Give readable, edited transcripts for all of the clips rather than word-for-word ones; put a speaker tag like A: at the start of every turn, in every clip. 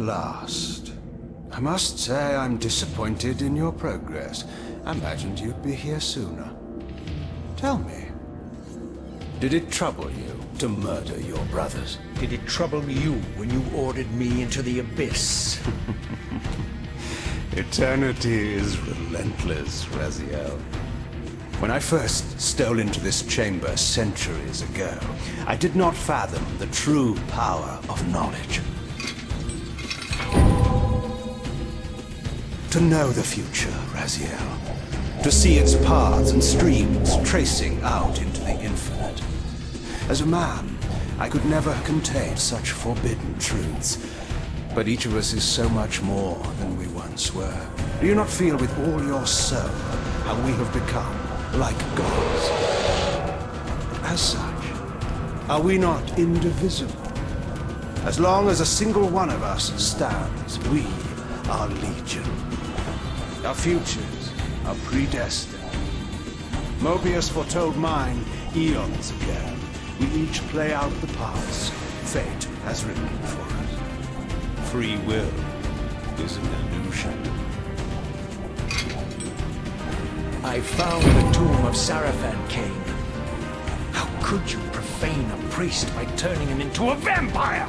A: at last. I must say I'm disappointed in your progress. I imagined you'd be here sooner. Tell me, did it trouble you to murder your brothers?
B: Did it trouble you when you ordered me into the abyss?
A: Eternity is relentless, Raziel. When I first stole into this chamber centuries ago, I did not fathom the true power of knowledge. To know the future, Raziel. To see its paths and streams tracing out into the infinite. As a man, I could never contain such forbidden truths. But each of us is so much more than we once were. Do you not feel with all your soul how we have become like gods? As such, are we not indivisible? As long as a single one of us stands, we are legion. Our futures are predestined. Mobius foretold mine eons ago. We each play out the paths fate has written for us. Free will is an illusion.
B: I found the tomb of Sarafan, Kain. How could you profane a priest by turning him into a vampire?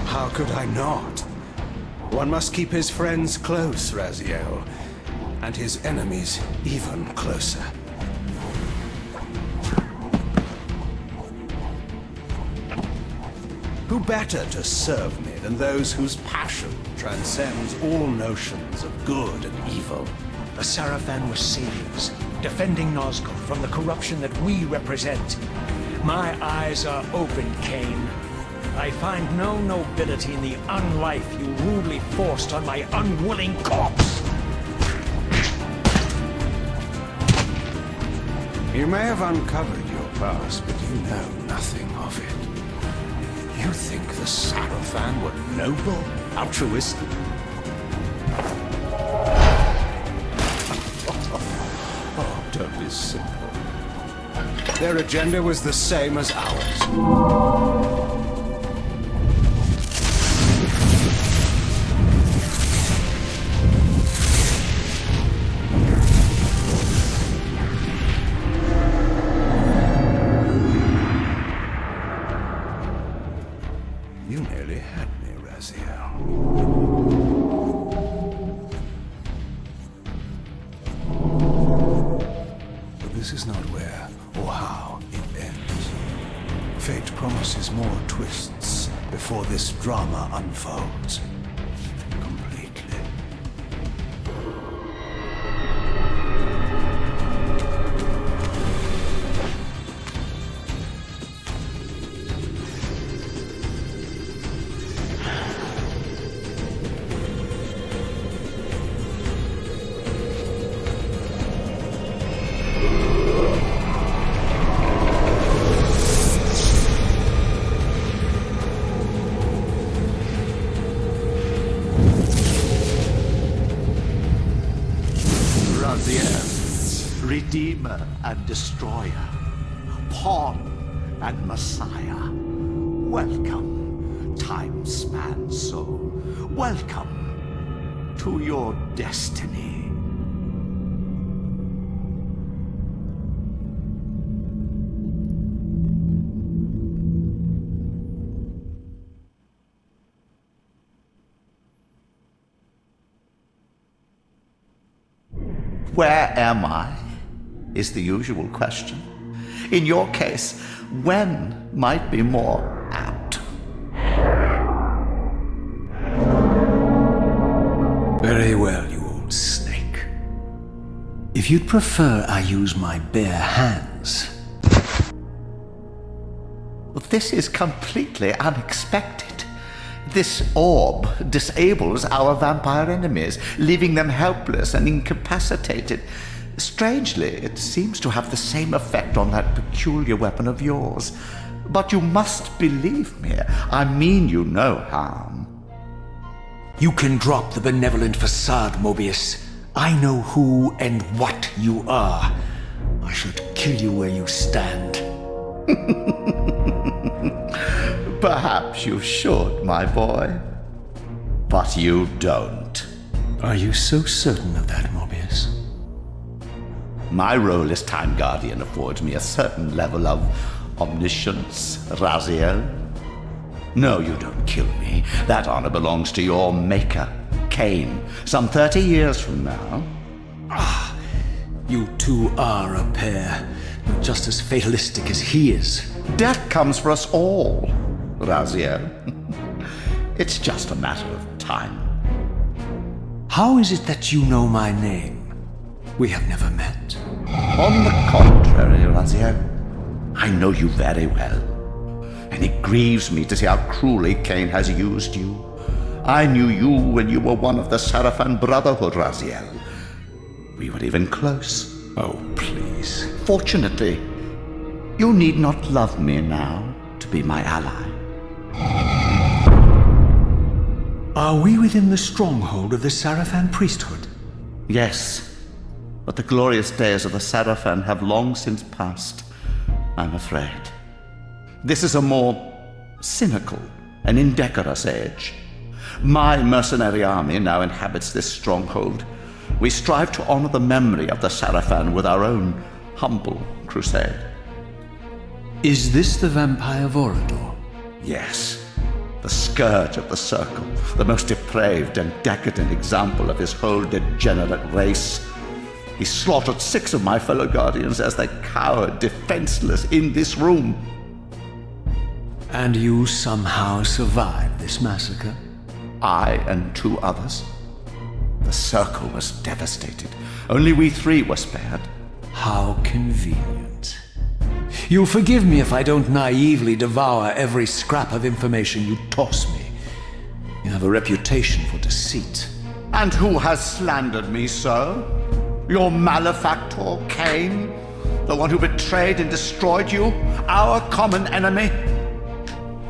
A: How could I not? One must keep his friends close, Raziel, and his enemies even closer. Who better to serve me than those whose passion transcends all notions of good and evil?
B: The Sarafan were saviors, defending Nosgoth from the corruption that we represent. My eyes are open, Kain. I find no nobility in the unlife you rudely forced on my unwilling corpse.
A: You may have uncovered your past, but you know nothing of it. You think the Sarafan were noble, altruistic? Oh, don't be simple. Their agenda was the same as ours. You nearly had me, Raziel. But this is not where or how it ends. Fate promises more twists before this drama unfolds completely.
C: Redeemer and Destroyer, Pawn and Messiah. Welcome, time-span soul. Welcome to your destiny. Where am I? Is the usual question. In your case, when might be more apt.
A: Very well, you old snake. If you'd prefer I use my bare hands...
C: This is completely unexpected. This orb disables our vampire enemies, leaving them helpless and incapacitated. Strangely, it seems to have the same effect on that peculiar weapon of yours. But you must believe me. I mean you no harm.
B: You can drop the benevolent facade, Mobius. I know who and what you are. I should kill you where you stand.
C: Perhaps you should, my boy. But you don't.
B: Are you so certain of that, Morbius?
C: My role as Time Guardian affords me a certain level of omniscience, Raziel. No, you don't kill me. That honor belongs to your maker, Kain, some 30 years from now.
B: You two are a pair. You're just as fatalistic as he is.
C: Death comes for us all, Raziel. It's just a matter of time.
B: How is it that you know my name? We have never met.
C: On the contrary, Raziel, I know you very well. And it grieves me to see how cruelly Kain has used you. I knew you when you were one of the Sarafan Brotherhood, Raziel. We were even close.
B: Oh, please.
C: Fortunately, you need not love me now to be my ally.
B: Are we within the stronghold of the Sarafan priesthood?
C: Yes, but the glorious days of the Sarafan have long since passed, I'm afraid. This is a more cynical and indecorous age. My mercenary army now inhabits this stronghold. We strive to honor the memory of the Sarafan with our own humble crusade.
B: Is this the vampire Vorador?
C: Yes, the scourge of the Circle, the most depraved and decadent example of his whole degenerate race. He slaughtered 6 of my fellow Guardians as they cowered defenseless in this room.
B: And you somehow survived this massacre?
C: I and 2 others. The Circle was devastated. Only we 3 were spared.
B: How convenient. You'll forgive me if I don't naively devour every scrap of information you toss me. You have a reputation for deceit.
C: And who has slandered me so? Your malefactor, Kain? The one who betrayed and destroyed you? Our common enemy?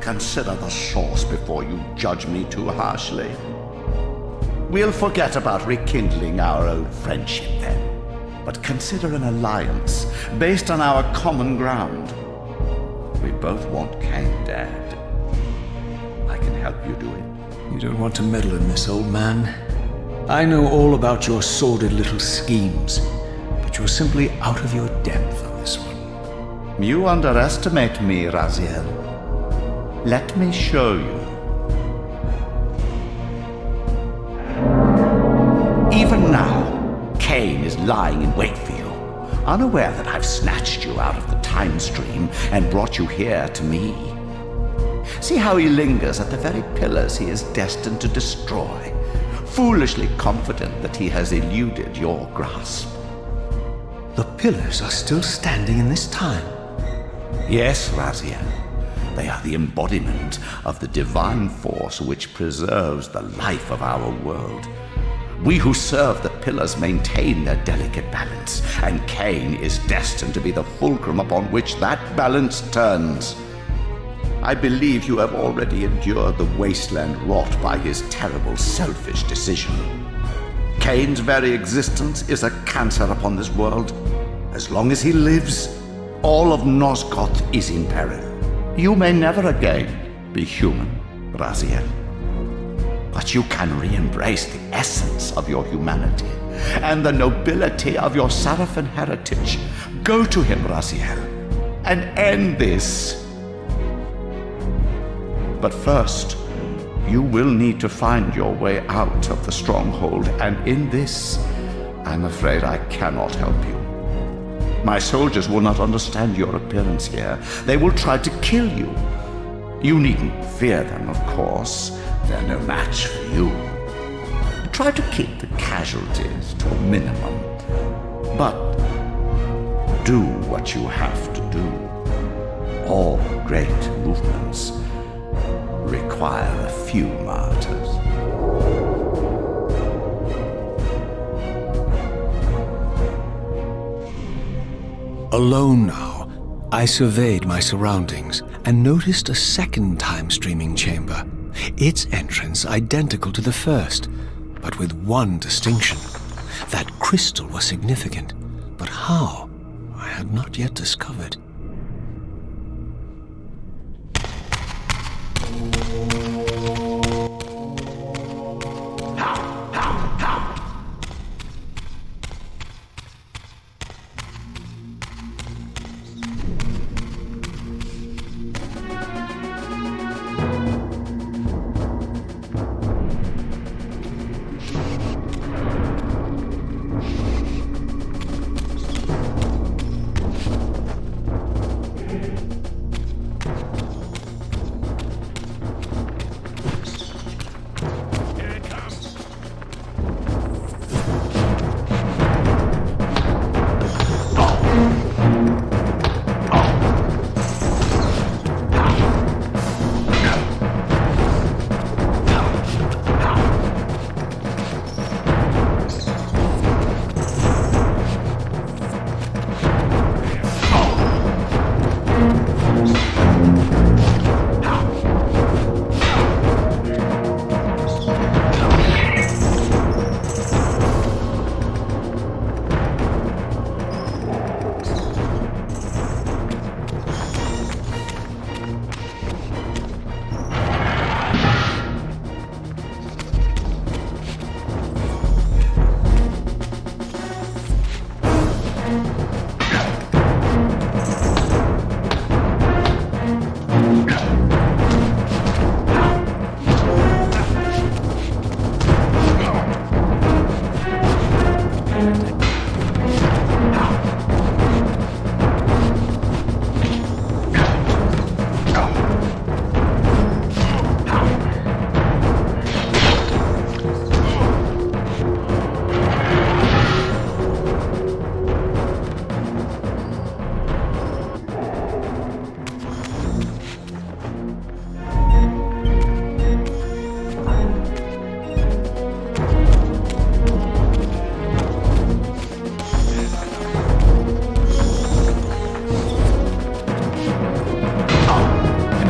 C: Consider the source before you judge me too harshly. We'll forget about rekindling our old friendship then. But consider an alliance based on our common ground. We both want Kain dead. I can help you do it.
B: You don't want to meddle in this, old man. I know all about your sordid little schemes, but you're simply out of your depth on this one.
C: You underestimate me, Raziel. Let me show you. Even now, Kain is lying in wait for you, unaware that I've snatched you out of the time stream and brought you here to me. See how he lingers at the very pillars he is destined to destroy, foolishly confident that he has eluded your grasp.
B: The pillars are still standing in this time.
C: Yes, Raziel. They are the embodiment of the divine force which preserves the life of our world. We who serve the pillars maintain their delicate balance, and Kain is destined to be the fulcrum upon which that balance turns. I believe you have already endured the wasteland wrought by his terrible, selfish decision. Kain's very existence is a cancer upon this world. As long as he lives, all of Nosgoth is in peril. You may never again be human, Raziel. But you can re-embrace the essence of your humanity and the nobility of your Sarafan heritage. Go to him, Raziel, and end this. But first, you will need to find your way out of the stronghold, and in this, I'm afraid I cannot help you. My soldiers will not understand your appearance here. They will try to kill you. You needn't fear them, of course. They're no match for you. Try to keep the casualties to a minimum. But do what you have to do. All great movements require a few martyrs.
B: Alone now, I surveyed my surroundings and noticed a second time-streaming chamber. Its entrance identical to the first, but with one distinction. That crystal was significant, but how? I had not yet discovered.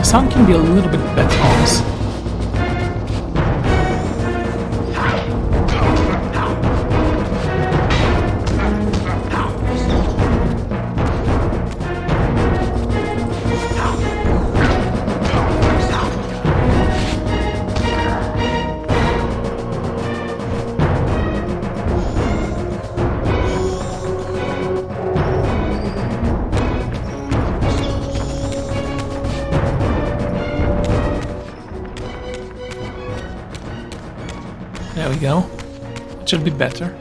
D: Sound can be a little bit better on this. There we go. It should be better.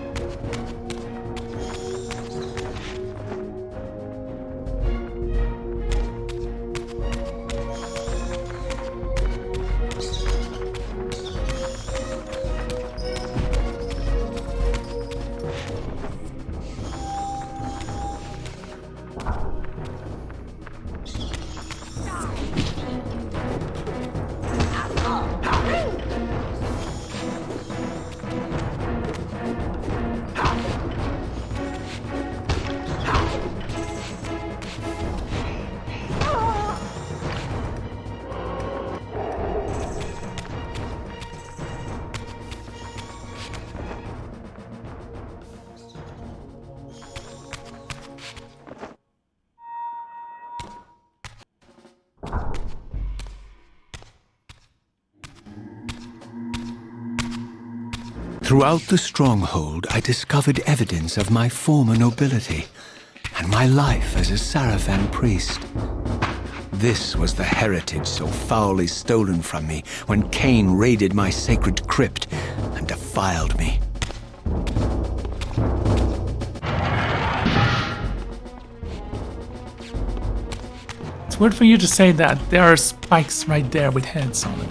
A: Throughout the stronghold, I discovered evidence of my former nobility and my life as a Sarafan priest. This was the heritage so foully stolen from me when Kain raided my sacred crypt and defiled me.
D: It's weird for you to say that. There are spikes right there with heads on them.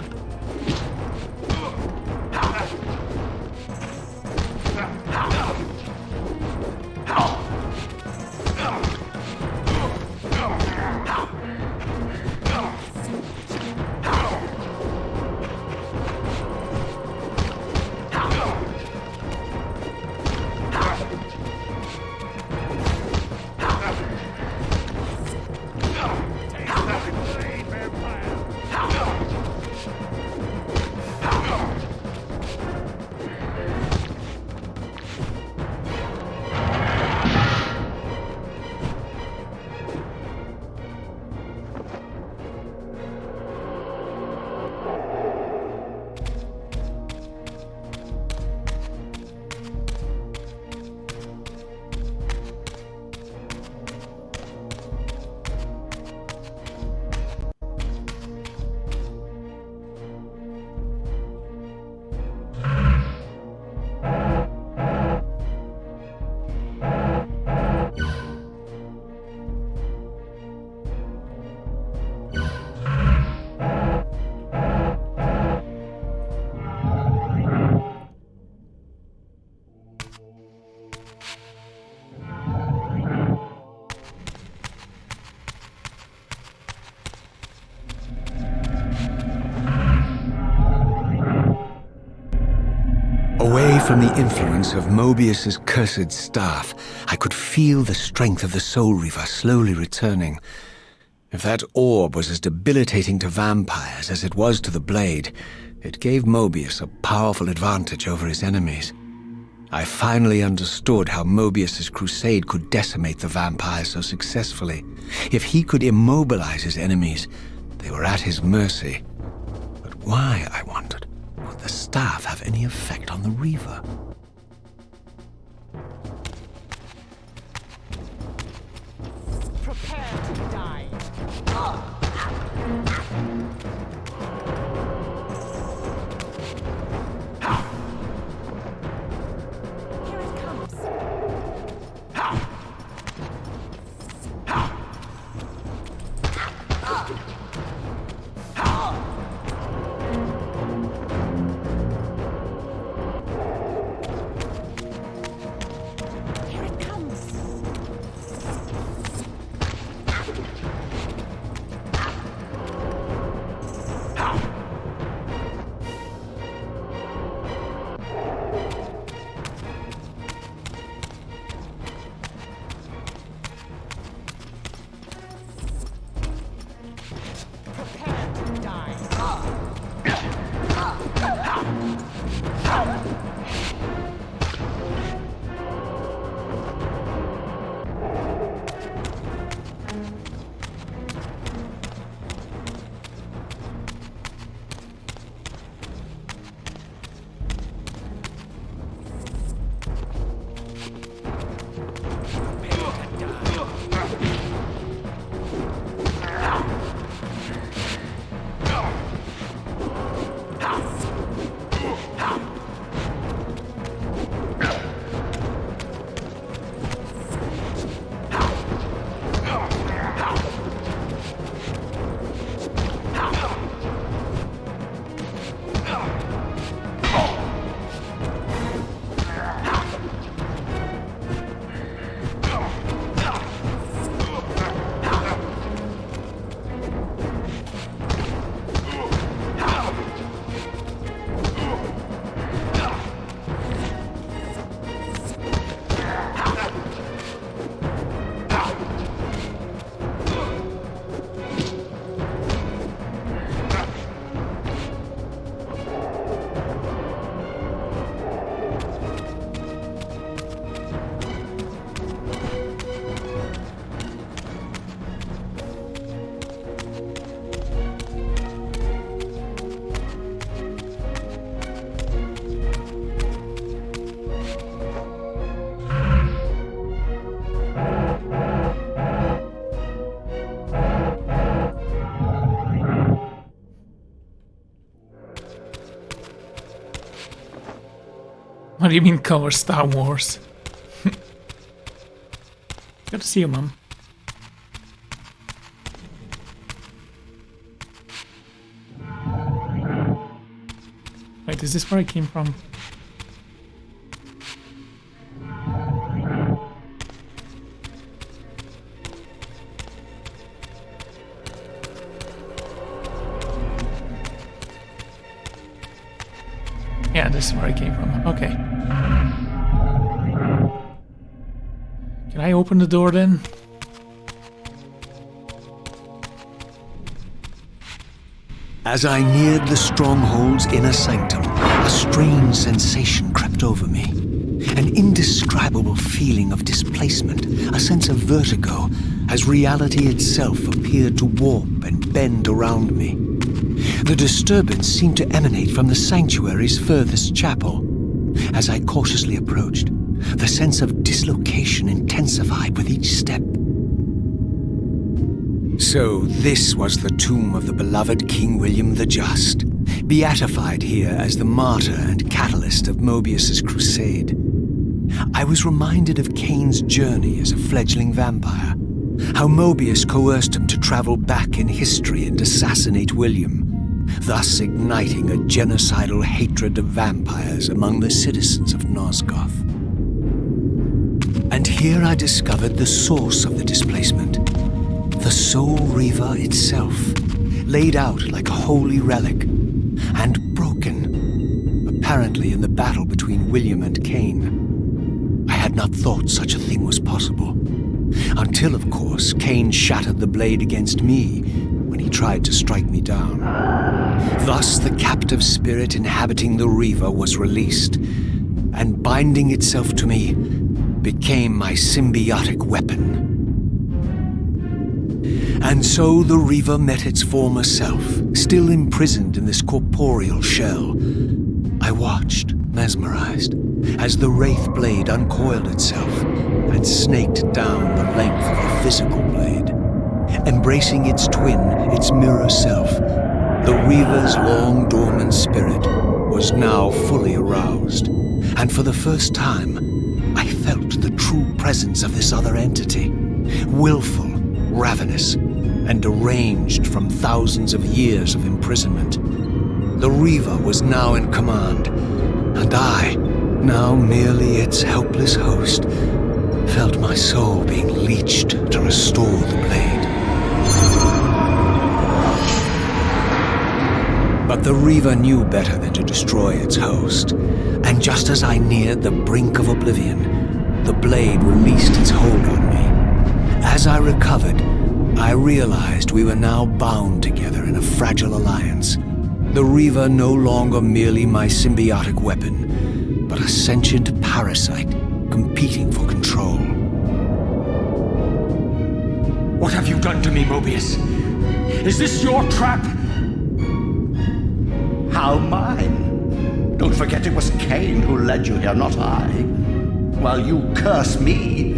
A: Away from the influence of Mobius's cursed staff, I could feel the strength of the Soul Reaver slowly returning.
E: If that orb was as debilitating to vampires as it was to the blade, it gave Mobius a powerful advantage over his enemies. I finally understood how Mobius's crusade could decimate the vampires so successfully. If he could immobilize his enemies, they were at his mercy. But why, I wondered, would the staff have any effect on the Reaver?
F: Prepare to die. Here it comes. Here it comes. Prepare to die.
D: What do you mean cover Star Wars? Good to see you, Mom. Wait, is this where I came from? Yeah, this is where I came from. Okay. Can I open the door then?
E: As I neared the stronghold's inner sanctum, a strange sensation crept over me. An indescribable feeling of displacement, a sense of vertigo, as reality itself appeared to warp and bend around me. The disturbance seemed to emanate from the sanctuary's furthest chapel. As I cautiously approached, the sense of dislocation intensified with each step. So this was the tomb of the beloved King William the Just, beatified here as the martyr and catalyst of Mobius's crusade. I was reminded of Kain's journey as a fledgling vampire, how Mobius coerced him to travel back in history and assassinate William, thus igniting a genocidal hatred of vampires among the citizens of Nosgoth. And here I discovered the source of the displacement, the Soul Reaver itself, laid out like a holy relic, and broken, apparently in the battle between William and Kain. I had not thought such a thing was possible. Until, of course, Kain shattered the blade against me when he tried to strike me down. Thus, the captive spirit inhabiting the Reaver was released, and binding itself to me became my symbiotic weapon. And so the Reaver met its former self, still imprisoned in this corporeal shell. I watched, mesmerized, as the Wraith blade uncoiled itself and snaked down the length of the physical blade. Embracing its twin, its mirror self, the Reaver's long dormant spirit was now fully aroused, and for the first time, I felt the true presence of this other entity, willful, ravenous, and deranged from thousands of years of imprisonment. The Reaver was now in command, and I, now merely its helpless host, felt my soul being leeched to restore the blade. But the Reaver knew better than to destroy its host, and just as I neared the brink of oblivion, the blade released its hold on me. As I recovered, I realized we were now bound together in a fragile alliance. The Reaver no longer merely my symbiotic weapon, but a sentient parasite competing for control.
B: What have you done to me, Mobius? Is this your trap?
C: How mine? Don't forget it was Kain who led you here, not I. While you curse me,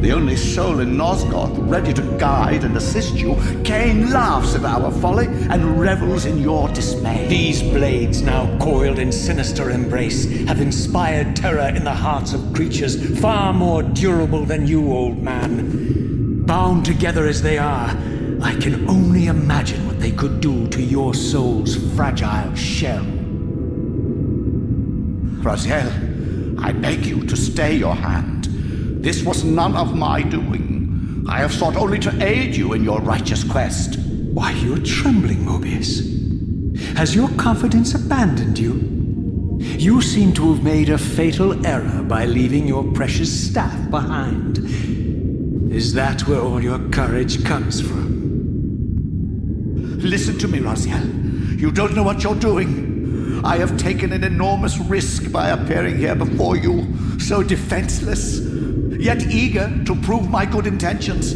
C: the only soul in Nosgoth ready to guide and assist you, Kain laughs at our folly and revels in your dismay.
B: These blades, now coiled in sinister embrace, have inspired terror in the hearts of creatures far more durable than you, old man. Bound together as they are, I can only imagine what they could do to your soul's fragile shell.
C: Raziel, I beg you to stay your hand. This was none of my doing. I have sought only to aid you in your righteous quest.
B: Why, you're trembling, Mobius. Has your confidence abandoned you? You seem to have made a fatal error by leaving your precious staff behind. Is that where all your courage comes from?
C: Listen to me, Raziel. You don't know what you're doing. I have taken an enormous risk by appearing here before you, so defenseless, yet eager to prove my good intentions.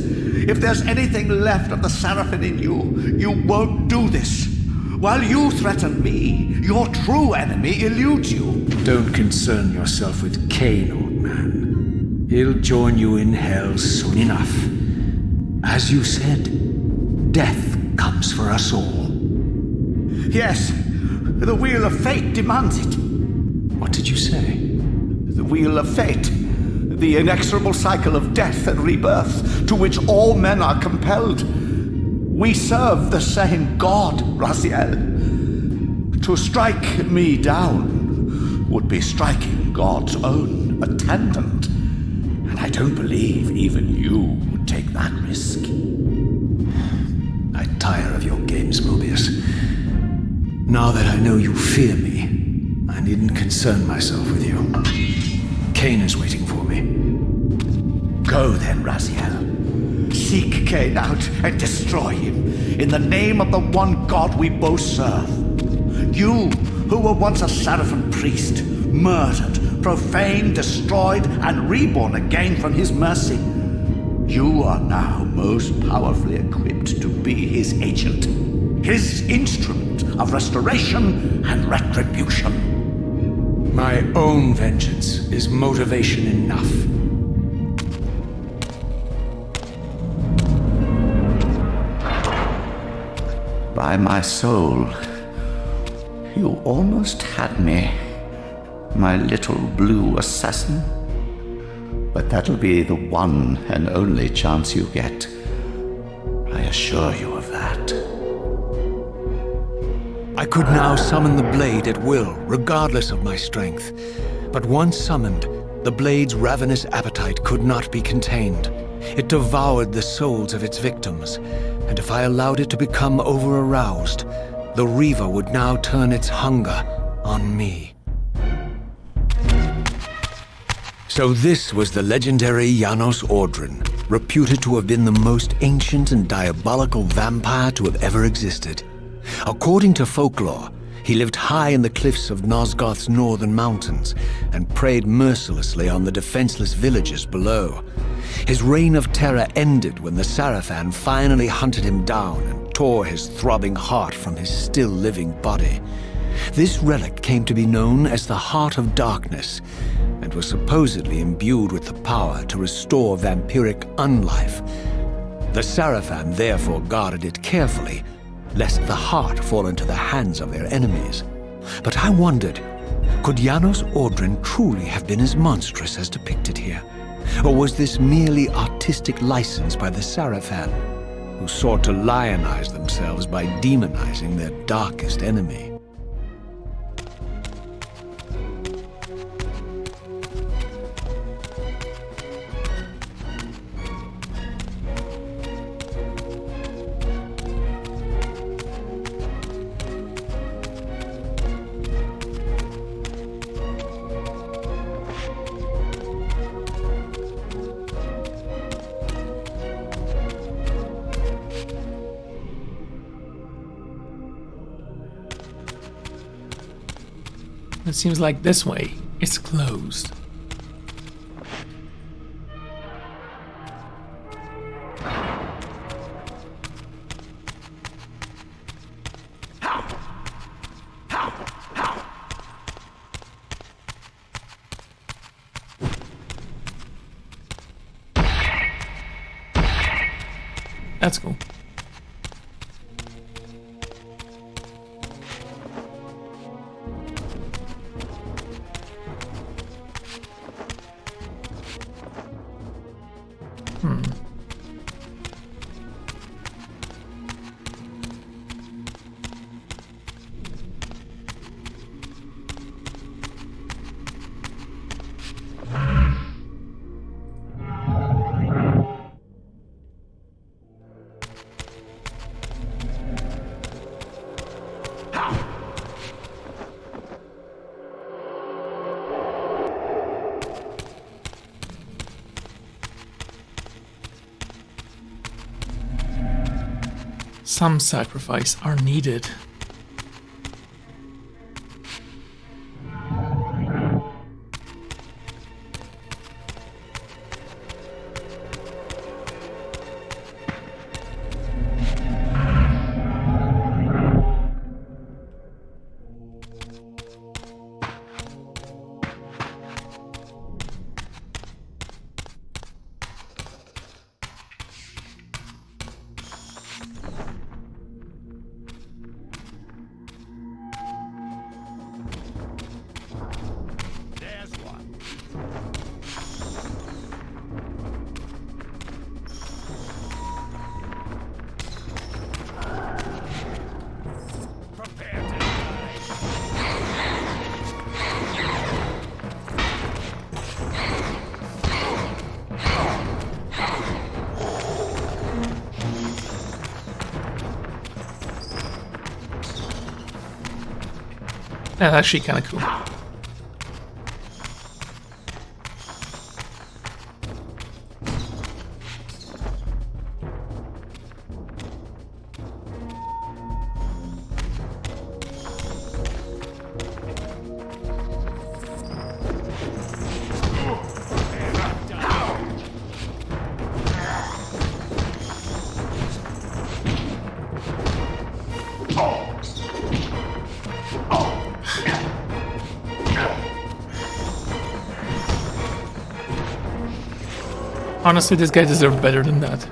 C: If there's anything left of the Seraphim in you, you won't do this. While you threaten me, your true enemy eludes you.
B: Don't concern yourself with Kain, old man. He'll join you in hell soon enough. As you said, death comes for us all.
C: Yes, the wheel of fate demands it.
B: What did you say?
C: The wheel of fate. The inexorable cycle of death and rebirth to which all men are compelled. We serve the same God, Raziel. To strike me down would be striking God's own attendant. And I don't believe even you would take that risk.
B: I tire of your games, Mobius. Now that I know you fear me, I needn't concern myself with you. Kain is waiting for me.
C: Go then, Raziel. Seek Kain out and destroy him in the name of the one God we both serve. You, who were once a Seraphim priest, murdered, profaned, destroyed, and reborn again from his mercy, you are now most powerfully equipped to be his agent, his instrument of restoration and retribution.
B: My own vengeance is motivation enough.
C: By my soul, you almost had me, my little blue assassin. But that'll be the one and only chance you get. I assure you of that.
E: I could now summon the blade at will, regardless of my strength. But once summoned, the blade's ravenous appetite could not be contained. It devoured the souls of its victims, and if I allowed it to become over-aroused, the Reaver would now turn its hunger on me. So this was the legendary Janos Audrin, reputed to have been the most ancient and diabolical vampire to have ever existed. According to folklore, he lived high in the cliffs of Nosgoth's northern mountains and preyed mercilessly on the defenseless villagers below. His reign of terror ended when the Sarafan finally hunted him down and tore his throbbing heart from his still-living body. This relic came to be known as the Heart of Darkness, and was supposedly imbued with the power to restore vampiric unlife. The Sarafan therefore guarded it carefully, lest the heart fall into the hands of their enemies. But I wondered, could Janos Ordrin truly have been as monstrous as depicted here? Or was this merely artistic license by the Sarafan, who sought to lionize themselves by demonizing their darkest enemy?
D: It seems like this way is closed. That's cool. Some sacrifice are needed. That's actually kind of cool. Honestly, this guy deserved better than that.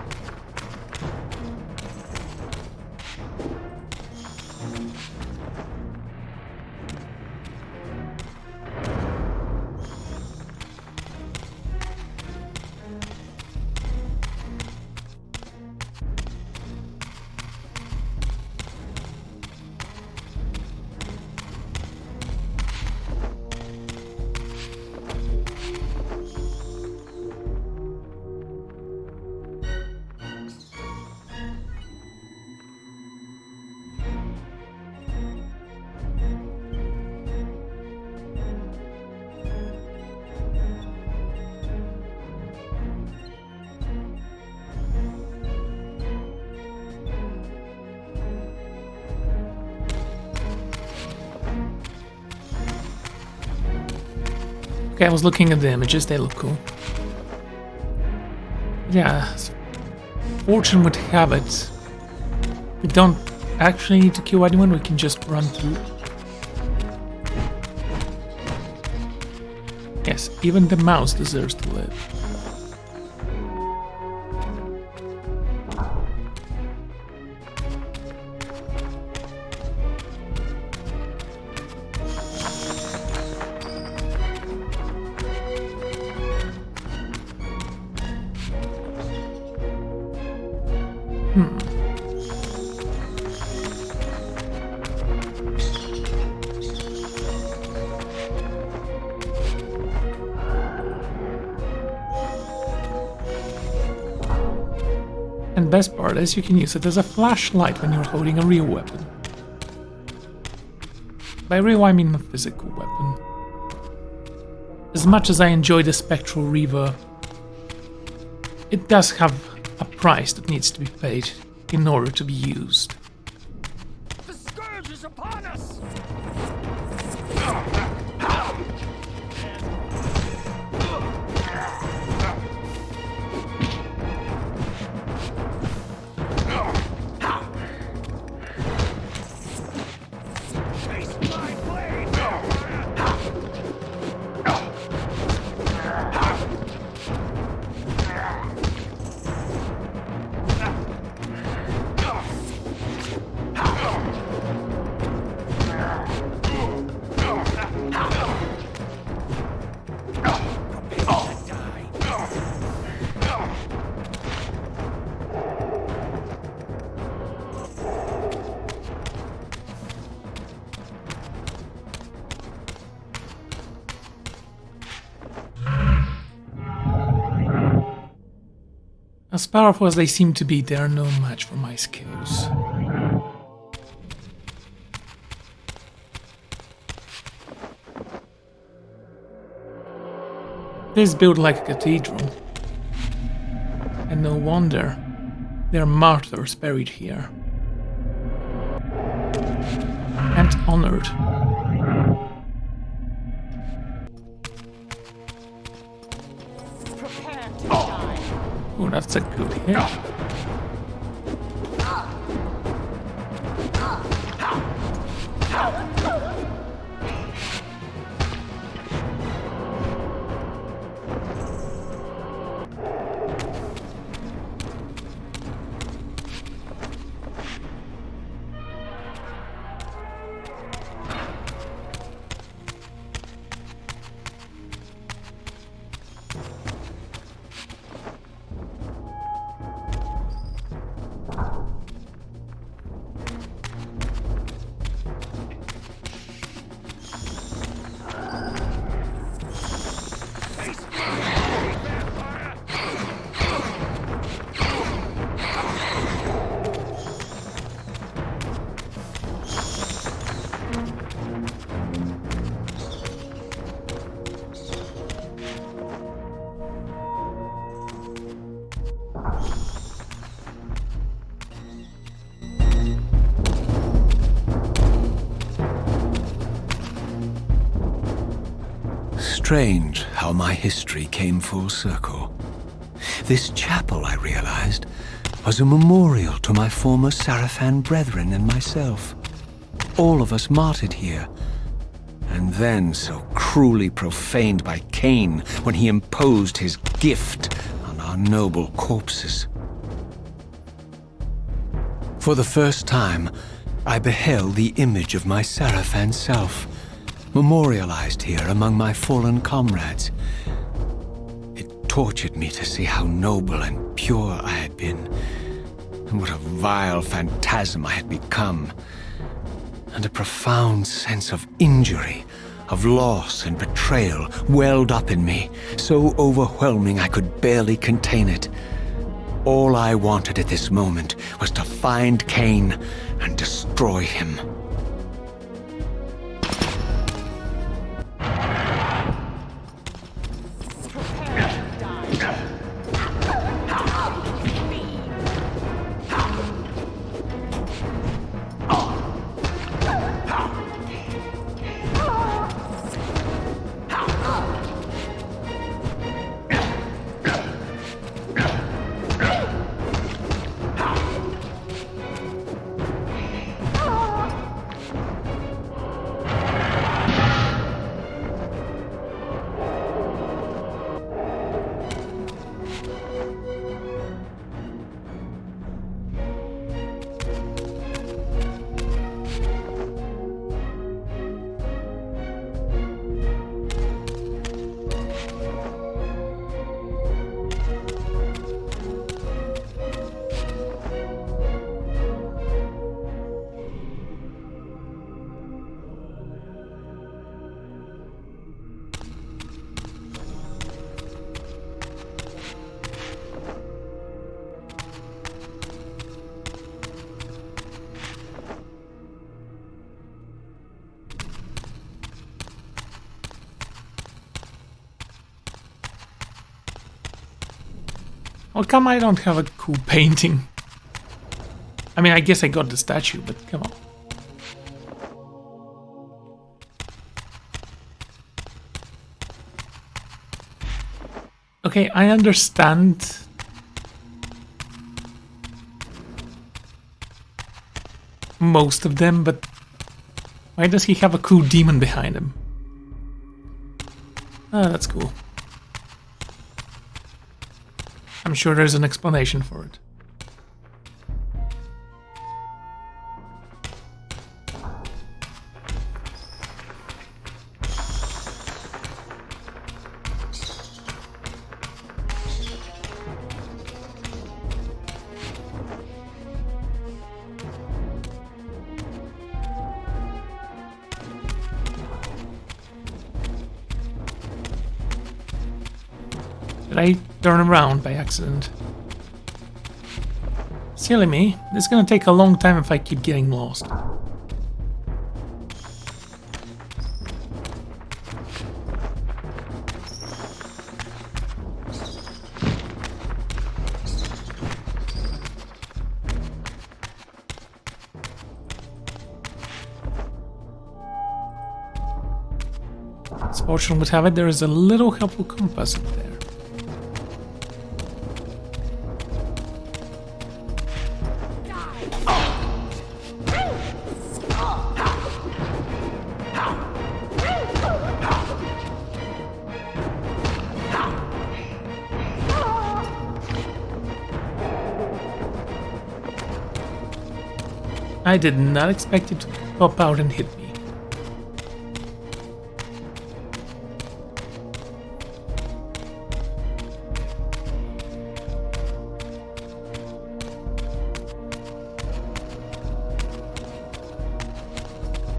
D: Okay, I was looking at the images, they look cool. Yeah, as fortune would have it, we don't actually need to kill anyone, we can just run through. Yes, even the mouse deserves to live. And best part is you can use it as a flashlight when you're holding a real weapon. By real I mean a physical weapon. As much as I enjoy the spectral Reaver, it does have a price that needs to be paid in order to be used.
B: The scourge is upon us!
D: As powerful as they seem to be, they are no match for my skills. This built like a cathedral. And no wonder. There are martyrs buried here. And honored.
F: Prepare to die.
D: Oh, that's a good hit.
E: Strange how my history came full circle. This chapel, I realized, was a memorial to my former Sarafan brethren and myself. All of us martyred here, and then so cruelly profaned by Kain when he imposed his gift on our noble corpses. For the first time, I beheld the image of my Sarafan self, memorialized here among my fallen comrades. It tortured me to see how noble and pure I had been, and what a vile phantasm I had become, and a profound sense of injury, of loss and betrayal welled up in me, so overwhelming I could barely contain it. All I wanted at this moment was to find Kain and destroy him.
D: How come I don't have a cool painting? I mean, I guess I got the statue, but come on. Okay, I understand. Most of them, but why does he have a cool demon behind him? Ah, that's cool. I'm sure there's an explanation for it. Did I turn around by accident? Silly me, this is gonna take a long time if I keep getting lost. As fortune would have it, there is a little helpful compass up there. I did not expect it to pop out and hit me.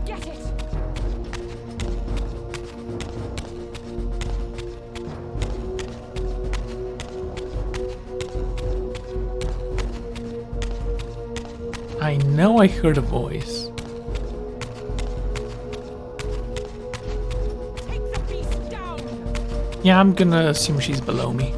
F: Get it!
D: I know I heard a voice.
F: Take the beast down!
D: Yeah, I'm gonna assume she's below me.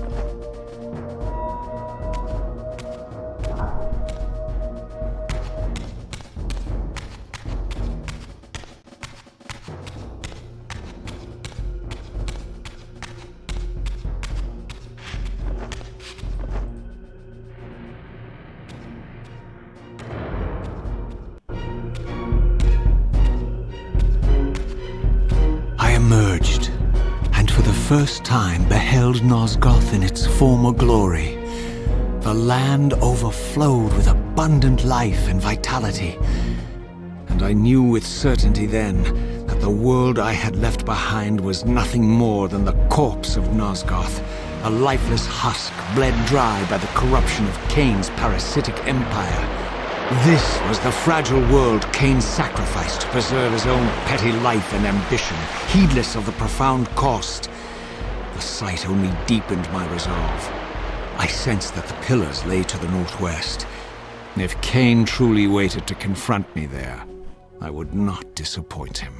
E: Emerged, and for the first time beheld Nosgoth in its former glory. The land overflowed with abundant life and vitality, and I knew with certainty then that the world I had left behind was nothing more than the corpse of Nosgoth, a lifeless husk bled dry by the corruption of Kain's parasitic empire. This was the fragile world Kain sacrificed to preserve his own petty life and ambition, heedless of the profound cost. The sight only deepened my resolve. I sensed that the pillars lay to the northwest. If Kain truly waited to confront me there, I would not disappoint him.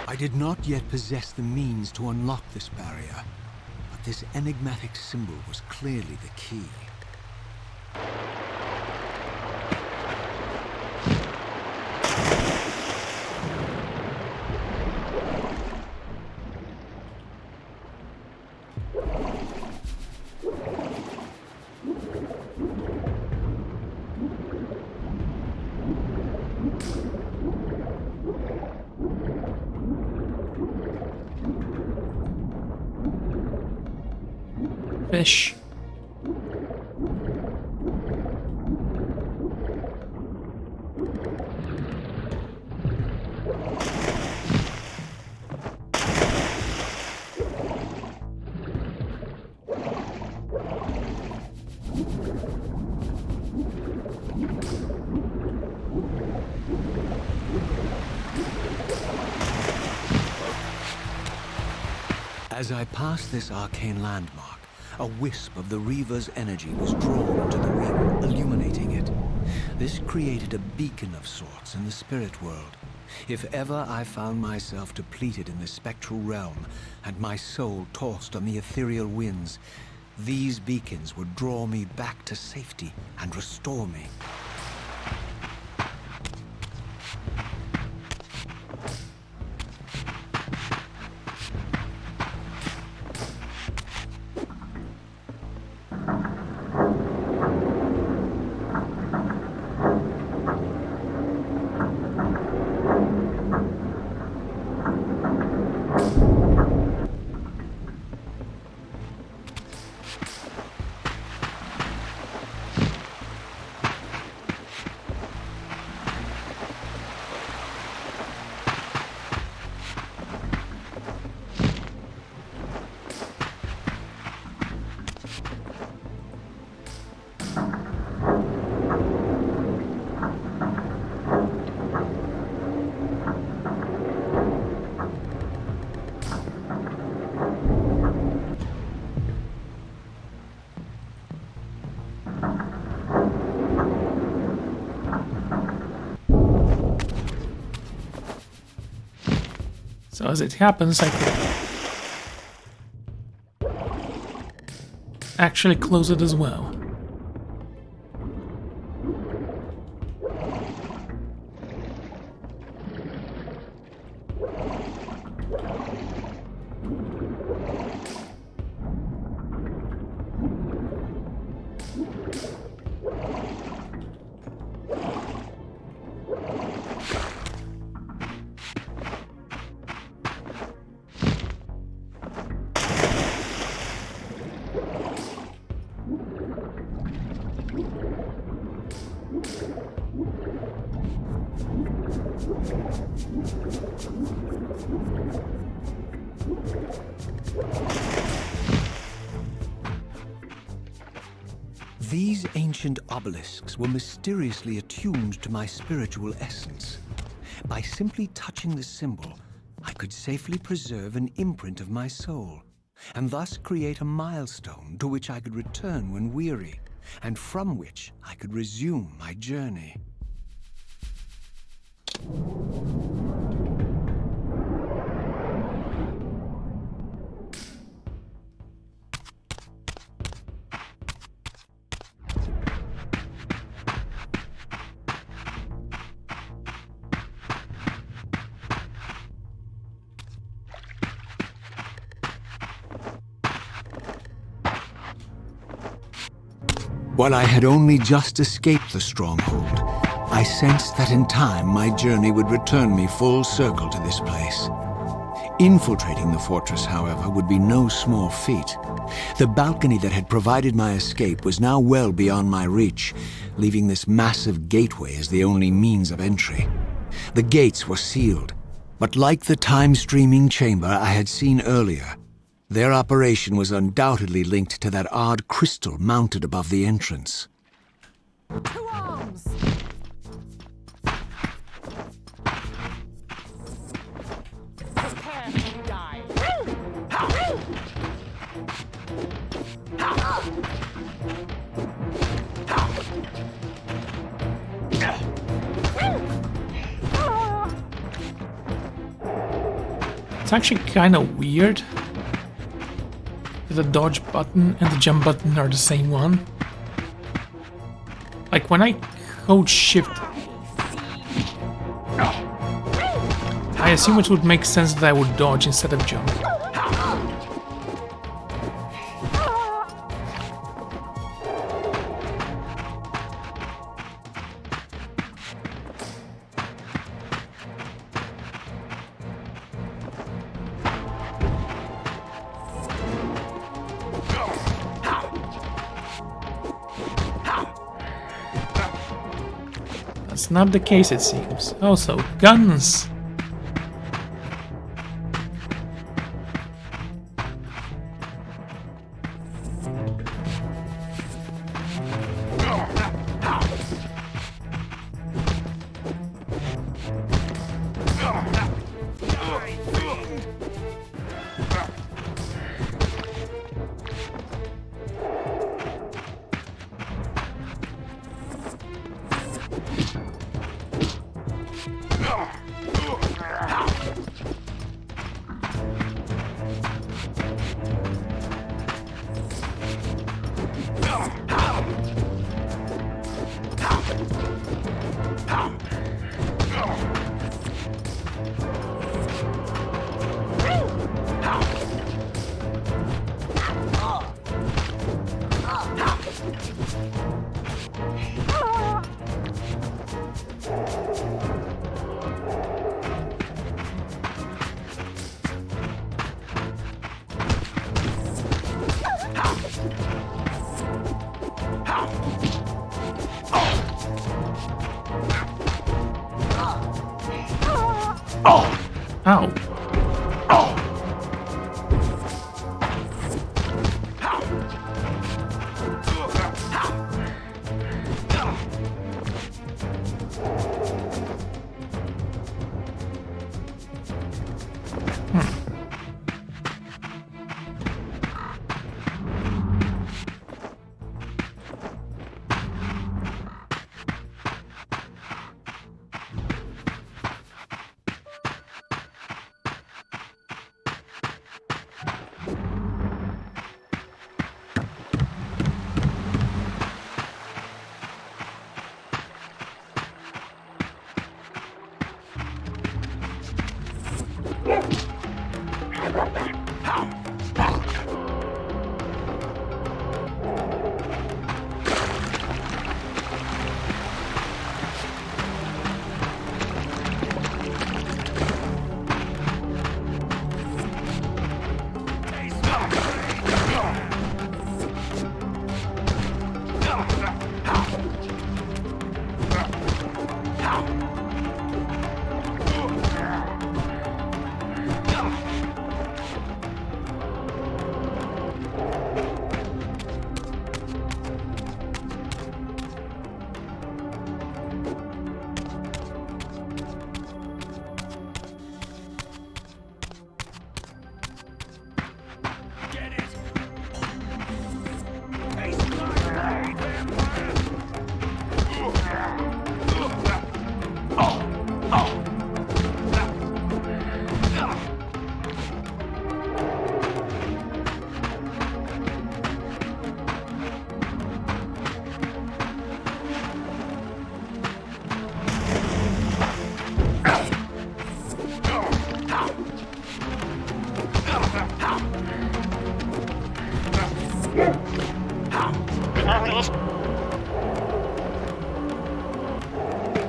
E: I did not yet possess the means to unlock this barrier, but this enigmatic symbol was clearly the key.
D: Fish.
E: As I passed this arcane landmark, a wisp of the Reaver's energy was drawn into the ring, illuminating it. This created a beacon of sorts in the spirit world. If ever I found myself depleted in the spectral realm, and my soul tossed on the ethereal winds, these beacons would draw me back to safety and restore me.
D: So as it happens, I can actually close it as well.
E: These ancient obelisks were mysteriously attuned to my spiritual essence. By simply touching the symbol, I could safely preserve an imprint of my soul, and thus create a milestone to which I could return when weary, and from which I could resume my journey. While I had only just escaped the stronghold, I sensed that in time my journey would return me full circle to this place. Infiltrating the fortress, however, would be no small feat. The balcony that had provided my escape was now well beyond my reach, leaving this massive gateway as the only means of entry. The gates were sealed, but like the time-streaming chamber I had seen earlier, their operation was undoubtedly linked to that odd crystal mounted above the entrance.
F: To arms! Prepare to die.
D: It's actually kind of weird that the dodge button and the jump button are the same one. Like when I hold shift, I assume it would make sense that I would dodge instead of jump. That's not the case, it seems. Also, guns! Ow.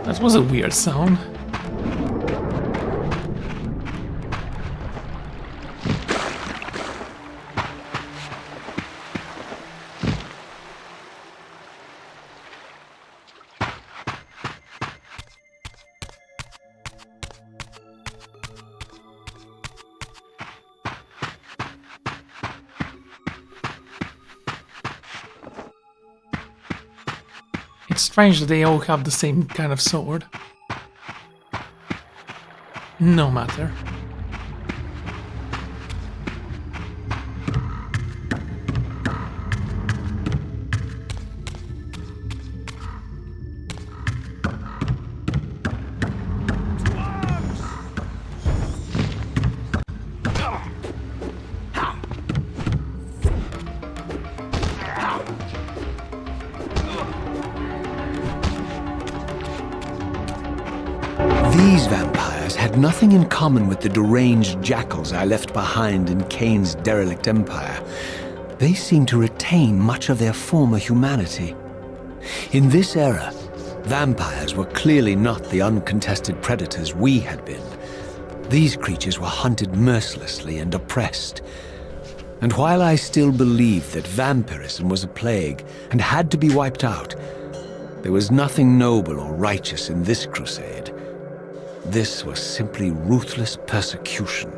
D: That was a weird sound. It's strange that they all have the same kind of sword. No matter.
E: These vampires had nothing in common with the deranged jackals I left behind in Kain's derelict empire. They seemed to retain much of their former humanity. In this era, vampires were clearly not the uncontested predators we had been. These creatures were hunted mercilessly and oppressed. And while I still believed that vampirism was a plague and had to be wiped out, there was nothing noble or righteous in this crusade. This was simply ruthless persecution.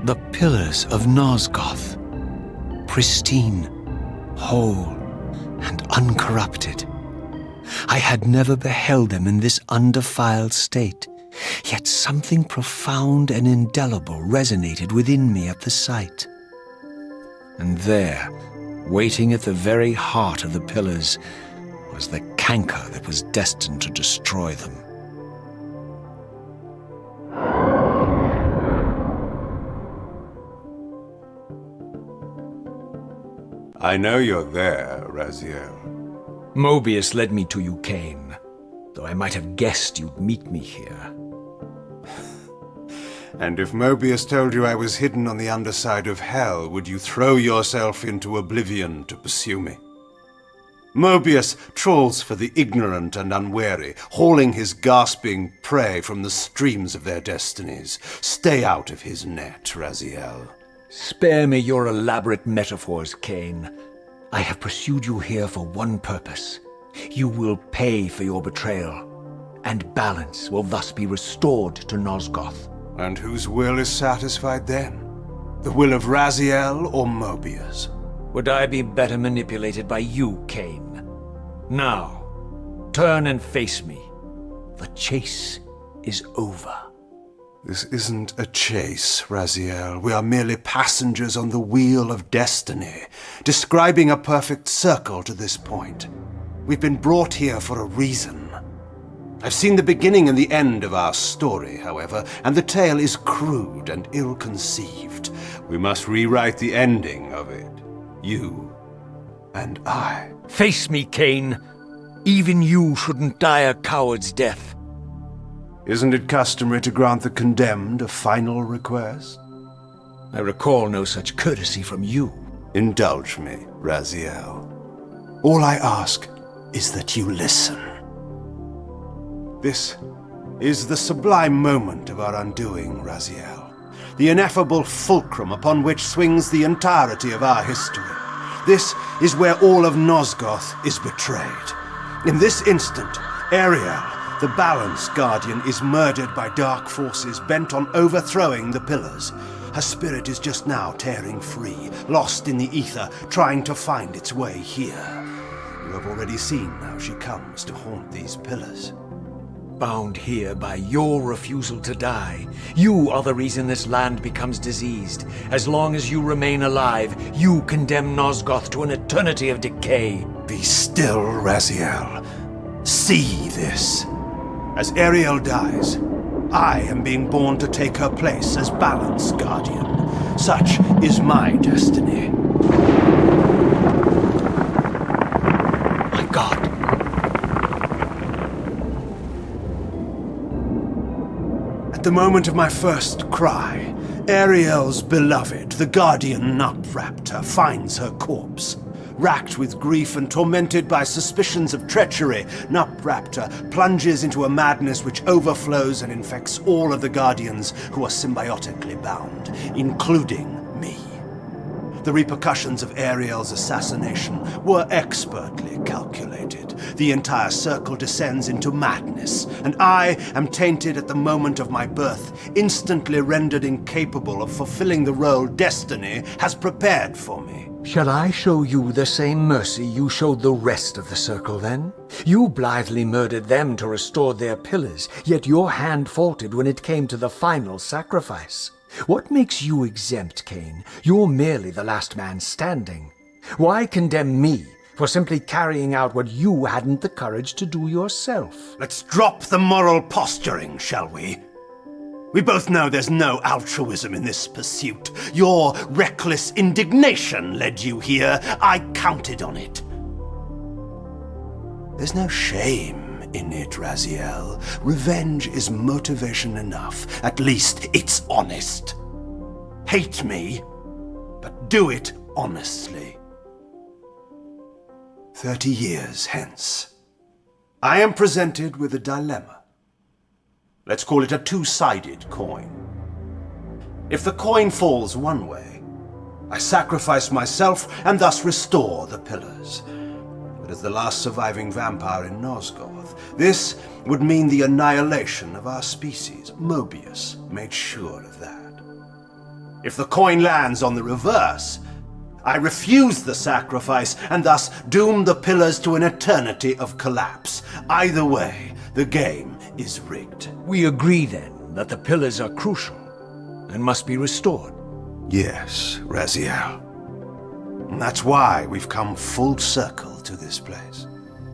E: The pillars of Nosgoth, pristine, whole, and uncorrupted. I had never beheld them in this undefiled state, yet something profound and indelible resonated within me at the sight. And there, waiting at the very heart of the pillars, was the canker that was destined to destroy them.
A: I know you're there, Raziel.
E: Mobius led me to you, Kain, though I might have guessed you'd meet me here.
A: And if Mobius told you I was hidden on the underside of hell, would you throw yourself into oblivion to pursue me? Mobius trawls for the ignorant and unwary, hauling his gasping prey from the streams of their destinies. Stay out of his net, Raziel.
E: Spare me your elaborate metaphors, Kain. I have pursued you here for one purpose. You will pay for your betrayal, and balance will thus be restored to Nosgoth.
A: And whose will is satisfied then? The will of Raziel or Mobius?
E: Would I be better manipulated by you, Kain? Now, turn and face me. The chase is over.
A: This isn't a chase, Raziel. We are merely passengers on the wheel of destiny, describing a perfect circle to this point. We've been brought here for a reason. I've seen the beginning and the end of our story, however, and the tale is crude and ill-conceived. We must rewrite the ending of it. You and I.
E: Face me, Kain. Even you shouldn't die a coward's death.
A: Isn't it customary to grant the condemned a final request?
E: I recall no such courtesy from you.
A: Indulge me, Raziel. All I ask is that you listen. This is the sublime moment of our undoing, Raziel. The ineffable fulcrum upon which swings the entirety of our history. This is where all of Nosgoth is betrayed. In this instant, Ariel, the Balance Guardian, is murdered by dark forces bent on overthrowing the pillars. Her spirit is just now tearing free, lost in the ether, trying to find its way here. You have already seen how she comes to haunt these pillars.
E: Bound here by your refusal to die. You are the reason this land becomes diseased. As long as you remain alive, you condemn Nosgoth to an eternity of decay.
A: Be still, Raziel. See this. As Ariel dies, I am being born to take her place as Balance Guardian. Such is my destiny.
E: My God.
A: At the moment of my first cry, Ariel's beloved, the Guardian Nupraptor, finds her corpse. Racked with grief and tormented by suspicions of treachery, Nupraptor plunges into a madness which overflows and infects all of the Guardians who are symbiotically bound, including me. The repercussions of Ariel's assassination were expertly calculated. The entire circle descends into madness, and I am tainted at the moment of my birth, instantly rendered incapable of fulfilling the role destiny has prepared for me.
E: Shall I show you the same mercy you showed the rest of the circle, then? You blithely murdered them to restore their pillars, yet your hand faltered when it came to the final sacrifice. What makes you exempt, Kain? You're merely the last man standing. Why condemn me for simply carrying out what you hadn't the courage to do yourself?
A: Let's drop the moral posturing, shall we? We both know there's no altruism in this pursuit. Your reckless indignation led you here. I counted on it. There's no shame in it, Raziel. Revenge is motivation enough. At least it's honest. Hate me, but do it honestly. 30 years hence, I am presented with a dilemma. Let's call it a two-sided coin. If the coin falls one way, I sacrifice myself and thus restore the pillars. But as the last surviving vampire in Nosgoth, this would mean the annihilation of our species. Mobius made sure of that. If the coin lands on the reverse, I refuse the sacrifice and thus doom the pillars to an eternity of collapse. Either way, the game is rigged.
B: We agree then that the pillars are crucial and must be restored.
A: Yes, Raziel. And that's why we've come full circle to this place.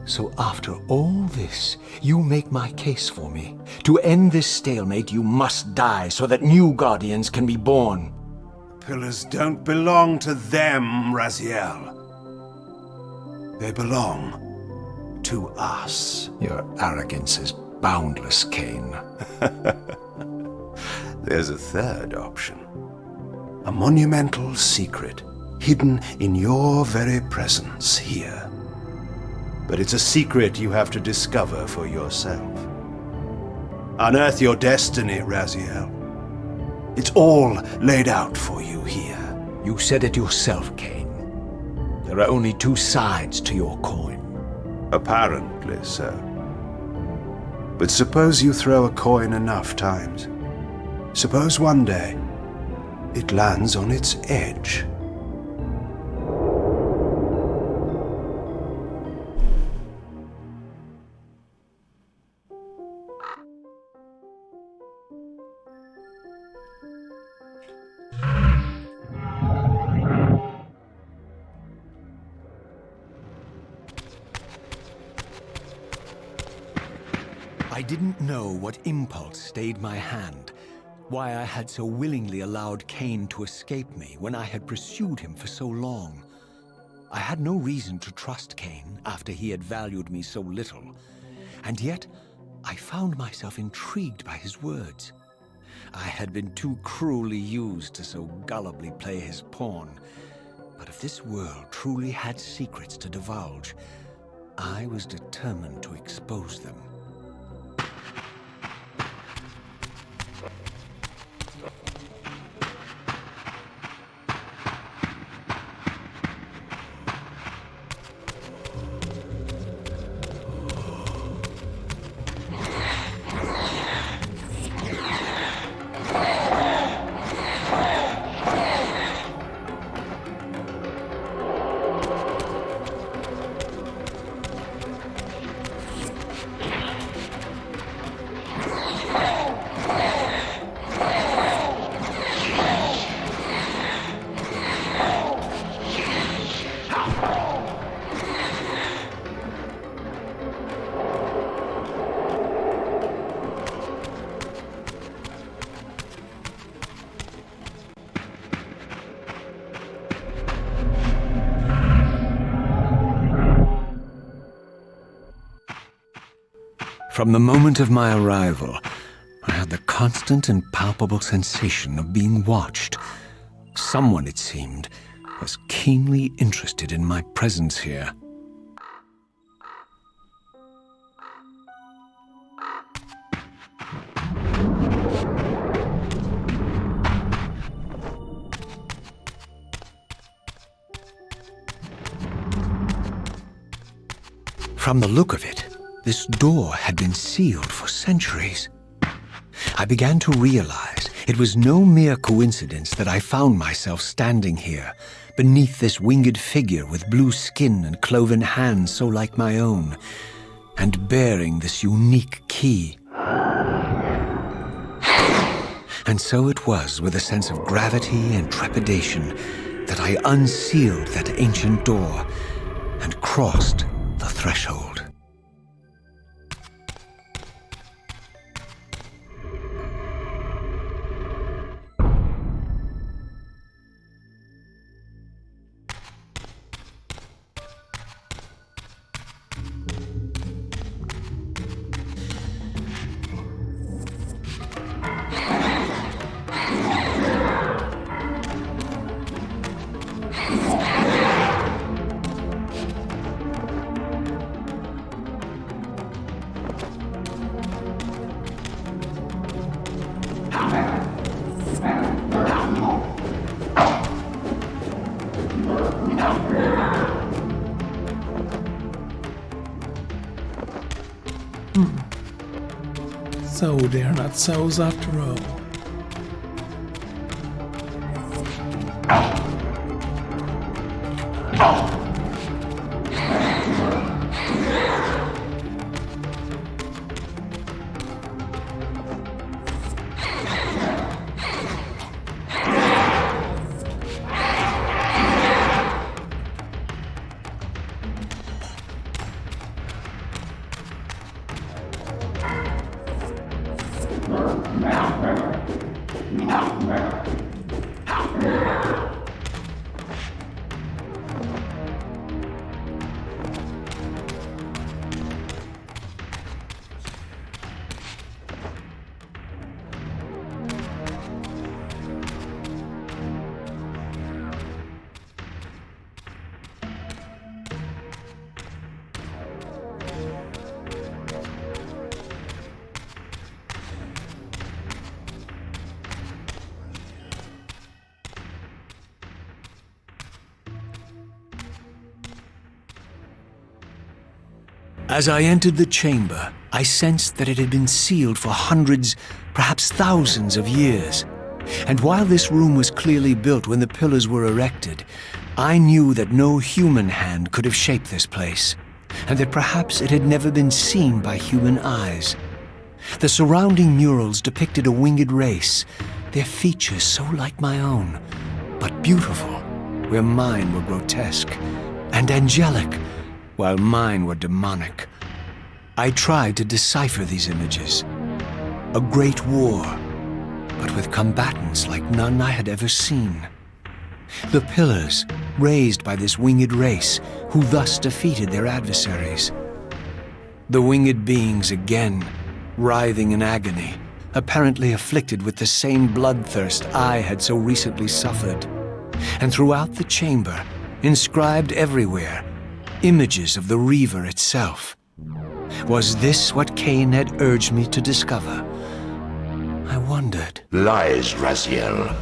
E: So after all this, you make my case for me. To end this stalemate, you must die so that new guardians can be born.
A: Pillars don't belong to them, Raziel. They belong to us.
E: Your arrogance is boundless, Kain.
A: There's a third option. A monumental secret, hidden in your very presence here. But it's a secret you have to discover for yourself. Unearth your destiny, Raziel. It's all laid out for you here.
B: You said it yourself, Kain. There are only two sides to your coin.
A: Apparently so. But suppose you throw a coin enough times. Suppose one day it lands on its edge.
E: I didn't know what impulse stayed my hand, why I had so willingly allowed Kain to escape me when I had pursued him for so long. I had no reason to trust Kain after he had valued me so little, and yet I found myself intrigued by his words. I had been too cruelly used to so gullibly play his pawn, but if this world truly had secrets to divulge, I was determined to expose them. From the moment of my arrival, I had the constant and palpable sensation of being watched. Someone, it seemed, was keenly interested in my presence here. From the look of it, this door had been sealed for centuries. I began to realize it was no mere coincidence that I found myself standing here, beneath this winged figure with blue skin and cloven hands so like my own, and bearing this unique key. And so it was with a sense of gravity and trepidation that I unsealed that ancient door and crossed the threshold.
D: So they're not souls after all.
E: As I entered the chamber, I sensed that it had been sealed for hundreds, perhaps thousands of years. And while this room was clearly built when the pillars were erected, I knew that no human hand could have shaped this place, and that perhaps it had never been seen by human eyes. The surrounding murals depicted a winged race, their features so like my own, but beautiful, where mine were grotesque, and angelic, while mine were demonic. I tried to decipher these images. A great war, but with combatants like none I had ever seen. The pillars, raised by this winged race, who thus defeated their adversaries. The winged beings again, writhing in agony, apparently afflicted with the same bloodthirst I had so recently suffered. And throughout the chamber, inscribed everywhere, images of the Reaver itself. Was this what Kain had urged me to discover? I wondered.
G: Lies, Raziel.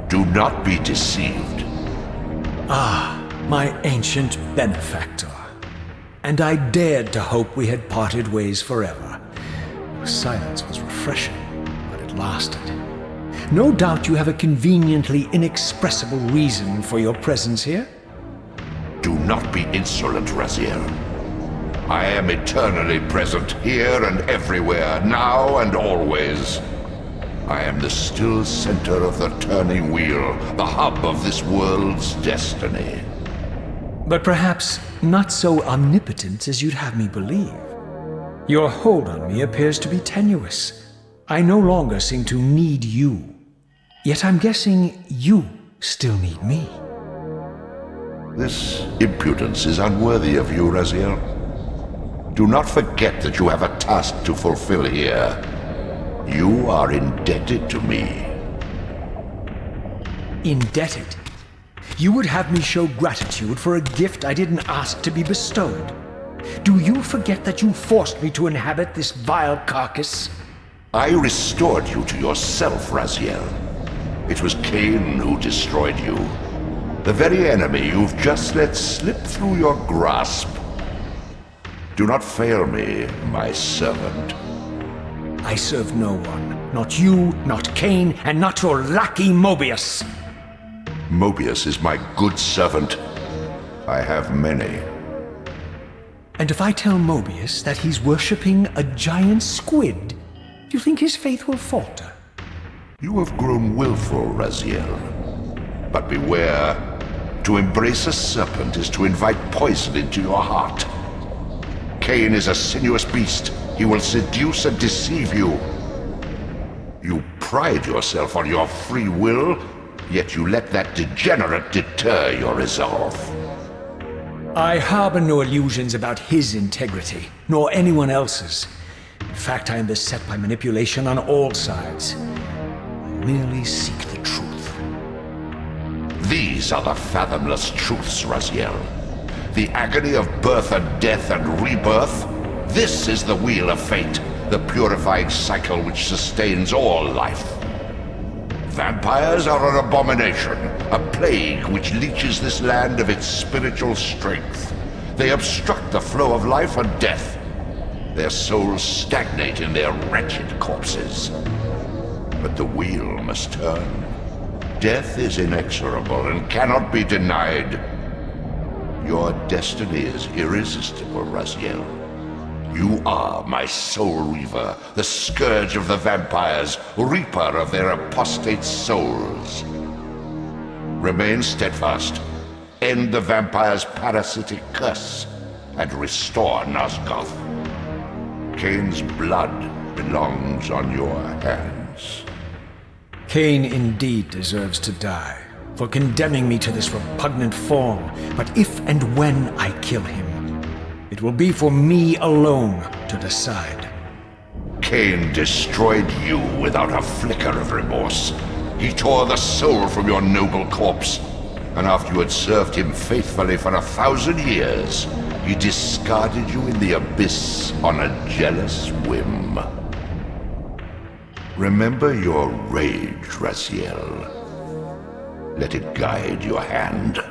G: Do not be deceived.
B: My ancient benefactor. And I dared to hope we had parted ways forever. Your silence was refreshing, but it lasted. No doubt you have a conveniently inexpressible reason for your presence here.
G: Do not be insolent, Raziel. I am eternally present here and everywhere, now and always. I am the still center of the turning wheel, the hub of this world's destiny.
B: But perhaps not so omnipotent as you'd have me believe. Your hold on me appears to be tenuous. I no longer seem to need you. Yet I'm guessing you still need me.
G: This impudence is unworthy of you, Raziel. Do not forget that you have a task to fulfill here. You are indebted to me.
B: Indebted? You would have me show gratitude for a gift I didn't ask to be bestowed. Do you forget that you forced me to inhabit this vile carcass?
G: I restored you to yourself, Raziel. It was Kain who destroyed you. The very enemy you've just let slip through your grasp. Do not fail me, my servant.
B: I serve no one. Not you, not Kain, and not your lackey Mobius.
G: Mobius is my good servant. I have many.
B: And if I tell Mobius that he's worshipping a giant squid, do you think his faith will falter?
G: You have grown willful, Raziel. But beware. To embrace a serpent is to invite poison into your heart. Kain is a sinuous beast. He will seduce and deceive you. You pride yourself on your free will, yet you let that degenerate deter your resolve.
B: I harbor no illusions about his integrity, nor anyone else's. In fact, I am beset by manipulation on all sides. I merely seek the truth.
G: These are the fathomless truths, Raziel. The agony of birth and death and rebirth. This is the wheel of fate, the purifying cycle which sustains all life. Vampires are an abomination, a plague which leeches this land of its spiritual strength. They obstruct the flow of life and death. Their souls stagnate in their wretched corpses. But the wheel must turn. Death is inexorable and cannot be denied. Your destiny is irresistible, Raziel. You are my soul reaver, the scourge of the vampires, reaper of their apostate souls. Remain steadfast, end the vampire's parasitic curse, and restore Nosgoth. Kain's blood belongs on your hands.
E: Kain indeed deserves to die for condemning me to this repugnant form, but if and when I kill him, it will be for me alone to decide.
G: Kain destroyed you without a flicker of remorse. He tore the soul from your noble corpse, and after you had served him faithfully for 1,000 years, he discarded you in the abyss on a jealous whim. Remember your rage, Raziel. Let it guide your hand.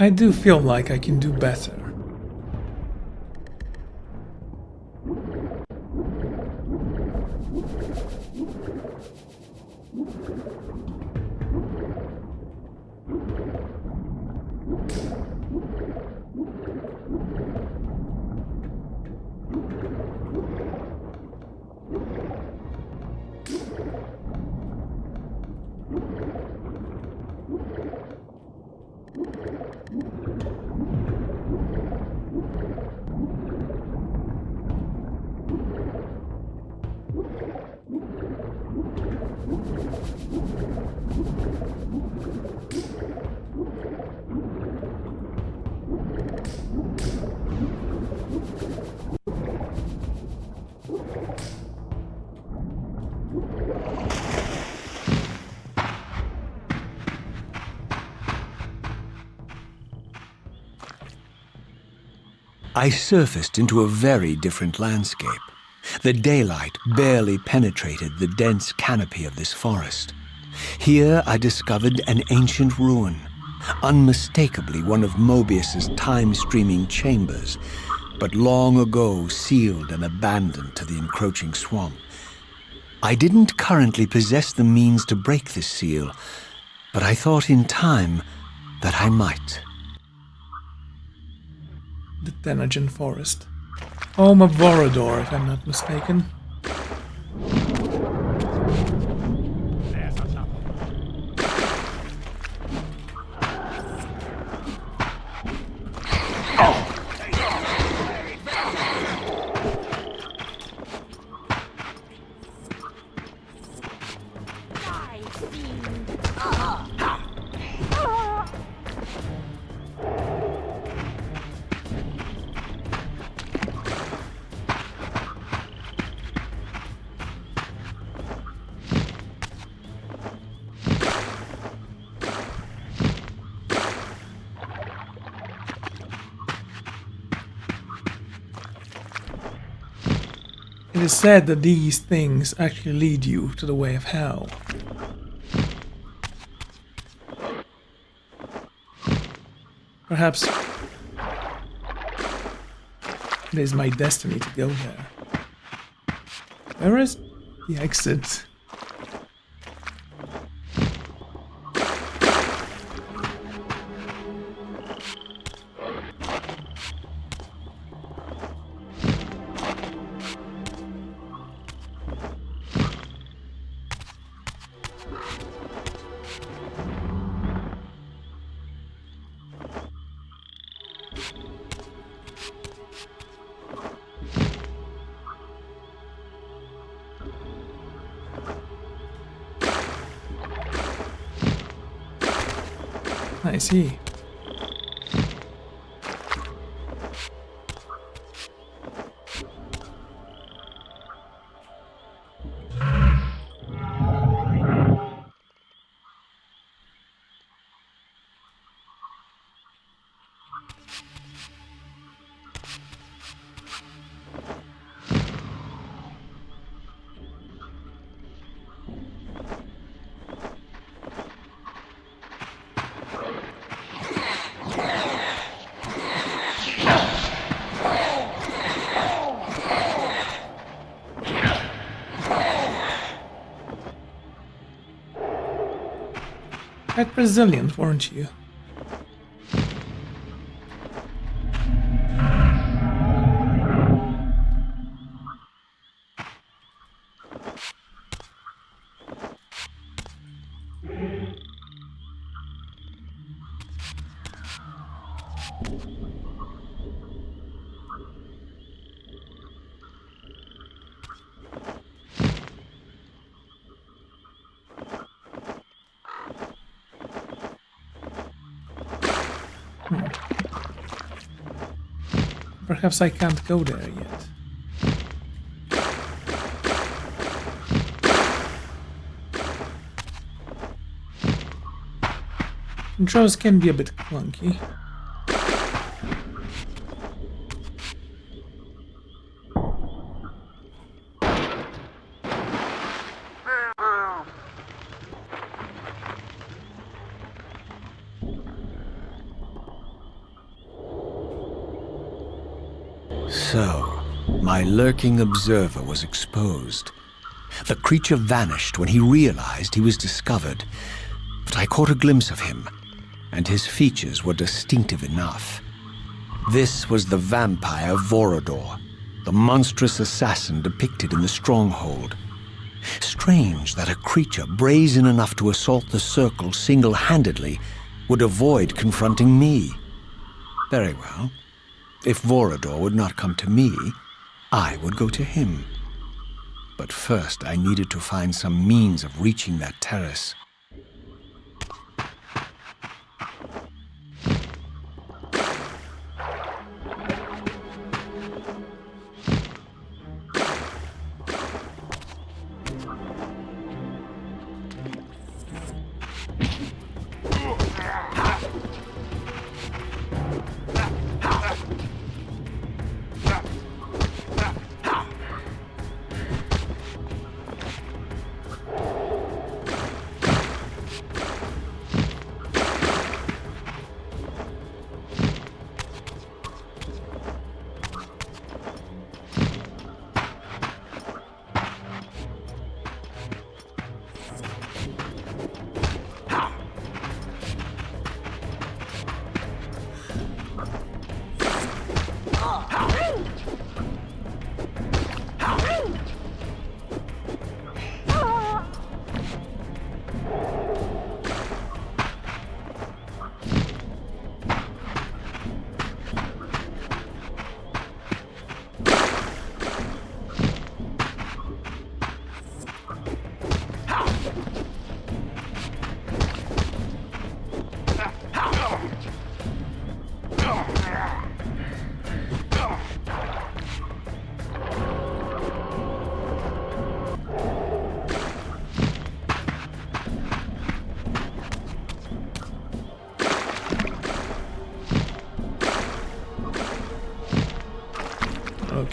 D: I do feel like I can do better.
E: I surfaced into a very different landscape. The daylight barely penetrated the dense canopy of this forest. Here I discovered an ancient ruin, unmistakably one of Mobius's time-streaming chambers, but long ago sealed and abandoned to the encroaching swamp. I didn't currently possess the means to break this seal, but I thought in time that I might.
D: The Tenagen Forest. Home of Vorador, if I'm not mistaken. It is said that these things actually lead you to the way of hell. Perhaps it is my destiny to go there. Where is the exit? I see. Quite resilient, weren't you? Perhaps I can't go there yet. Controls can be a bit clunky.
E: So, my lurking observer was exposed. The creature vanished when he realized he was discovered, but I caught a glimpse of him, and his features were distinctive enough. This was the vampire Vorador, the monstrous assassin depicted in the stronghold. Strange that a creature brazen enough to assault the circle single-handedly would avoid confronting me. Very well. If Vorador would not come to me, I would go to him. But first I needed to find some means of reaching that terrace.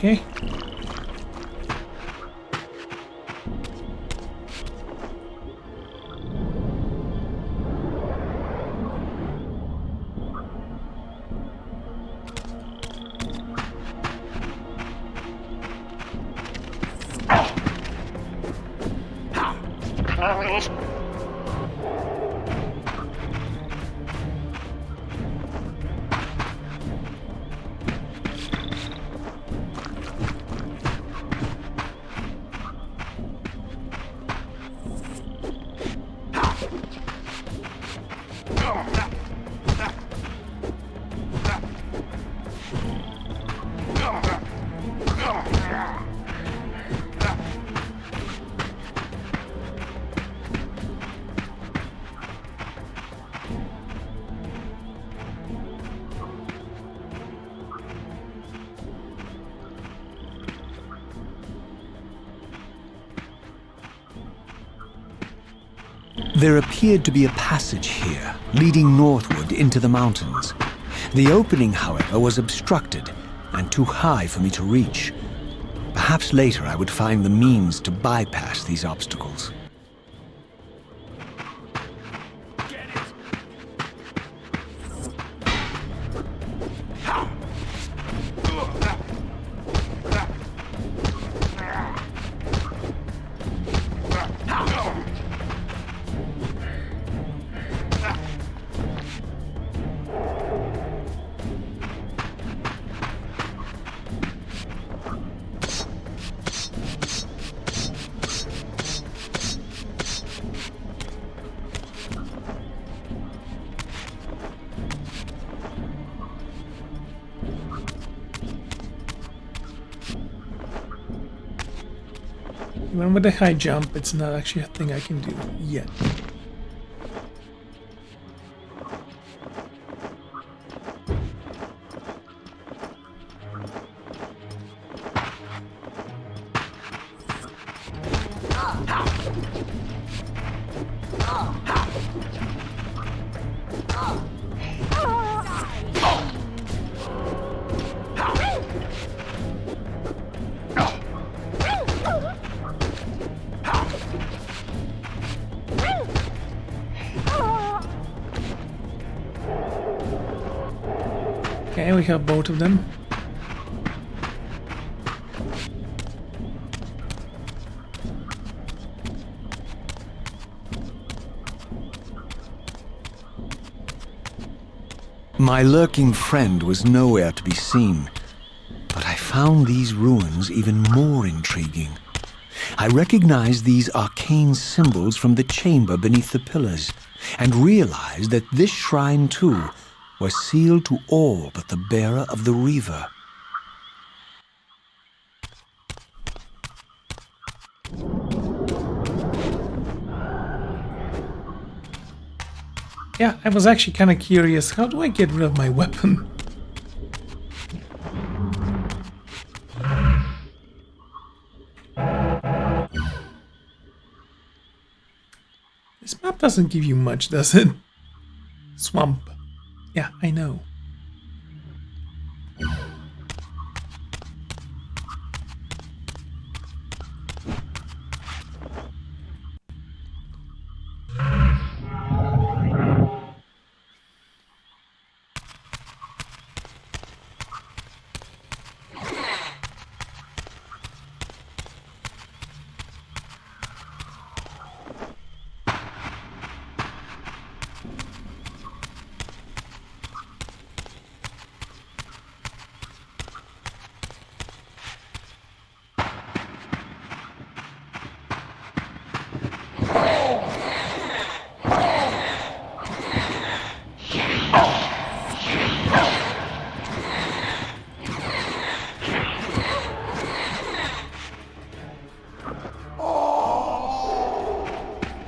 D: Okay.
E: There appeared to be a passage here, leading northward into the mountains. The opening, however, was obstructed and too high for me to reach. Perhaps later I would find the means to bypass these obstacles.
D: Even with the high jump, it's not actually a thing I can do yet. Okay, we have both of them.
E: My lurking friend was nowhere to be seen, but I found these ruins even more intriguing. I recognized these arcane symbols from the chamber beneath the pillars, and realized that this shrine, too, was sealed to all but the bearer of the Reaver.
D: Yeah, I was actually kind of curious. How do I get rid of my weapon? This map doesn't give you much, does it? Swamp. Yeah, I know.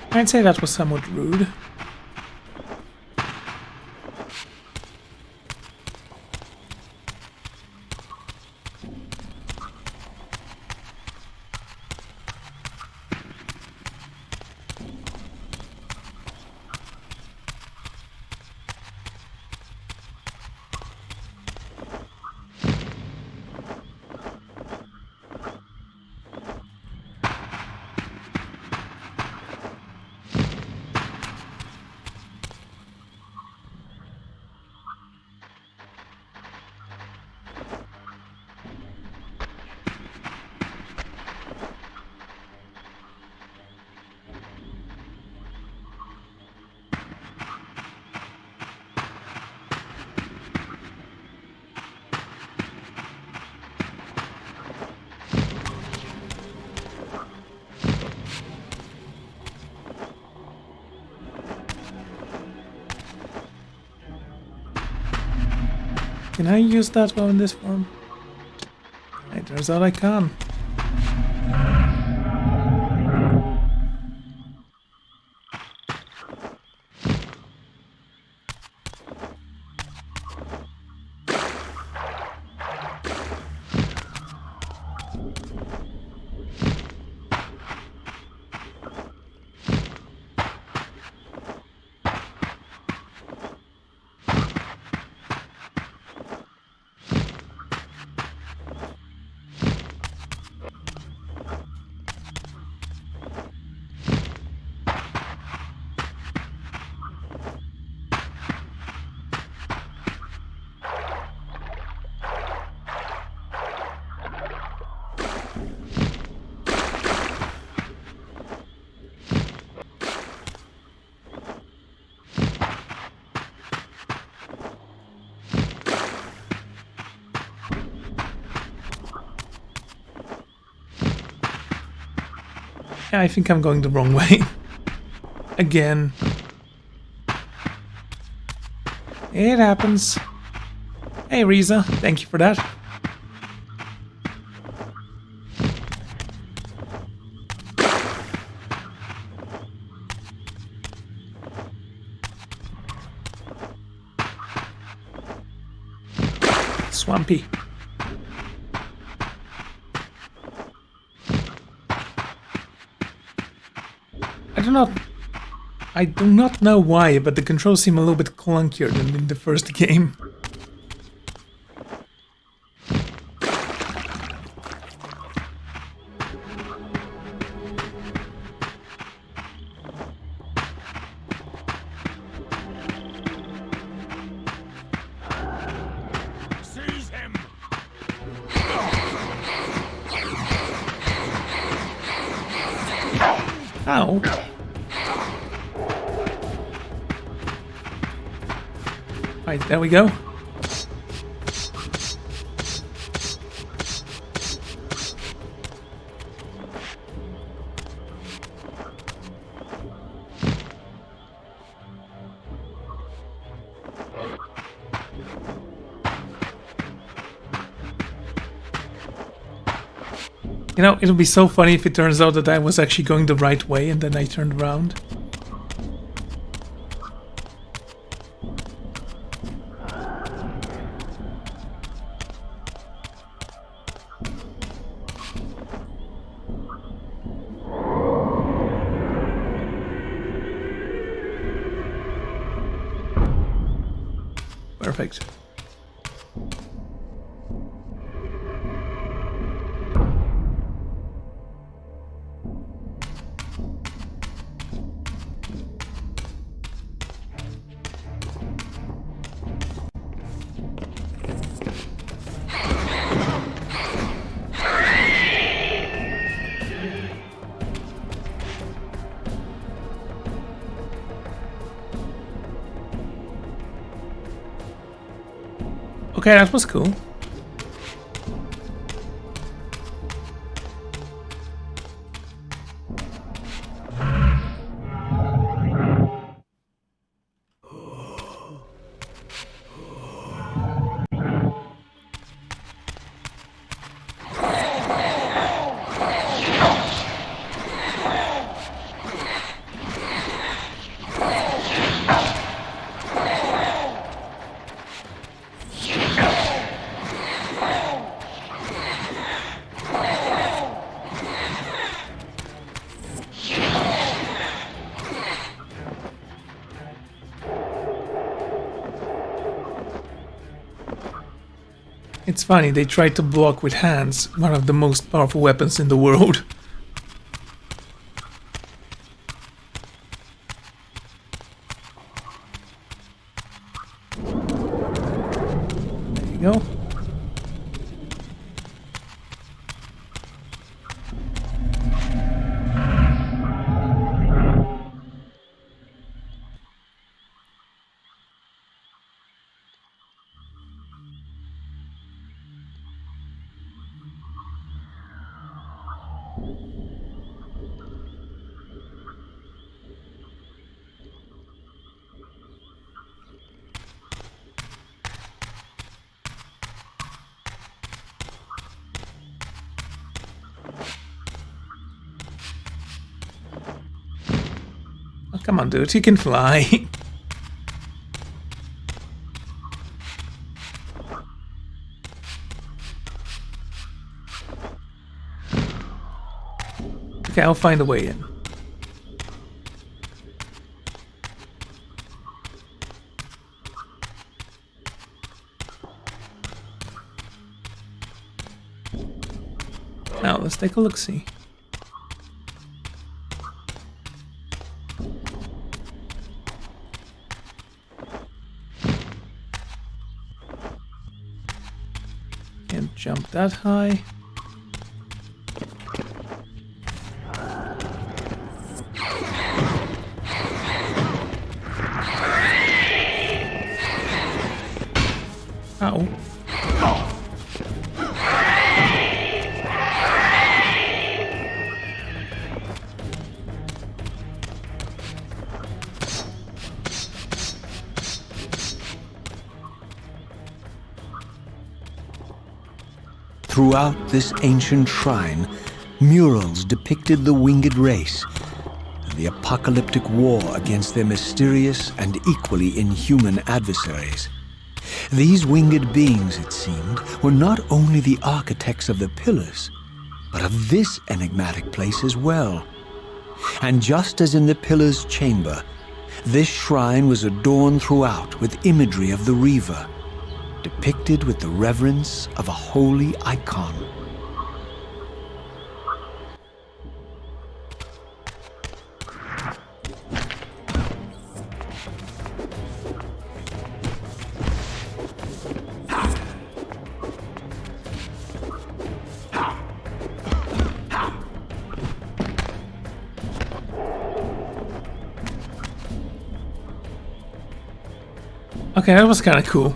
D: I'd say that was somewhat rude. Can I use that one in this form? It turns out I can. Yeah, I think I'm going the wrong way. Again. It happens. Hey, Reaver, thank you for that. Swampy. I do not know why, but the controls seem a little bit clunkier than in the first game.
B: Seize him!
D: Ow. Right, there we go. You know, it'll be so funny if it turns out that I was actually going the right way and then I turned around. Perfect. Okay, that was cool. It's funny, they tried to block with hands, one of the most powerful weapons in the world. There you go. Come on, dude, you can fly. Okay, I'll find a way in. Now, let's take a look-see. Can't jump that high. Ow.
E: Throughout this ancient shrine, murals depicted the winged race and the apocalyptic war against their mysterious and equally inhuman adversaries. These winged beings, it seemed, were not only the architects of the pillars, but of this enigmatic place as well. And just as in the pillar's chamber, this shrine was adorned throughout with imagery of the Reaver, depicted with the reverence of a holy icon.
D: Okay, that was kind of cool.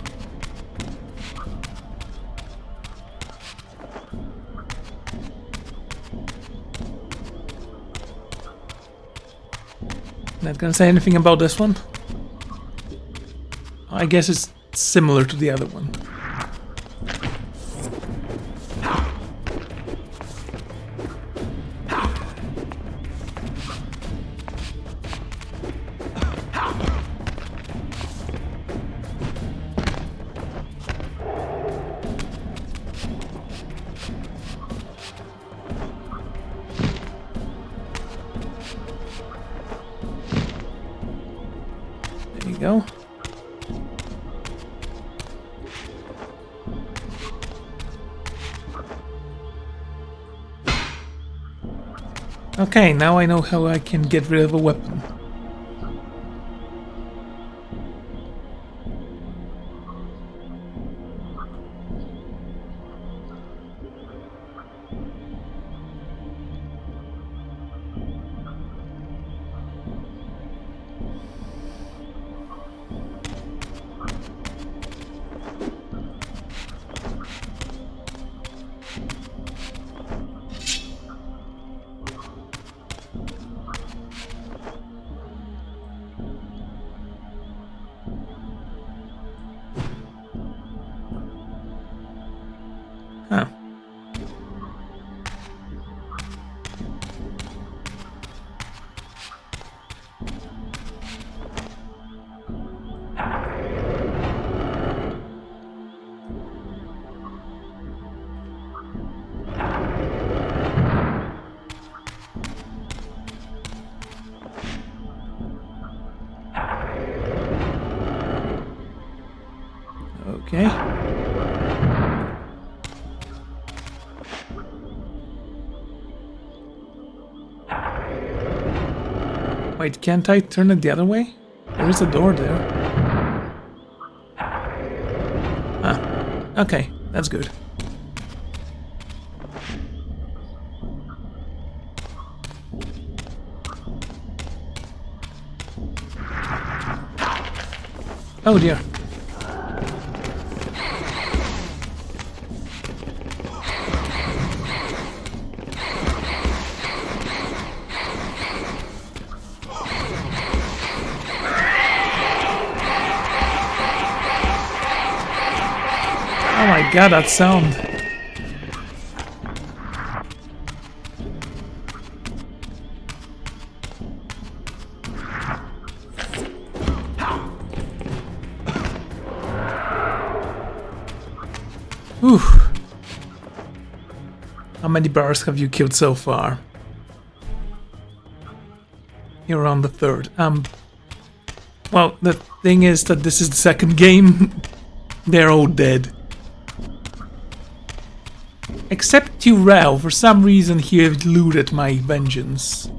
D: Not gonna say anything about this one. I guess it's similar to the other one. There you go. Okay, now I know how I can get rid of a weapon. Huh. Okay. Wait, can't I turn it the other way? There is a door there. Ah, okay, that's good. Oh dear. Oh my god, that sound. Whew. How many bars have you killed so far? You're on the third. Well, the thing is that this is the second game. They're all dead. Except Turel, for some reason he eluded my vengeance.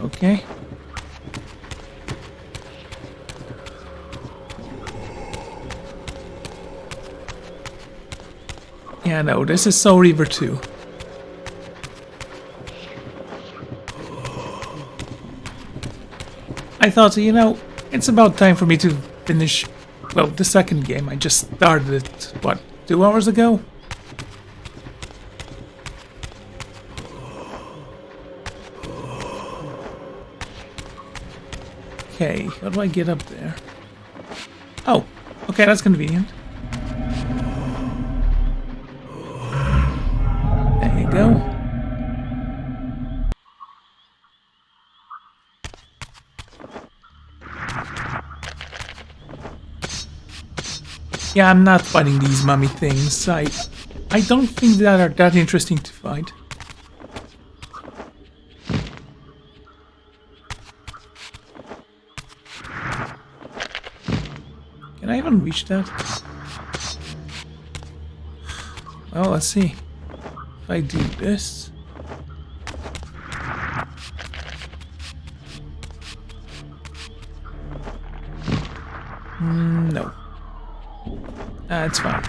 D: Okay. Yeah, no, this is so Reaver 2. I thought, you know, it's about time for me to finish, well, the second game. I just started it, what, 2 hours ago? Okay, how do I get up there? Oh, okay, that's convenient. There you go. Yeah, I'm not fighting these mummy things. I don't think that are that interesting to fight. Can I even reach that? Well, let's see. If I do this... no. It's fine.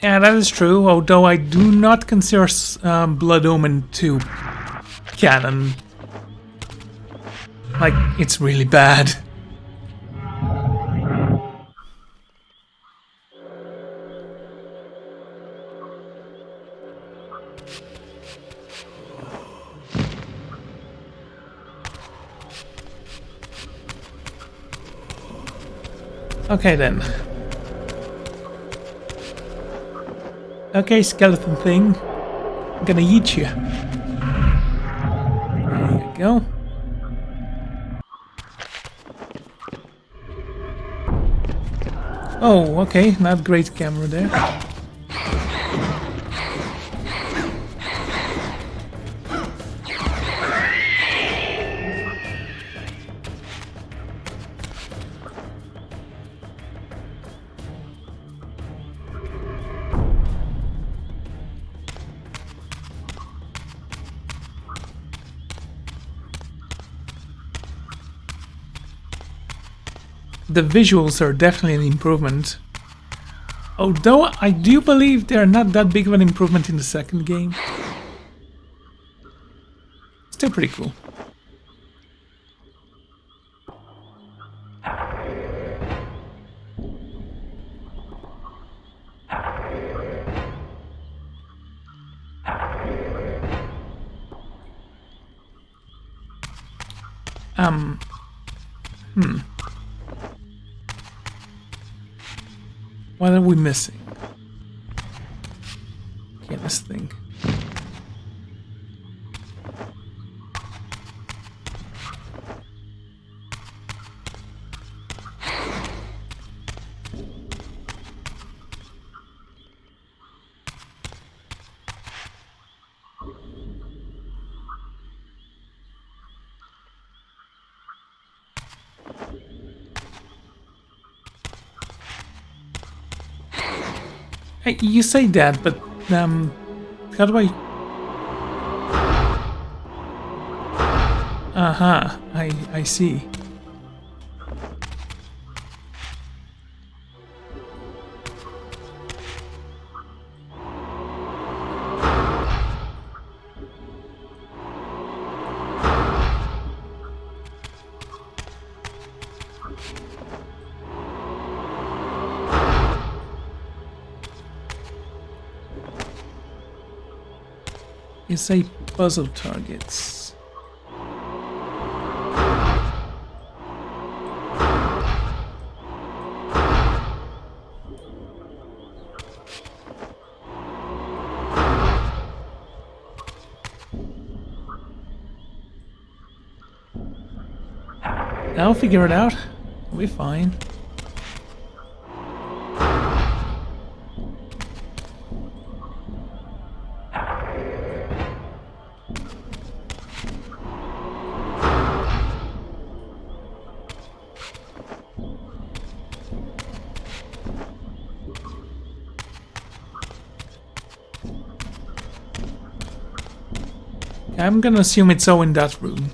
D: Yeah, that is true, although I do not consider Blood Omen 2 canon. Like, it's really bad. Okay then. Okay, skeleton thing. I'm gonna eat you. There you go. Oh, okay, not great camera there. The visuals are definitely an improvement. Although I do believe they're not that big of an improvement in the second game. Still pretty cool. What are we missing? Okay, this thing. Hey, you say that, but how do I Aha, I see. You say puzzle targets. I'll figure it out. We'll be fine. I'm gonna assume it's all in that room.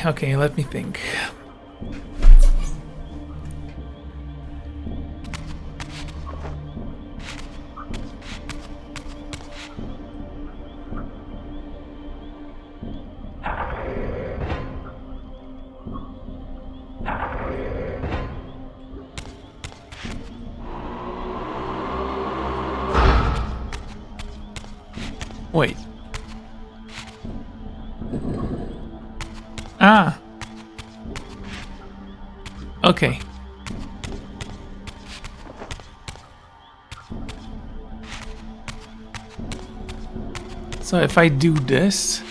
D: Okay, let me think. Wait. Ah. Okay. So if I do this...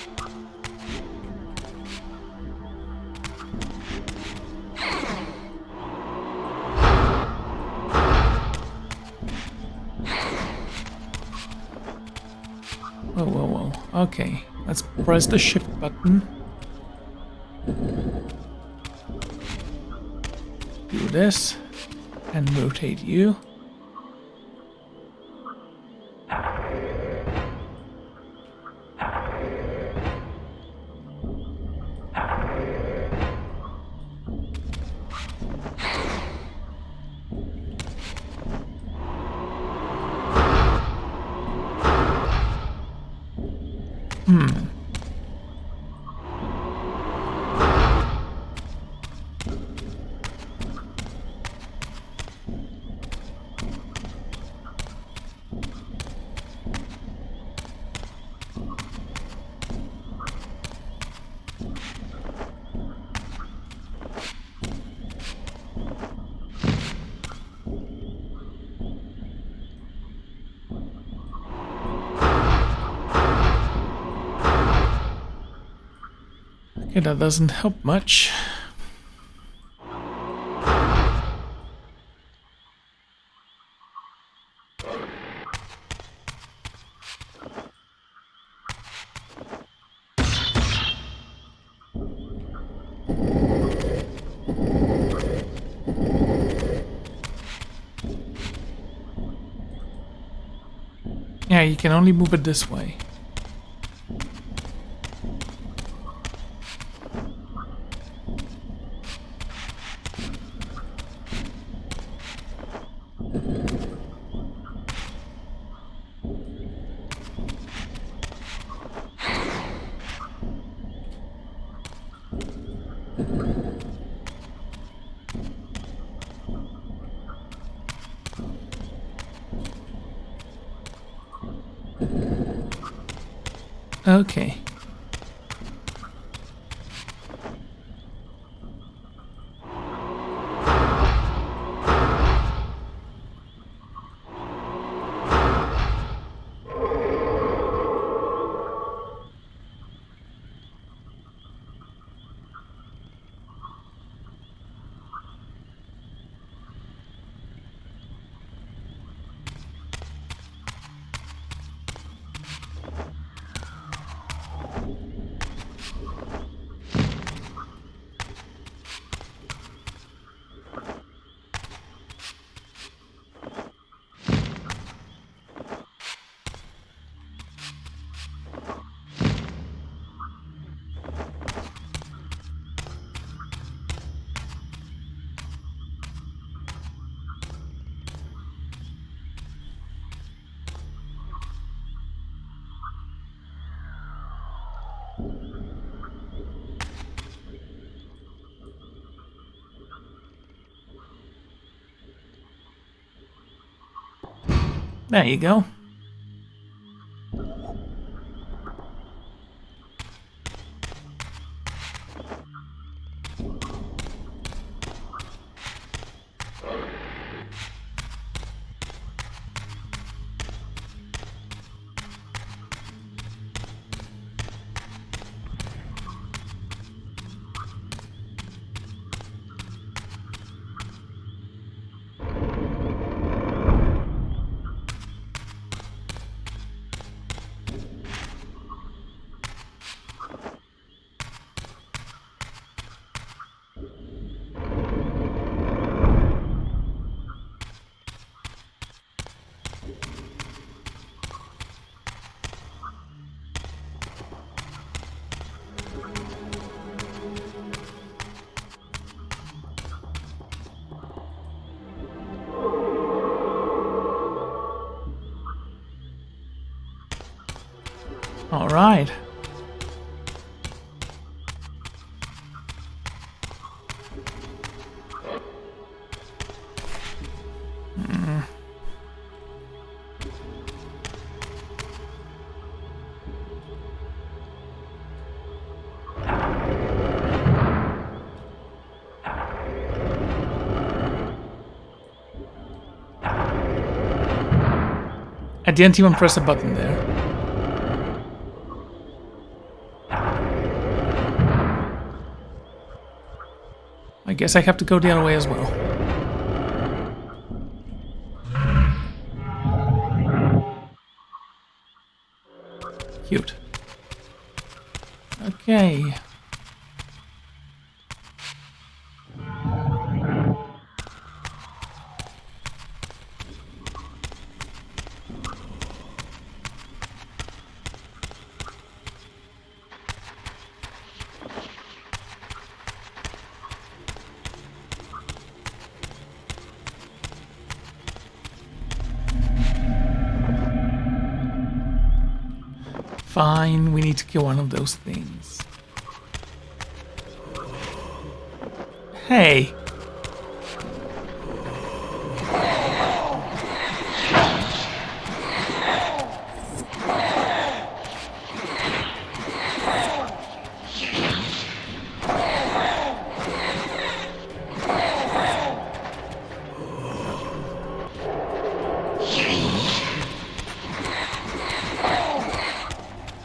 D: Whoa. Okay, let's press the shift button. Do this and rotate you. Okay, that doesn't help much. Yeah, you can only move it this way. Okay. There you go. All right. I didn't even press a button there. I guess I have to go the other way as well. Cute. Okay. Fine, we need to kill one of those things. Hey!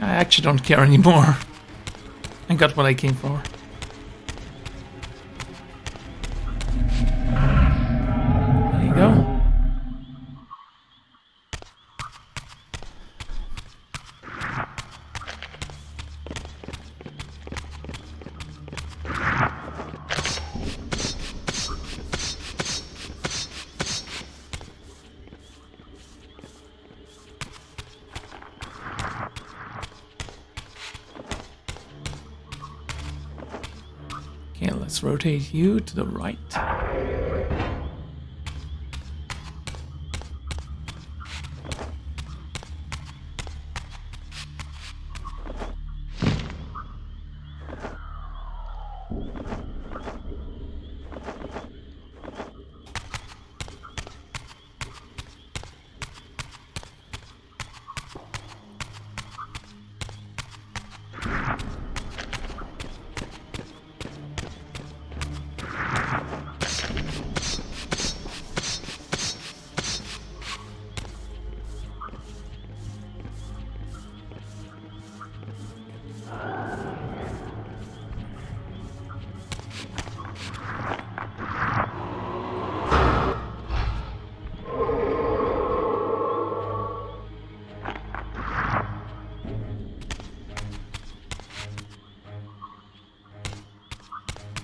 D: I actually don't care anymore. I got what I came for. There you go. Okay, let's rotate you to the right.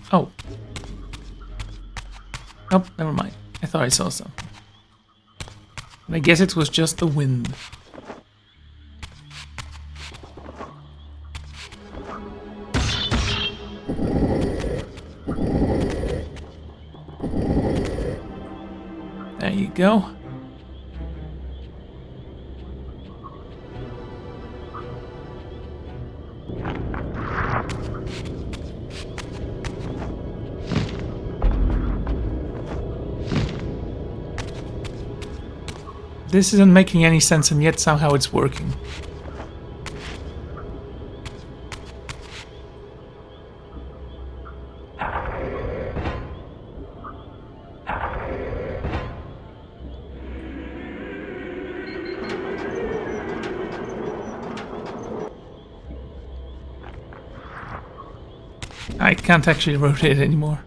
D: Oh. Nope, never mind. I thought I saw something. But I guess it was just the wind. There you go. This isn't making any sense, and yet somehow it's working. I can't actually rotate anymore.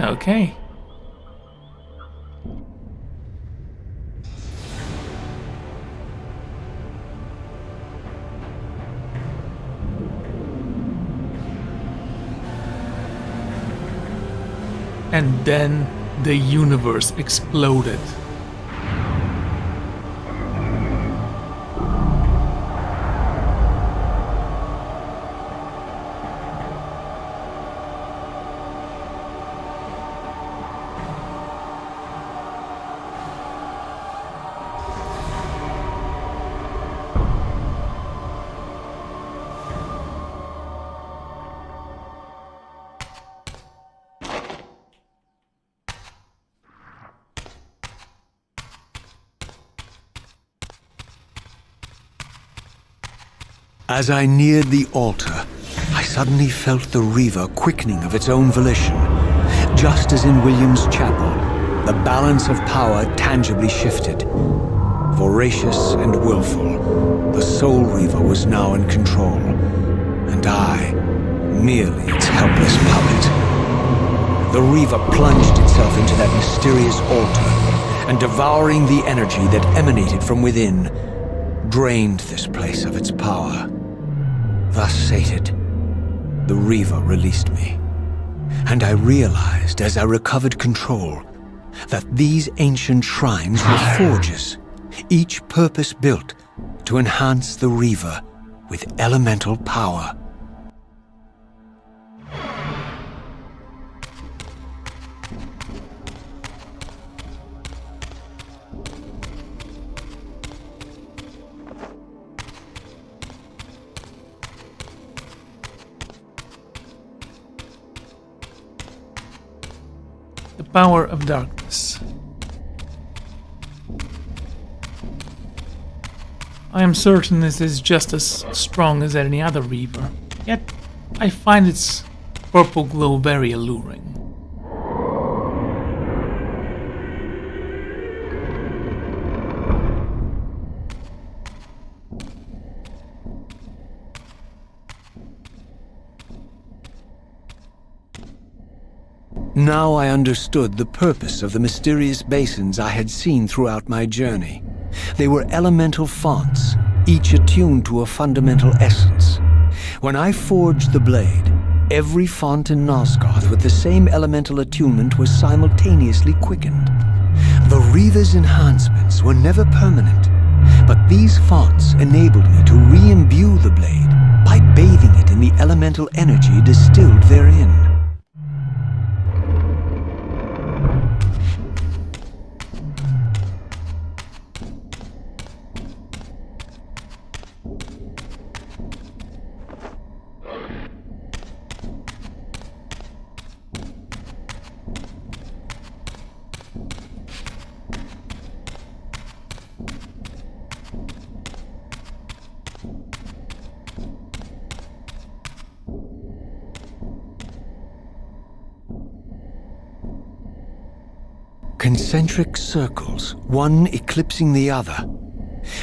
D: Okay. And then the universe exploded.
E: As I neared the altar, I suddenly felt the Reaver quickening of its own volition. Just as in William's chapel, the balance of power tangibly shifted. Voracious and willful, the Soul Reaver was now in control, and I, merely its helpless puppet. The Reaver plunged itself into that mysterious altar, and devouring the energy that emanated from within, drained this place of its power. Thus sated, the Reaver released me, and I realized as I recovered control that these ancient shrines were forges, each purpose-built to enhance the Reaver with elemental power.
D: The power of darkness. I am certain this is just as strong as any other Reaver, yet I find its purple glow very alluring.
E: Now I understood the purpose of the mysterious basins I had seen throughout my journey. They were elemental fonts, each attuned to a fundamental essence. When I forged the blade, every font in Nosgoth with the same elemental attunement was simultaneously quickened. The Reaver's enhancements were never permanent, but these fonts enabled me to re-imbue the blade by bathing it in the elemental energy distilled therein. Concentric circles, one eclipsing the other.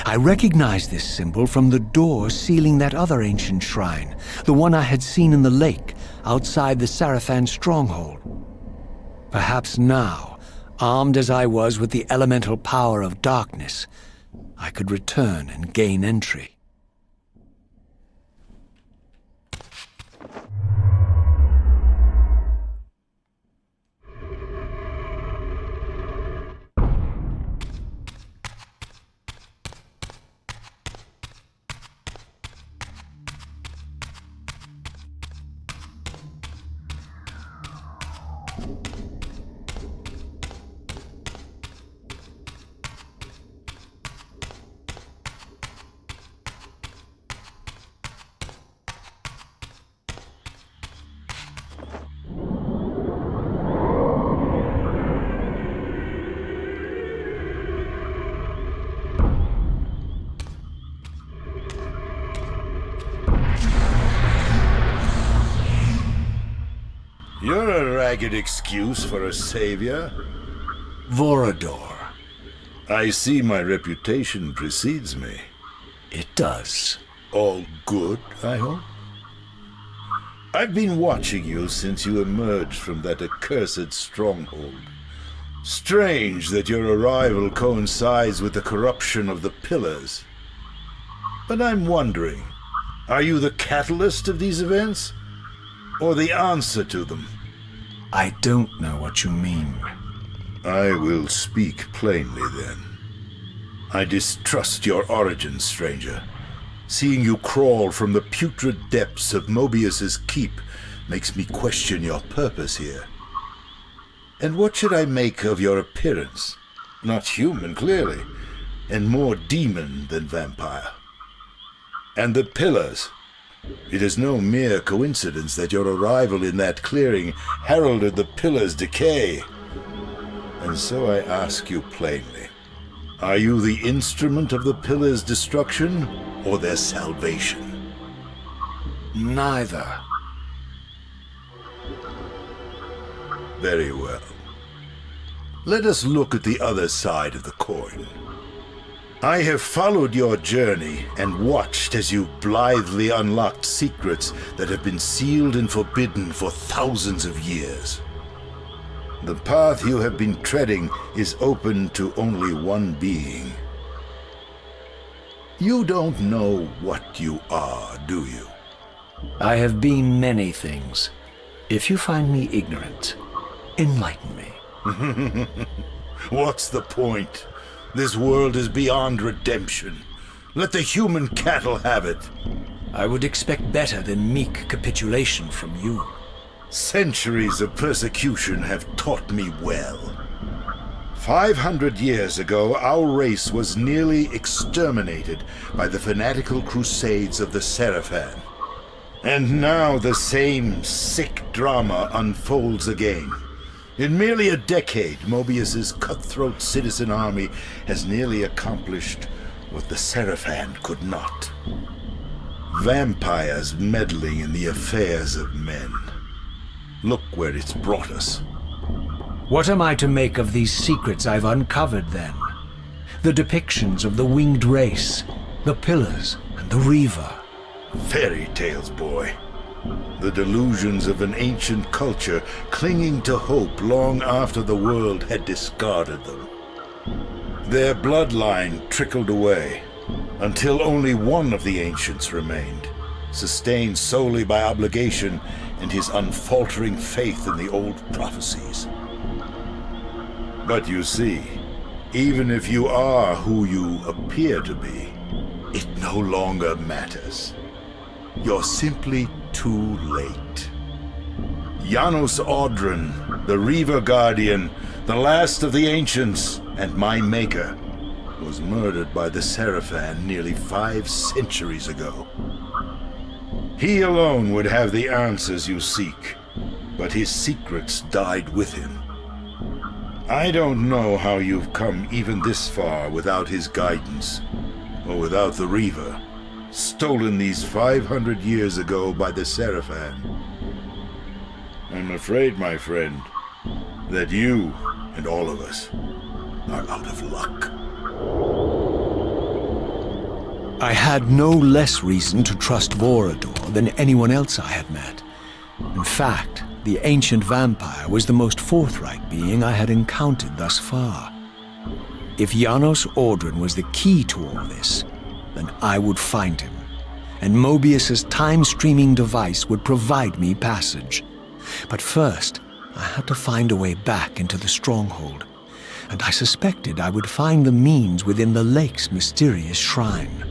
E: I recognized this symbol from the door sealing that other ancient shrine, the one I had seen in the lake outside the Sarafan stronghold. Perhaps now, armed as I was with the elemental power of darkness, I could return and gain entry.
H: You're a ragged excuse for a savior.
E: Vorador.
H: I see my reputation precedes me.
E: It does.
H: All good, I hope? I've been watching you since you emerged from that accursed stronghold. Strange that your arrival coincides with the corruption of the Pillars. But I'm wondering, are you the catalyst of these events? Or the answer to them?
E: I don't know what you mean.
H: I will speak plainly then. I distrust your origins, stranger. Seeing you crawl from the putrid depths of Mobius's keep makes me question your purpose here. And what should I make of your appearance? Not human, clearly, and more demon than vampire. And the Pillars. It is no mere coincidence that your arrival in that clearing heralded the Pillars' decay. And so I ask you plainly, are you the instrument of the Pillars' destruction or their salvation?
E: Neither.
H: Very well. Let us look at the other side of the coin. I have followed your journey and watched as you blithely unlocked secrets that have been sealed and forbidden for thousands of years. The path you have been treading is open to only one being. You don't know what you are, do you?
E: I have been many things. If you find me ignorant, enlighten me.
H: What's the point? This world is beyond redemption. Let the human cattle have it.
E: I would expect better than meek capitulation from you.
H: Centuries of persecution have taught me well. 500 years ago, our race was nearly exterminated by the fanatical crusades of the Seraphan. And now the same sick drama unfolds again. In merely a decade, Mobius's cutthroat citizen army has nearly accomplished what the Seraphan could not. Vampires meddling in the affairs of men. Look where it's brought us.
E: What am I to make of these secrets I've uncovered, then? The depictions of the winged race, the Pillars, and the Reaver.
H: Fairy tales, boy. The delusions of an ancient culture clinging to hope long after the world had discarded them. Their bloodline trickled away, until only one of the ancients remained, sustained solely by obligation and his unfaltering faith in the old prophecies. But you see, even if you are who you appear to be, it no longer matters. You're simply too late. Janos Audron, the Reaver Guardian, the last of the ancients, and my maker, was murdered by the Seraphan nearly 5 centuries ago. He alone would have the answers you seek, but his secrets died with him. I don't know how you've come even this far without his guidance, or without the Reaver, stolen these 500 years ago by the Seraphan. I'm afraid, my friend, that you and all of us are out of luck.
E: I had no less reason to trust Vorador than anyone else I had met. In fact, the ancient vampire was the most forthright being I had encountered thus far. If Janos Audron was the key to all this, then I would find him, and Mobius's time-streaming device would provide me passage. But first, I had to find a way back into the stronghold, and I suspected I would find the means within the lake's mysterious shrine.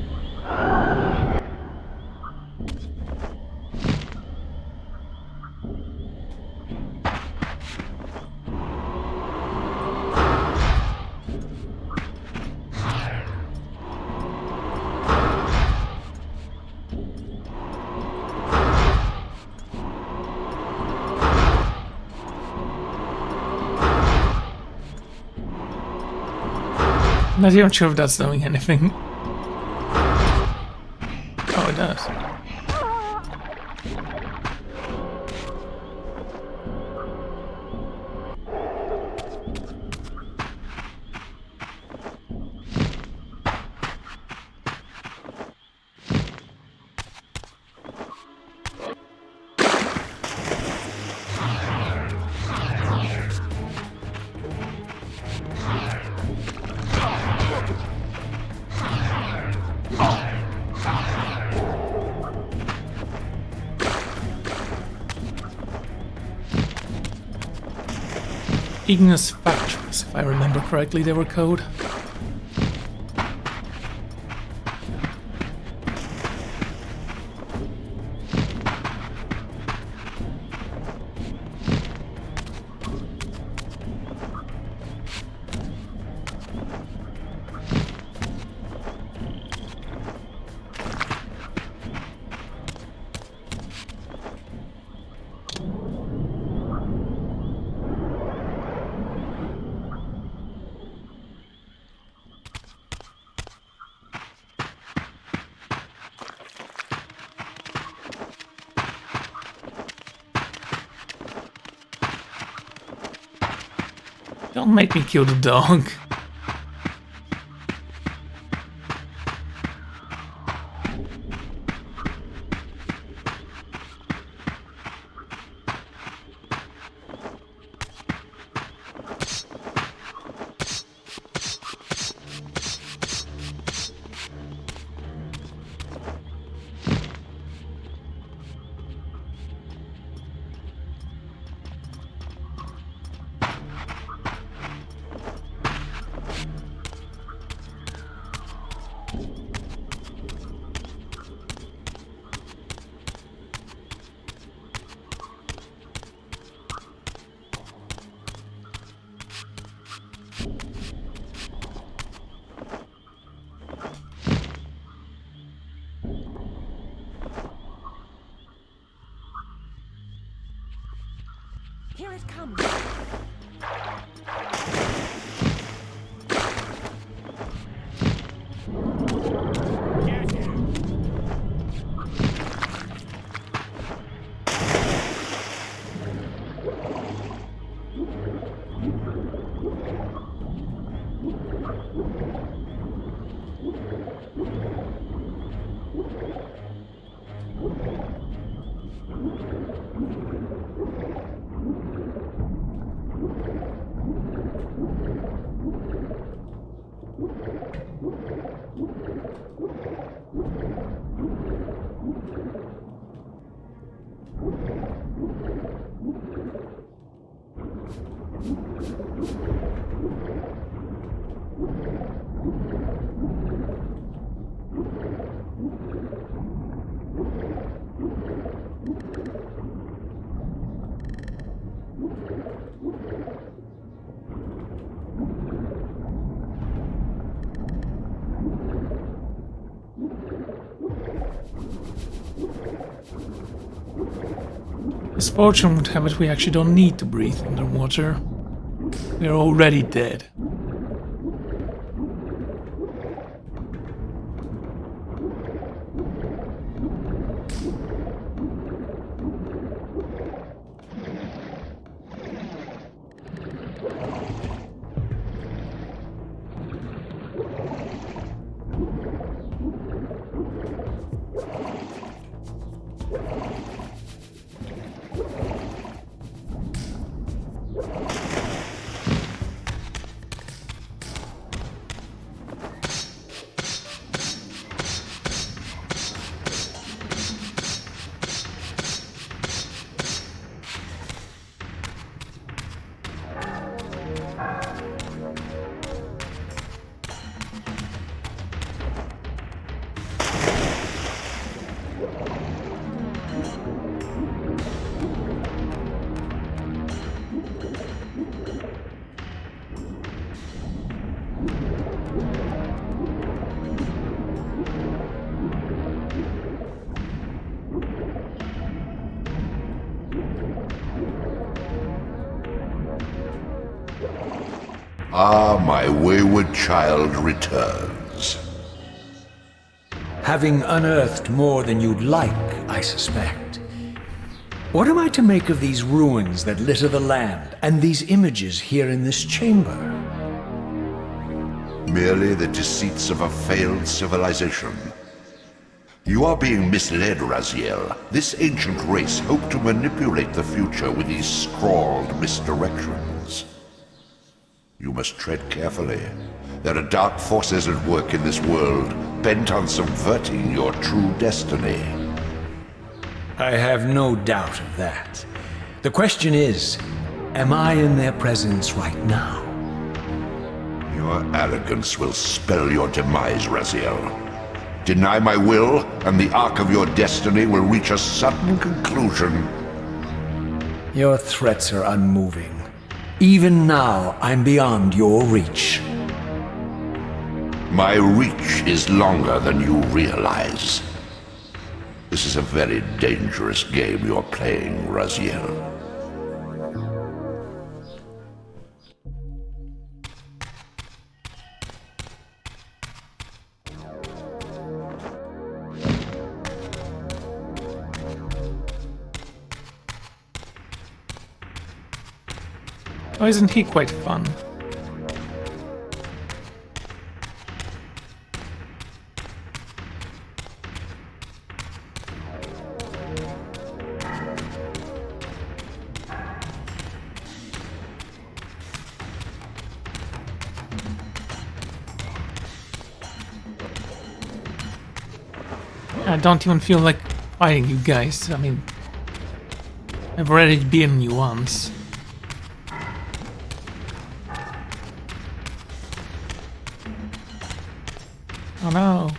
D: Not even sure if that's doing anything. Oh, it does. Ignis Factories, if I remember correctly, they were called. Don't make me kill the dog.
F: Here it comes. As fortune would have it, we actually don't need to breathe underwater. We're already dead.
G: Ah, my wayward child returns.
E: Having unearthed more than you'd like, I suspect. What am I to make of these ruins that litter the land, and these images here in this chamber?
G: Merely the deceits of a failed civilization. You are being misled, Raziel. This ancient race hoped to manipulate the future with these scrawled misdirections. You must tread carefully. There are dark forces at work in this world, bent on subverting your true destiny.
E: I have no doubt of that. The question is, Am I in their presence right now?
G: Your arrogance will spell your demise, Raziel. Deny my will, and the arc of your destiny will reach a sudden conclusion.
E: Your threats are unmoving. Even now, I'm beyond your reach.
G: My reach is longer than you realize. This is a very dangerous game you're playing, Raziel.
D: Oh, isn't he quite fun? I don't even feel like fighting you guys. I mean, I've already beaten you once. Oh no.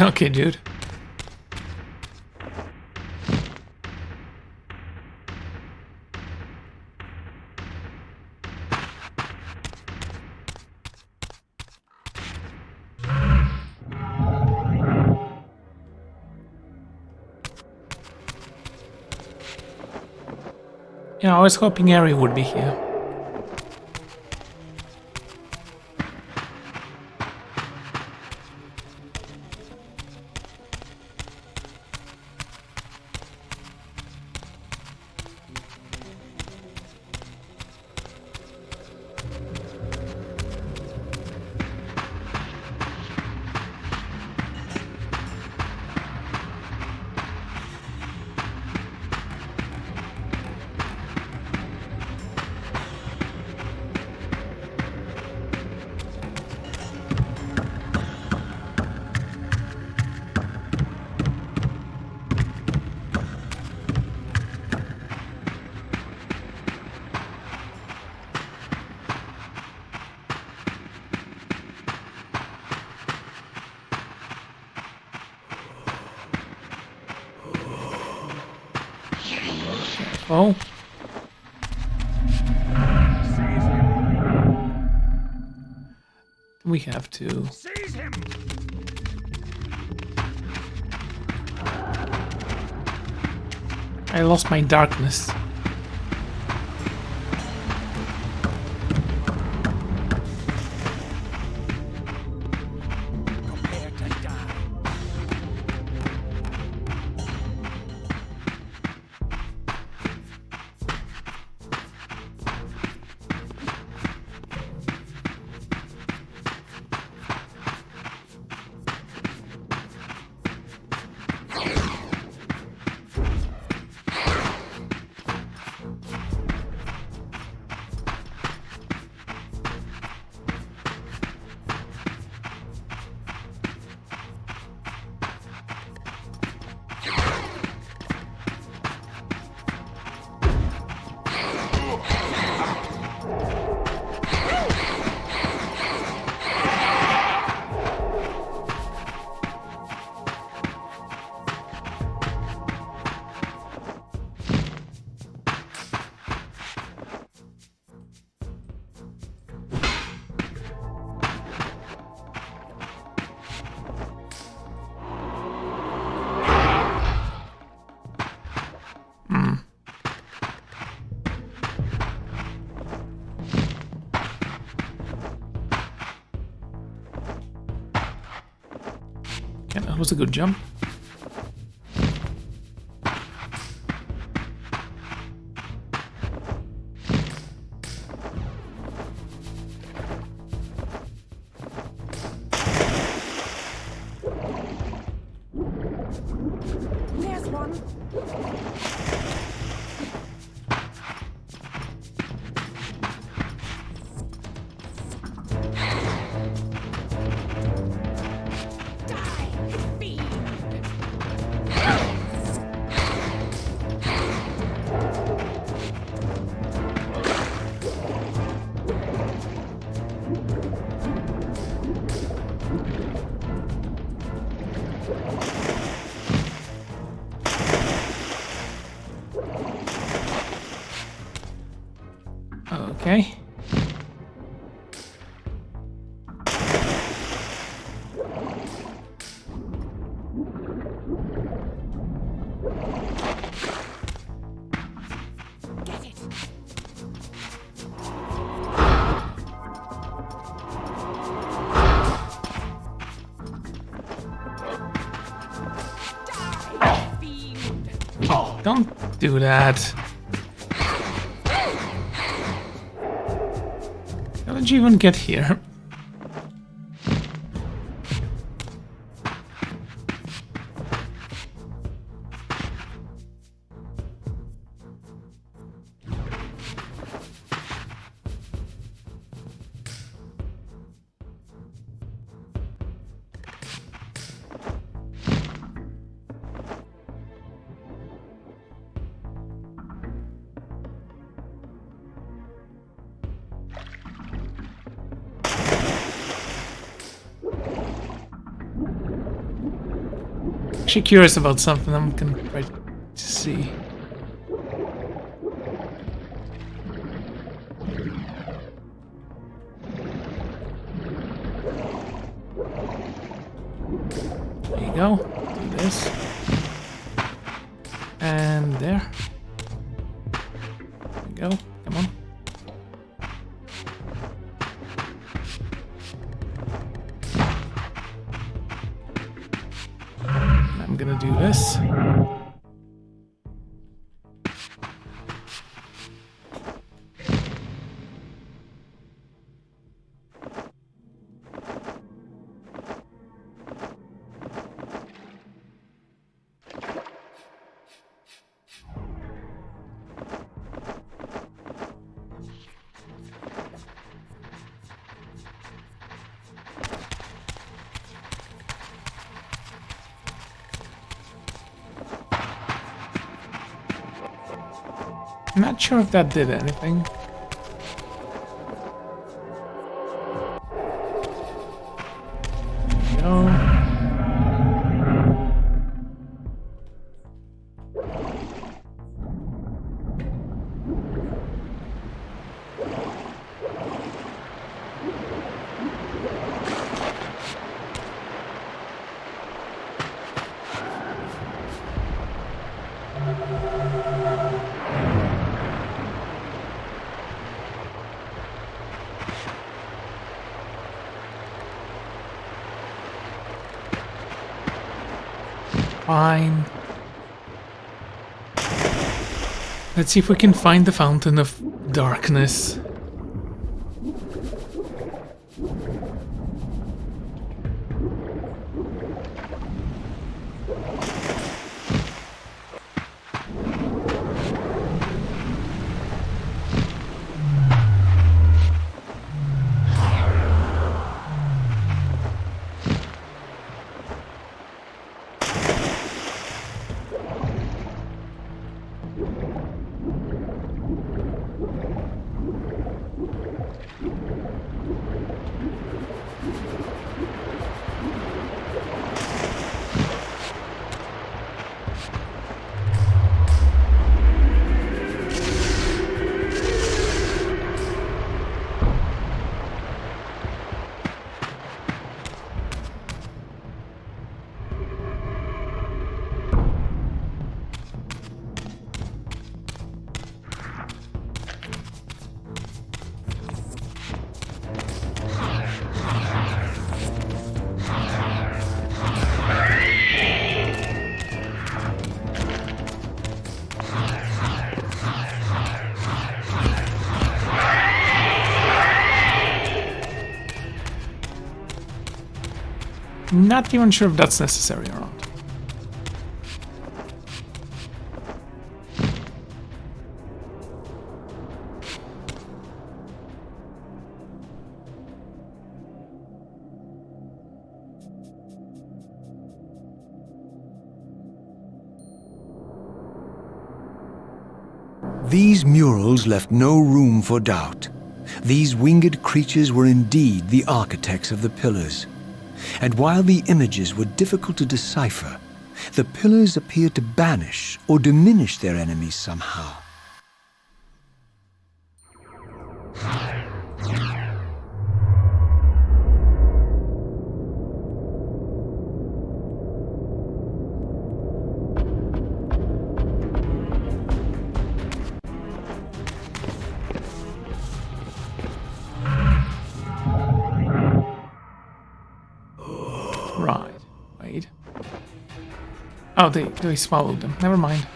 D: Okay, dude. Yeah, I was hoping Ari would be here. Oh. We have to.
B: Seize him!
D: I lost my darkness.
B: Prepare to die.
D: That was a good jump.
I: There's one.
D: Okay.
I: Get it. Die, fiend.
D: Don't do that. How did you even get here? Actually curious about something. I'm gonna try to see. There you go. Do this. And there. There we go. Come on. I'm gonna do this. I'm not sure if that did anything. No. Fine. Let's see if we can find the Fountain of Darkness. Not even sure if that's necessary or not.
E: These murals left no room for doubt. These winged creatures were indeed the architects of the pillars. And while the images were difficult to decipher, the pillars appeared to banish or diminish their enemies somehow.
D: Right. Wait. Oh, they swallowed them. Never mind.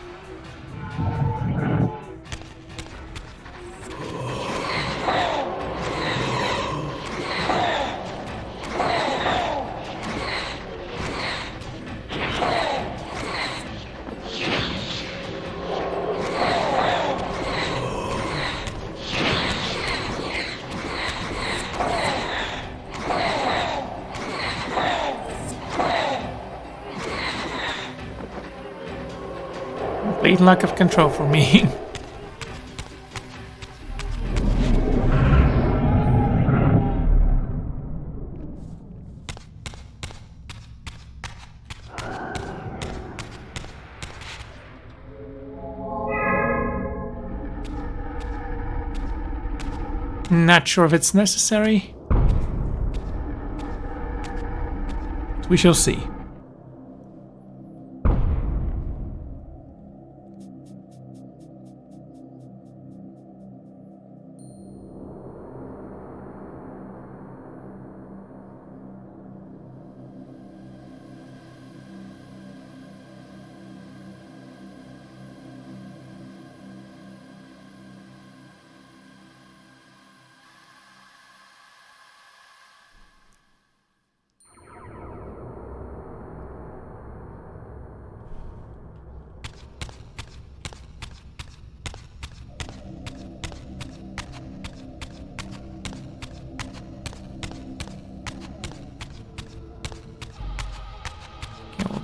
D: Complete lack of control for me. Not sure if it's necessary. We shall see.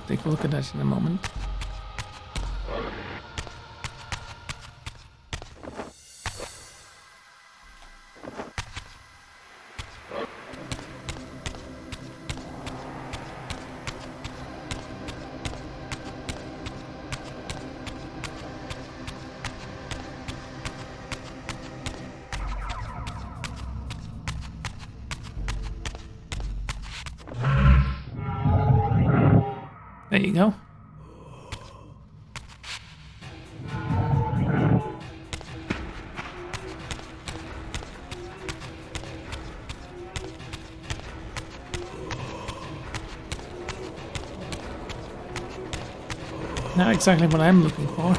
D: Take a look at that in a moment. There you go. Not exactly what I'm looking for.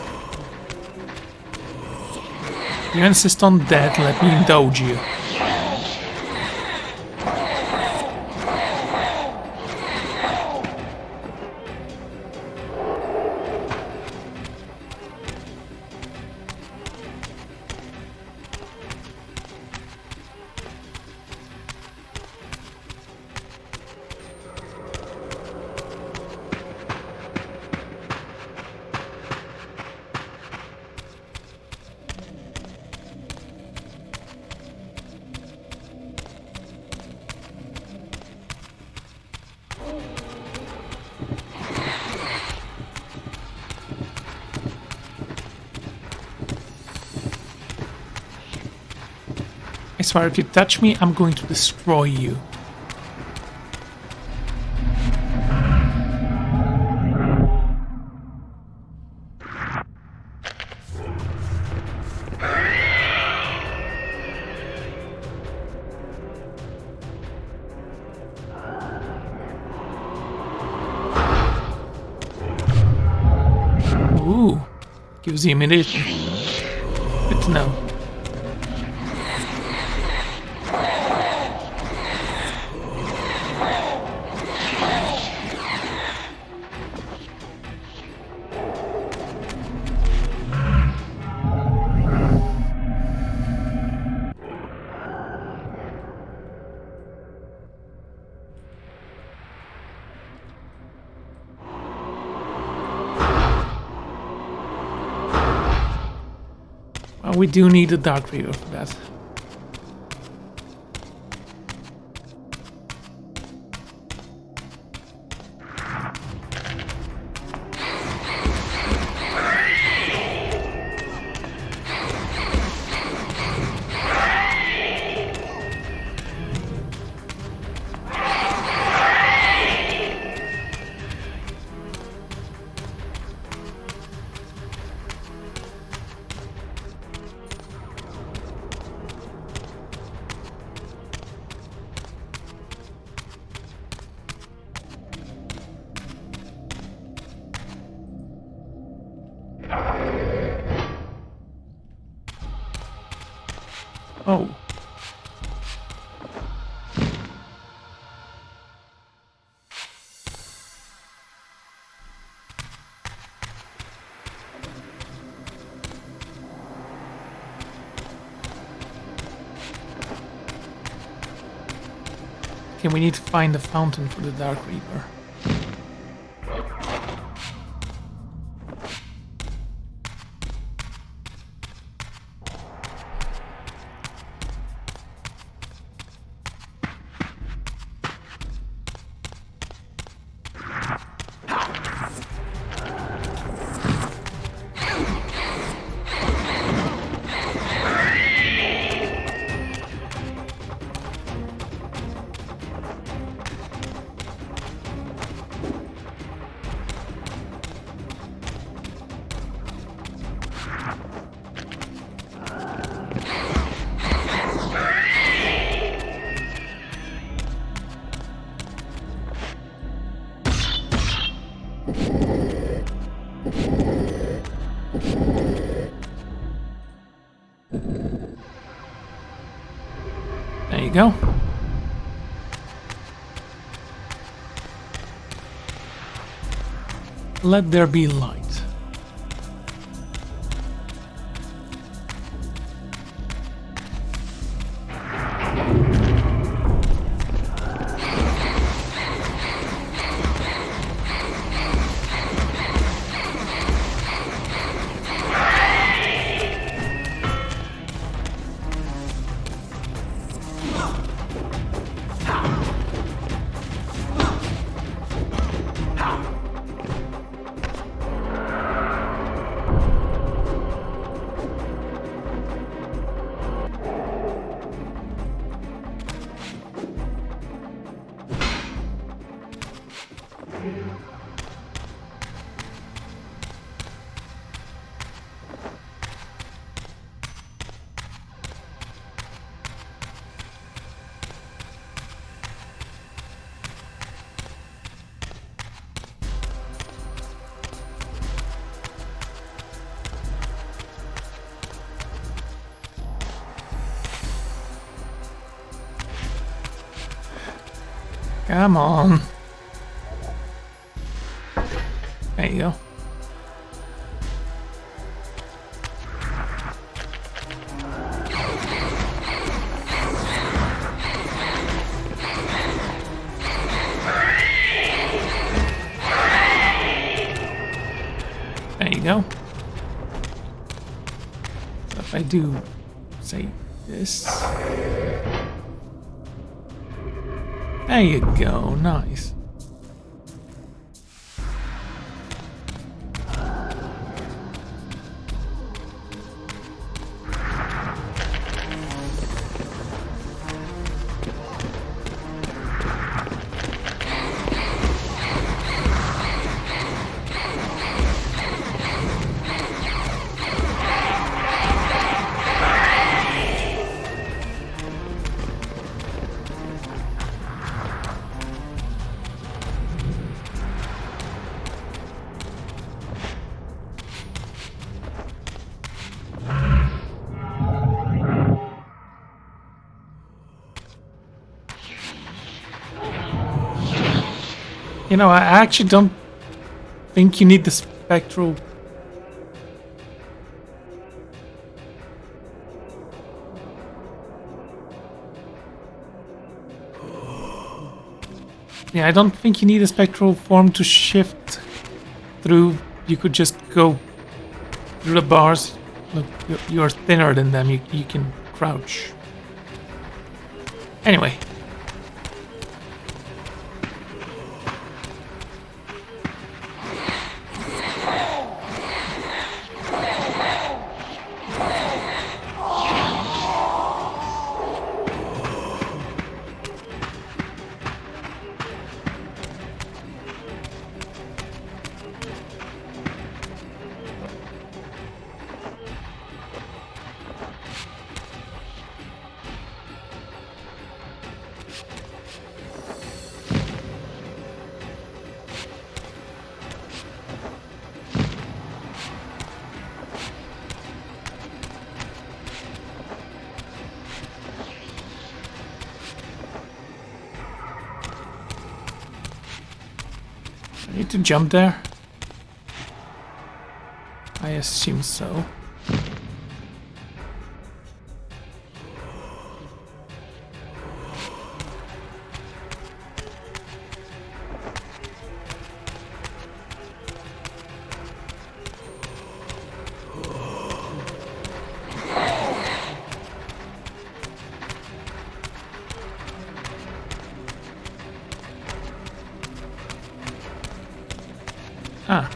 D: You insist on that, let me indulge you. I swear, if you touch me, I'm going to destroy you. Ooh, gives you immunity. Good to know.
F: we do need a Dark Reaver for that. Oh. Okay, we need to find the fountain for the Dark Reaver. There you go. Let there be light. Come on. There you go. There you go. So if I do, say, this. There you go, nice. You know, I actually don't think you need the spectral. Yeah, I don't think you need a spectral form to shift through. You could just go through the bars
D: Look, you're thinner than them. You can crouch. Anyway. I need to jump there? I assume so. Ah.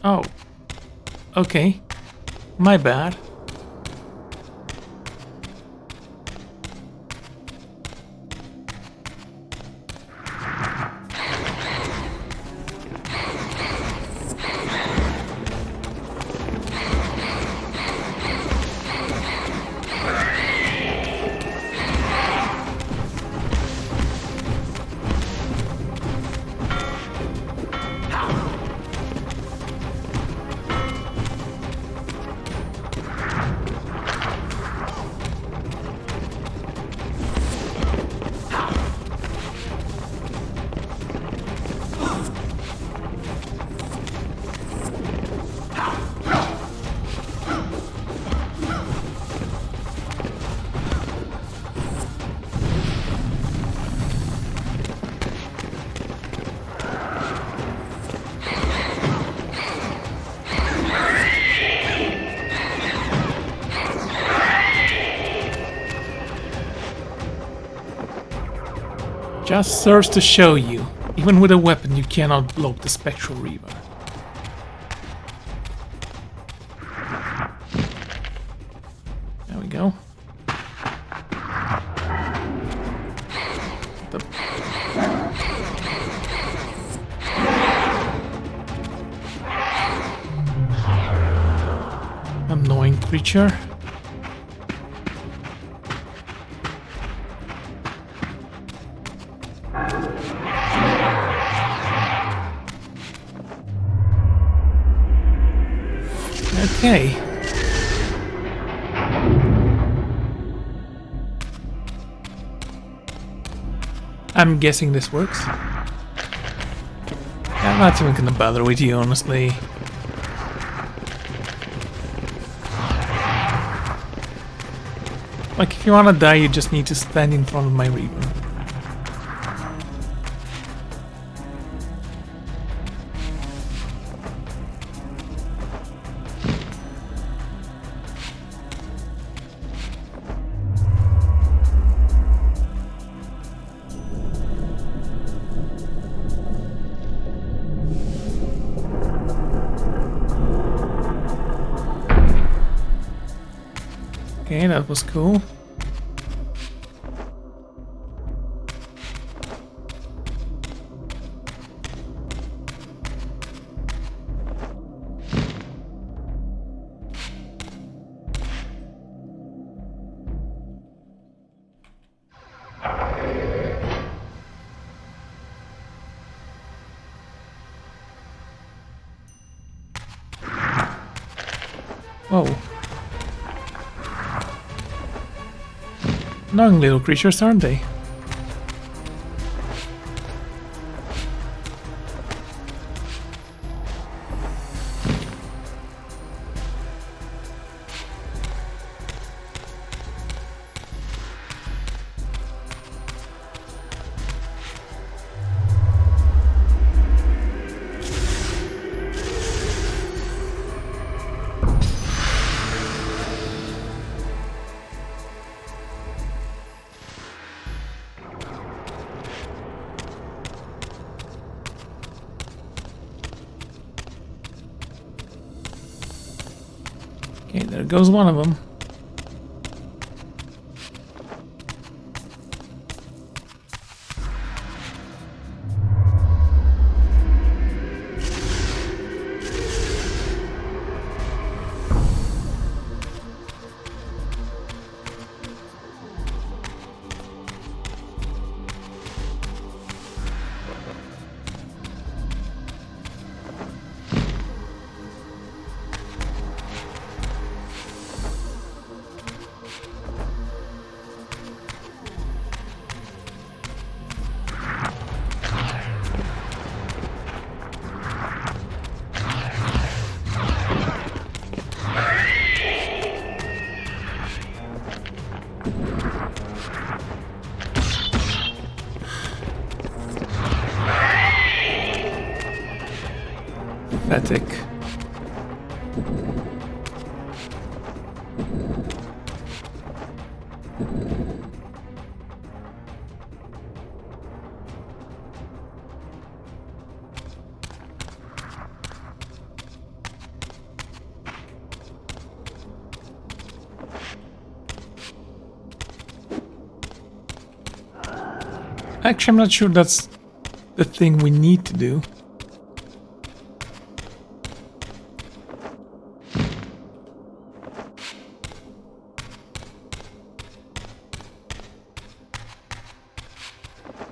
D: Oh. Okay. My bad. Just serves to show you, even with a weapon you cannot block the Spectral Reaver. There we go. Annoying creature. Okay. I'm guessing this works. I'm not even gonna bother with you, honestly. Like, if you wanna die, you just need to stand in front of my Reaver. Okay, that was cool. Whoa. Annoying little creatures, aren't they?
F: Okay, there goes one of them. Pathetic. Actually, I'm not sure that's the thing we need to do.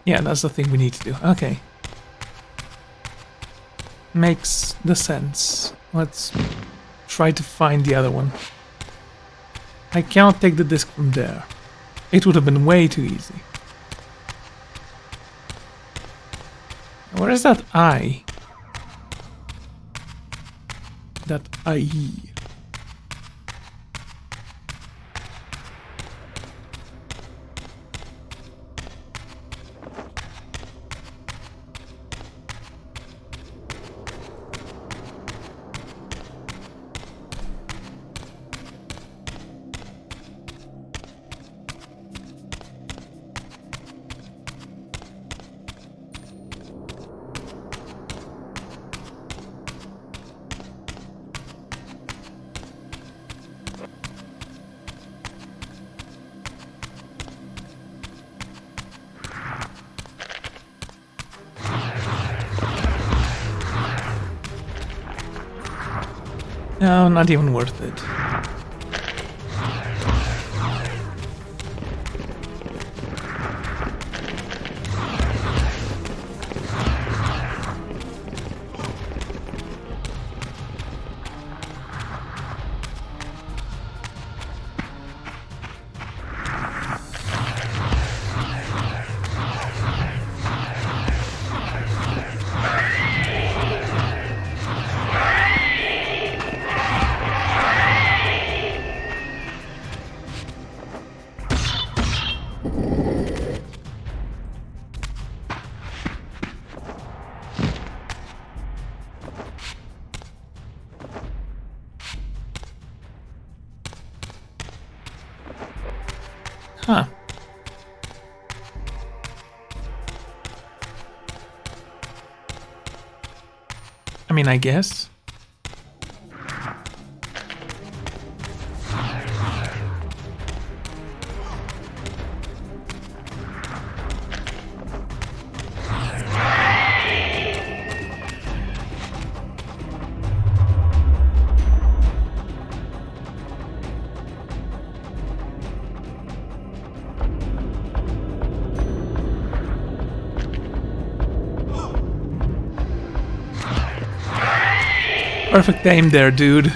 F: Yeah, that's the thing we need to do. Okay. Makes the sense. Let's try to find the other one. I cannot take the disc from there. It would have been way too easy. Where is that eye? That eye. No, not even worth it. Huh. I mean, I guess. Perfect aim there, dude.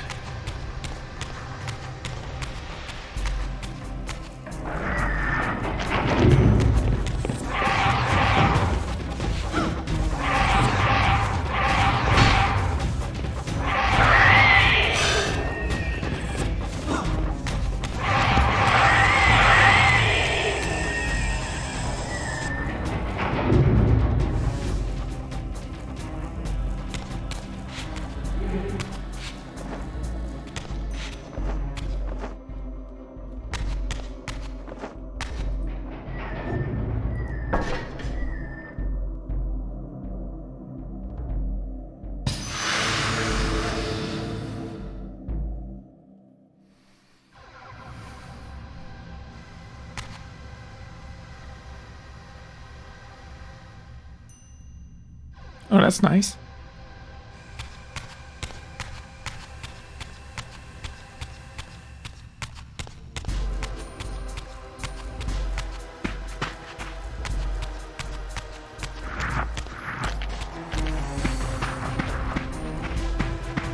F: Oh, that's nice.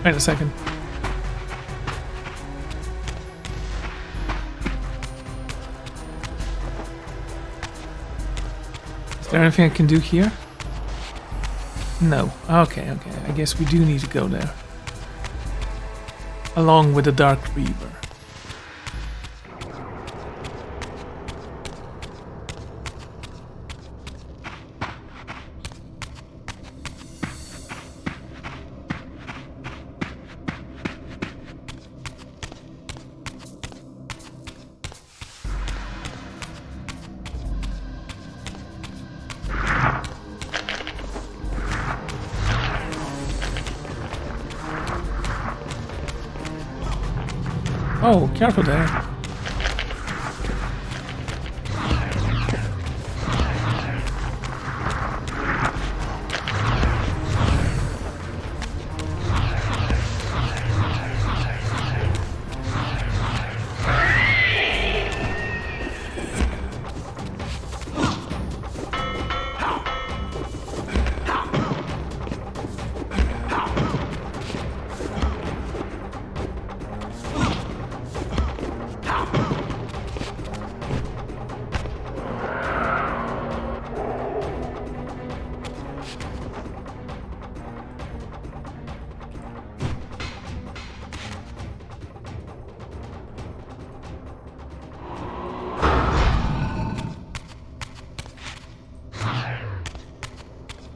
F: Wait a second. Is there anything I can do here? No. Okay. I guess we do need to go there. Along with the Dark Reaver. Oh, careful there.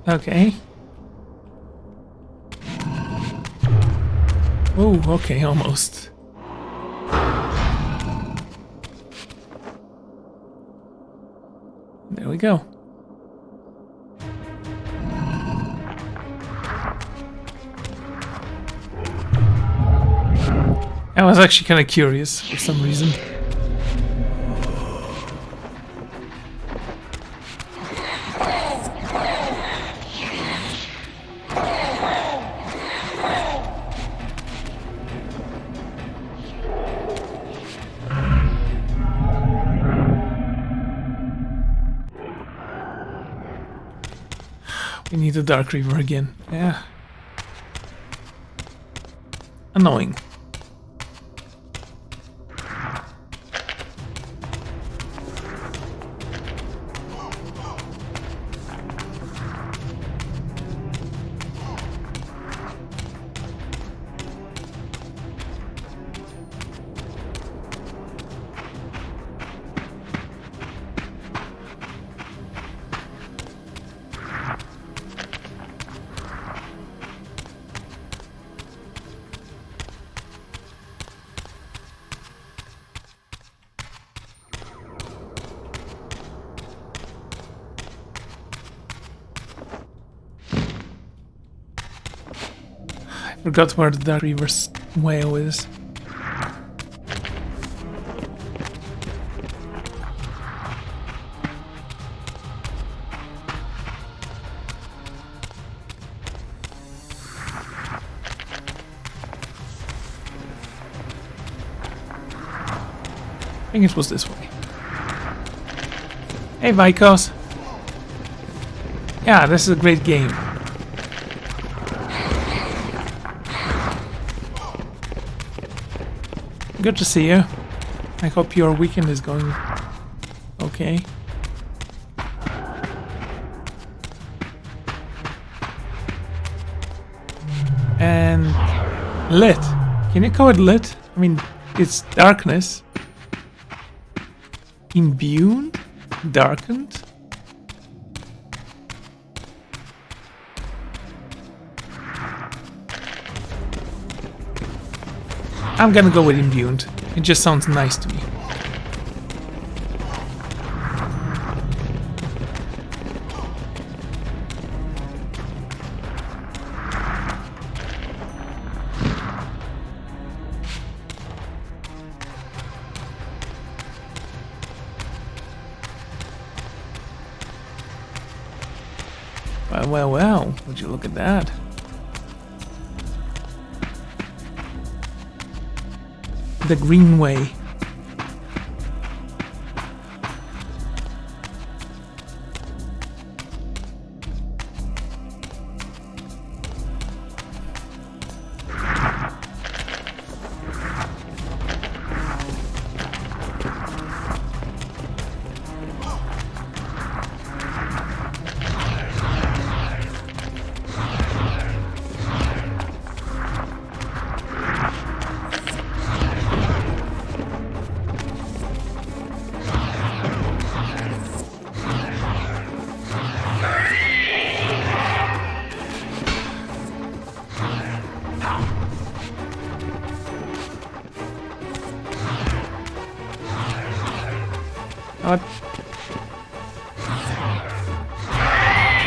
F: Okay. Oh, okay, almost. There we go. I was actually kind of curious for some reason. We need the Dark Reaver again. Yeah. Annoying. Forgot where the Dark Reaver's whale is. I think it was this way. Hey Vikos! Yeah, this is a great game. Good to see you. I hope your weekend is going okay. And lit. Can you call it lit? I mean, it's darkness. Imbued? Darkened? I'm gonna go with imbued. It just sounds nice to me. Well, well, well. Would you look at that? The Greenway.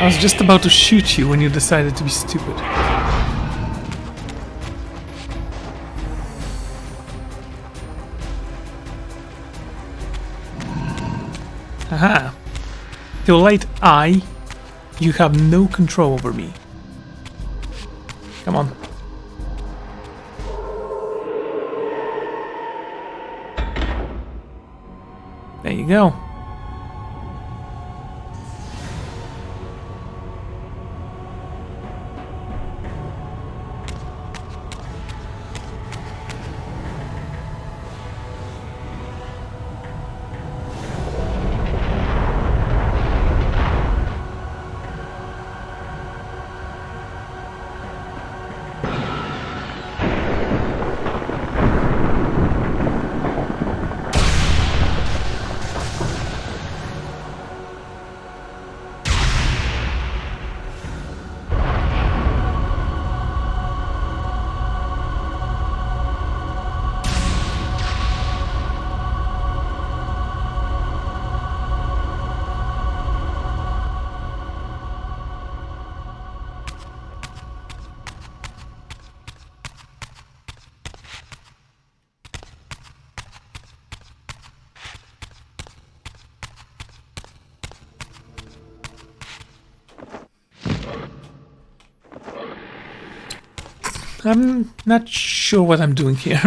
F: I was just about to shoot you when you decided to be stupid. Haha. Till late you have no control over me. Come on. There you go. I'm not sure what I'm doing here.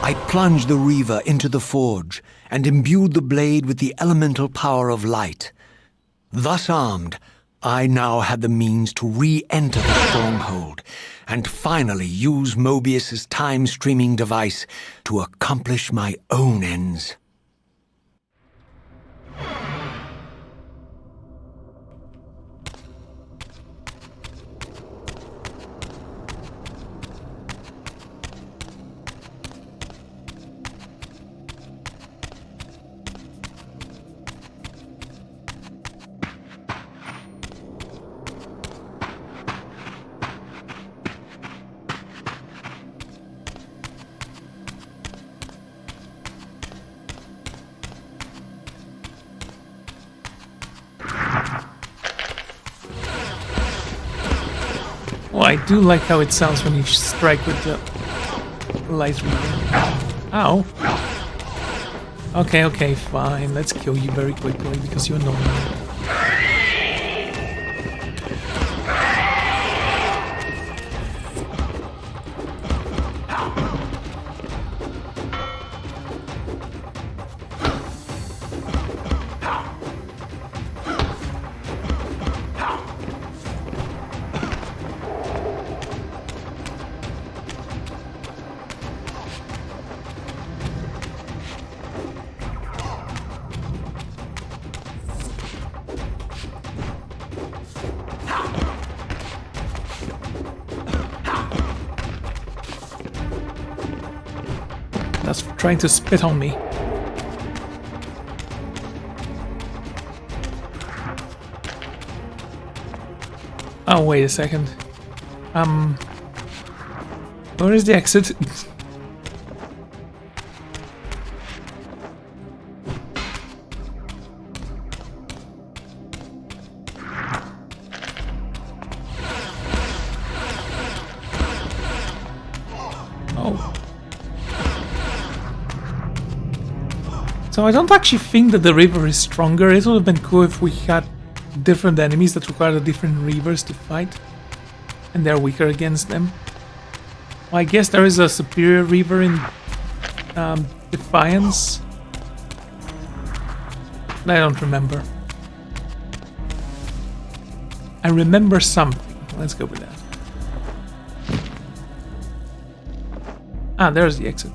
E: I plunged the Reaver into the forge and imbued the blade with the elemental power of light. Thus armed, I now had the means to re-enter the stronghold and finally use Mobius's time-streaming device to accomplish my own ends.
F: Well, I do like how it sounds when you strike with the light reader. Ow. Okay, fine. Let's kill you very quickly because you annoy me. That's trying to spit on me. Oh, wait a second. Where is the exit? Oh. So I don't actually think that the Reaver is stronger. It would have been cool if we had different enemies that required different Reavers to fight. And they're weaker against them. Well, I guess there is a superior Reaver in Defiance. But I don't remember. I remember something. Let's go with that. Ah, there's the exit.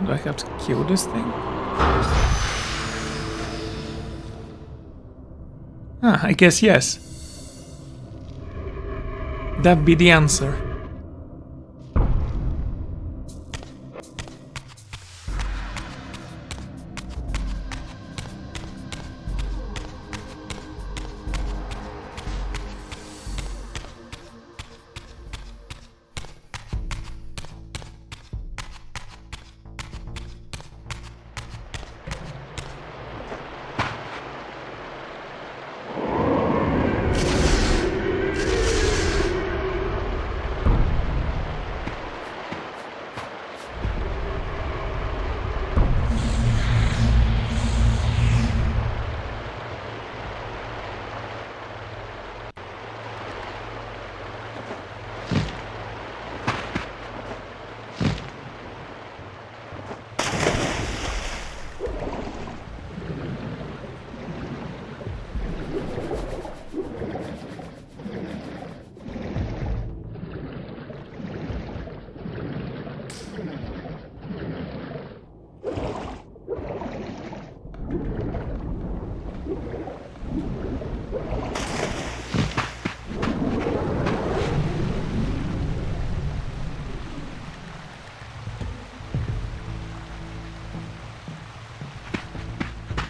F: Do I have to kill this thing? Ah, I guess yes. That'd be the answer.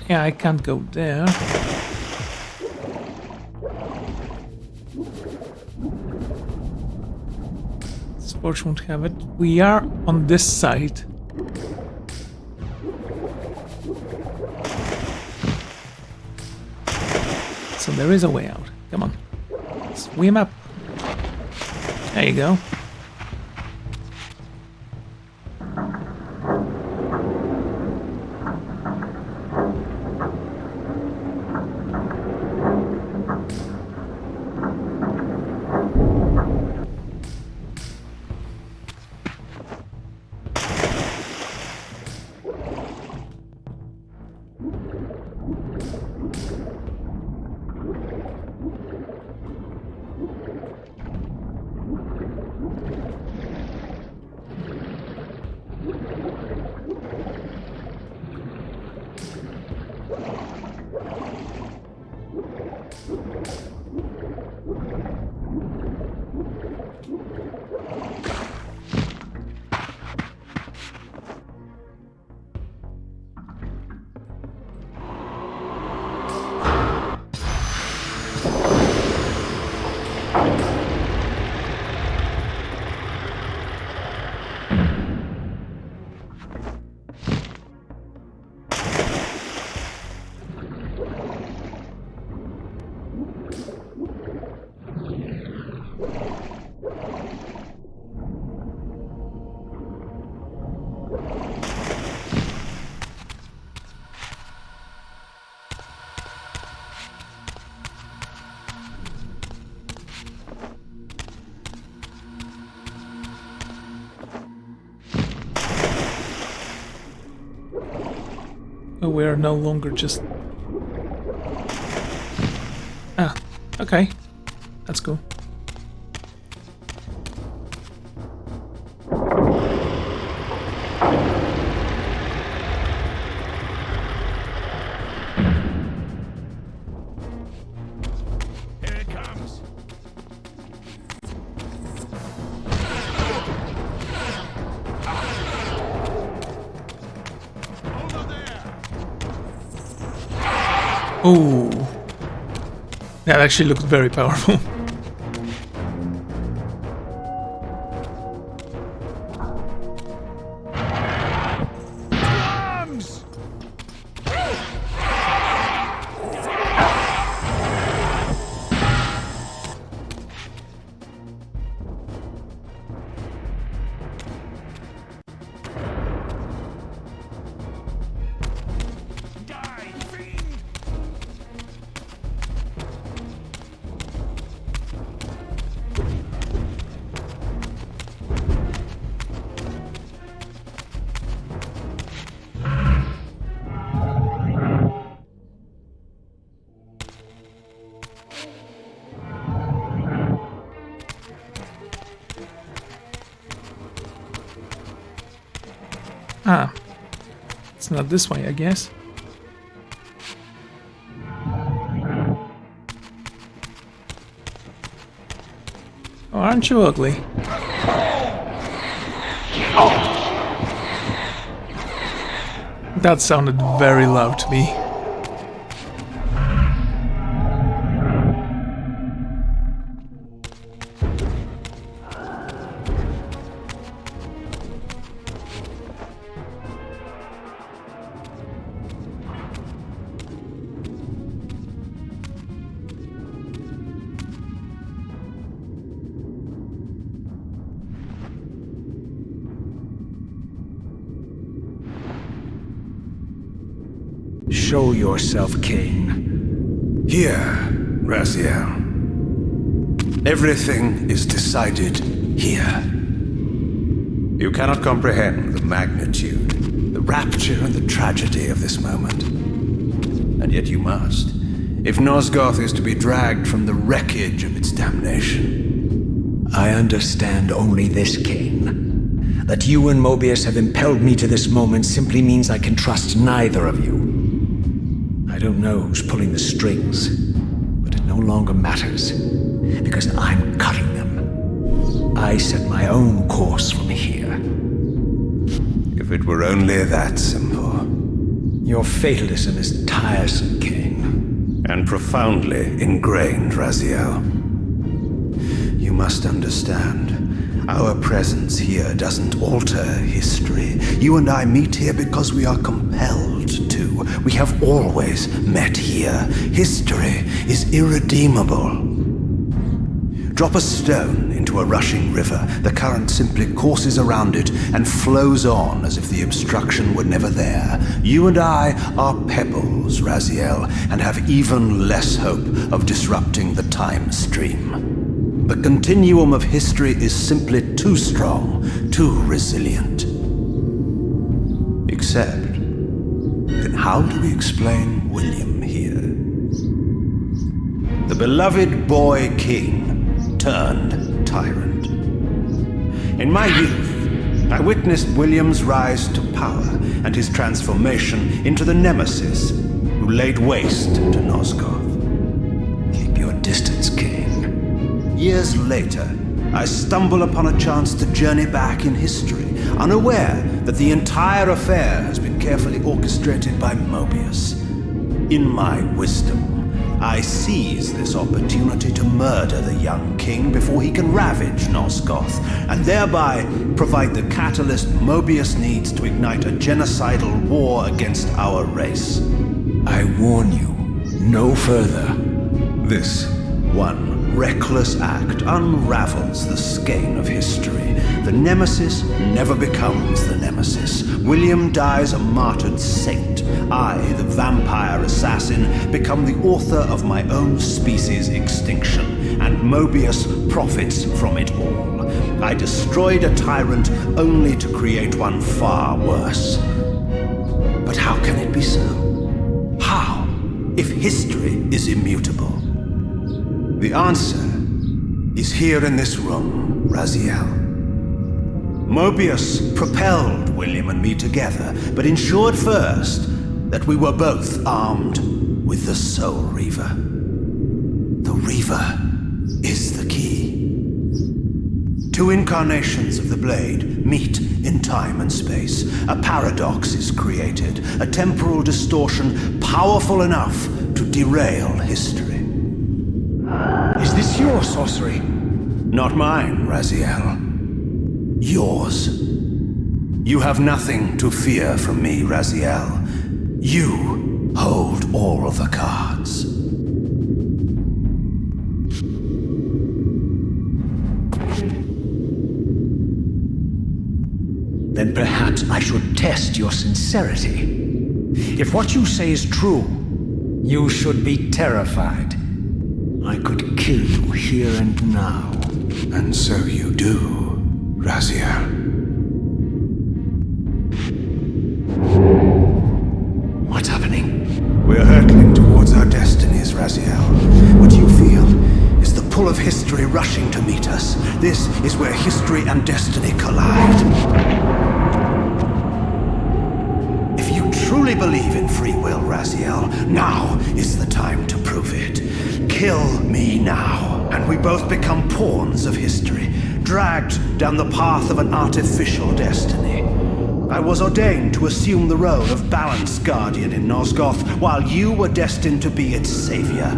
F: Yeah, I can't go there. As fortune would have it, we are on this side. So there is a way out. Come on. Swim up. There you go. We're no longer just... Ah, okay. That's cool.
B: Here it comes.
F: Oh, that actually looked very powerful. Ah, it's not this way, I guess. Oh, aren't you ugly? That sounded very loud to me.
B: Show yourself, Kain.
A: Here, Raziel. Everything is decided here. You cannot comprehend the magnitude, the rapture and the tragedy of this moment. And yet you must, if Nosgoth is to be dragged from the wreckage of its damnation.
B: I understand only this, Kain. That you and Mobius have impelled me to this moment simply means I can trust neither of you. I don't know who's pulling the strings, but it no longer matters, because I'm cutting them. I set my own course from here.
A: If it were only that simple.
B: Your fatalism is tiresome, Kain.
A: And profoundly ingrained, Raziel. You must understand, our presence here doesn't alter history. You and I meet here because we are compelled to. We have always met here. History is irredeemable. Drop a stone into a rushing river, the current simply courses around it and flows on as if the obstruction were never there. You and I are pebbles, Raziel, and have even less hope of disrupting the time stream. The continuum of history is simply too strong, too resilient. Except, then how do we explain William here? The beloved boy king turned tyrant. In my youth, I witnessed William's rise to power and his transformation into the nemesis who laid waste to Nosgoth.
B: Keep your distance, Kain.
A: Years later, I stumble upon a chance to journey back in history, unaware that the entire affair has been carefully orchestrated by Mobius. In my wisdom, I seize this opportunity to murder the young king before he can ravage Nosgoth, and thereby provide the catalyst Mobius needs to ignite a genocidal war against our race.
B: I warn you, no further.
A: This one reckless act unravels the skein of history. The nemesis never becomes the nemesis. William dies a martyred saint. I, the vampire assassin, become the author of my own species' extinction, and Mobius profits from it all. I destroyed a tyrant only to create one far worse. But how can it be so? How, if history is immutable? The answer is here in this room, Raziel. Mobius propelled William and me together, but ensured first that we were both armed with the Soul Reaver. The Reaver is the key. Two incarnations of the blade meet in time and space. A paradox is created, a temporal distortion powerful enough to derail history.
B: Is this your sorcery?
A: Not mine, Raziel. Yours. You have nothing to fear from me, Raziel. You hold all the cards.
B: Then perhaps I should test your sincerity. If what you say is true, you should be terrified. I could kill you here and now.
A: And so you do, Raziel.
B: What's happening?
A: We're hurtling towards our destinies, Raziel. What you feel is the pull of history rushing to meet us. This is where history and destiny collide. If you truly believe in free will, Raziel, now is the time to prove it. Kill me now, and we both become pawns of history, dragged down the path of an artificial destiny. I was ordained to assume the role of Balance Guardian in Nosgoth, while you were destined to be its savior.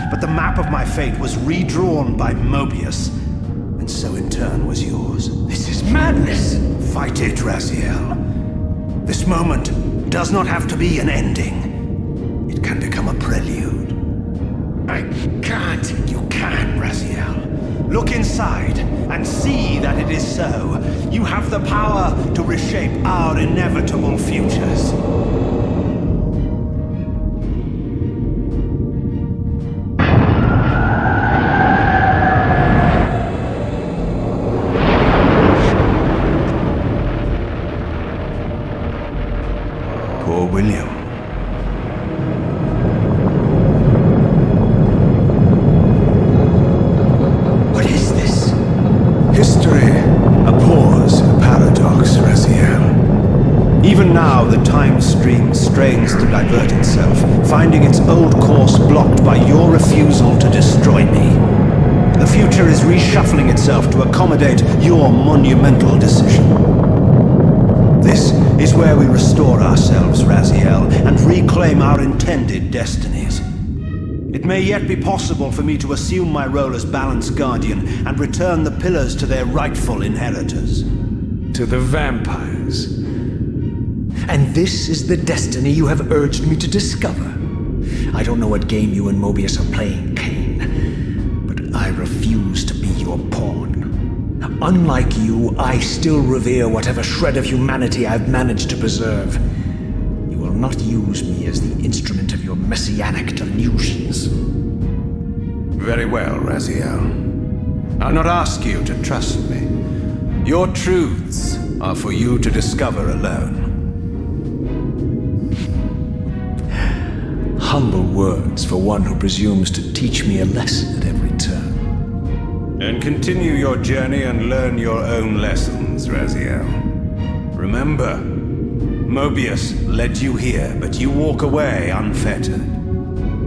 A: But the map of my fate was redrawn by Mobius, and so in turn was yours.
B: This is madness!
A: Fight it, Raziel. This moment does not have to be an ending. It can become a prelude. I can't. You can, Raziel. Look inside and see that it is so. You have the power to reshape our inevitable futures. Poor William.
B: What is this?
A: History abhors a paradox, Raziel. Even now, the time stream strains to divert itself, finding its old course blocked by your refusal to destroy me. The future is reshuffling itself to accommodate your monumental decision. This is where we restore ourselves, Raziel, and reclaim our intended destinies. It may yet be possible for me to assume my role as Balance Guardian and return the pillars to their rightful inheritors.
B: To the vampires. And this is the destiny you have urged me to discover. I don't know what game you and Mobius are playing, Kain, but I refuse to be your pawn. Unlike you, I still revere whatever shred of humanity I've managed to preserve. You will not use me as the instrument of your messianic delusions.
A: Very well, Raziel. I'll not ask you to trust me. Your truths are for you to discover alone.
B: Humble words for one who presumes to teach me a lesson at every turn.
A: And continue your journey and learn your own lessons, Raziel. Remember, Mobius led you here, but you walk away unfettered.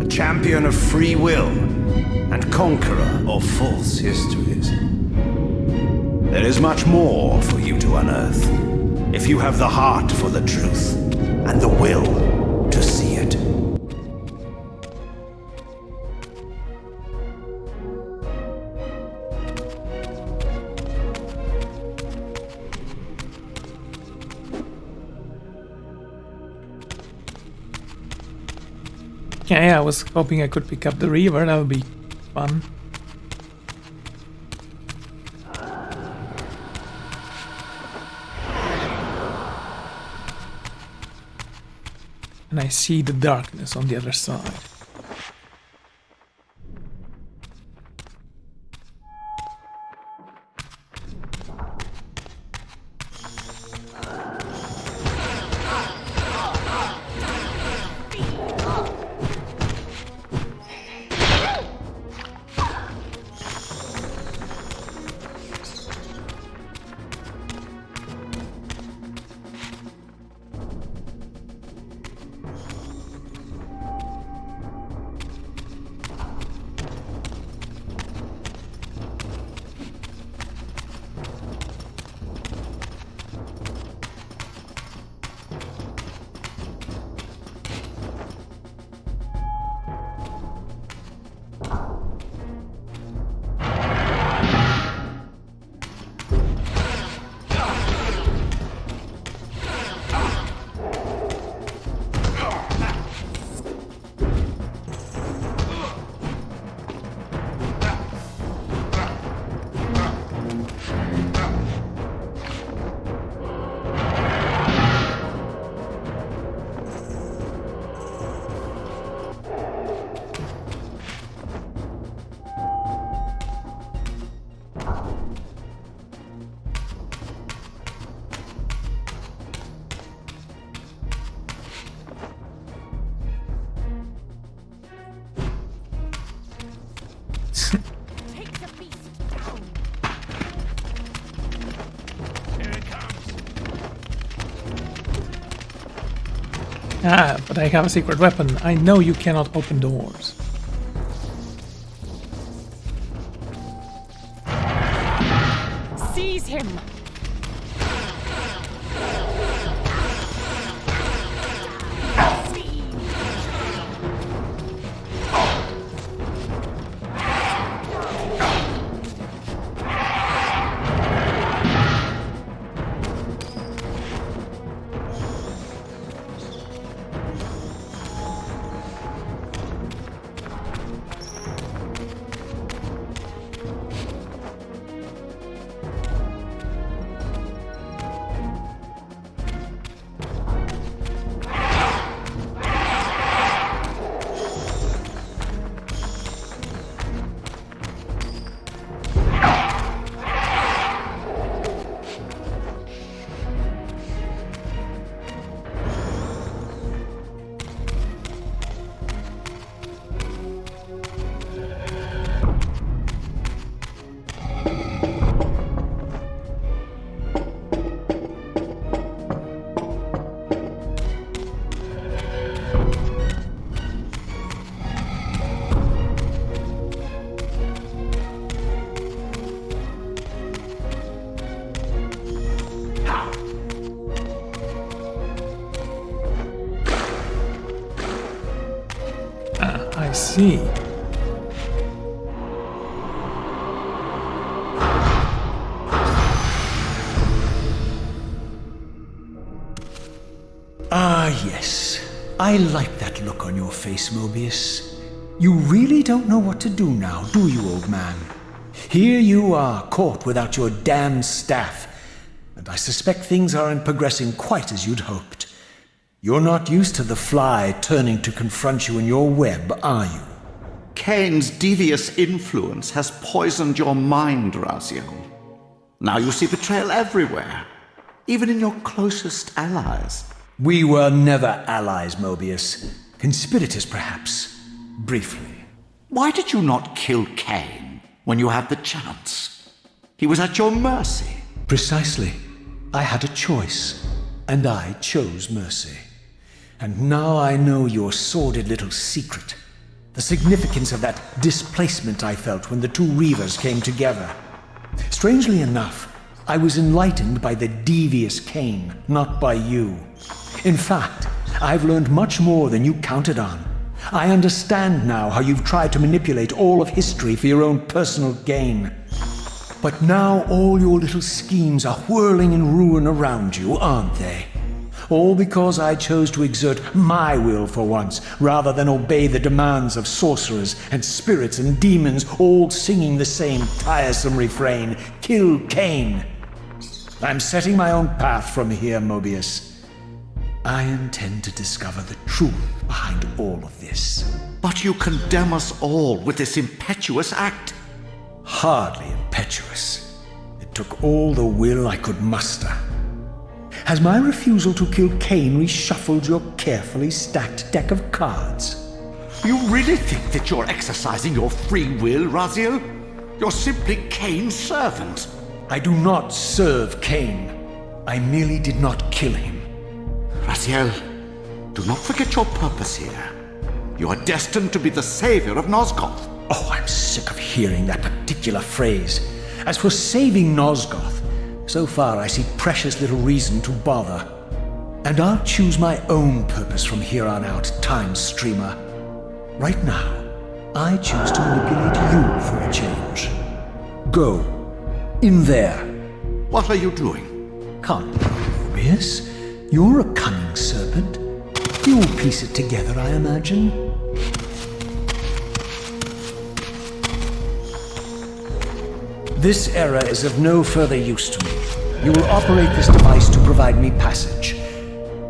A: A champion of free will and conqueror of false histories. There is much more for you to unearth, if you have the heart for the truth and the will to see it.
F: Yeah, I was hoping I could pick up the Reaver, that would be fun. and I see the darkness on the other side.
I: Take the beast down. Here it comes.
F: Ah, but I have a secret weapon. I know you cannot open doors.
I: Seize him.
F: I see.
E: Ah, yes. I like that look on your face, Mobius. You really don't know what to do now, do you, old man? Here you are, caught without your damned staff, and I suspect things aren't progressing quite as you'd hoped. You're not used to the fly turning to confront you in your web, are you?
C: Kain's devious influence has poisoned your mind, Raziel. Now you see betrayal everywhere, even in your closest allies.
E: We were never allies, Mobius. Conspirators, perhaps. Briefly.
C: Why did you not kill Kain when you had the chance? He was at your mercy.
E: Precisely. I had a choice, and I chose mercy. And now I know your sordid little secret. The significance of that displacement I felt when the two Reavers came together. Strangely enough, I was enlightened by the devious Kain, not by you. In fact, I've learned much more than you counted on. I understand now how you've tried to manipulate all of history for your own personal gain. But now all your little schemes are whirling in ruin around you, aren't they? All because I chose to exert my will for once, rather than obey the demands of sorcerers and spirits and demons, all singing the same tiresome refrain, "Kill Kain." I'm setting my own path from here, Mobius. I intend to discover the truth behind all of this.
C: But you condemn us all with this impetuous act.
E: Hardly impetuous. It took all the will I could muster. Has my refusal to kill Kain reshuffled your carefully stacked deck of cards?
C: You really think that you're exercising your free will, Raziel? You're simply Kain's servant.
E: I do not serve Kain. I merely did not kill him.
C: Raziel, do not forget your purpose here. You are destined to be the savior of Nosgoth.
E: Oh, I'm sick of hearing that particular phrase. As for saving Nosgoth, so far I see precious little reason to bother. And I'll choose my own purpose from here on out, Time Streamer. Right now, I choose to manipulate you for a change. Go. In there.
C: What are you doing?
E: Come, Mobius. You're a cunning serpent. You'll piece it together, I imagine. This error is of no further use to me. You will operate this device to provide me passage.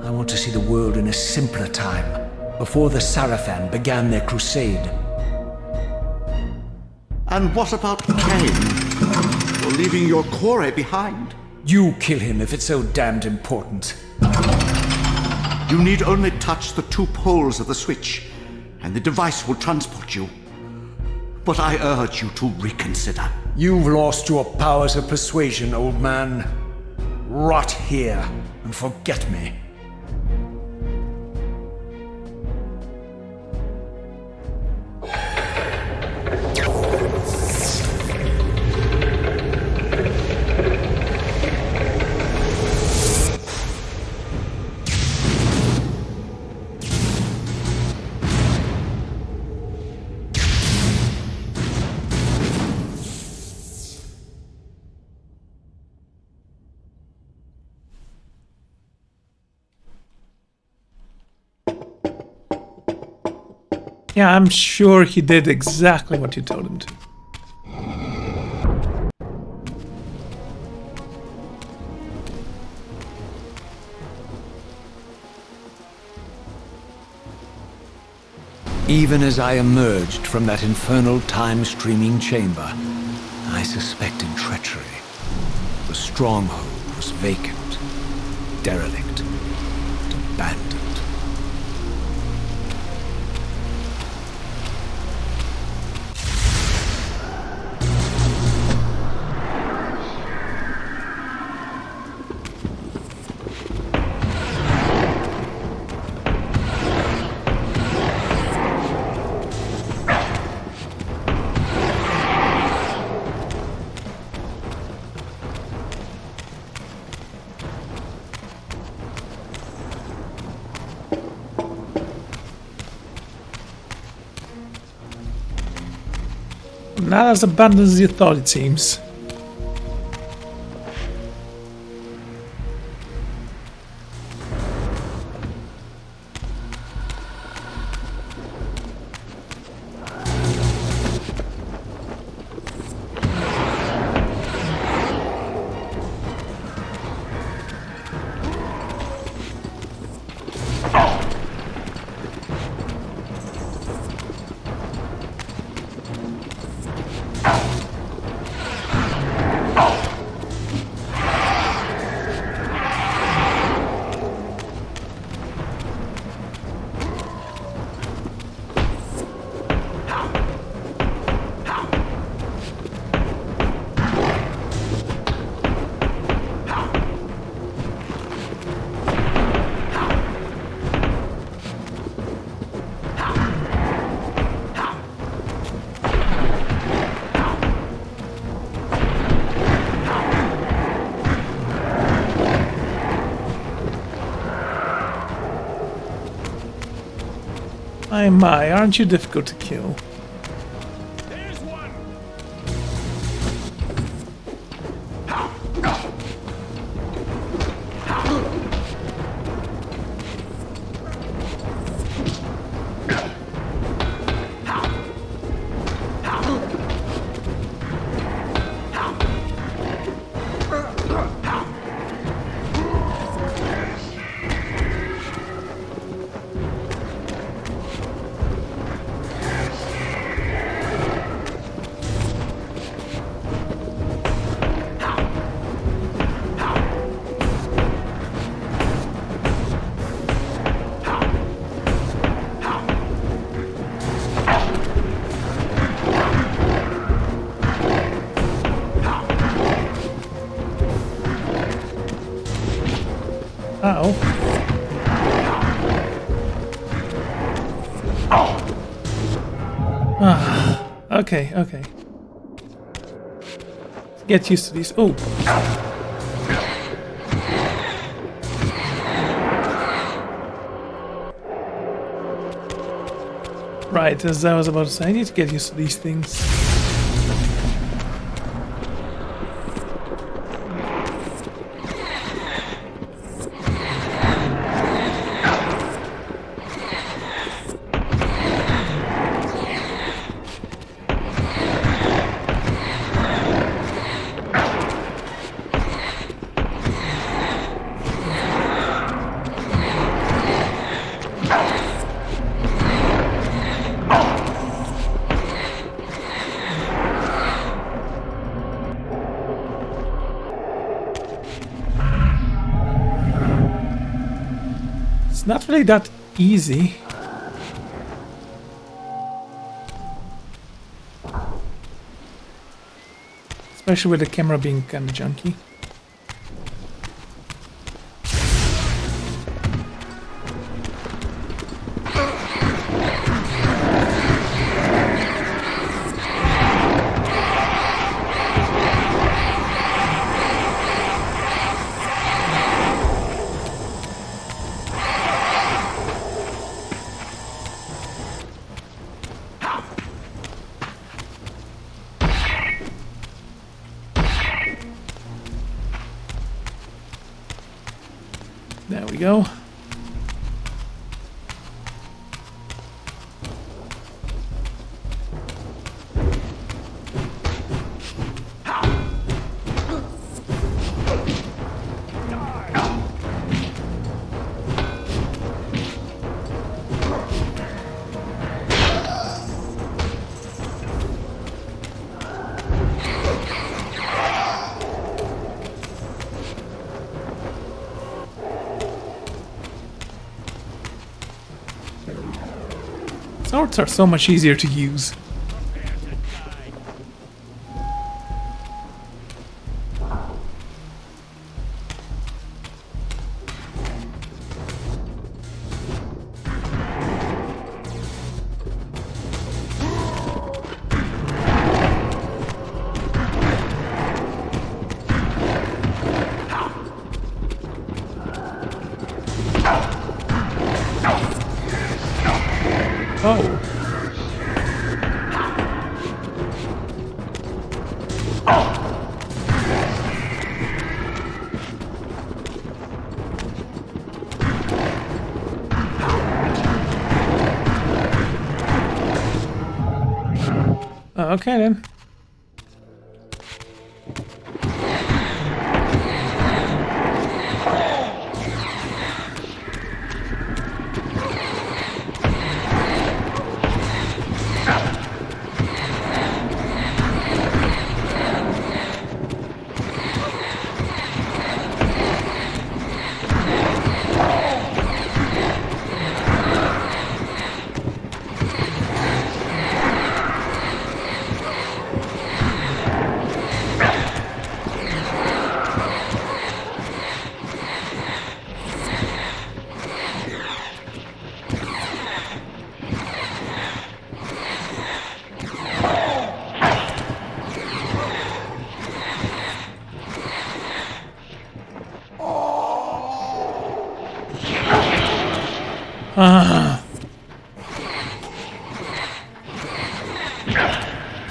E: I want to see the world in a simpler time, before the Sarafan began their crusade.
C: And what about Kain? You're leaving your core behind.
E: You kill him if it's so damned important.
C: You need only touch the 2 poles of the switch, and the device will transport you. But I urge you to reconsider.
E: You've lost your powers of persuasion, old man. Rot here and forget me.
F: Yeah, I'm sure he did exactly what you told him to.
E: Even as I emerged from that infernal time-streaming chamber, I suspected treachery. The stronghold was vacant, derelict, and abandoned.
F: Not as abundant as you thought, it seems. My, aren't you difficult to kill?
I: There's one.
F: No. Okay, okay. Get used to these. Oh. Right, as I was about to say, I need to get used to these things. It's not really that easy. Especially with the camera being kind of junky. There we go. Swords are so much easier to use. Oh. Okay then.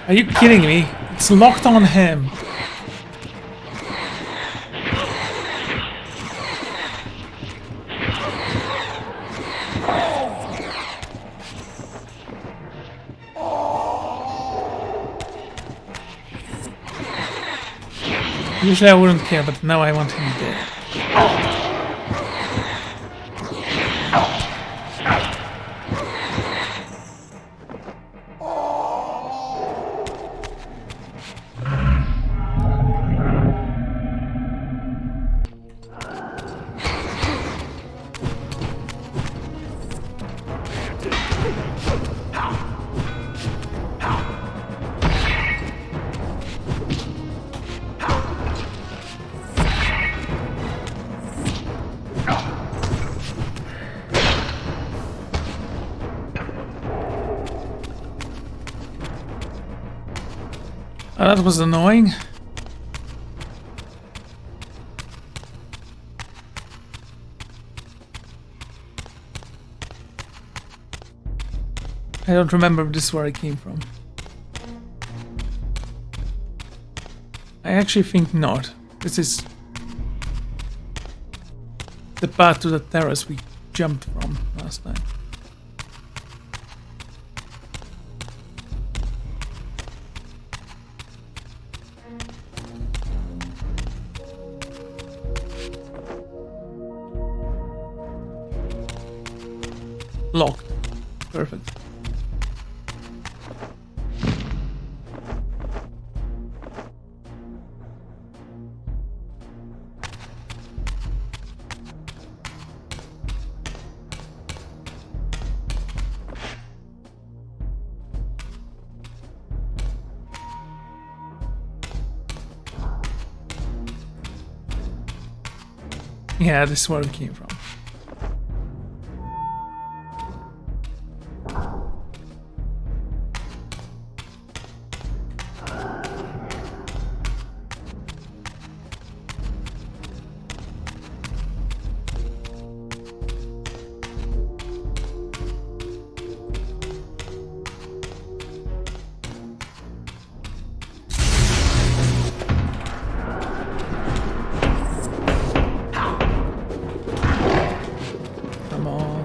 F: Are you kidding me? It's locked on him. Usually I wouldn't care, but now I want him dead. That was annoying. I don't remember if this is where I came from. I actually think not. This is the path to the terrace we jumped from last time. Locked. Perfect. Yeah, this is where we came from. Come on.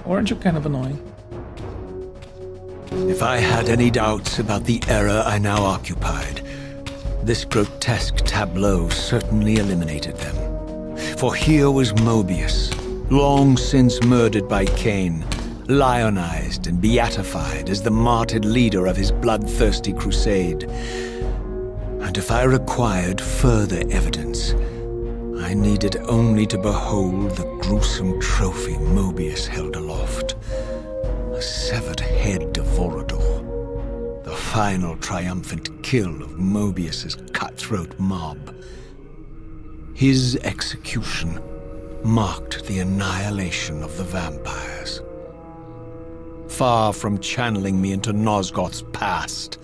F: Aren't you kind of annoying?
E: If I had any doubts about the era I now occupied, this grotesque tableau certainly eliminated them. For here was Mobius, long since murdered by Kain, lionized and beatified as the martyred leader of his bloodthirsty crusade. And if I required further evidence, I needed only to behold the gruesome trophy Mobius held aloft. A severed head of Vorador. The final triumphant kill of Mobius's cutthroat mob. His execution marked the annihilation of the vampires. Far from channeling me into Nosgoth's past,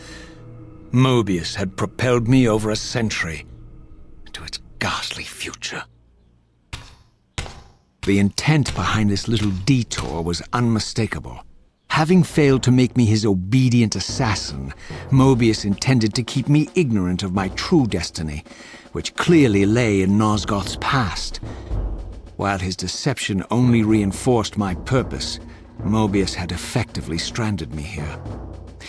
E: Mobius had propelled me over a century to its ghastly future. The intent behind this little detour was unmistakable. Having failed to make me his obedient assassin, Mobius intended to keep me ignorant of my true destiny, which clearly lay in Nosgoth's past. While his deception only reinforced my purpose, Mobius had effectively stranded me here.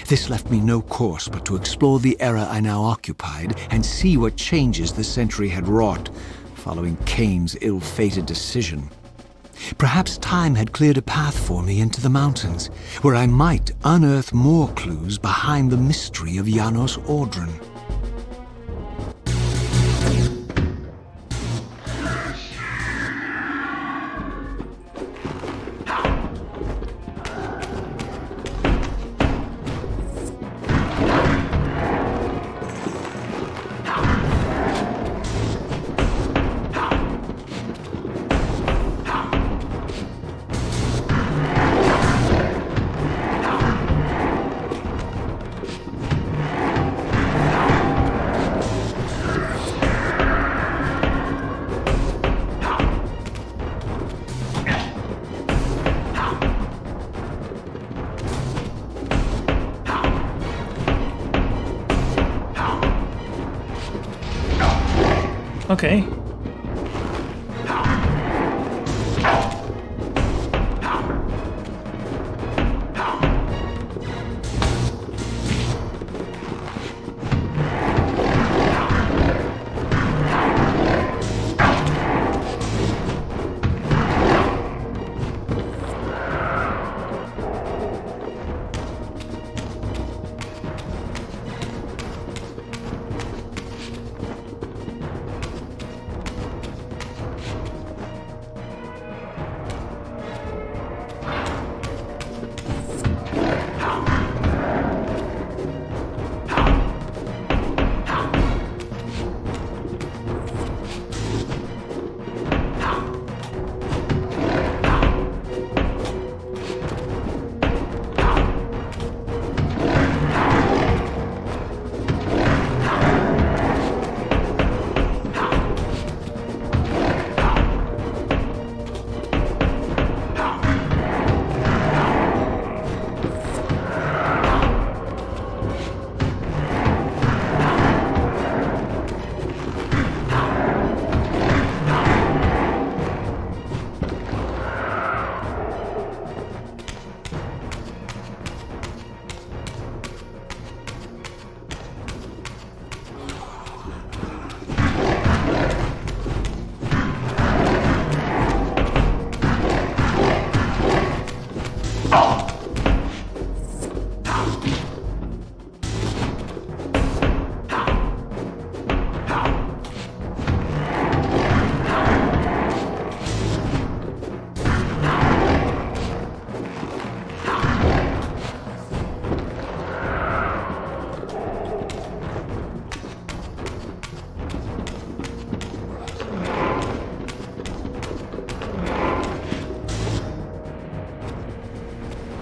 E: This left me no course but to explore the era I now occupied and see what changes the century had wrought, following Kain's ill-fated decision. Perhaps time had cleared a path for me into the mountains, where I might unearth more clues behind the mystery of Janos Audron.
F: Okay.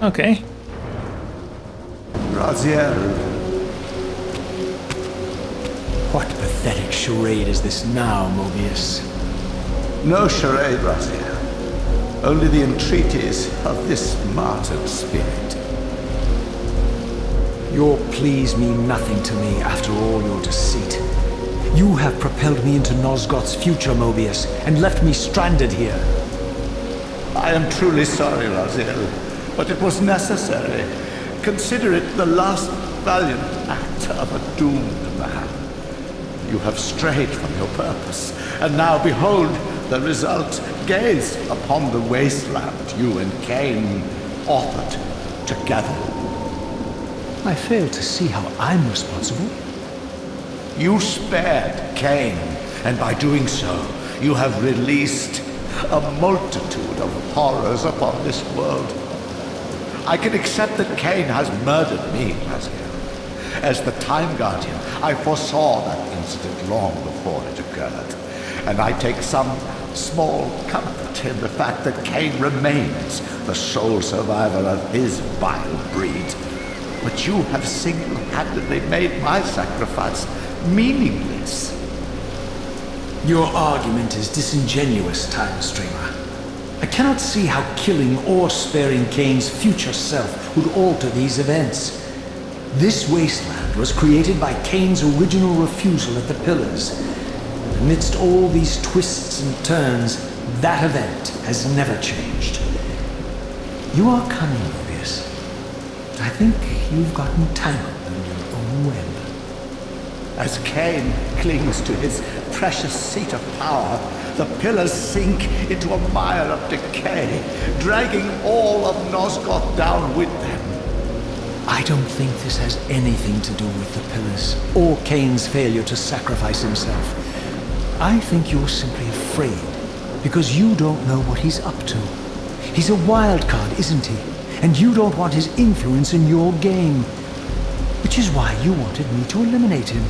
D: Okay.
C: Raziel,
B: What pathetic charade is this now, Mobius?
C: no charade, Raziel. Only the entreaties of this martyred spirit.
B: Your pleas mean nothing to me after all your deceit. You have propelled me into Nosgoth's future, Mobius, and left me stranded here.
C: I am truly sorry, Raziel, but it was necessary. Consider it the last valiant act of a doomed man. You have strayed from your purpose, and now behold the result. Gaze upon the wasteland you and Kain authored together.
B: I fail to see how I'm responsible.
C: You spared Kain, and by doing so, you have released a multitude of horrors upon this world. I can accept that Kain has murdered me, Raziel. As the Time Guardian, I foresaw that incident long before it occurred, and I take some small comfort in the fact that Kain remains the sole survivor of his vile breed. But you have single-handedly made my sacrifice meaningless.
B: Your argument is disingenuous, Time Streamer. I cannot see how killing or sparing Kain's future self would alter these events. This wasteland was created by Kain's original refusal at the Pillars. Amidst all these twists and turns, that event has never changed. You are cunning, Mobius. I think you've gotten tangled in your own web.
C: As Kain clings to his precious seat of power, the pillars sink into a mire of decay, dragging all of Nosgoth down with them.
B: I don't think this has anything to do with the Pillars, or Kain's failure to sacrifice himself. I think you're simply afraid, because you don't know what he's up to. He's a wild card, isn't he? And you don't want his influence in your game. Which is why you wanted me to eliminate him.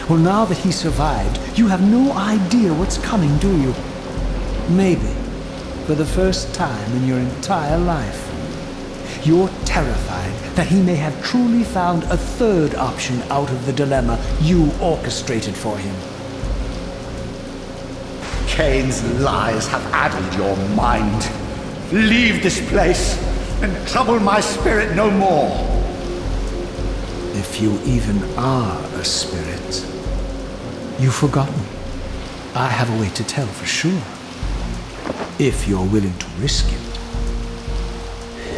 B: Well, now that he survived, you have no idea what's coming, do you? Maybe, for the first time in your entire life, you're terrified that he may have truly found a third option out of the dilemma you orchestrated for him.
C: Kain's lies have addled your mind. Leave this place and trouble my spirit no more.
B: If you even are a spirit, you've forgotten. I have a way to tell for sure. If you're willing to risk it.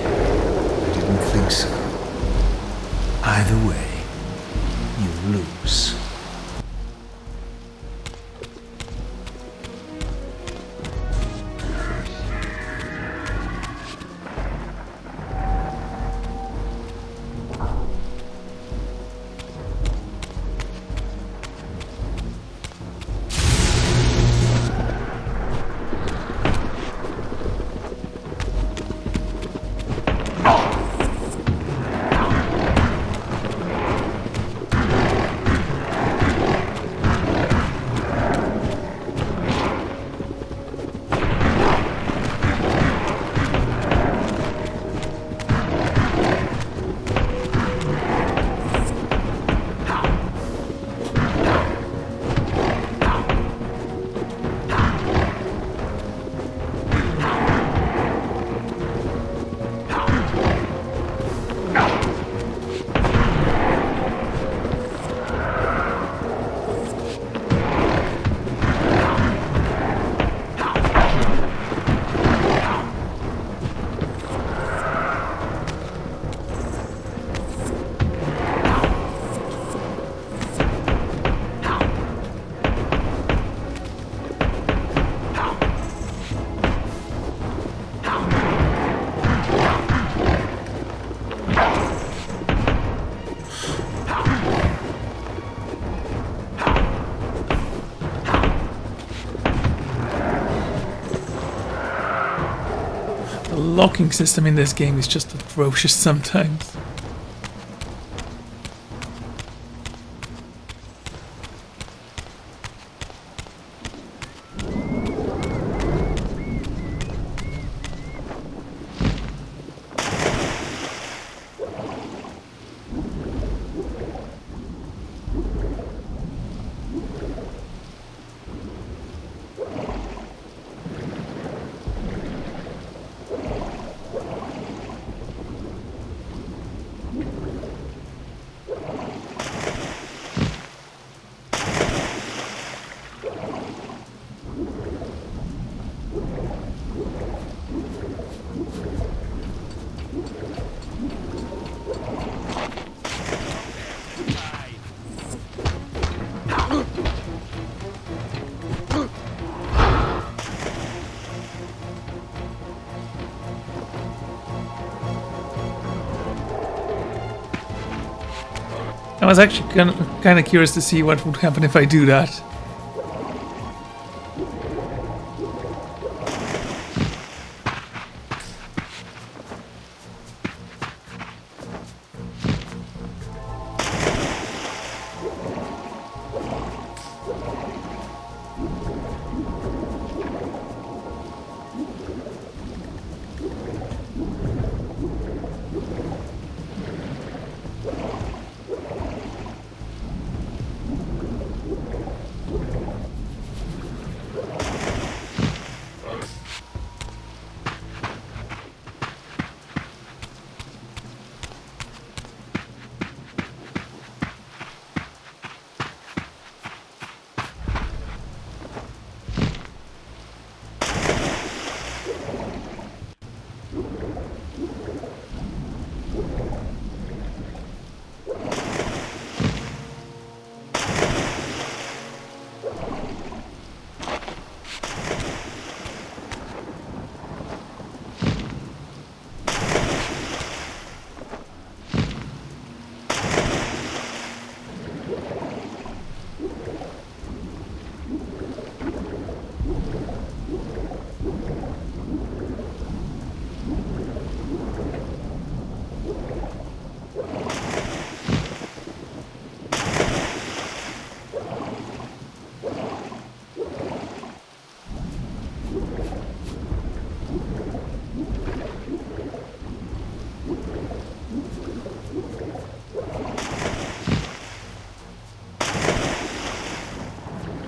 B: I didn't think so. Either way, you lose.
D: The locking system in this game is just atrocious sometimes.
F: was actually kind of curious to see what would happen if I do that.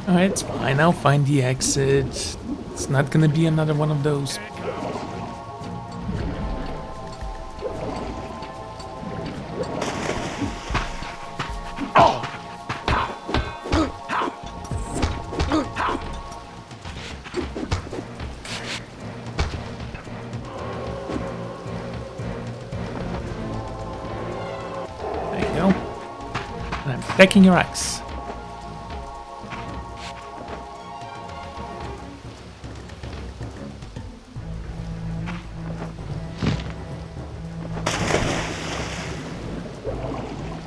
F: Alright, it's fine. I'll find the exit. It's not gonna be another one of those. There you go. And I'm protecting your axe.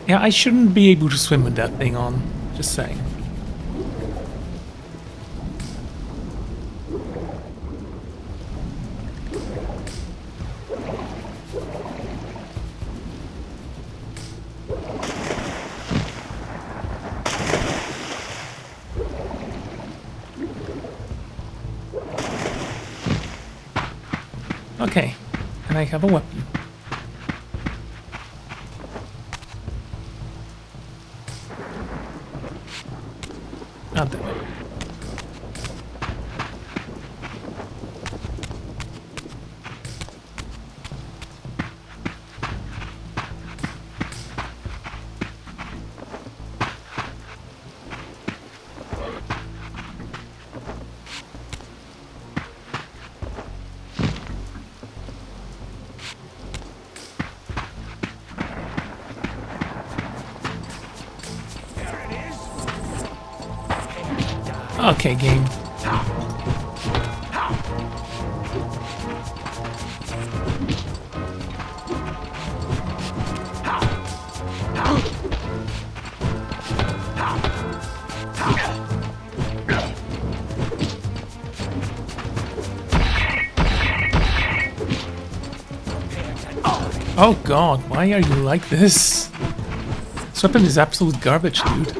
F: Yeah, I shouldn't be able to swim with that thing on. Just saying. Okay, and I have a weapon. Not that way. Okay, game. Oh god, why are you like this? This weapon is absolute garbage, dude.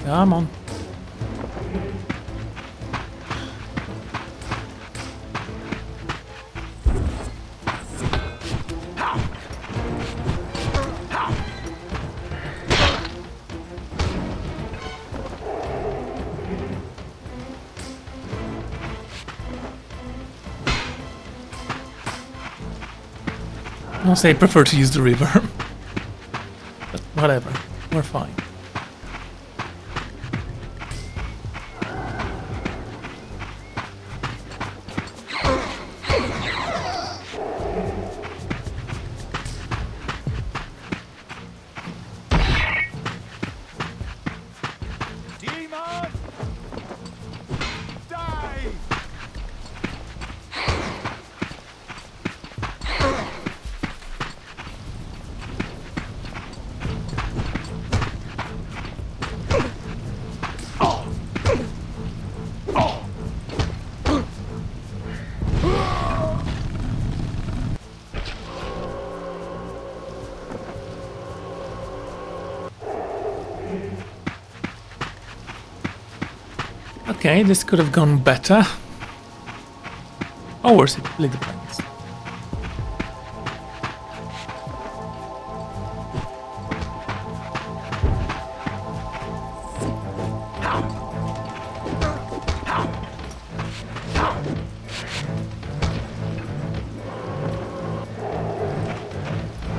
F: Come on. I'll say I prefer to use the Reaver. But whatever, we're fine. Okay, this could have gone better. Or worse, it really depends.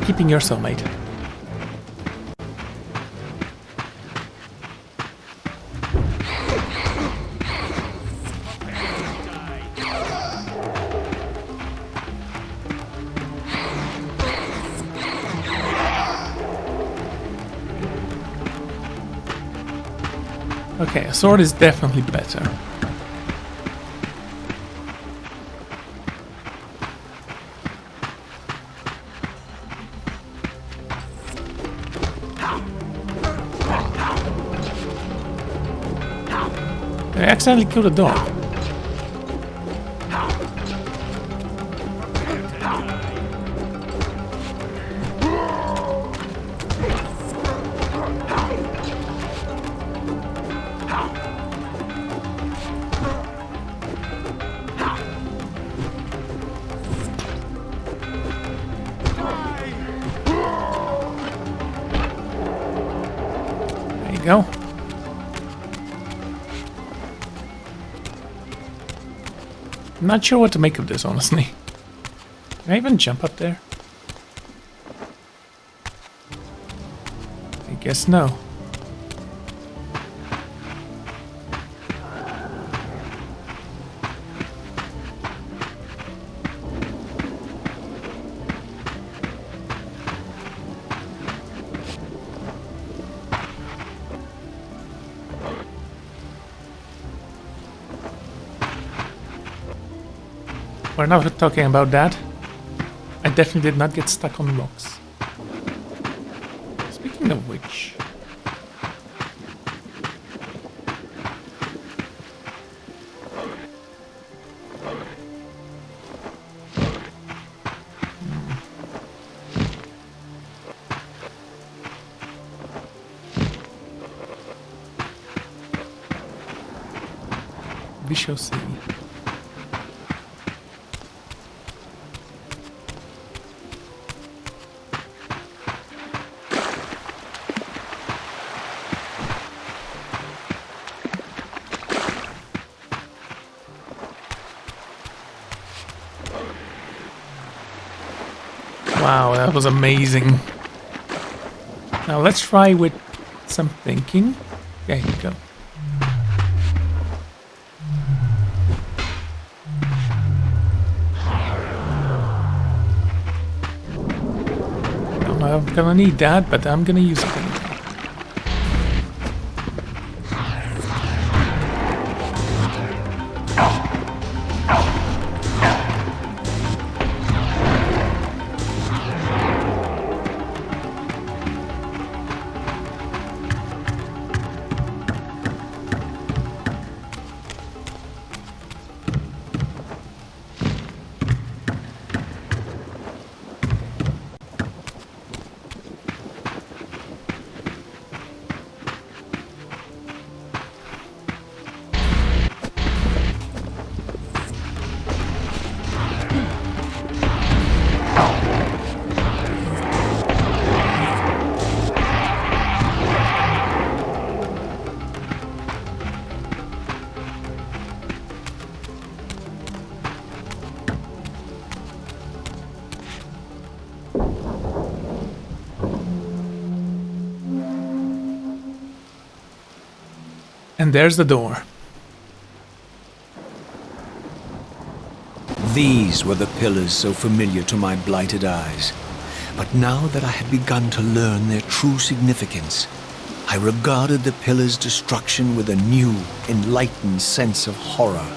F: Keeping your soulmate. Okay, a sword is definitely better. I accidentally killed a dog. There you go. I'm not sure what to make of this, honestly. Can I even jump up there? I guess no. We're not talking about that. I definitely did not get stuck on rocks. Speaking of which... we shall see. Wow, that was amazing. Now let's try with some thinking. There you go. I'm not gonna need that, but I'm gonna use it anyway. And there's the door.
E: These were the pillars so familiar to my blighted eyes. But now that I had begun to learn their true significance, I regarded the pillars' destruction with a new, enlightened sense of horror.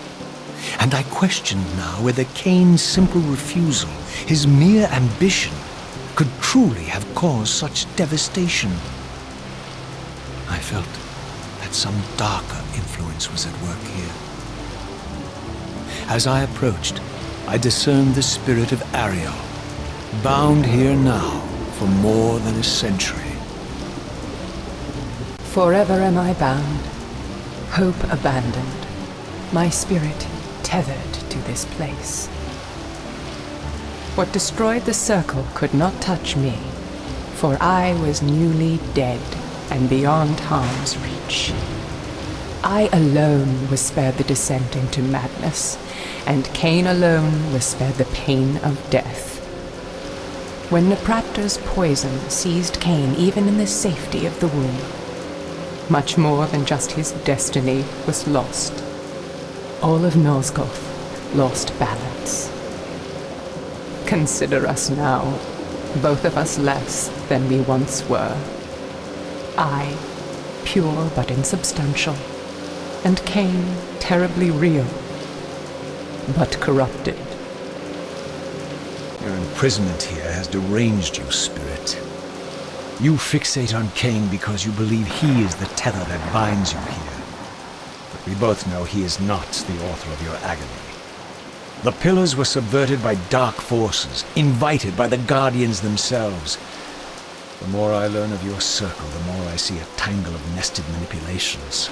E: And I questioned now whether Kain's simple refusal, his mere ambition, could truly have caused such devastation. I felt that some darker influence was at work here. As I approached, I discerned the spirit of Ariel, bound here now for more than a century.
J: Forever am I bound, hope abandoned, my spirit tethered to this place. What destroyed the circle could not touch me, for I was newly dead and beyond harm's reach. I alone was spared the descent into madness, and Kain alone was spared the pain of death. When Napraptor's poison seized Kain even in the safety of the womb, much more than just his destiny was lost. All of Nosgoth lost balance. Consider us now, both of us less than we once were. I, pure but insubstantial, and Kain, terribly real, but corrupted.
E: Your imprisonment here has deranged you, Spirit. You fixate on Kain because you believe he is the tether that binds you here. But we both know he is not the author of your agony. The pillars were subverted by dark forces, invited by the Guardians themselves. The more I learn of your circle, the more I see a tangle of nested manipulations.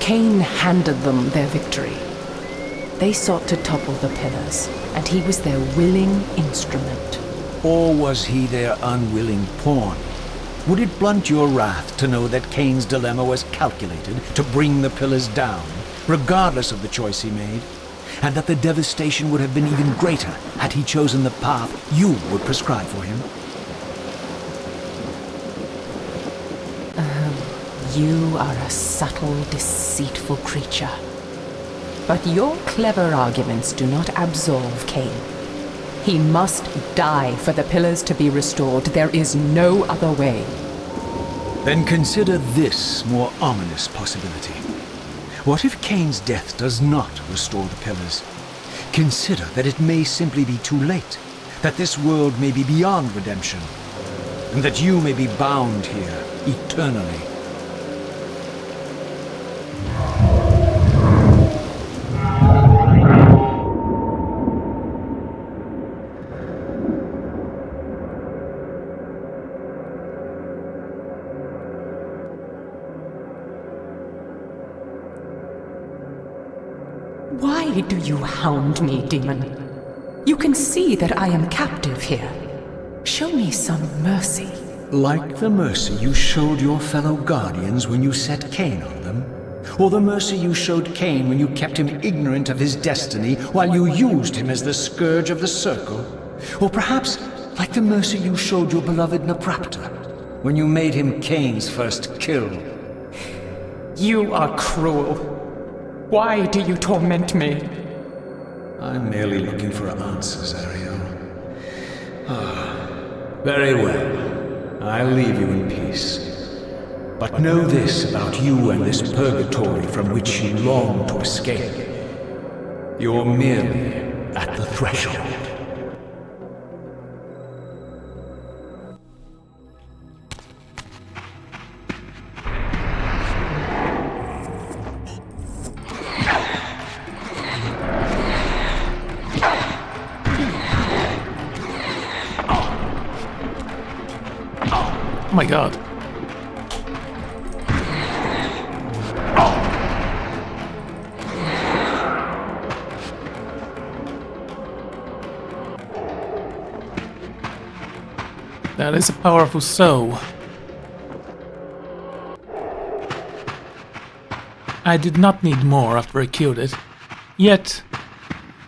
J: Kain handed them their victory. They sought to topple the pillars, and he was their willing instrument.
E: Or was he their unwilling pawn? Would it blunt your wrath to know that Kain's dilemma was calculated to bring the pillars down, regardless of the choice he made? And that the devastation would have been even greater had he chosen the path you would prescribe for him?
J: You are a subtle, deceitful creature. But your clever arguments do not absolve Kain. He must die for the pillars to be restored. There is no other way.
E: Then consider this more ominous possibility. What if Kain's death does not restore the pillars? Consider that it may simply be too late, that this world may be beyond redemption, and that you may be bound here eternally.
J: Why do you hound me, demon? You can see that I am captive here. Show me some mercy.
E: Like the mercy you showed your fellow Guardians when you set Kain on them? Or the mercy you showed Kain when you kept him ignorant of his destiny while you used him as the scourge of the circle? Or perhaps like the mercy you showed your beloved Napraptor when you made him Kain's first kill?
J: You are cruel. Why do you torment me?
E: I'm merely looking for answers, Ariel. Very well. I'll leave you in peace. But know this about you and this purgatory from which you long to escape. You're merely at the threshold.
F: Oh my god. That is a powerful soul. I did not need more after I killed it, yet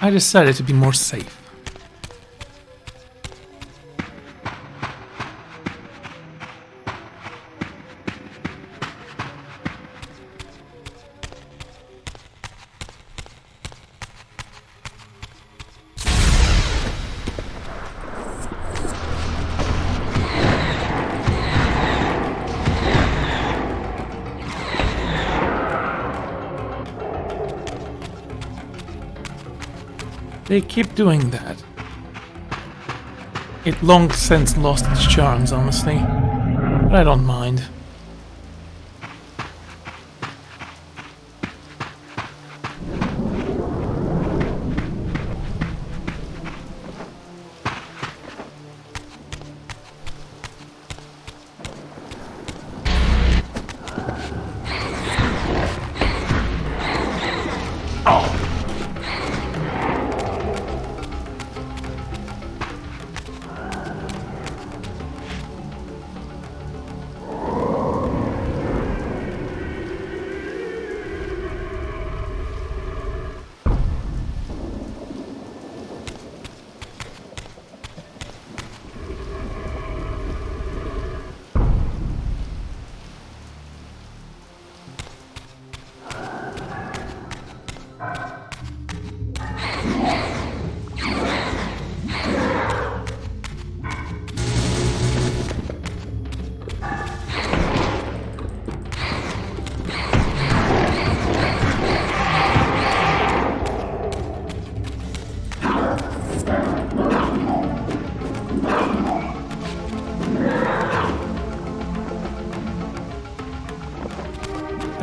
F: I decided to be more safe. They keep doing that. It long since lost its charms, honestly. But I don't mind.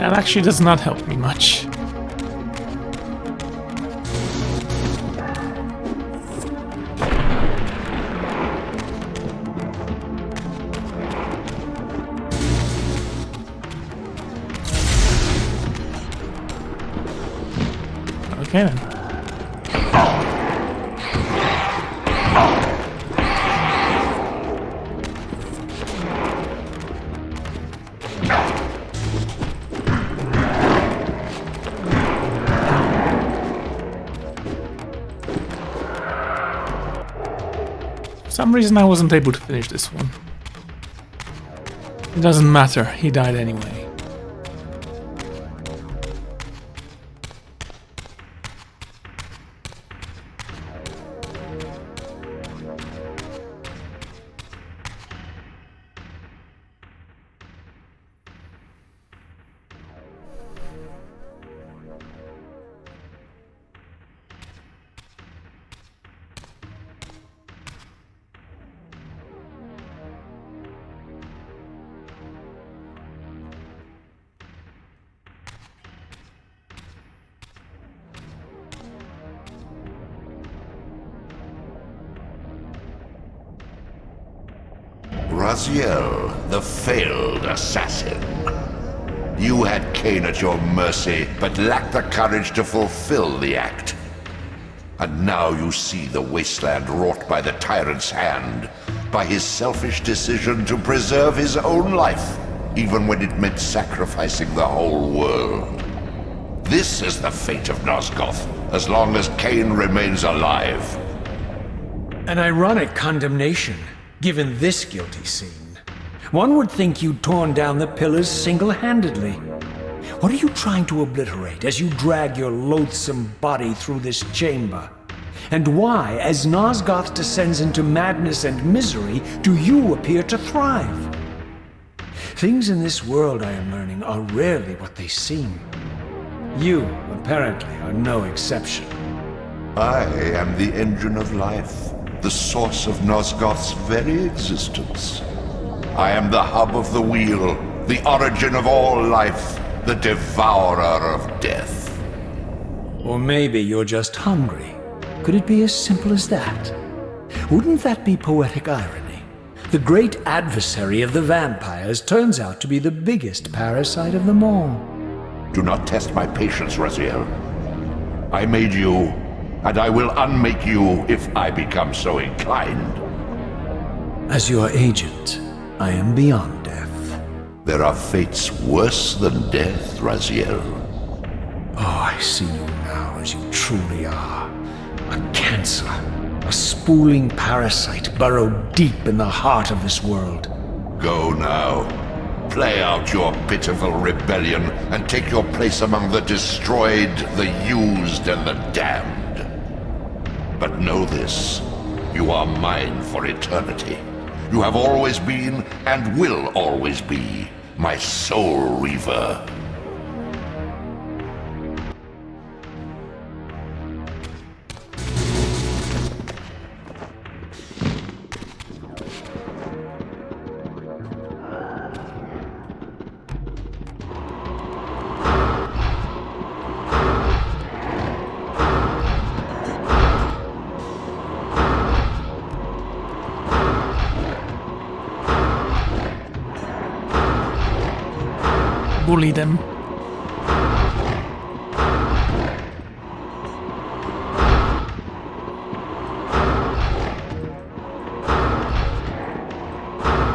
F: That actually does not help me much. Okay then. For some reason I wasn't able to finish this one. It doesn't matter, he died anyway.
G: Raziel, the failed assassin. You had Kain at your mercy, but lacked the courage to fulfill the act. And now you see the wasteland wrought by the tyrant's hand, by his selfish decision to preserve his own life, even when it meant sacrificing the whole world. This is the fate of Nosgoth, as long as Kain remains alive.
B: An ironic condemnation, given this guilty scene. One would think you'd torn down the pillars single-handedly. What are you trying to obliterate as you drag your loathsome body through this chamber? And why, as Nosgoth descends into madness and misery, do you appear to thrive? Things in this world, I am learning, are rarely what they seem. You, apparently, are no exception.
G: I am the engine of life, the source of Nosgoth's very existence. I am the hub of the wheel, the origin of all life, the devourer of death.
B: Or maybe you're just hungry. Could it be as simple as that? Wouldn't that be poetic irony? The great adversary of the vampires turns out to be the biggest parasite of them all.
G: Do not test my patience, Raziel. I made you, and I will unmake you if I become so inclined.
B: As your agent, I am beyond death.
G: There are fates worse than death, Raziel.
B: Oh, I see you now as you truly are. A cancer, a spooling parasite burrowed deep in the heart of this world.
G: Go now. Play out your pitiful rebellion and take your place among the destroyed, the used, and the damned. But know this, you are mine for eternity. You have always been, and will always be, my soul Reaver.
F: Bully them.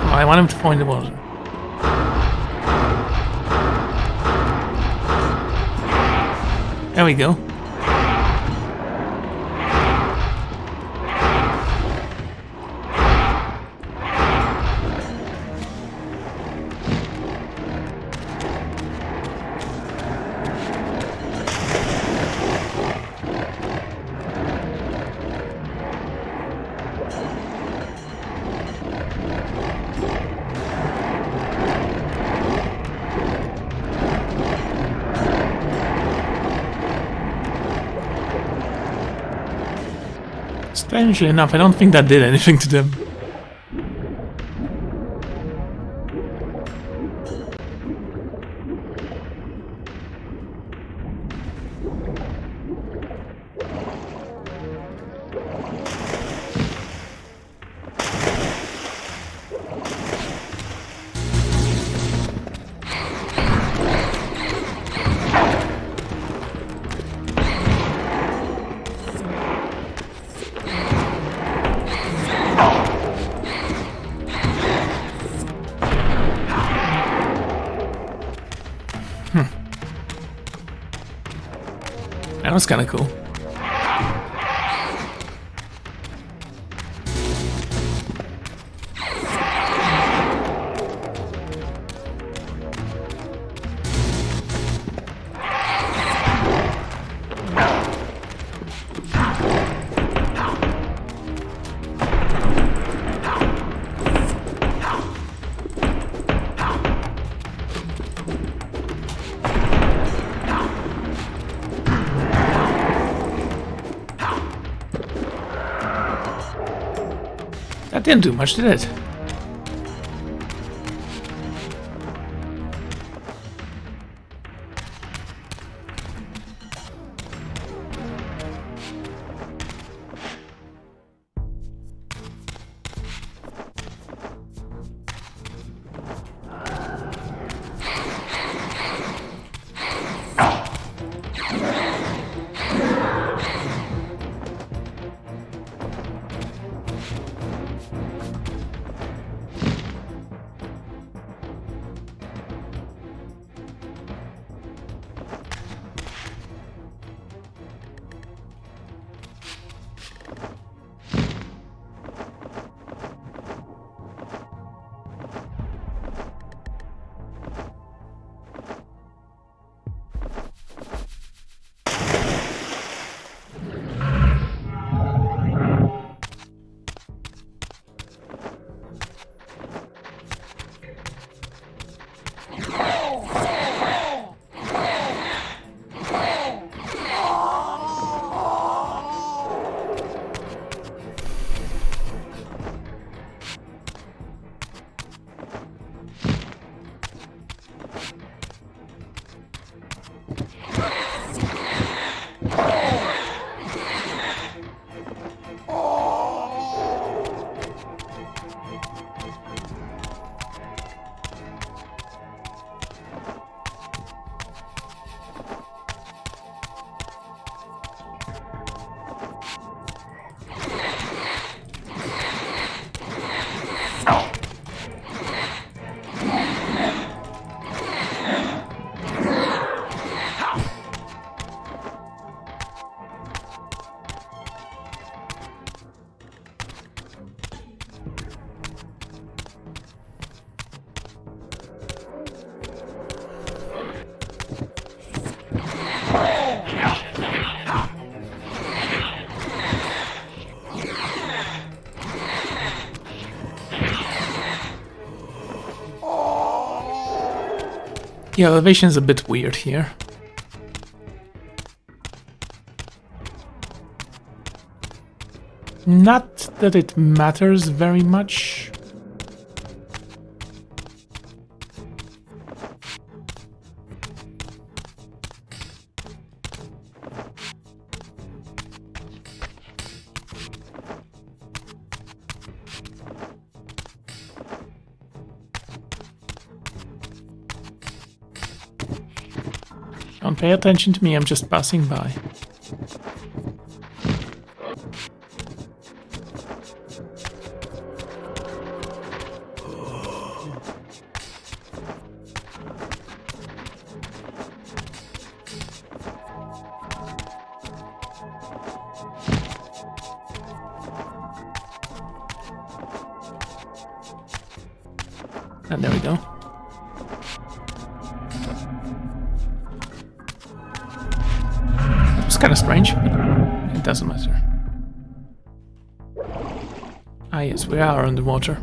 F: Oh, I want him to find the water. There we go. Strangely enough, I don't think that did anything to them. was kind of cool. That didn't do much, did it? The elevation's a bit weird here. Not that it matters very much. Don't pay attention to me, I'm just passing by. And there we go. That was kind of strange, but it doesn't matter. Ah yes, we are underwater.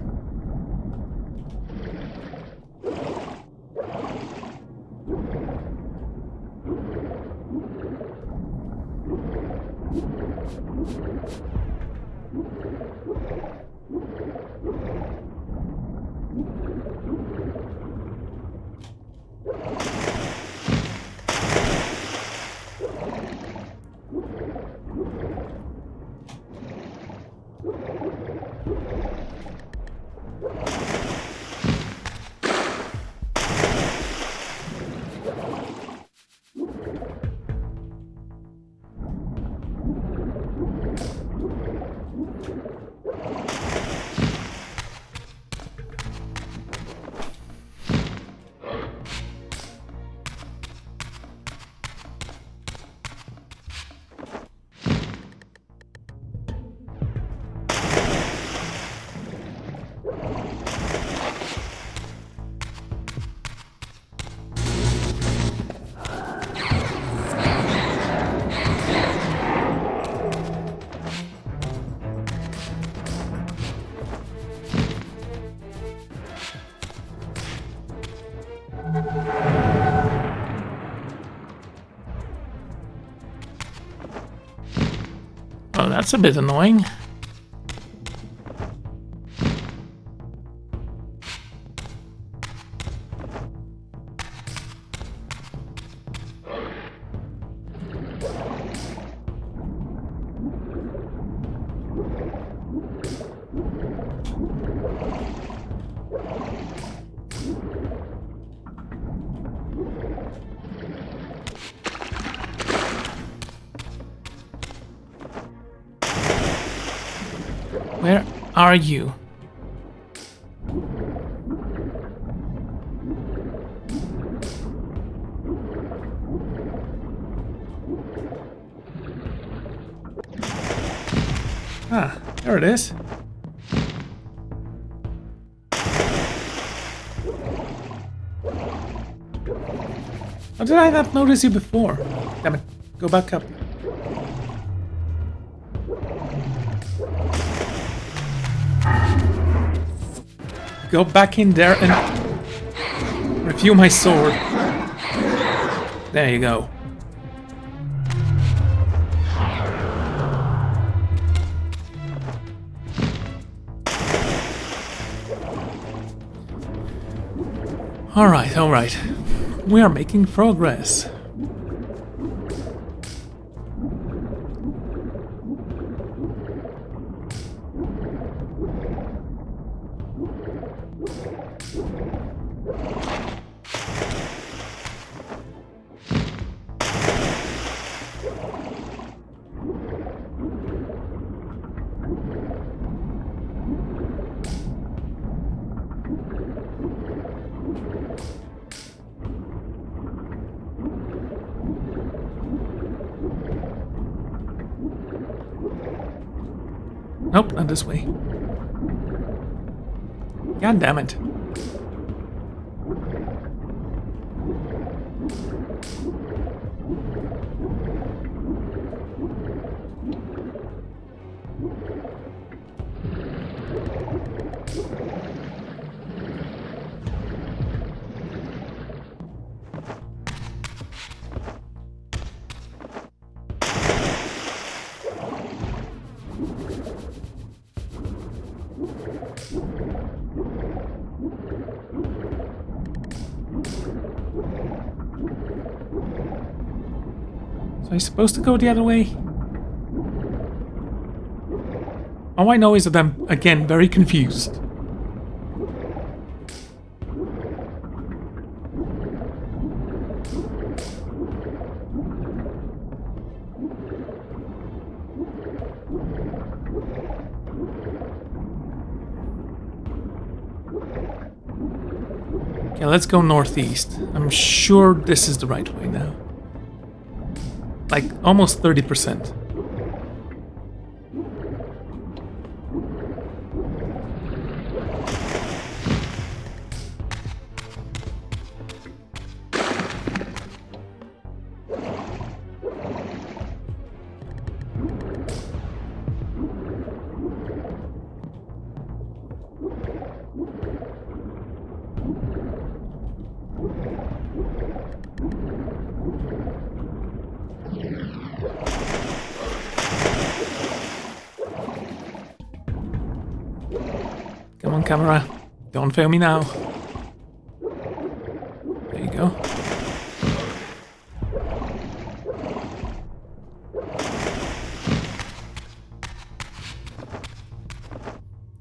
F: That's a bit annoying. Where are you? Ah, there it is. How did I not notice you before? Damn it, go back up. Go back in there and review my sword. There you go. Alright, alright. We are making progress. Nope, not this way. God damn it. So I'm supposed to go the other way? All I know is that I'm, again, very confused. Okay, let's go northeast. I'm sure this is the right way now. Like, almost 30%. Come on, camera. Don't fail me now. There you go.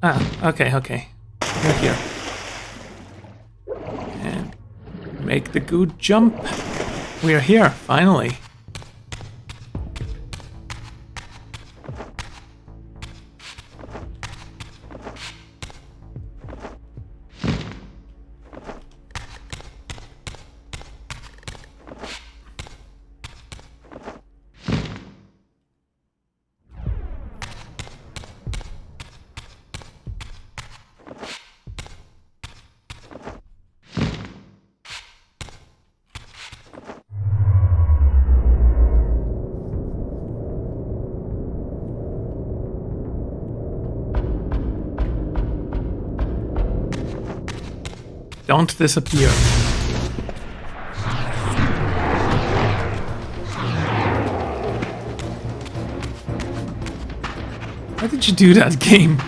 F: Ah, okay. We're here. And make the good jump. We are here, finally. Don't disappear. Why did you do that, game?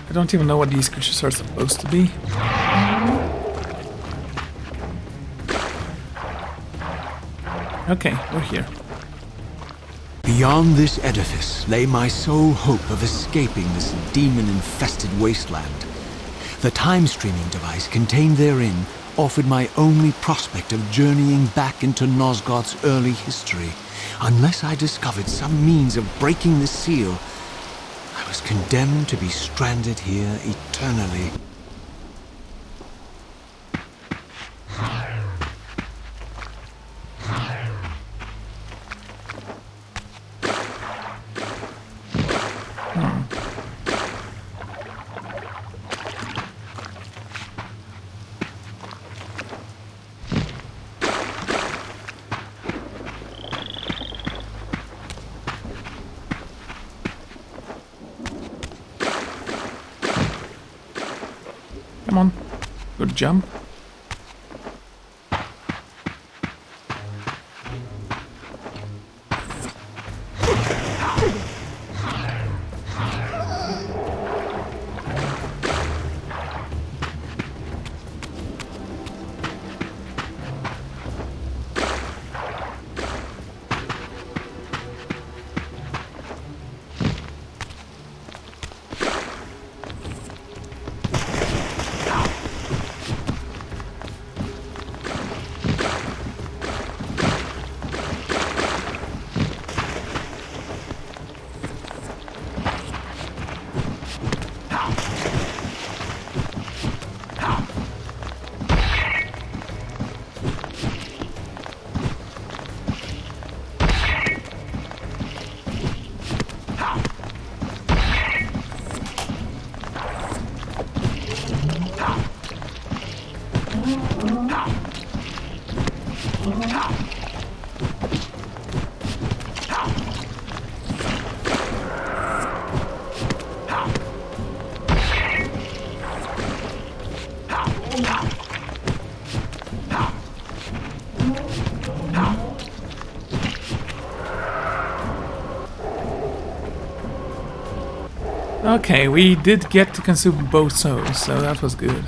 F: I don't even know what these creatures are supposed to be. Okay, we're here.
E: Beyond this edifice lay my sole hope of escaping this demon-infested wasteland. The time-streaming device contained therein offered my only prospect of journeying back into Nosgoth's early history. Unless I discovered some means of breaking the seal, I was condemned to be stranded here eternally.
F: Come on. Good jump. Okay, we did get to consume both souls, so that was good.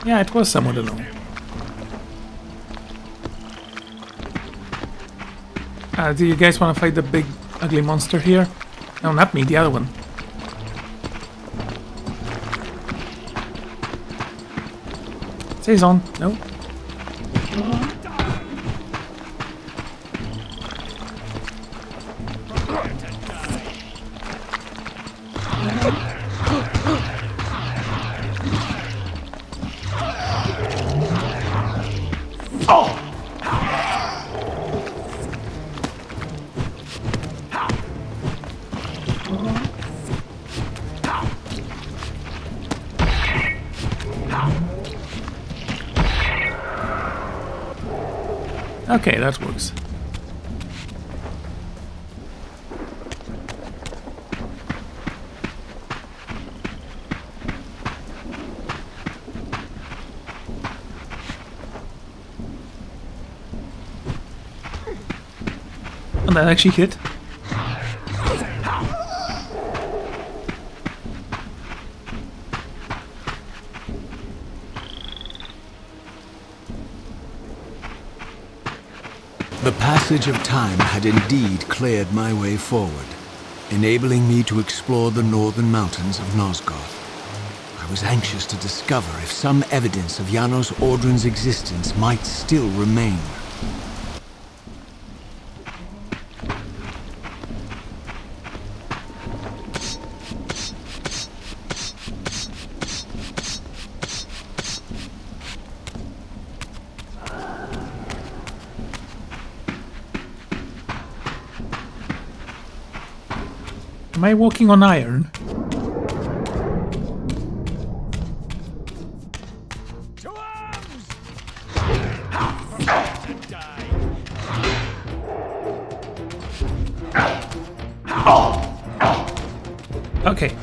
F: Yeah, it was somewhat alone. Do you guys want to fight the big ugly monster here? No, not me, the other one. Saison, no? Okay, that works. And that actually hit.
E: The passage of time had indeed cleared my way forward, enabling me to explore the northern mountains of Nosgoth. I was anxious to discover if some evidence of Janos Audron's existence might still remain.
F: Am I walking on iron?
I: To arms! And die.
F: Okay.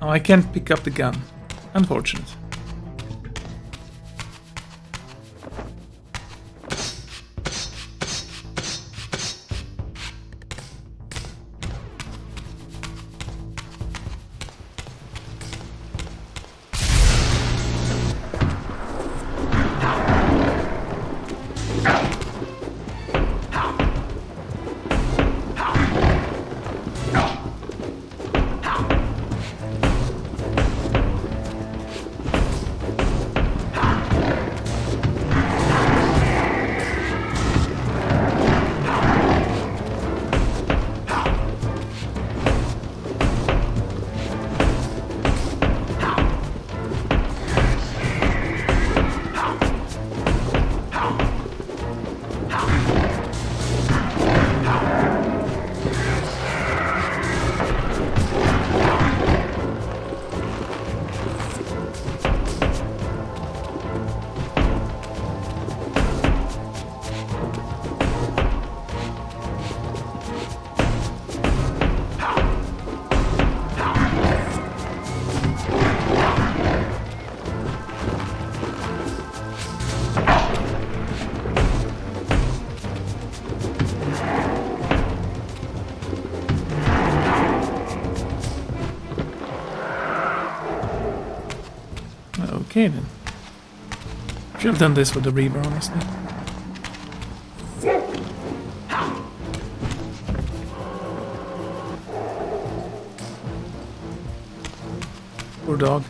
F: Oh, I can't pick up the gun. Unfortunate. Okay then. Should have done this with the Reaver, honestly. Poor dog.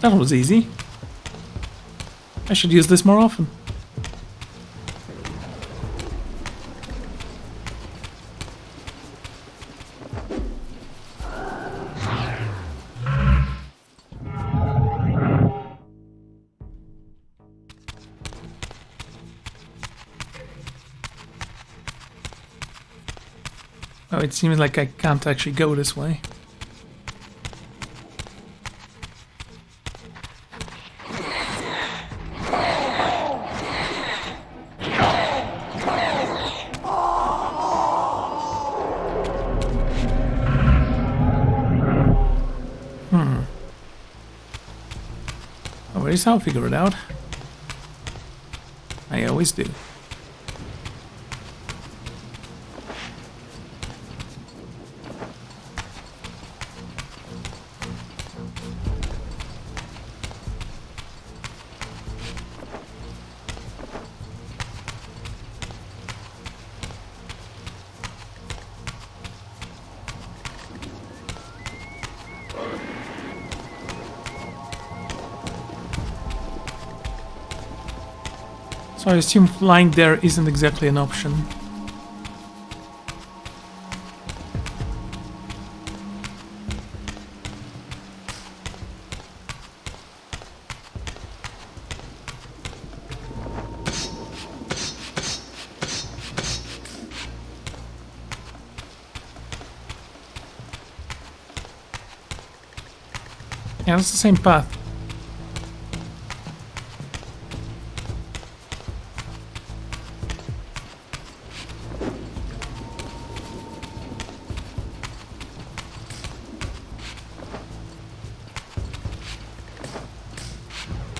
F: That was easy. I should use this more often. Oh, it seems like I can't actually go this way. No worries, I'll figure it out. I always do. So I assume flying there isn't exactly an option. Yeah, it's the same path.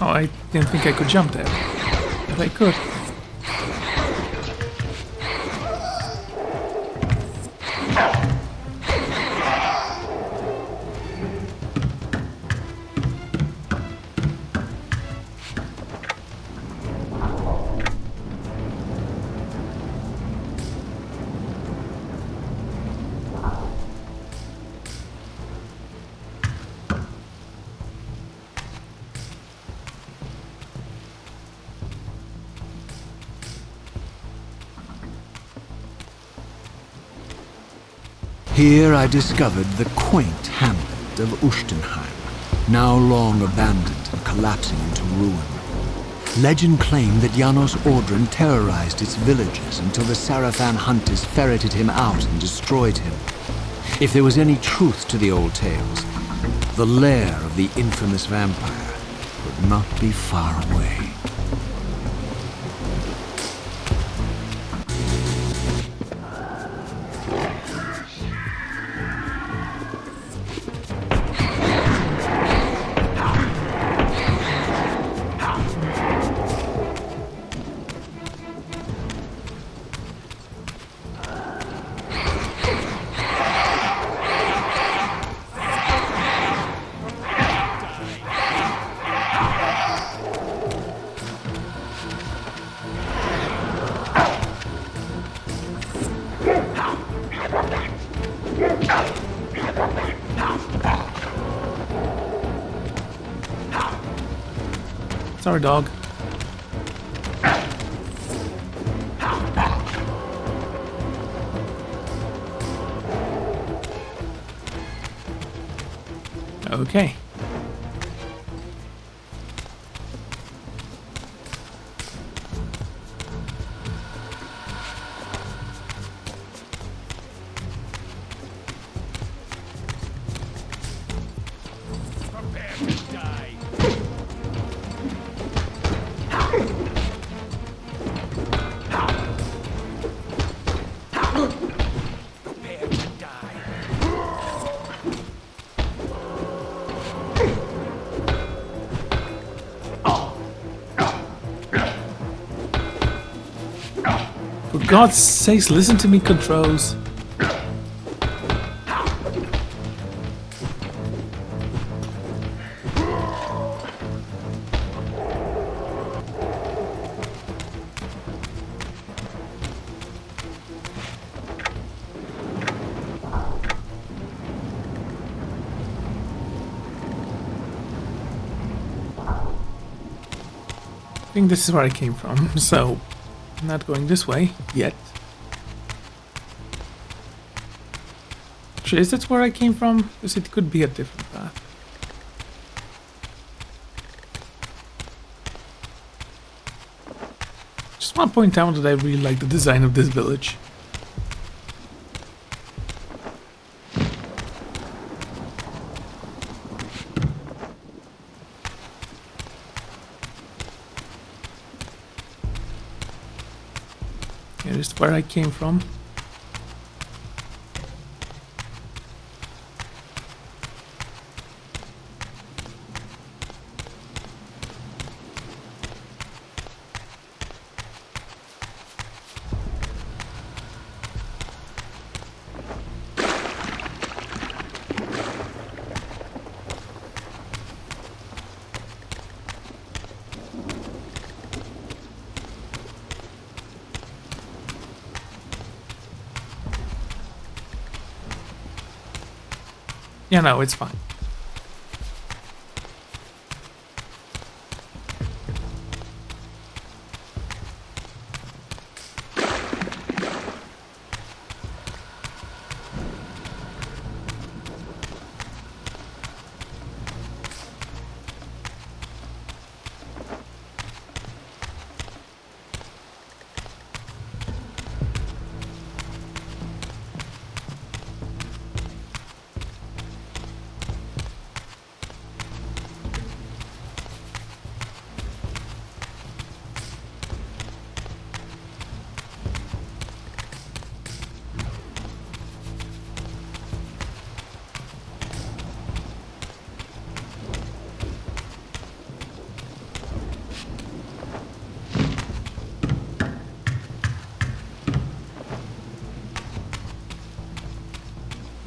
F: Oh, I didn't think I could jump there. But I could.
E: Here I discovered the quaint hamlet of Ustenheim, now long abandoned and collapsing into ruin. Legend claimed that Janos Ordren terrorized its villagers until the Sarafan hunters ferreted him out and destroyed him. If there was any truth to the old tales, the lair of the infamous vampire could not be far away.
F: Sorry, dog. Okay.
I: Prepare to die. Prepare to die.
F: For God's sakes, listen to me, controls. I think this is where I came from, so I'm not going this way yet. Actually, is that where I came from? Because it could be a different path. Just want to point out that I really like the design of this village. Here is where I came from. Yeah, no, it's fine.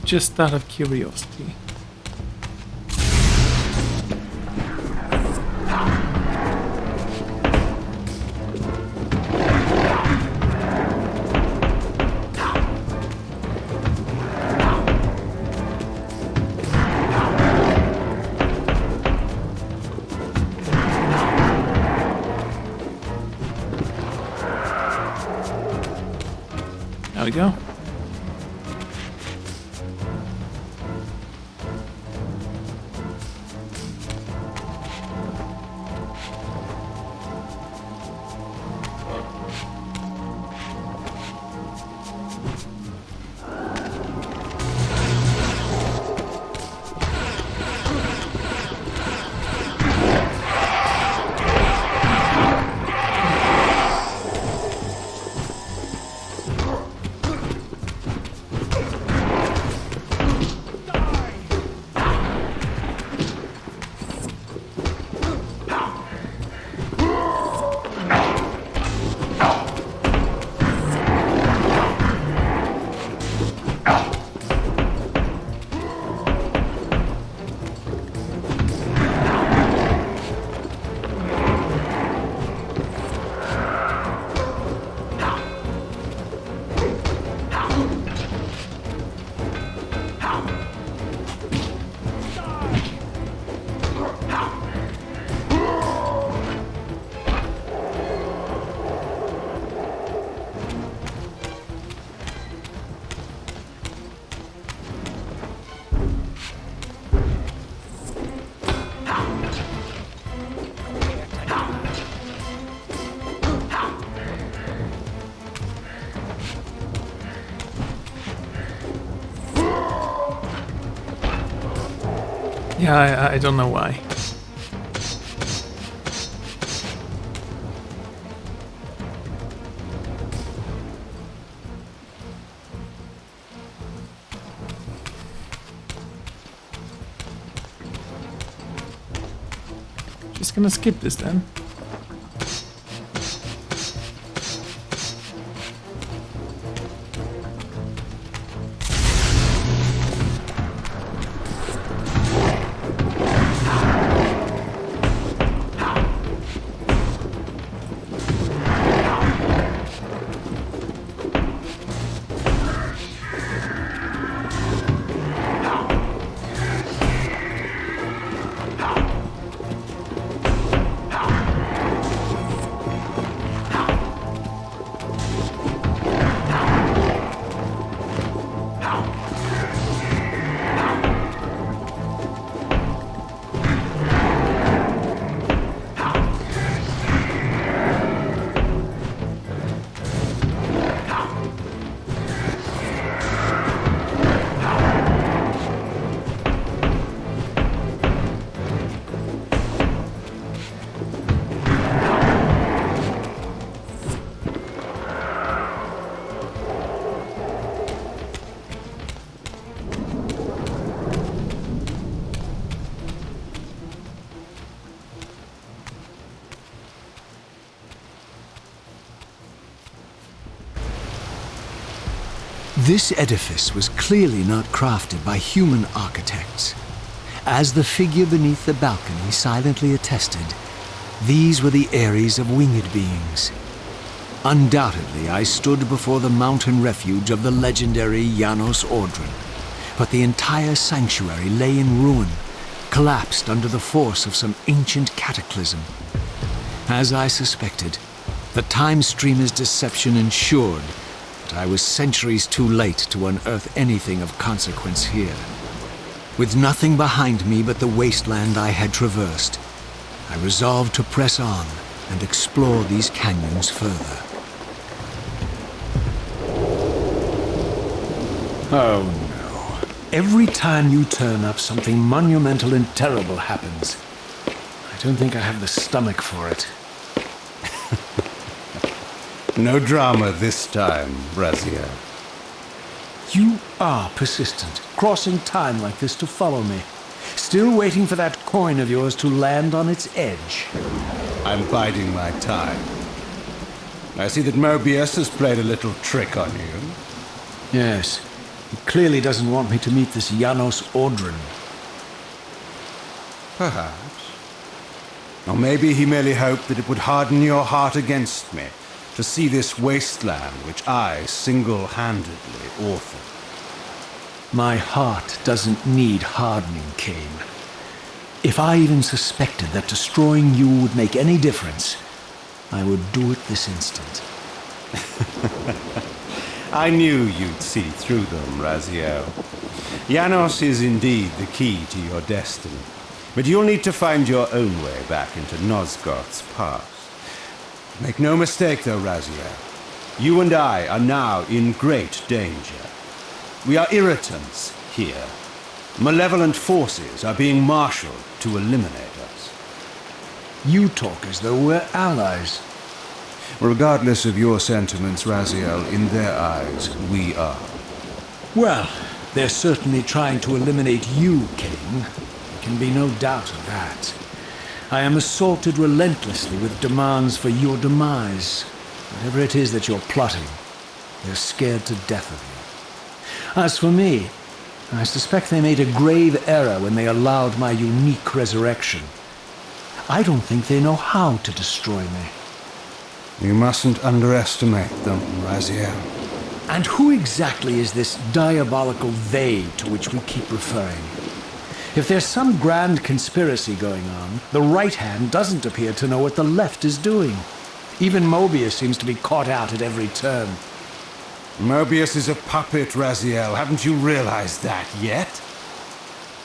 F: Just out of curiosity. There we go. Yeah, I don't know why. Just gonna skip this then.
E: This edifice was clearly not crafted by human architects. As the figure beneath the balcony silently attested, these were the eyries of winged beings. Undoubtedly, I stood before the mountain refuge of the legendary Janos Ordren, but the entire sanctuary lay in ruin, collapsed under the force of some ancient cataclysm. As I suspected, the Time Streamer's deception ensured that I was centuries too late to unearth anything of consequence here. With nothing behind me but the wasteland I had traversed, I resolved to press on and explore these canyons further. Oh no. Every time you turn up, something monumental and terrible happens. I don't think I have the stomach for it.
A: No drama this time, Raziel.
E: You are persistent, crossing time like this to follow me. Still waiting for that coin of yours to land on its edge.
A: I'm biding my time. I see that Mobius has played a little trick on you.
E: Yes, he clearly doesn't want me to meet this Janos Ordren.
A: Perhaps. Or maybe he merely hoped that it would harden your heart against me, to see this wasteland which I single-handedly authored.
E: My heart doesn't need hardening, Kain. If I even suspected that destroying you would make any difference, I would do it this instant.
A: I knew you'd see through them, Raziel. Janos is indeed the key to your destiny, but you'll need to find your own way back into Nosgoth's past. Make no mistake, though, Raziel. You and I are now in great danger. We are irritants here. Malevolent forces are being marshaled to eliminate us.
E: You talk as though we're allies.
A: Regardless of your sentiments, Raziel, in their eyes, we are.
E: Well, they're certainly trying to eliminate you, Kain. There can be no doubt of that. I am assaulted relentlessly with demands for your demise. Whatever it is that you're plotting, they're scared to death of you. As for me, I suspect they made a grave error when they allowed my unique resurrection. I don't think they know how to destroy me.
A: You mustn't underestimate them, Raziel.
E: And who exactly is this diabolical they to which we keep referring? If there's some grand conspiracy going on, the right hand doesn't appear to know what the left is doing. Even Mobius seems to be caught out at every turn.
A: Mobius is a puppet, Raziel. Haven't you realized that yet?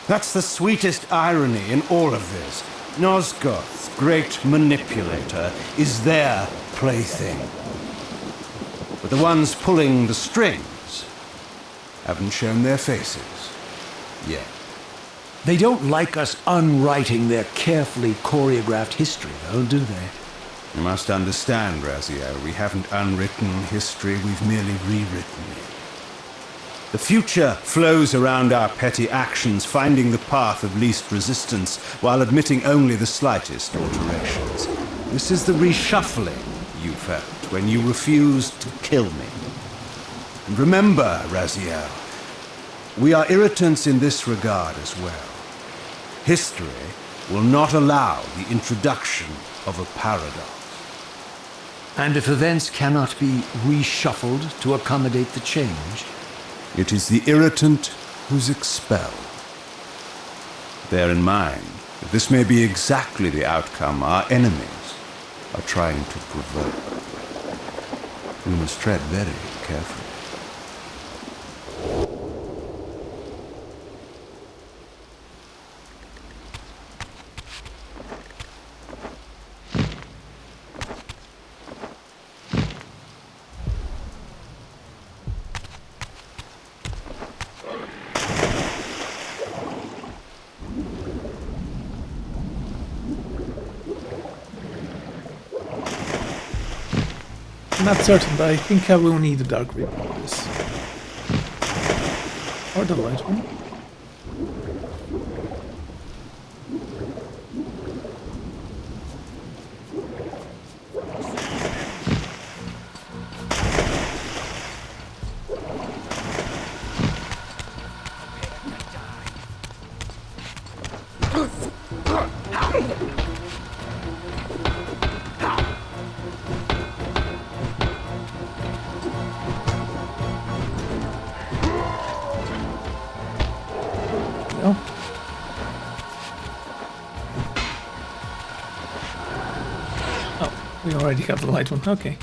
A: That's the sweetest irony in all of this. Nosgoth's great manipulator is their plaything. But the ones pulling the strings haven't shown their faces yet.
E: They don't like us unwriting their carefully choreographed history, though, do they?
A: You must understand, Raziel, we haven't unwritten history, we've merely rewritten it. The future flows around our petty actions, finding the path of least resistance, while admitting only the slightest alterations. This is the reshuffling you felt when you refused to kill me. And remember, Raziel, we are irritants in this regard as well. History will not allow the introduction of a paradox.
E: And if events cannot be reshuffled to accommodate the change?
A: It is the irritant who's expelled. Bear in mind that this may be exactly the outcome our enemies are trying to provoke. We must tread very carefully.
F: I'm not certain, but I think I will need a Dark Reaver for this. Or the light one. go. Oh, we already got the light one. Okay.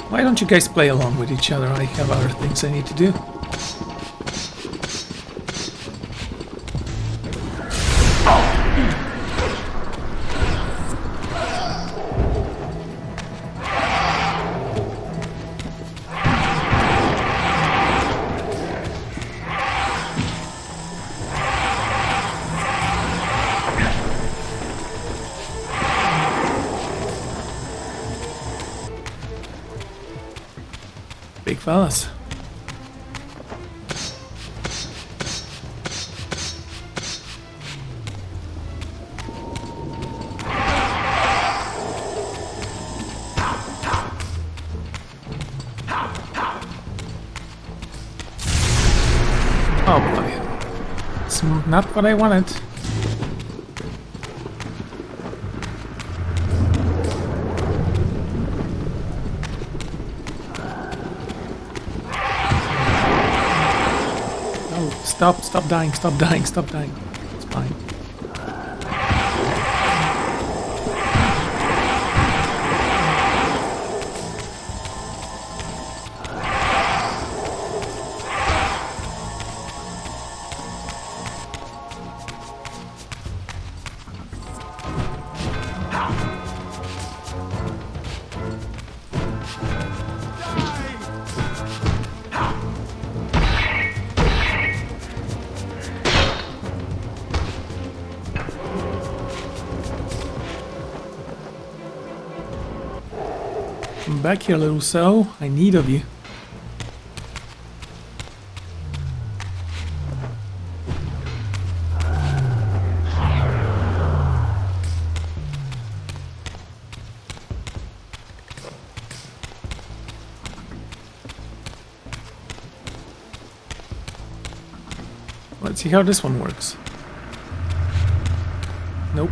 F: Why don't you guys play along with each other? I have other things I need to do. Big fellas. Oh boy. It's not what I wanted. Stop dying, stop dying, stop dying. It's fine. Come back here, little soul. I need of you. Let's see how this one works. Nope.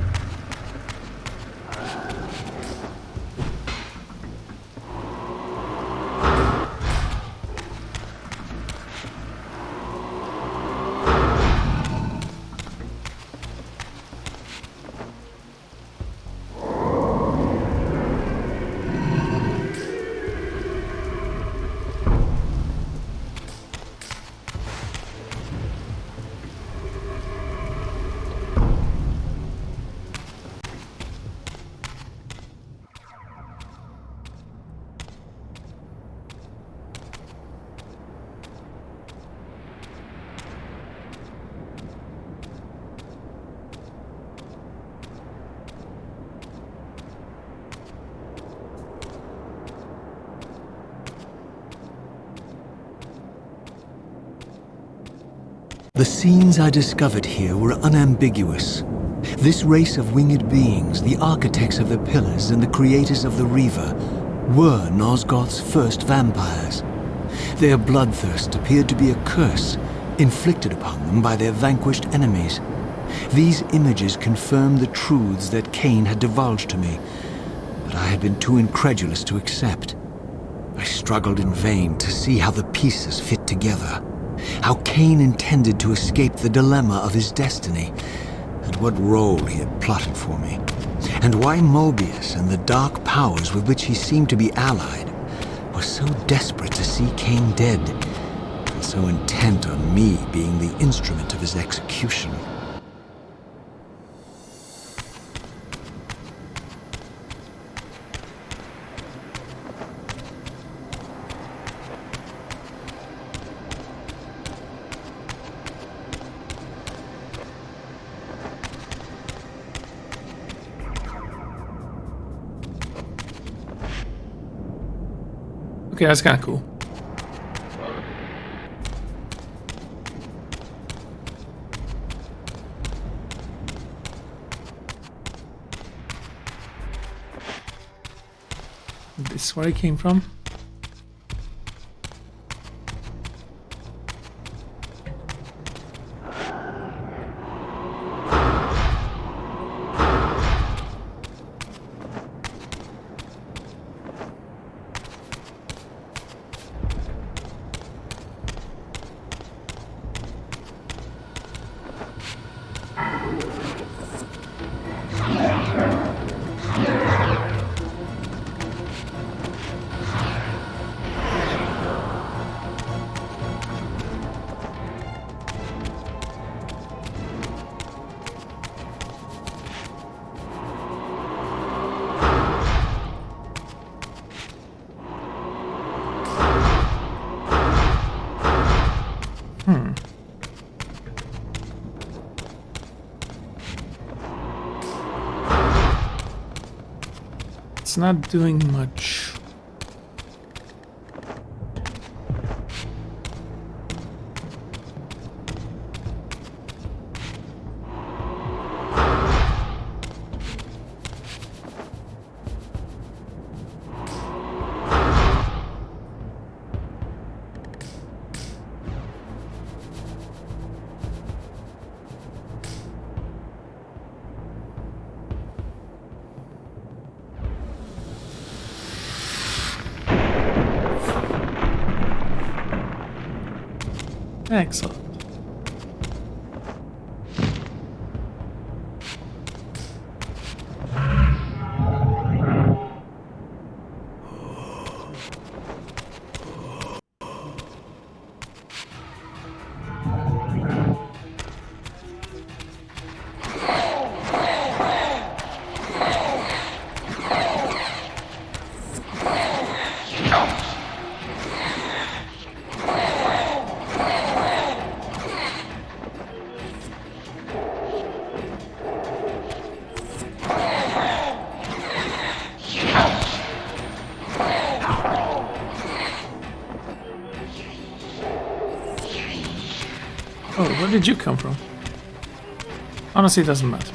E: The scenes I discovered here were unambiguous. This race of winged beings, the architects of the pillars and the creators of the Reaver, were Nosgoth's first vampires. Their bloodthirst appeared to be a curse inflicted upon them by their vanquished enemies. These images confirmed the truths that Kain had divulged to me, but I had been too incredulous to accept. I struggled in vain to see how the pieces fit together. How Kain intended to escape the dilemma of his destiny, and what role he had plotted for me, and why Mobius and the dark powers with which he seemed to be allied were so desperate to see Kain dead, and so intent on me being the instrument of his execution.
F: Okay, that's kind of cool. This is where I came from. It's not doing much. Excellent. Oh, where did you come from? Honestly, it doesn't matter.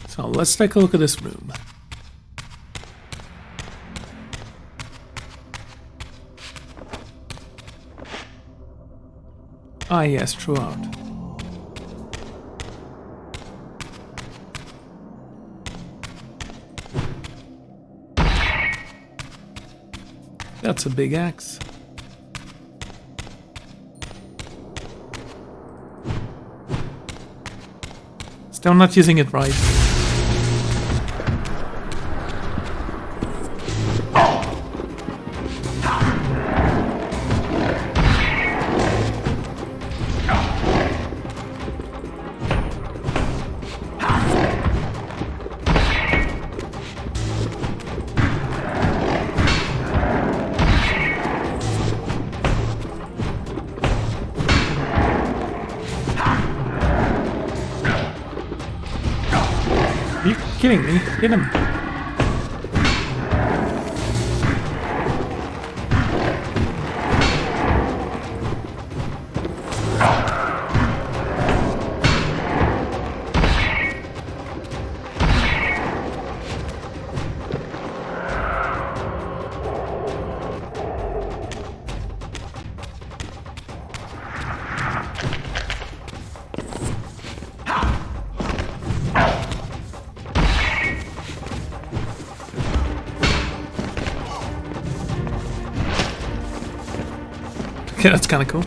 F: So let's take a look at this room. Ah yes, throughout. That's a big axe. Still not using it right. Are you kidding me? Get him. Okay, that's kind of cool.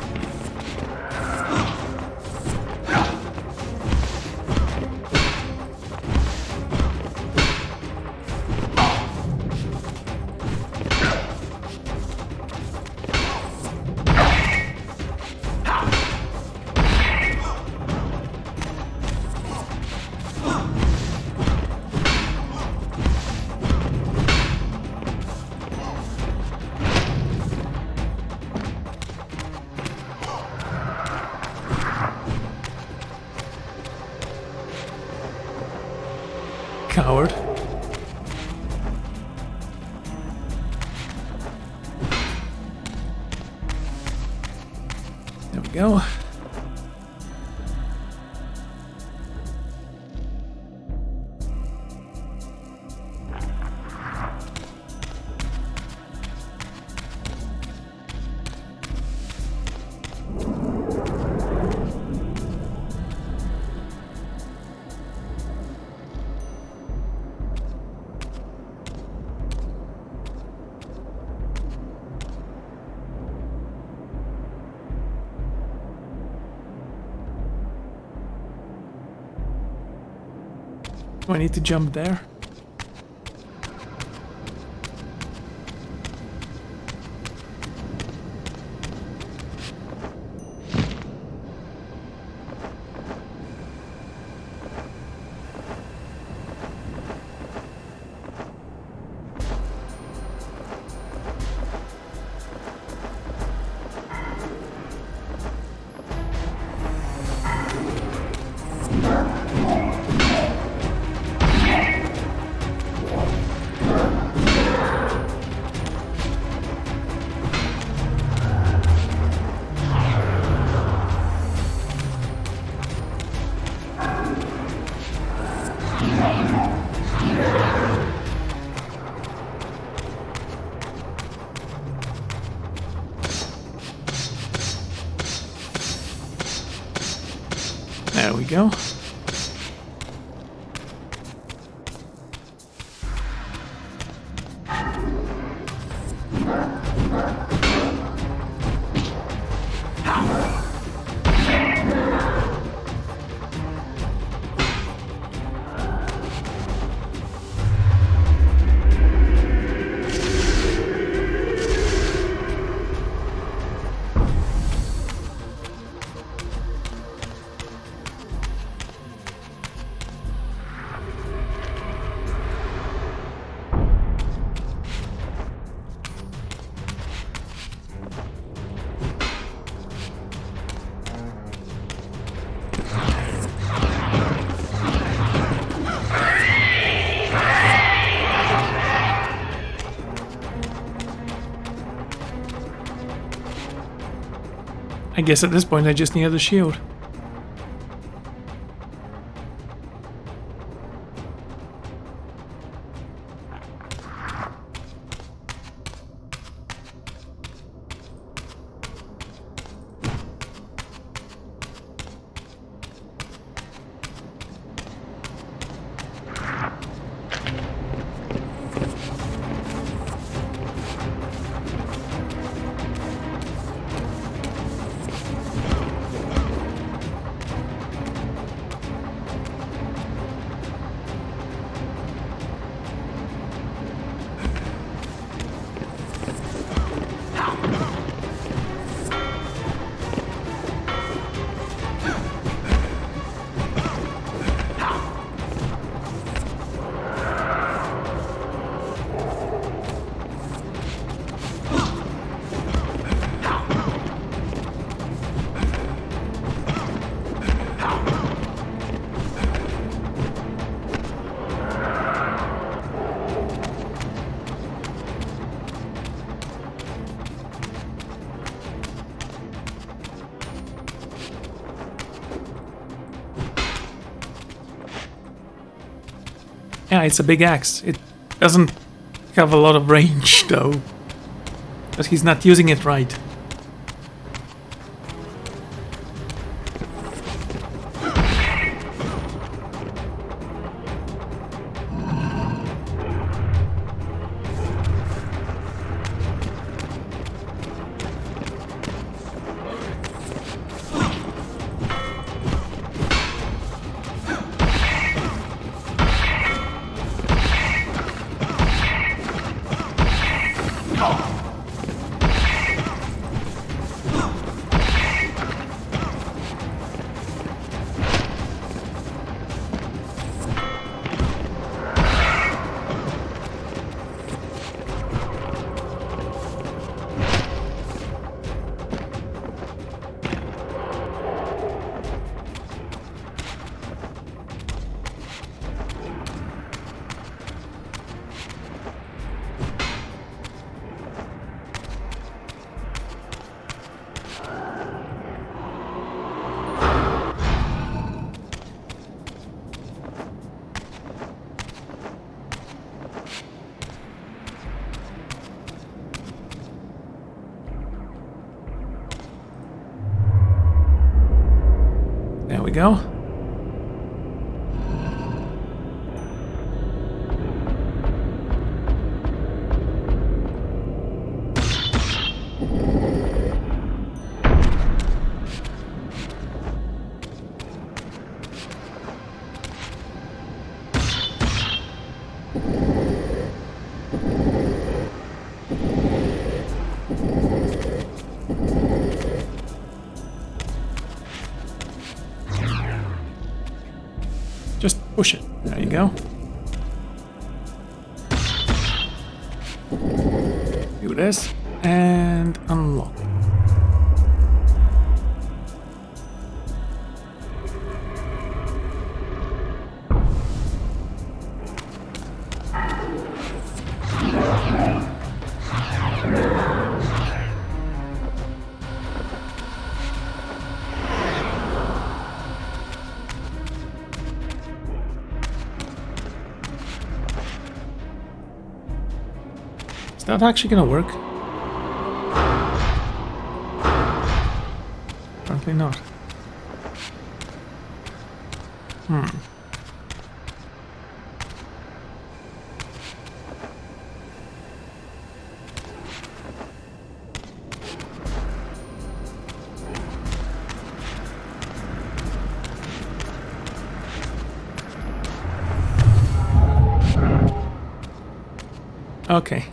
F: Coward. There we go. Do I need to jump there? There we go. I guess at this point I just need the shield. Yeah, it's a big axe. It doesn't have a lot of range, though. Because he's not using it right. There we go. Just push it. There you go. Do this and unlock. Is that actually gonna work? Apparently not. Okay.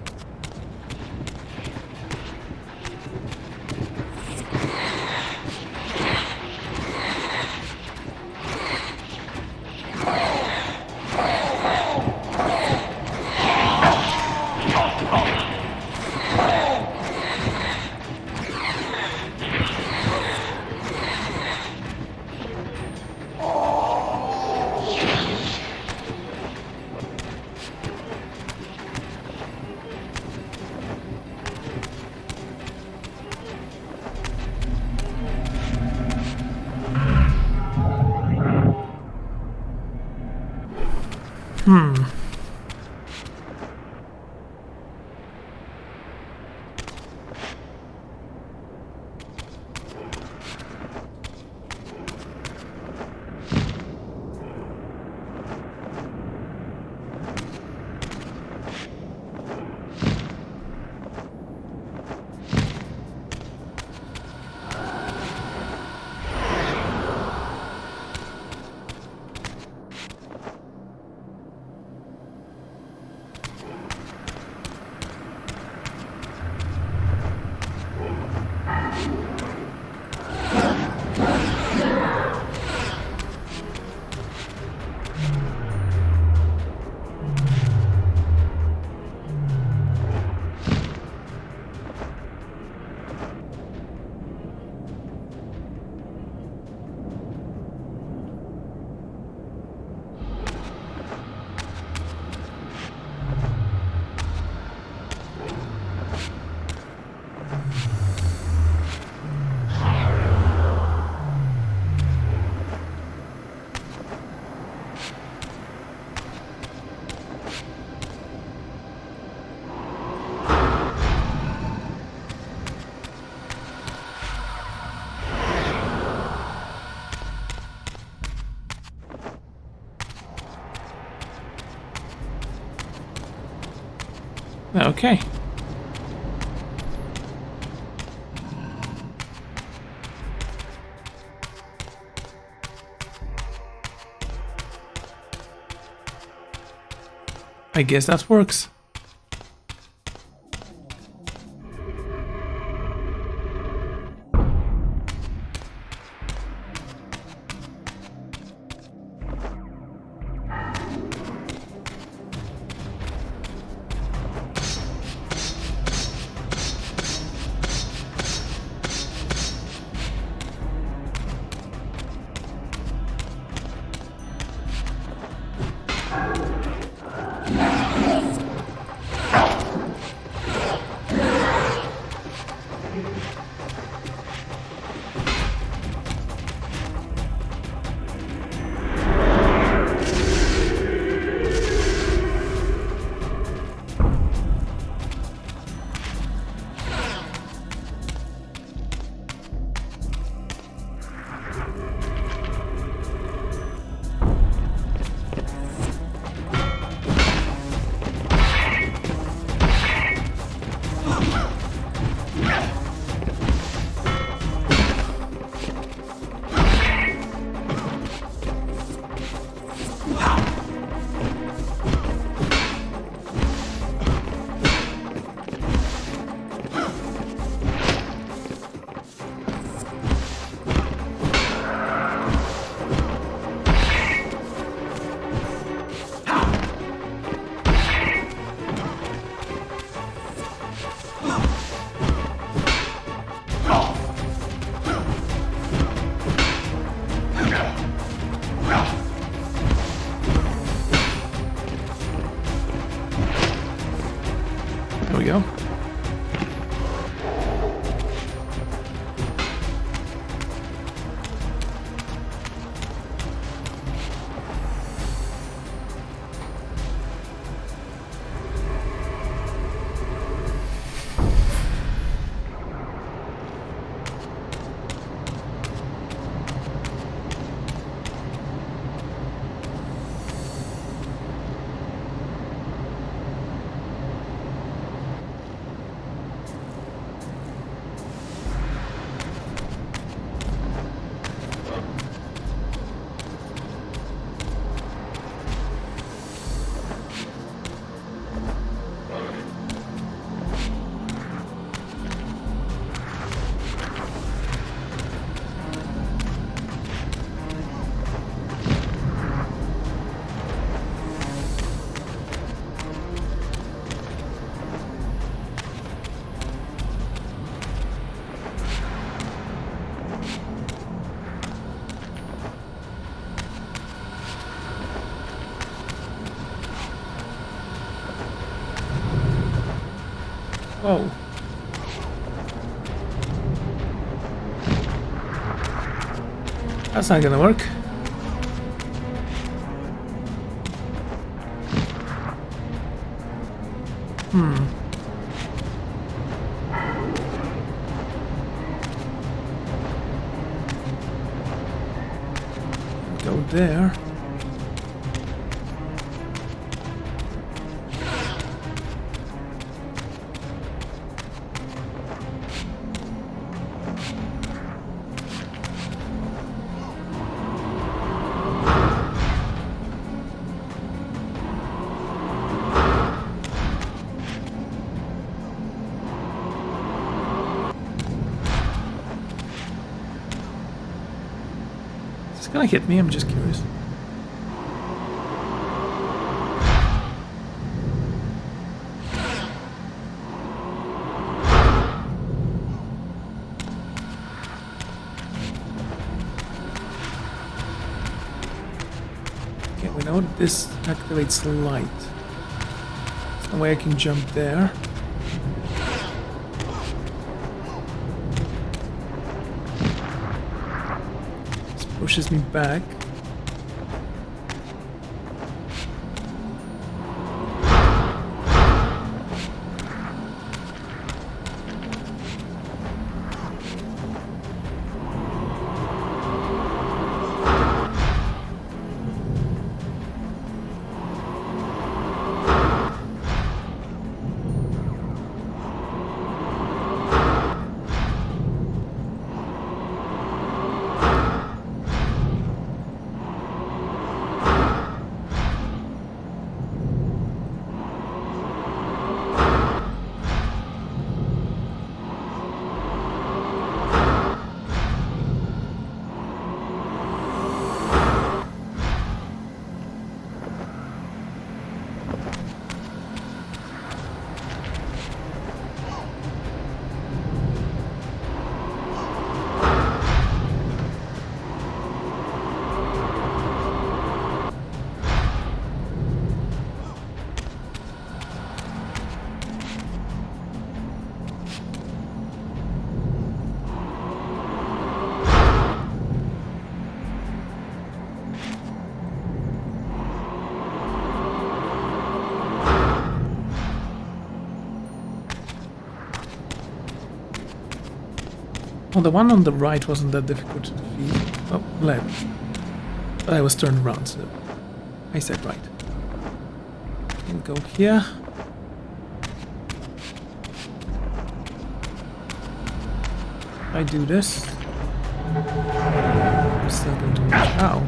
F: Okay. I guess that works. There we go. Whoa. That's not gonna work. Go there. Is this gonna hit me? I'm just curious. Okay, we know this activates light. There's no way I can jump there. This pushes me back. Well, the one on the right wasn't that difficult to defeat. Oh, left. But I was turned around, so I said right. And go here. I do this. I'm still going to reach out.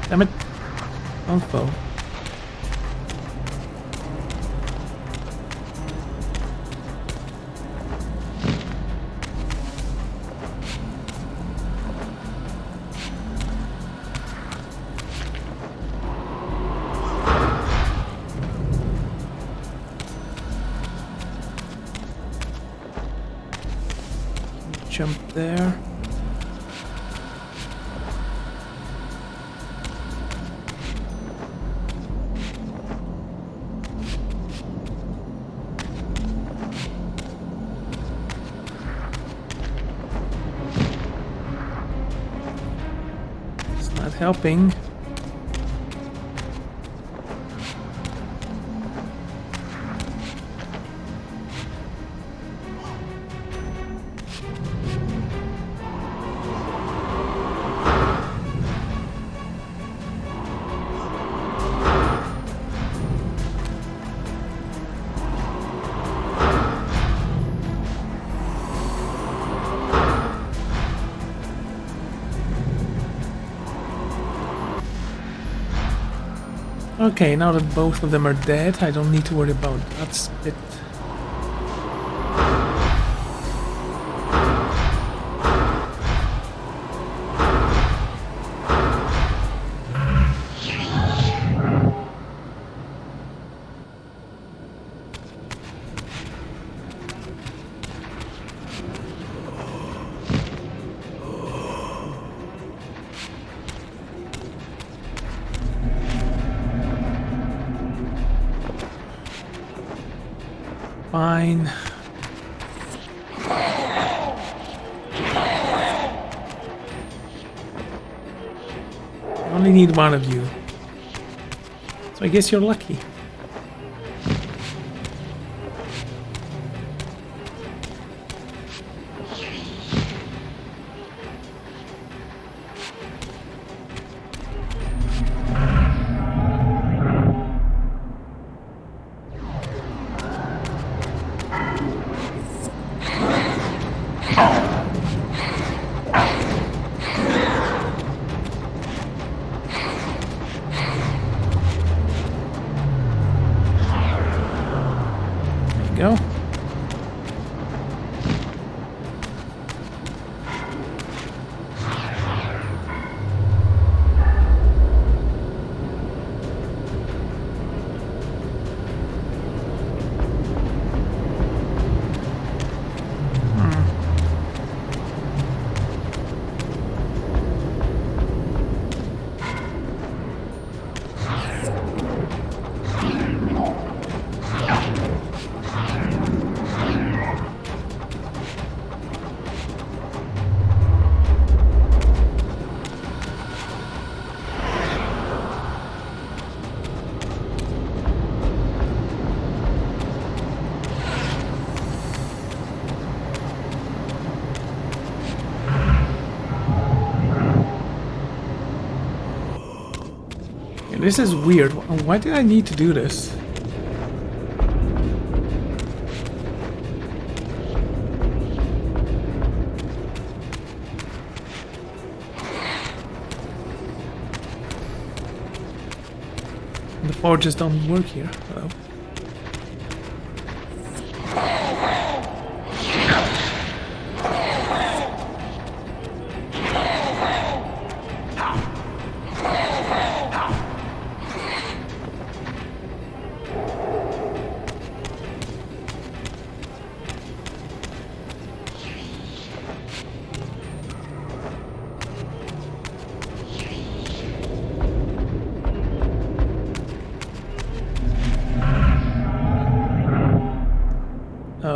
F: Damn it. Don't fall. Jump there. It's not helping. Okay, now that both of them are dead, I don't need to worry about that split. fine. I only need one of you. So I guess you're lucky. Go. This is weird. Why did I need to do this? The forges don't work here. Hello.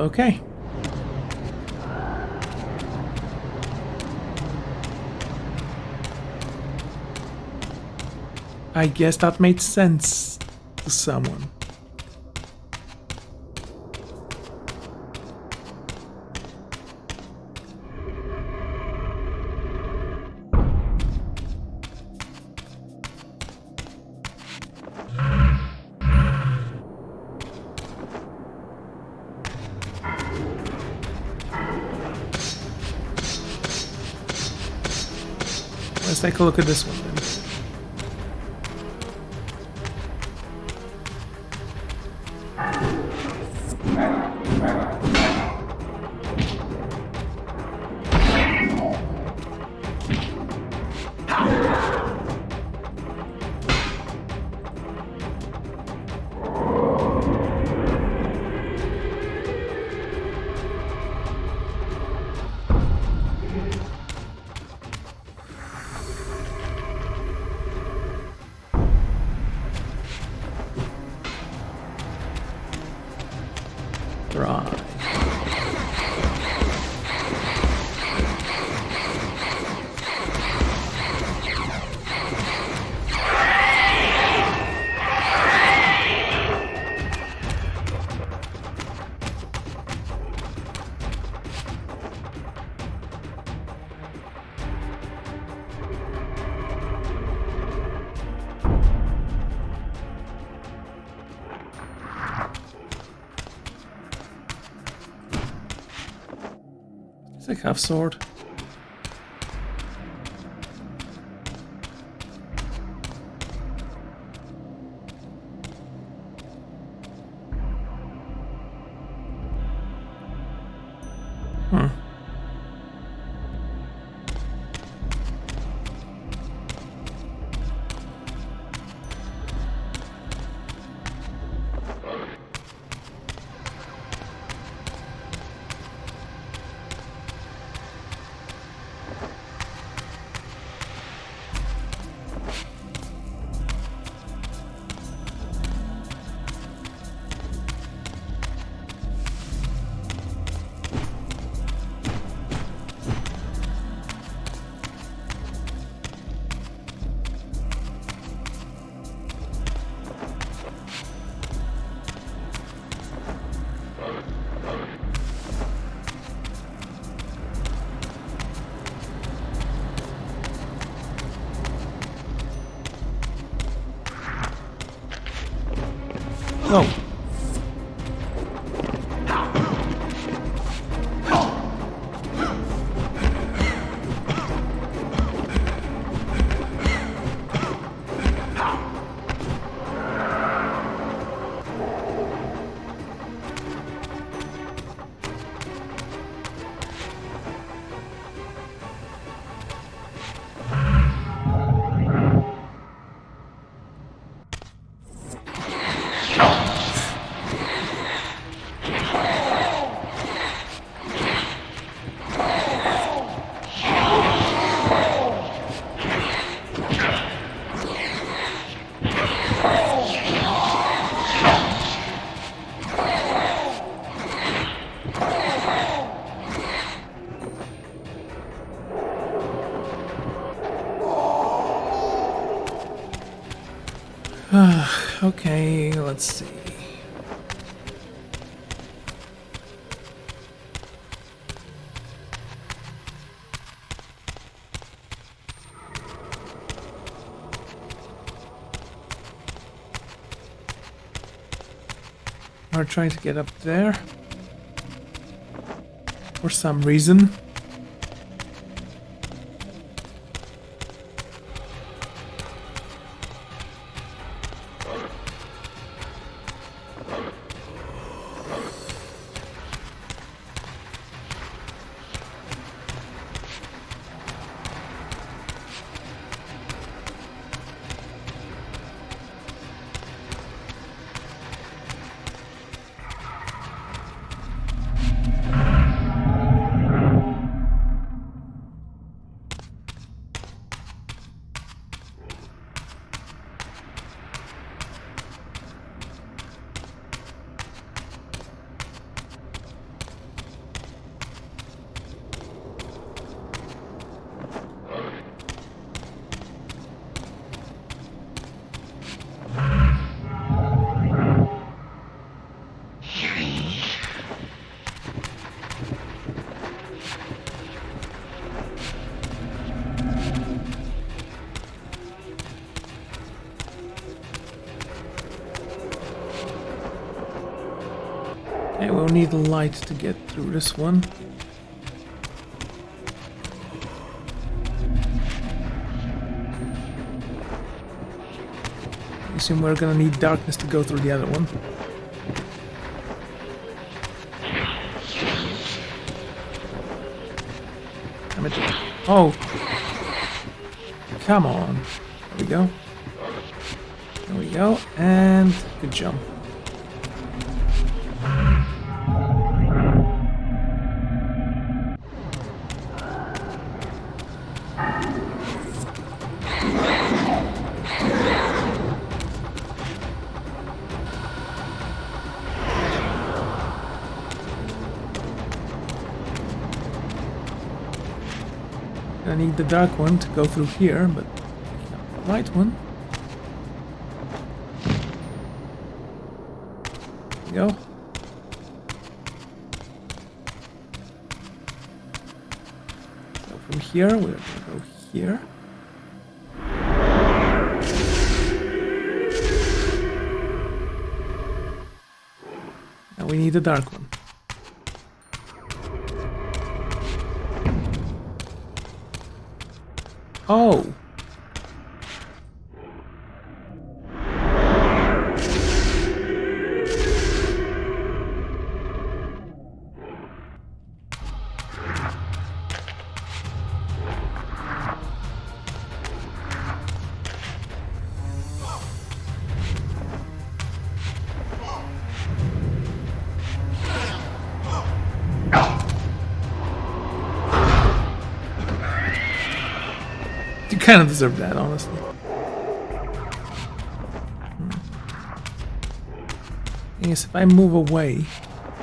F: Okay. I guess that made sense to someone. Let's take a look at this one then. Right. It's like half sword. Oh. Okay, let's see. We're trying to get up there for some reason. Okay, we'll need light to get through this one. I assume we're gonna need darkness to go through the other one. Damn it. Oh! Come on. There we go. There we go. And good jump. I need the dark one to go through here, but not the light one. There we go. So from here, we're gonna go here. Now we need the dark one. Oh. You kind of deserve that, honestly. Yes, if I move away,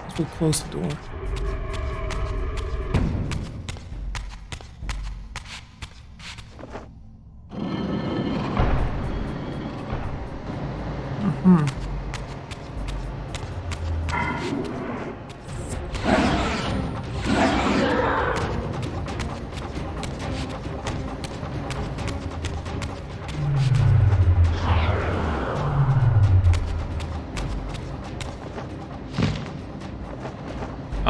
F: this will close the door.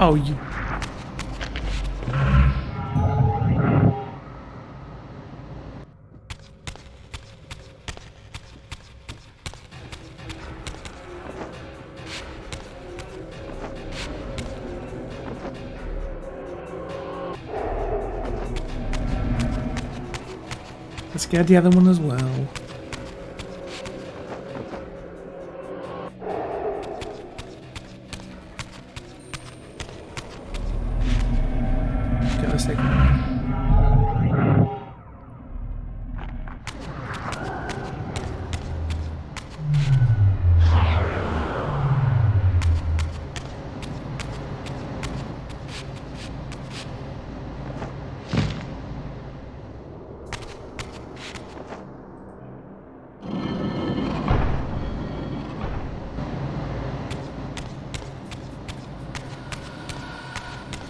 F: Oh, you... Let's get the other one as well. Okay, let's take one.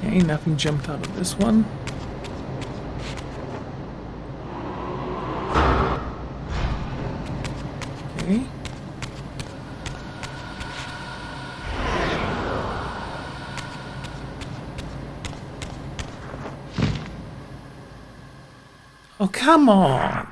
F: Okay, nothing jumped out of this one. Okay. Oh, come on!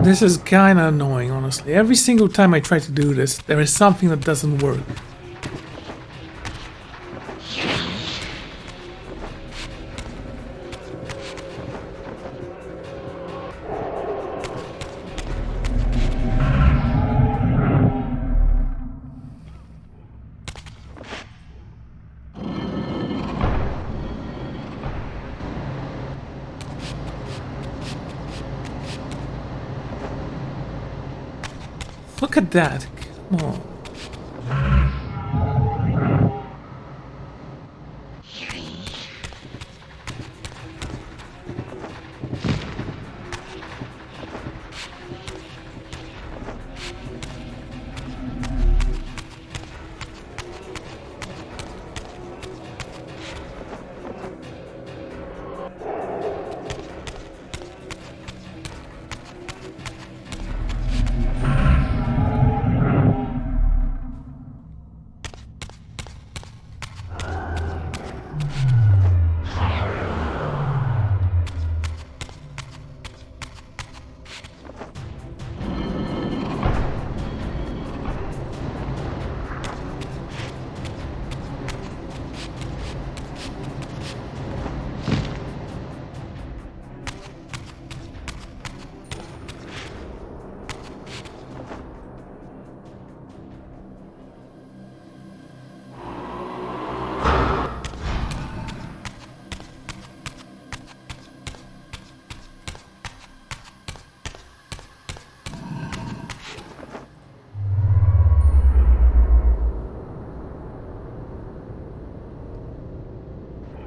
F: This is kinda annoying, honestly. Every single time I try to do this, there is something that doesn't work. Look at that. Come on.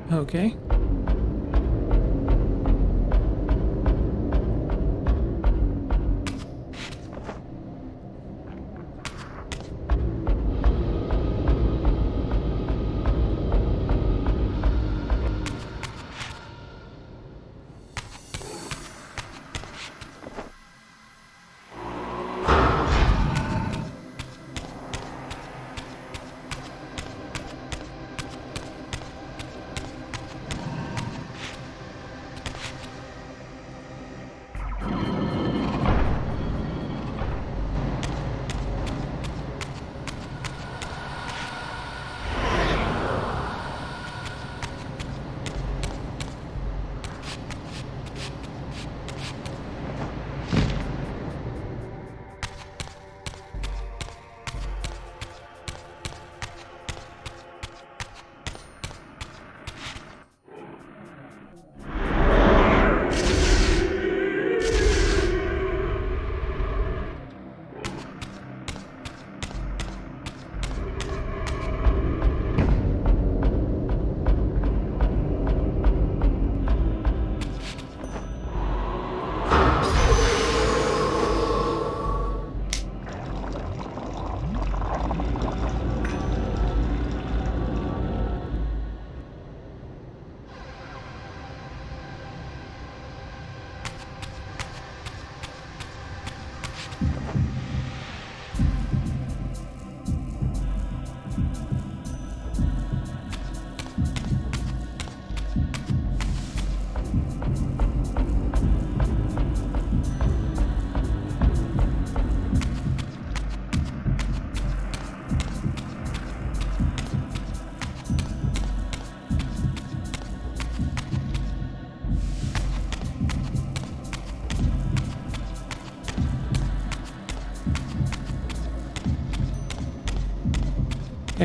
F: Okay.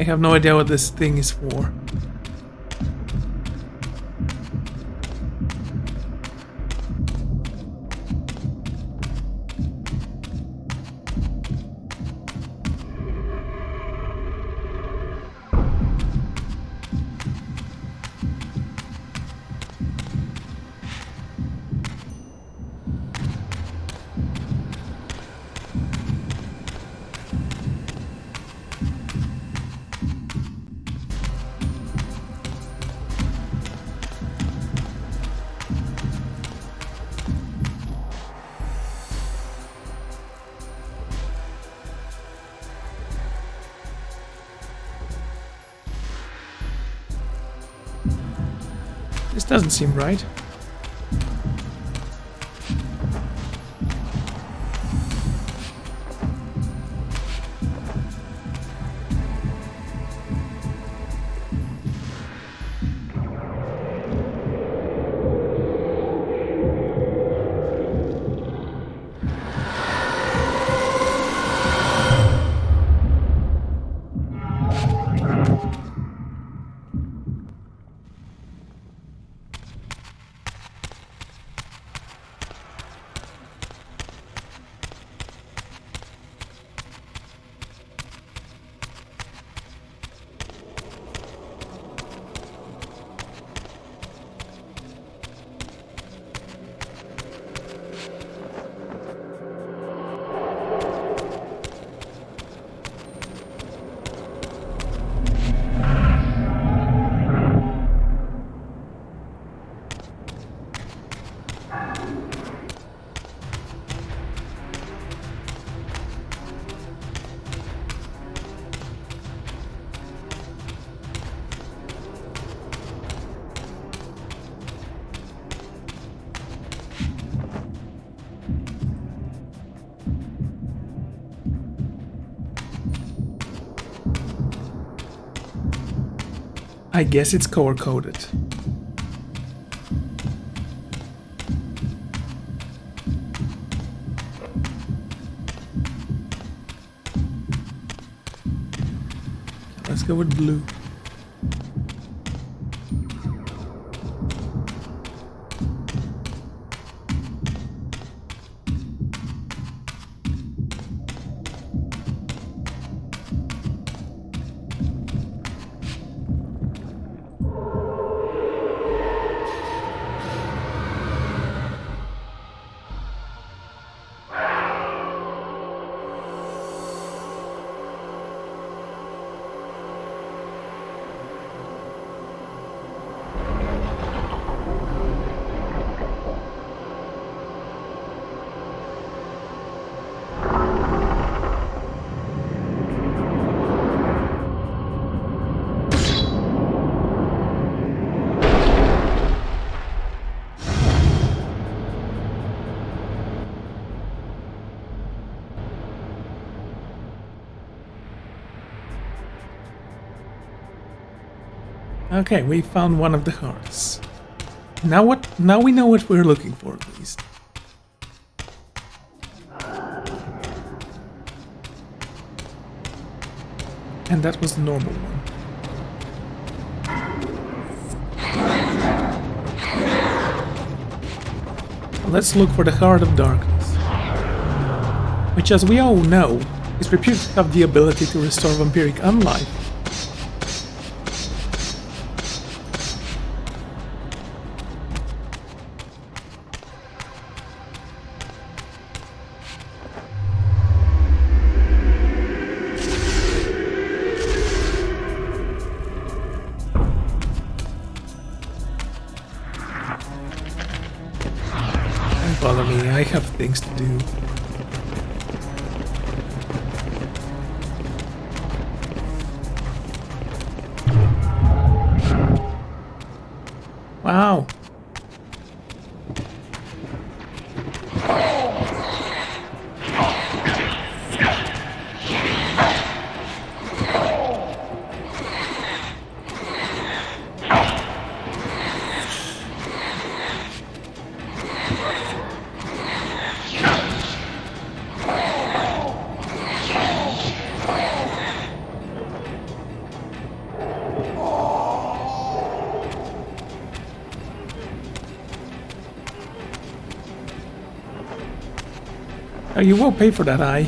F: I have no idea what this thing is for. This doesn't seem right. I guess it's color-coded. Let's go with blue. Okay, we found one of the hearts. Now what? Now we know what we're looking for, at least. And that was the normal one. Let's look for the Heart of Darkness, which, as we all know, is reputed to have the ability to restore vampiric unlife. Follow me, I have things to do. Wow. Oh, you will pay for that eye.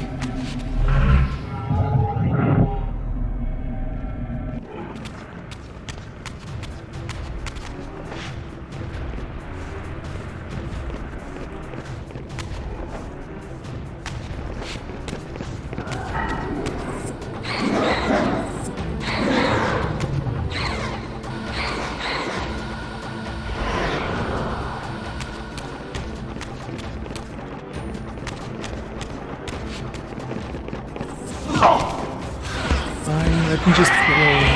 F: Fine, let me just throw you.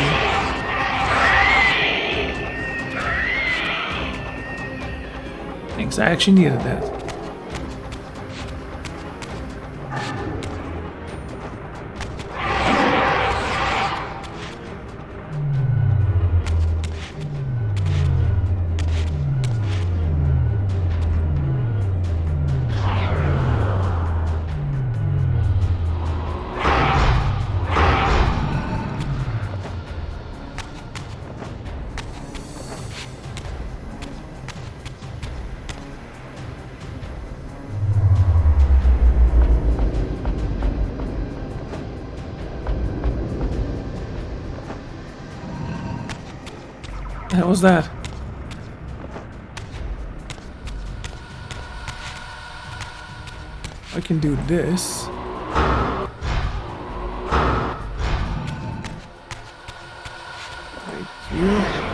F: Thanks, I actually needed that. The hell was that? I can do this. Right here.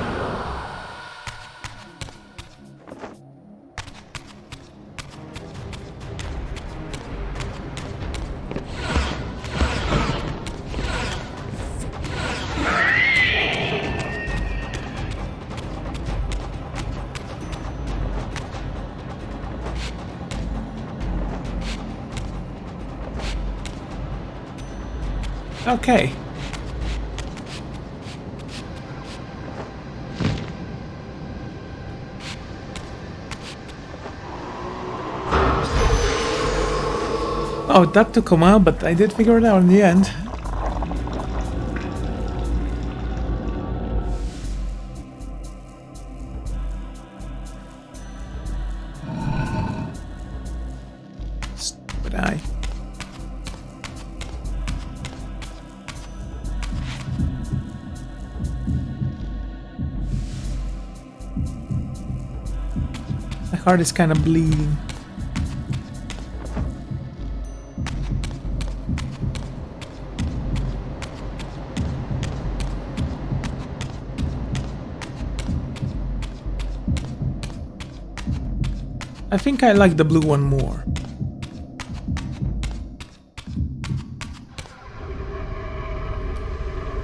F: Okay. Oh, that took a while, but I did figure it out in the end. Stupid eye. My heart is kind of bleeding. I think I like the blue one more.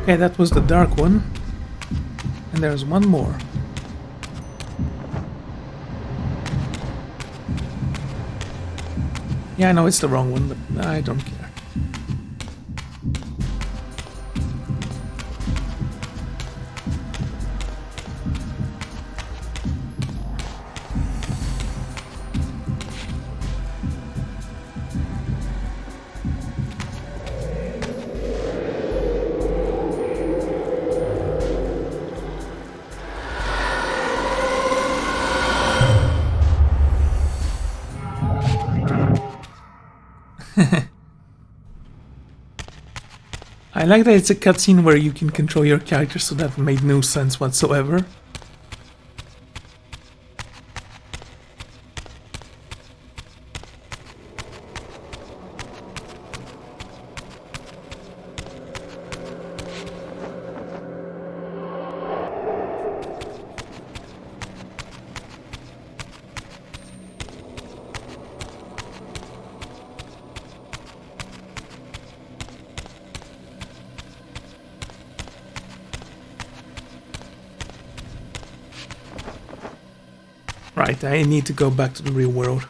F: Okay, that was the dark one. And there's one more. Yeah, I know it's the wrong one, but I don't care. I like that it's a cutscene where you can control your character, so that made no sense whatsoever. Right, I need to go back to the real world.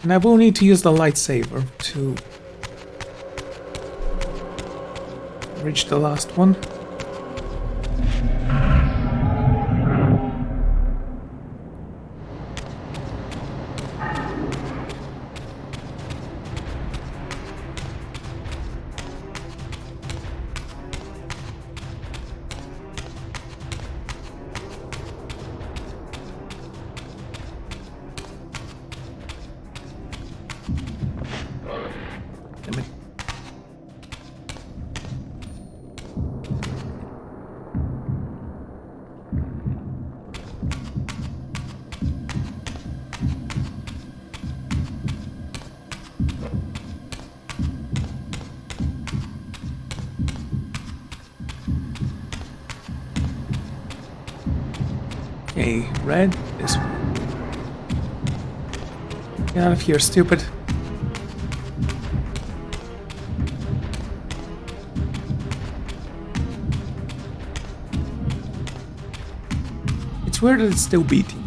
F: And I will need to use the lightsaber to reach the last one. Damn it. Okay, red, this one. Get out of here, stupid. It's weird that it's still beating.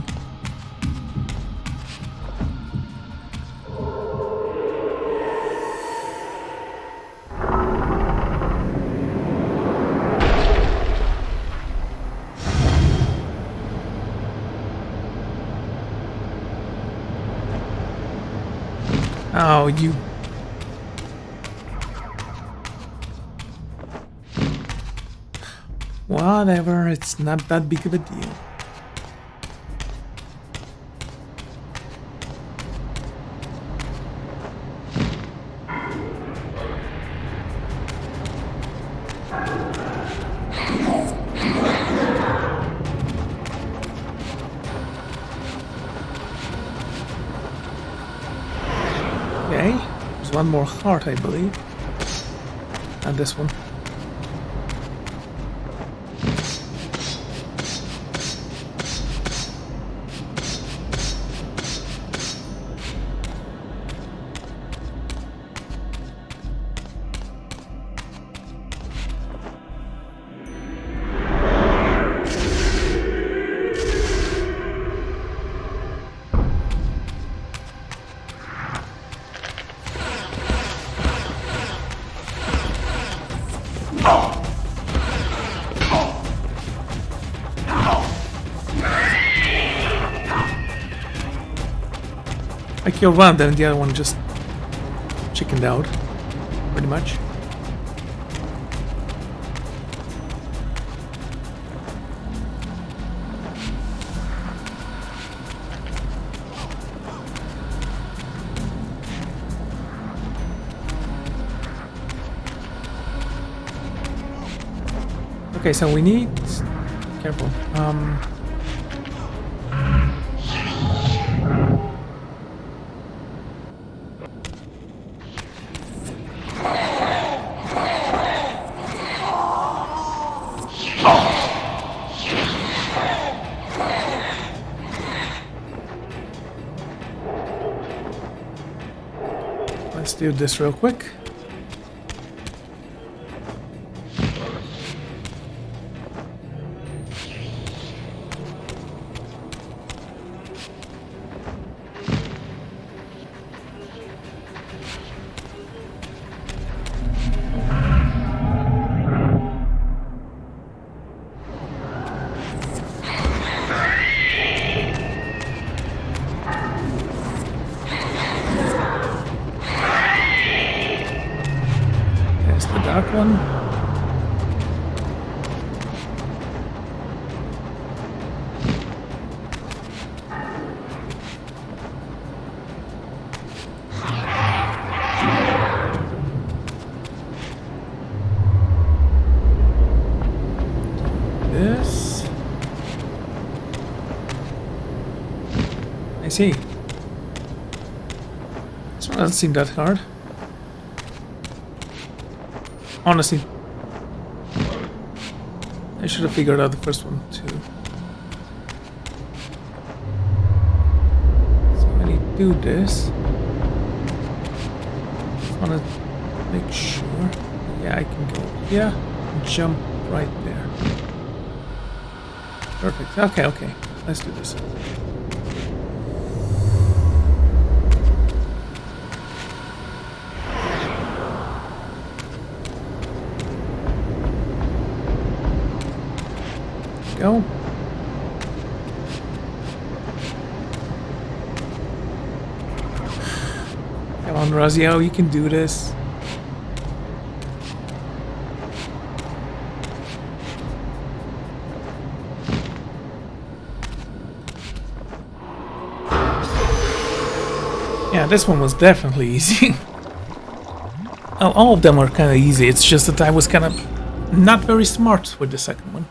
F: Oh, you... Whatever, it's not that big of a deal. Okay, there's one more heart, I believe. And this one. I killed one of them, and the other one just chickened out, pretty much. Okay, so we need... Careful. Let's do this real quick. Dark one. This. I see. This one doesn't seem that hard. Honestly, I should have figured out the first one too. So when you do this, I want to make sure. Yeah, I can go here and jump right there. Perfect. Okay, okay. Let's do this. Go. Come on, Raziel, you can do this. Yeah, this one was definitely easy. Oh, all of them were kind of easy. It's just that I was kind of not very smart with the second one,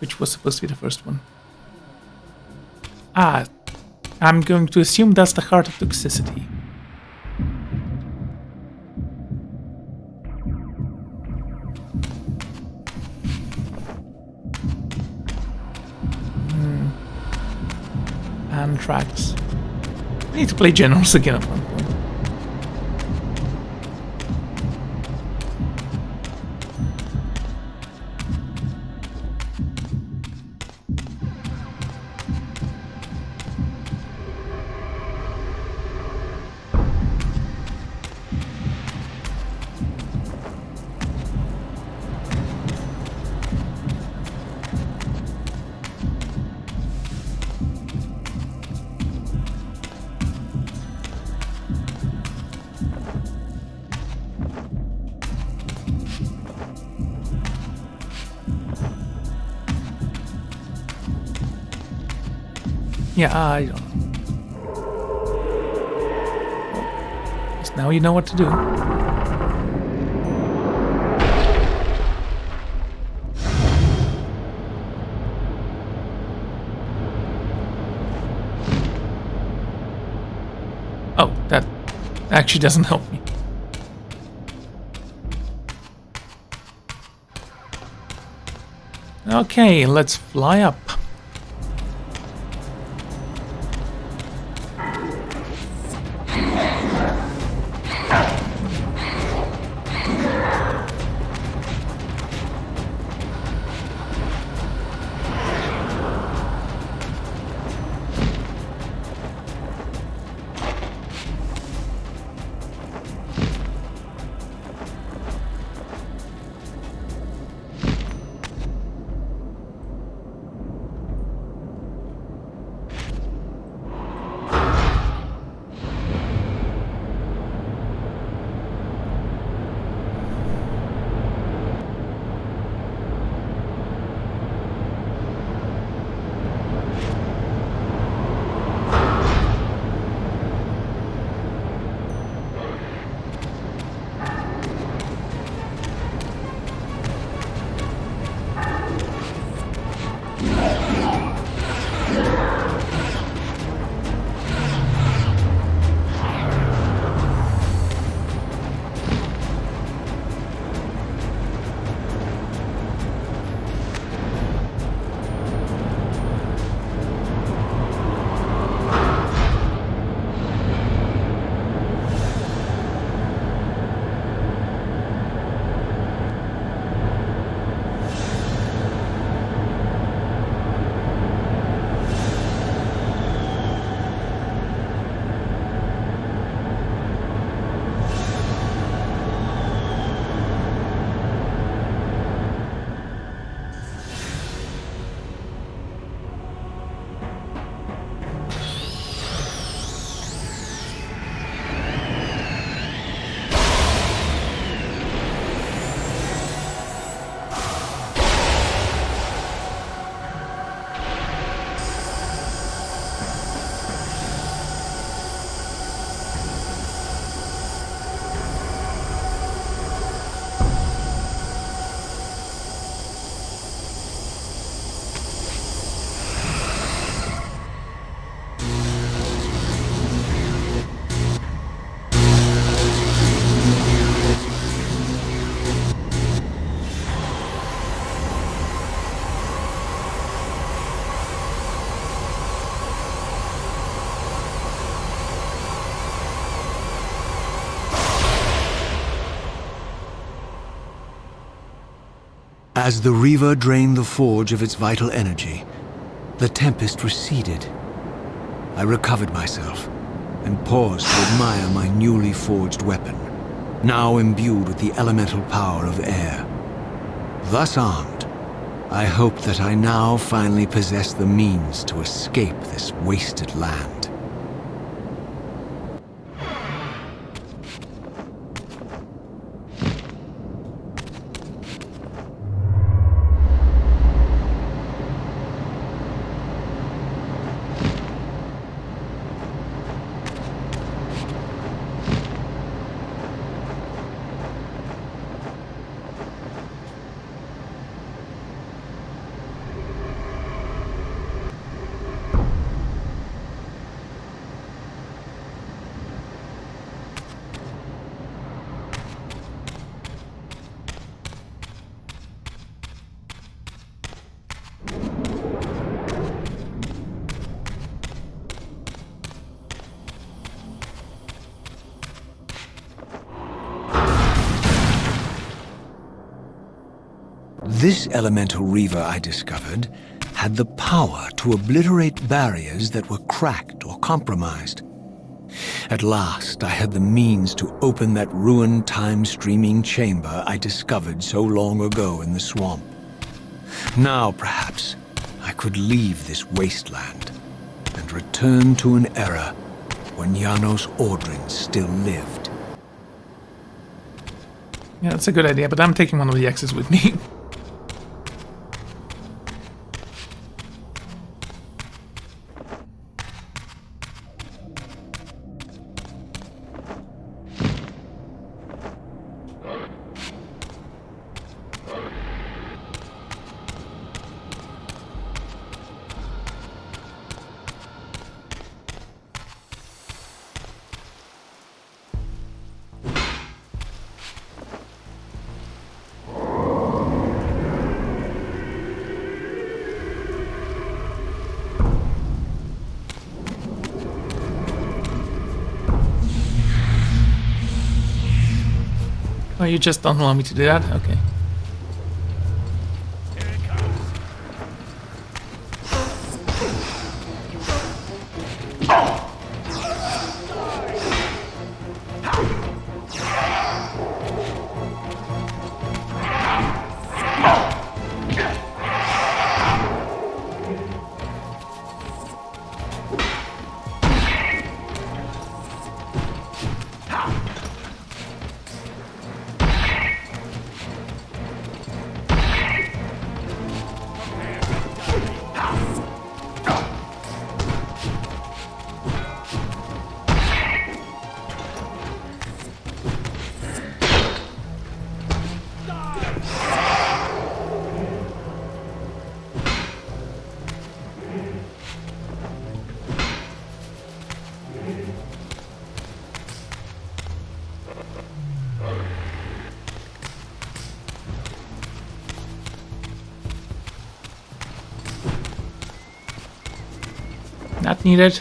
F: which was supposed to be the first one. Ah, I'm going to assume that's the heart of toxicity. Anthrax. I need to play generals again at one point. Yeah, I don't know. Just now you know what to do. Oh, that actually doesn't help me. Okay, let's fly up.
E: As the Reaver drained the forge of its vital energy, the tempest receded. I recovered myself and paused to admire my newly forged weapon, now imbued with the elemental power of air. Thus armed, I hoped that I now finally possessed the means to escape this wasted land. This elemental Reaver, I discovered, had the power to obliterate barriers that were cracked or compromised. At last, I had the means to open that ruined time-streaming chamber I discovered so long ago in the swamp. Now, perhaps, I could leave this wasteland and return to an era when Janos Ordrin still lived.
F: Yeah, that's a good idea, but I'm taking one of the X's with me. Oh, you just don't allow me to do that? Okay. Not needed.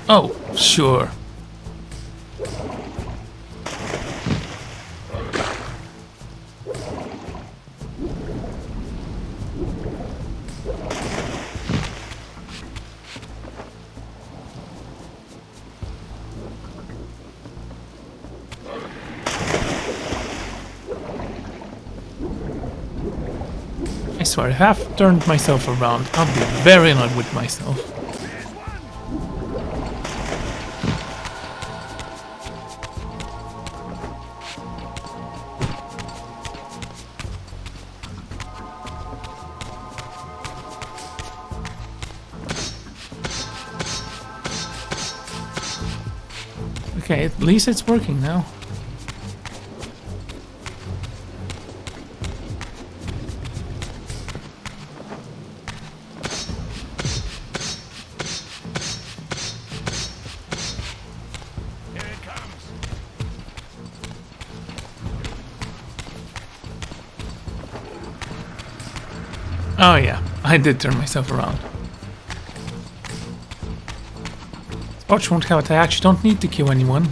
F: Oh, sure. I swear, if I have turned myself around, I'll be very annoyed with myself. Okay, at least it's working now. Oh yeah, I did turn myself around. Watch won't have it. I actually don't need to kill anyone.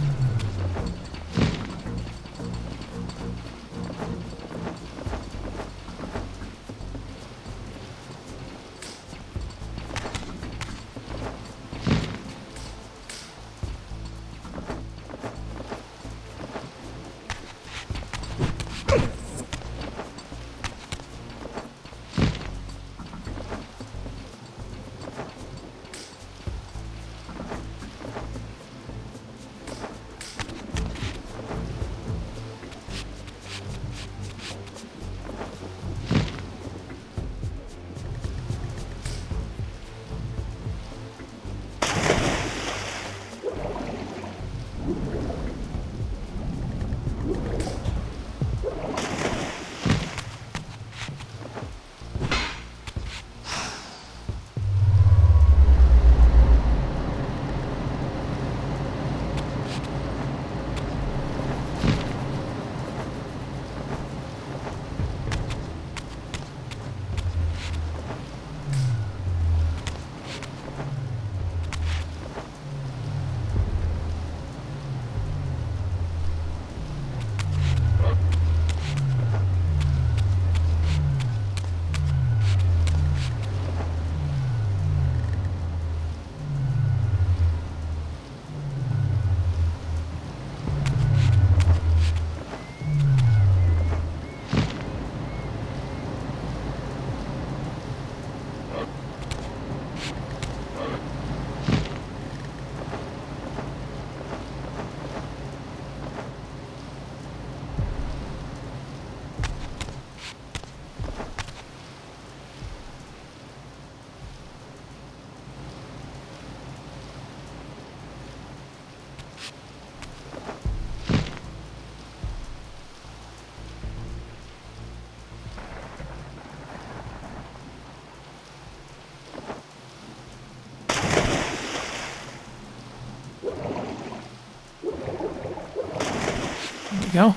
F: go.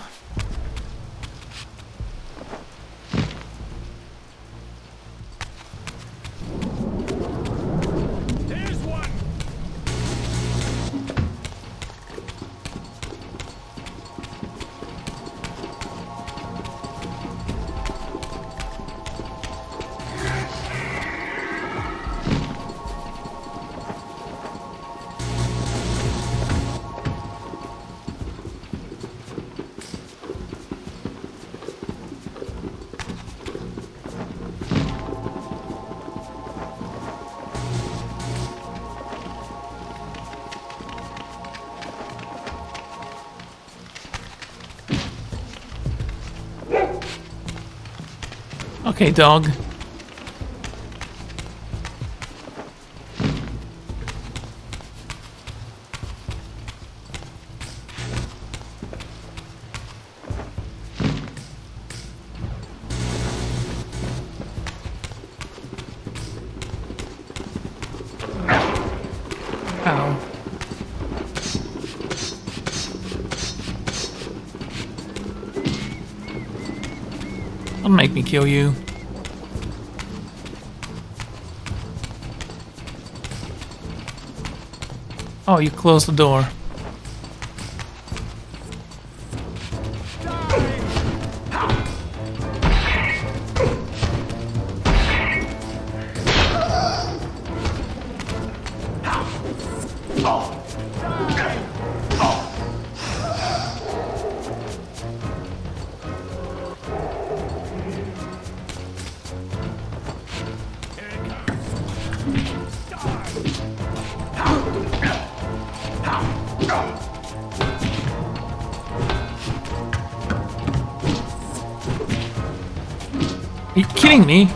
I: There's one.
F: Okay, dog. Ow. Don't make me kill you. Oh, you closed the door. Are you kidding me?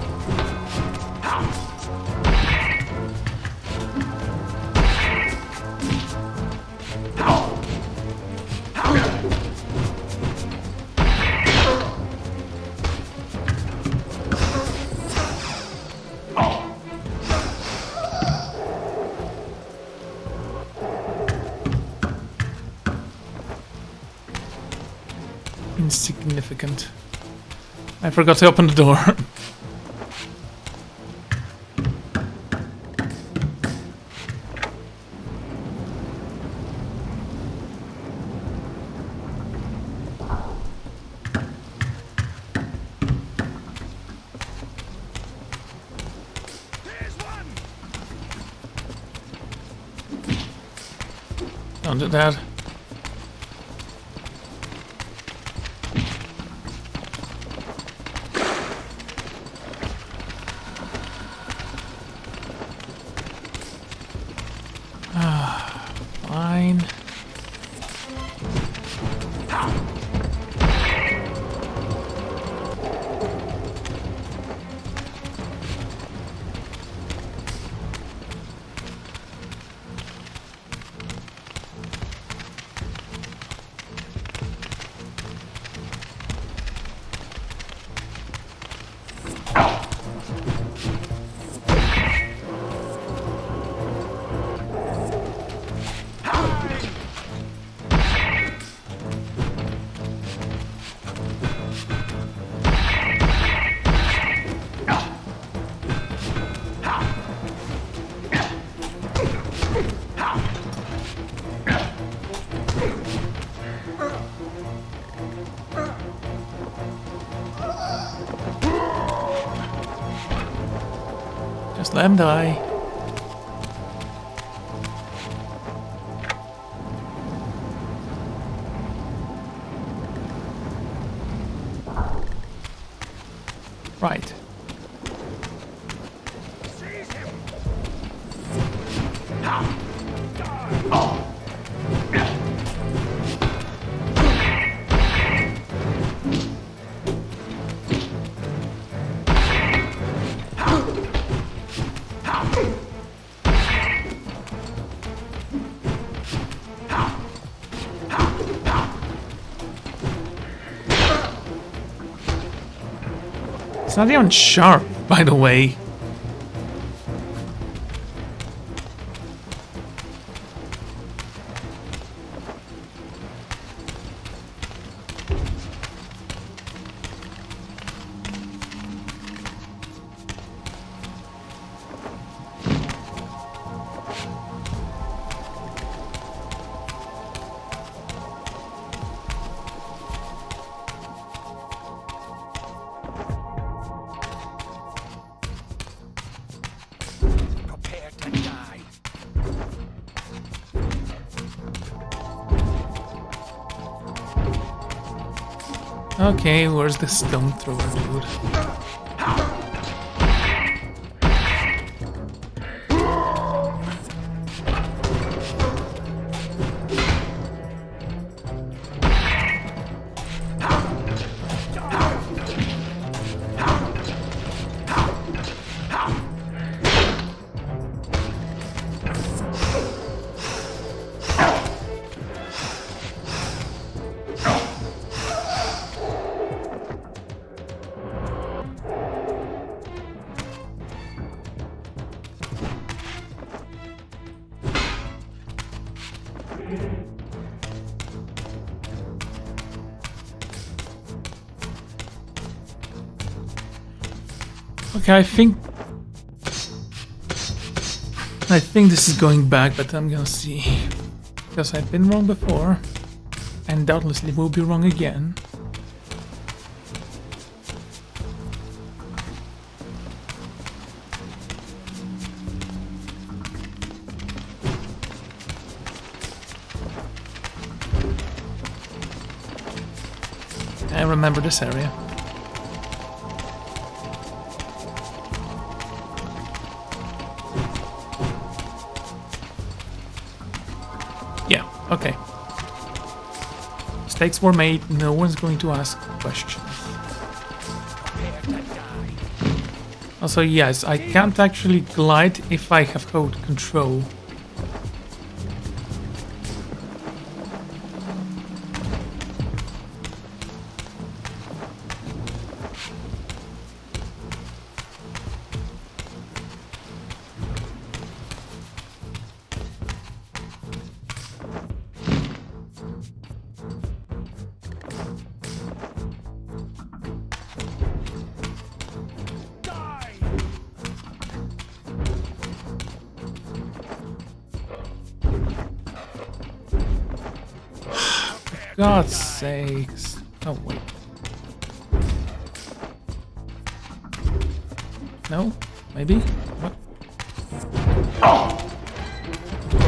F: Insignificant. I forgot to open the door.
I: There's one.
F: Don't do that. Fine. Just let him die. Right.
I: Seize him.
F: It's not even sharp, by the way. Okay, where's the stone thrower, dude? Okay, I think this is going back, but I'm gonna see. Because I've been wrong before, and doubtlessly will be wrong again. I remember this area. Yeah, okay. Mistakes were made, no one's going to ask questions. Also, yes, I can't actually glide if I have code control. God's sakes. Oh, wait. No? Maybe? What?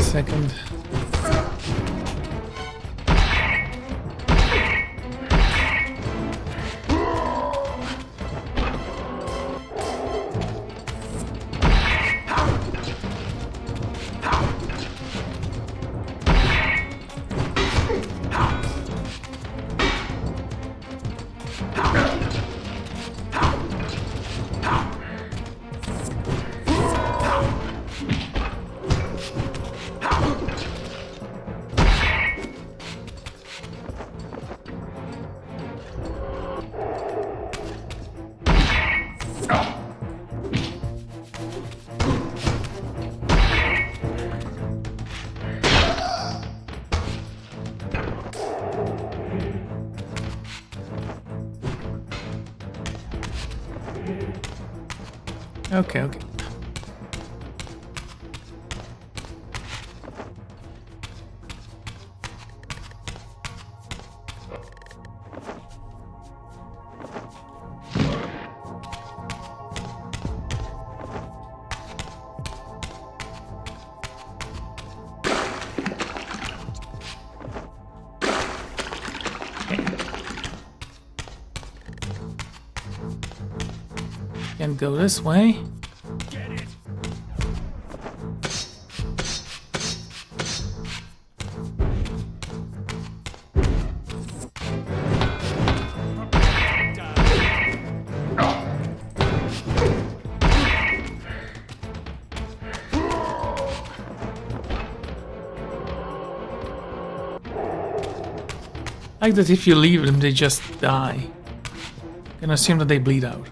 F: Second. Okay, okay. Can't go this way.
I: Get it.
F: Like that if you leave them, they just die. You can assume that they bleed out.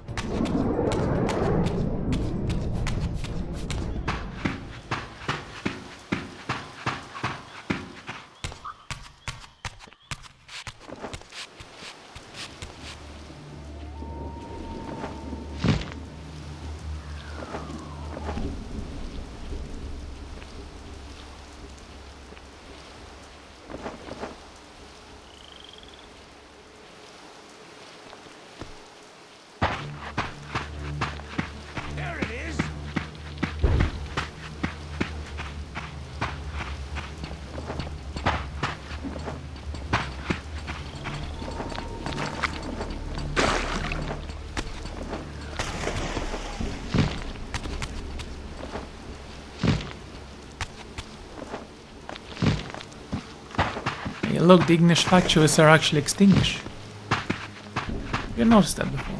F: look, the Ignish Factuous are actually extinguished. You noticed that before.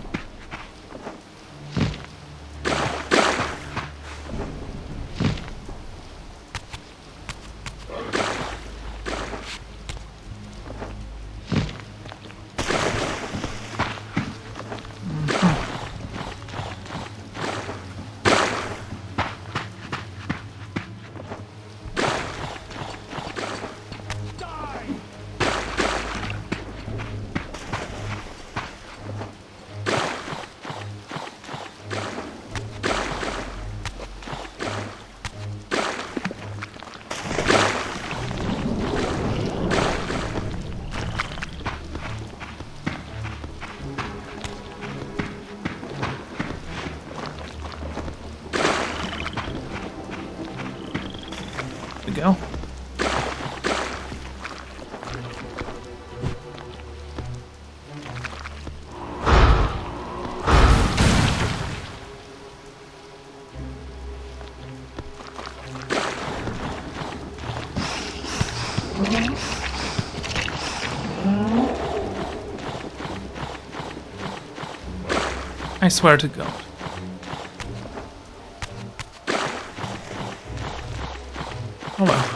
F: Go. I swear to God. Oh well.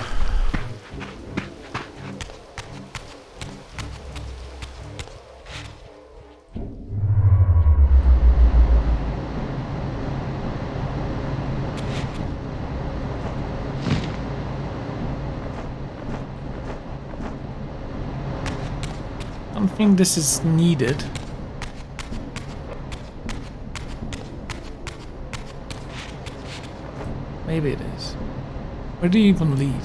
F: I don't think this is needed. Maybe it is. Where do you even lead?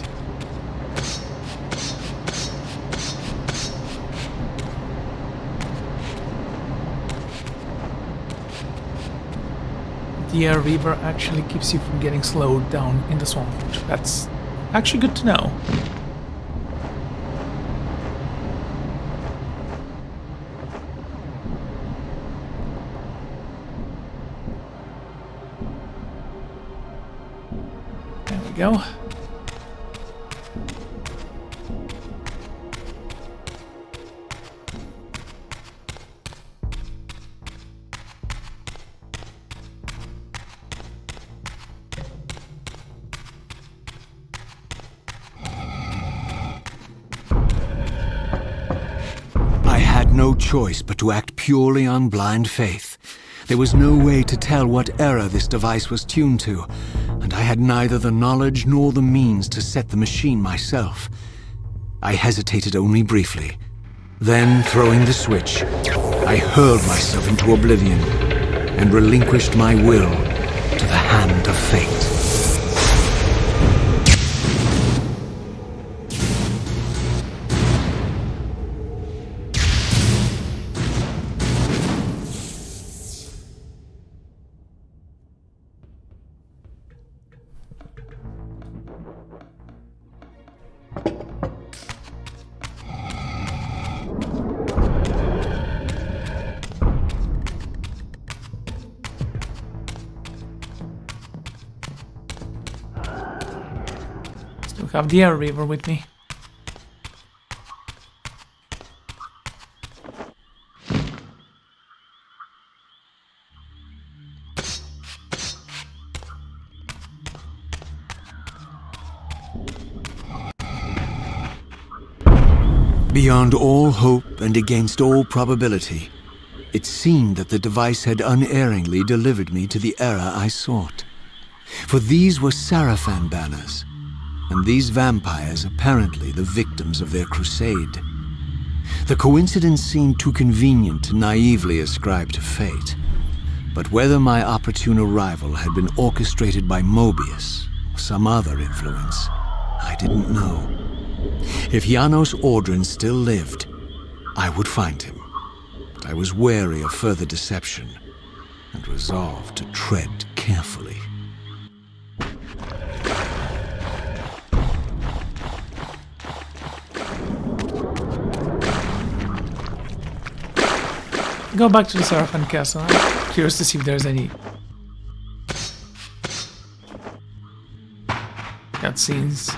F: The Reaver actually keeps you from getting slowed down in the swamp. That's actually good to know. There we go.
E: No choice but to act purely on blind faith. There was no way to tell what error this device was tuned to, and I had neither the knowledge nor the means to set the machine myself. I hesitated only briefly. Then, throwing the switch, I hurled myself into oblivion and relinquished my will to the hand of fate.
F: Have the Reaver with me.
E: Beyond all hope and against all probability, it seemed that the device had unerringly delivered me to the era I sought. For these were Sarafan banners, and these vampires apparently the victims of their crusade. The coincidence seemed too convenient to naively ascribe to fate, but whether my opportune arrival had been orchestrated by Mobius or some other influence, I didn't know. If Janos Audrin still lived, I would find him, but I was wary of further deception and resolved to tread carefully.
F: Go back to the Sarafan Castle. I'm curious to see if there's any cutscenes.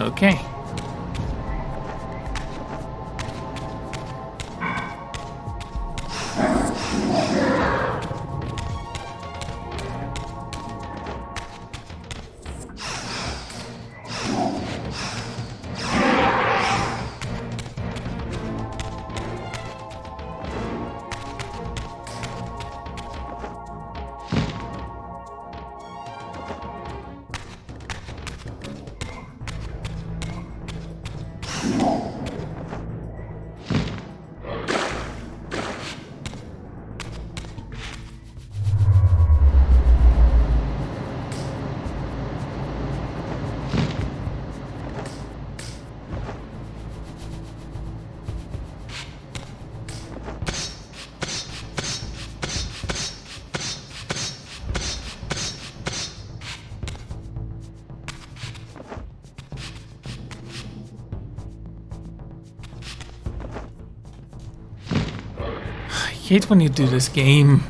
F: Okay. I hate when you do this game.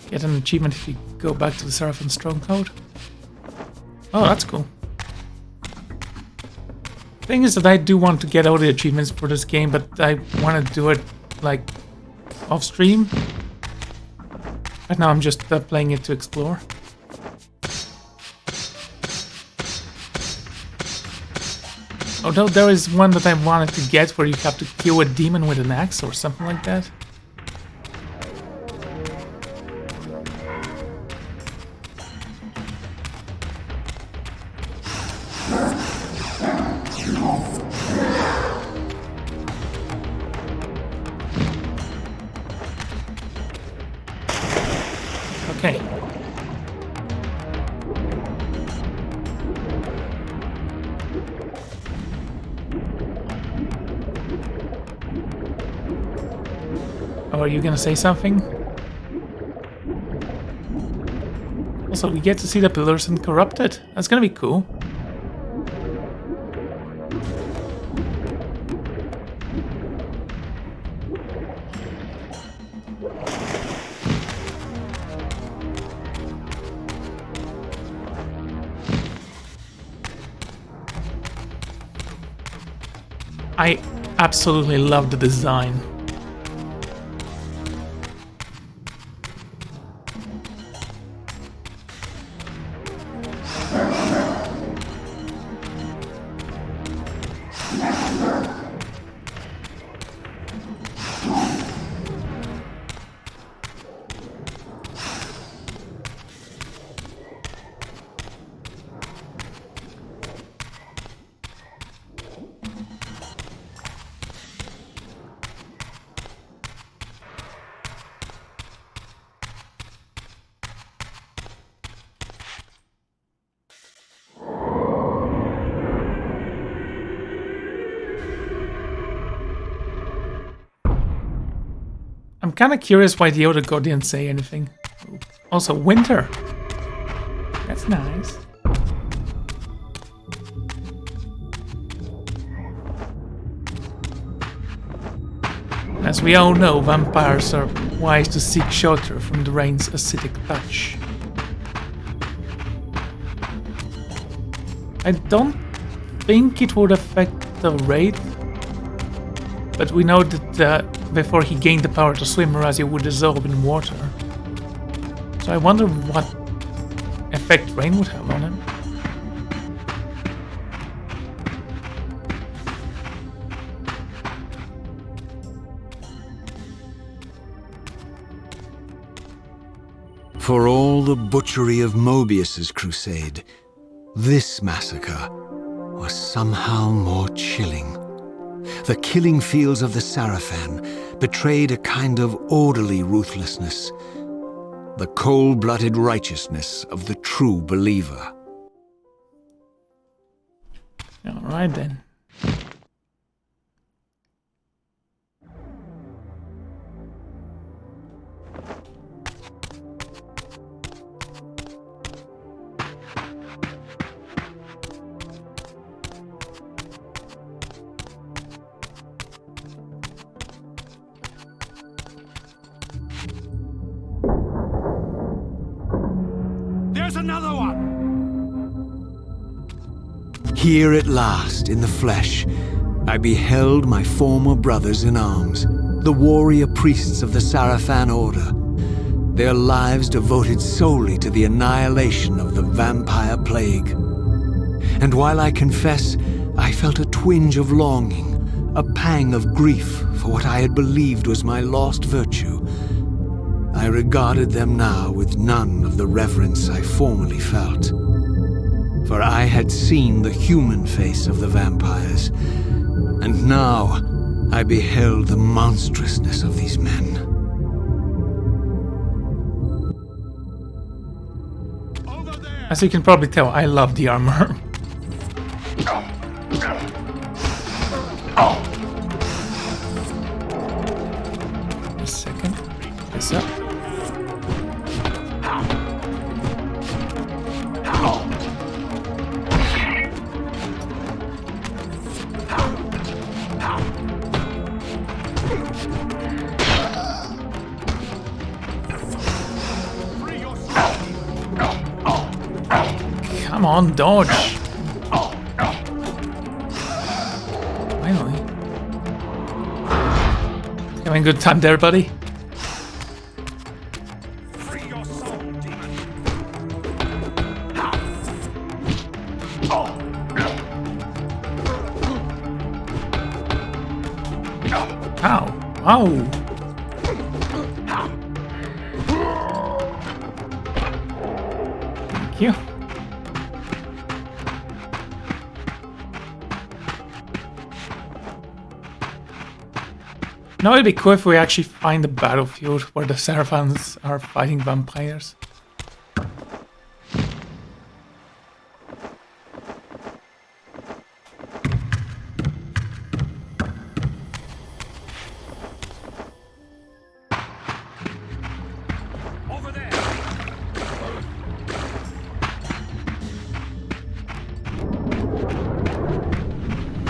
F: Get an achievement if you go back to the Seraphim Stronghold. Oh, that's cool. Thing is that I do want to get all the achievements for this game, but I want to do it like off stream. Right now I'm just playing it to explore. Although there is one that I wanted to get where you have to kill a demon with an axe or something like that. Okay. Oh, are you gonna say something? Also, we get to see the pillars uncorrupted. That's gonna be cool. I absolutely love the design. I'm kind of curious why the other god didn't say anything. Also, winter. That's nice. As we all know, vampires are wise to seek shelter from the rain's acidic touch. I don't think it would affect the Wraith, but we know that before he gained the power to swim, Razia would dissolve in water. So I wonder what effect rain would have on him.
E: For all the butchery of Mobius's crusade, this massacre was somehow more chilling. The killing fields of the Seraphim betrayed a kind of orderly ruthlessness, the cold-blooded righteousness of the true believer.
F: All right then.
E: Here at last, in the flesh, I beheld my former brothers in arms, the warrior priests of the Sarafan Order, their lives devoted solely to the annihilation of the vampire plague. And while I confess I felt a twinge of longing, a pang of grief for what I had believed was my lost virtue, I regarded them now with none of the reverence I formerly felt. For I had seen the human face of the vampires, and now I beheld the monstrousness of these men.
F: As you can probably tell, I love the armor. A second. This up. Come on, dodge! Finally. Having a good time there, buddy?
I: Free your soul, demon.
F: Ow! Ow! Thank you. Now it'd be cool if we actually find the battlefield where the Seraphans are fighting vampires.
I: Over there.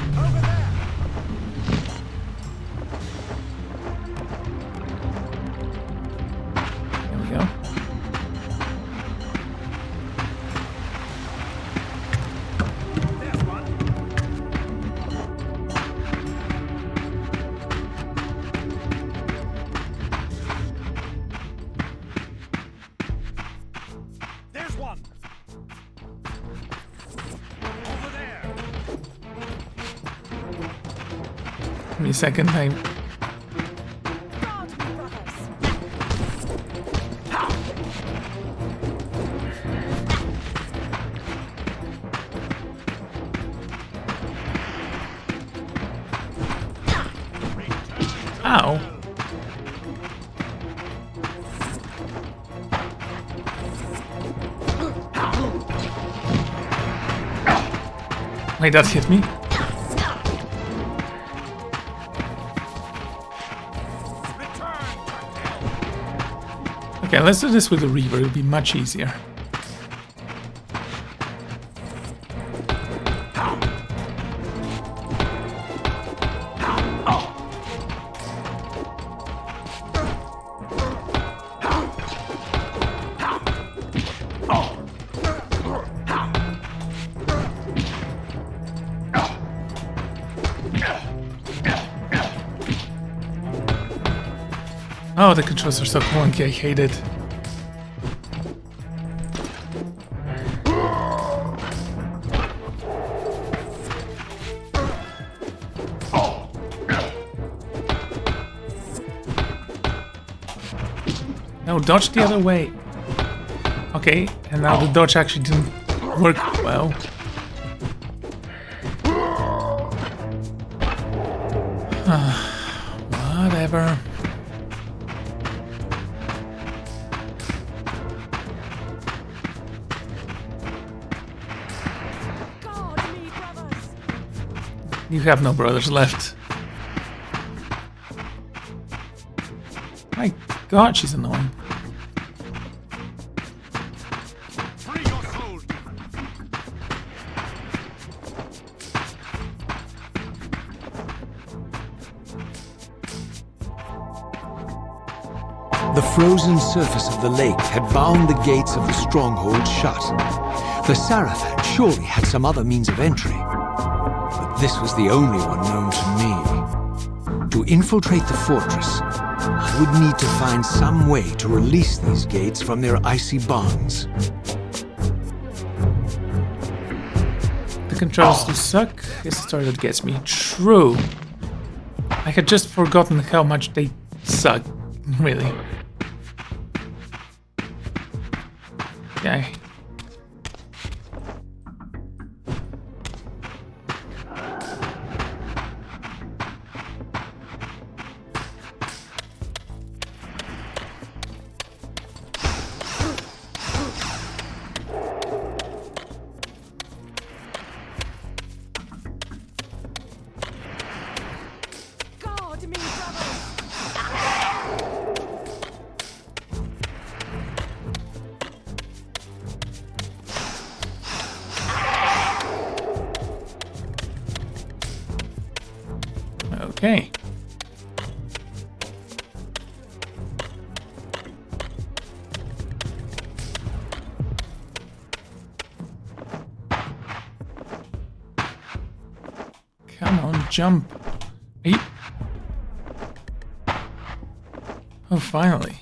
I: Over there.
F: There we go.
I: There's one. There's one. Over there.
F: Give me a second, I... Ow! Wait, that hit me? Okay, let's do this with the Reaver, it'll be much easier. Oh, the controls are so clunky, I hate it. No, dodge the other way. Okay, and now the dodge actually didn't work well. Whatever. You have no brothers left. My god, she's annoying.
I: Free your soul, demon.
E: The frozen surface of the lake had bound the gates of the stronghold shut. The Sarafan surely had some other means of entry. But this was the only one known to me. To infiltrate the fortress, I would need to find some way to release these gates from their icy bonds.
F: The controls do suck. It's a story that gets me. True. I had just forgotten how much they suck, really. Okay. Okay. Come on, jump. Are you... Oh, finally.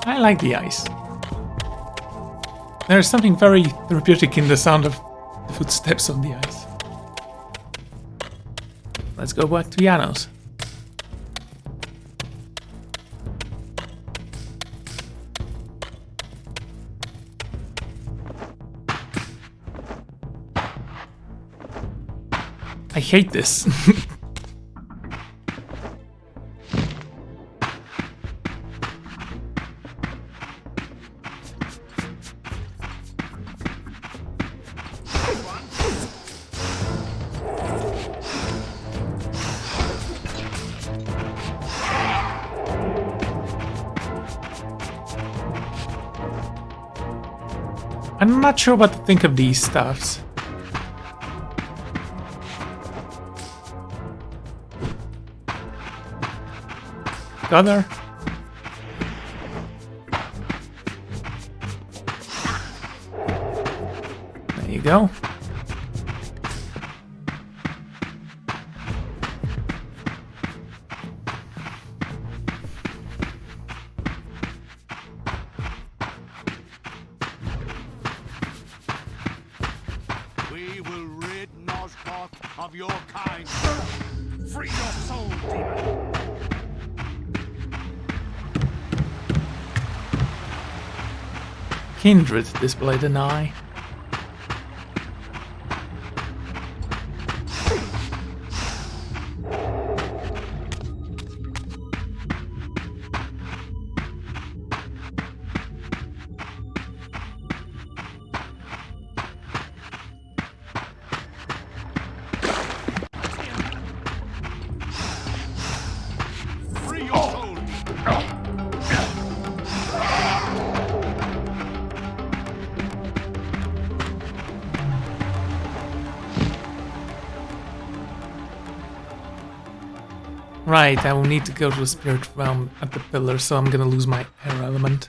F: I like the ice. There's something very therapeutic in the sound of the footsteps on the ice. Let's go back to Janos. I hate this. I'm not sure what to think of these stuffs. Go there. There you go.
I: We will rid Nosgoth of your kind. Free your soul, demon.
F: Kindred displayed an eye.
I: Free your soul.
F: Right, I will need to go to the spirit realm at the pillar, so I'm gonna lose my air element.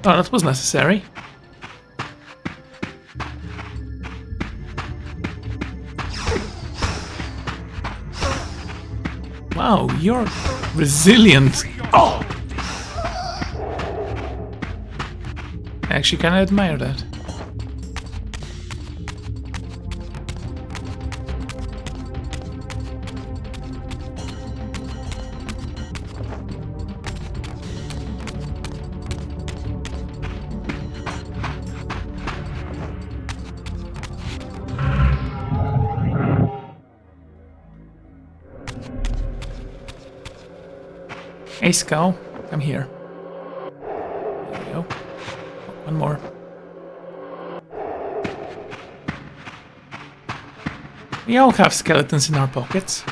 F: Oh, that was necessary. Wow, you're resilient. Oh! I actually kind of admire that. Hey, Skull, come here. There we go. One more. We all have skeletons in our pockets.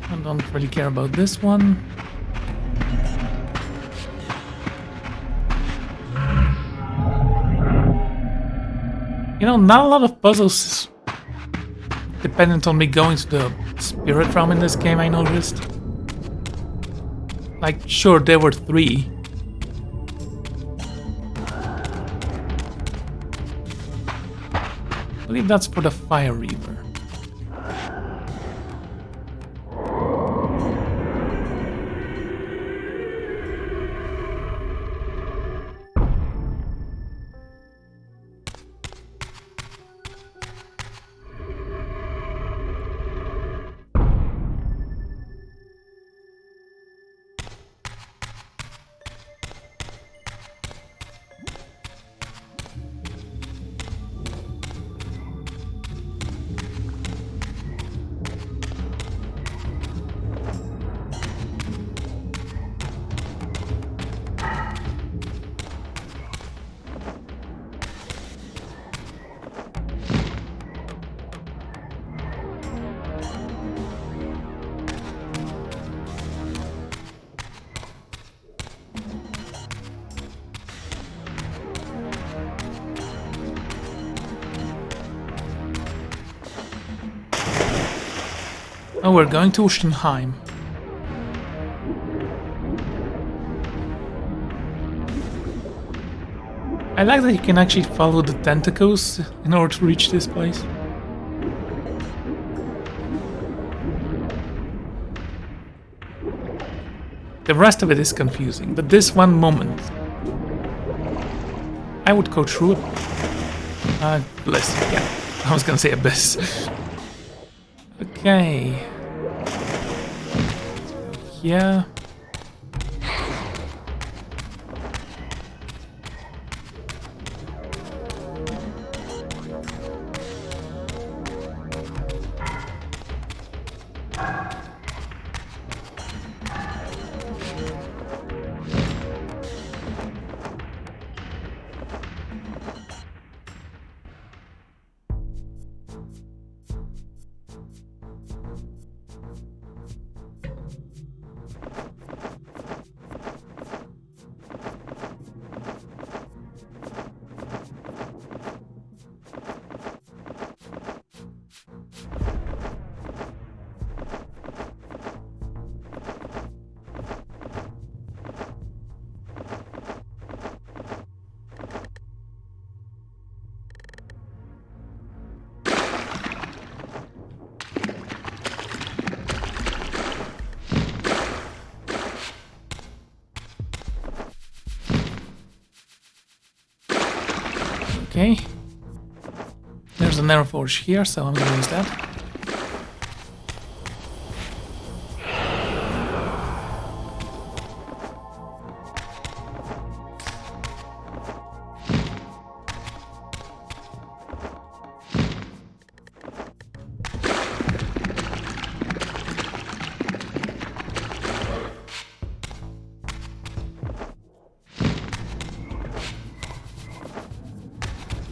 F: I don't really care about this one. You know, not a lot of puzzles dependent on me going to the spirit realm in this game, I noticed. Like, sure, there were 3. I believe that's for the Fire Reaver. Oh, we're going to Uschenheim. I like that you can actually follow the tentacles in order to reach this place. The rest of it is confusing, but this one moment, I would go through it. Bliss, yeah. I was gonna say Abyss. Okay. Yeah. Okay. There's an arrow forge here, so I'm gonna use that.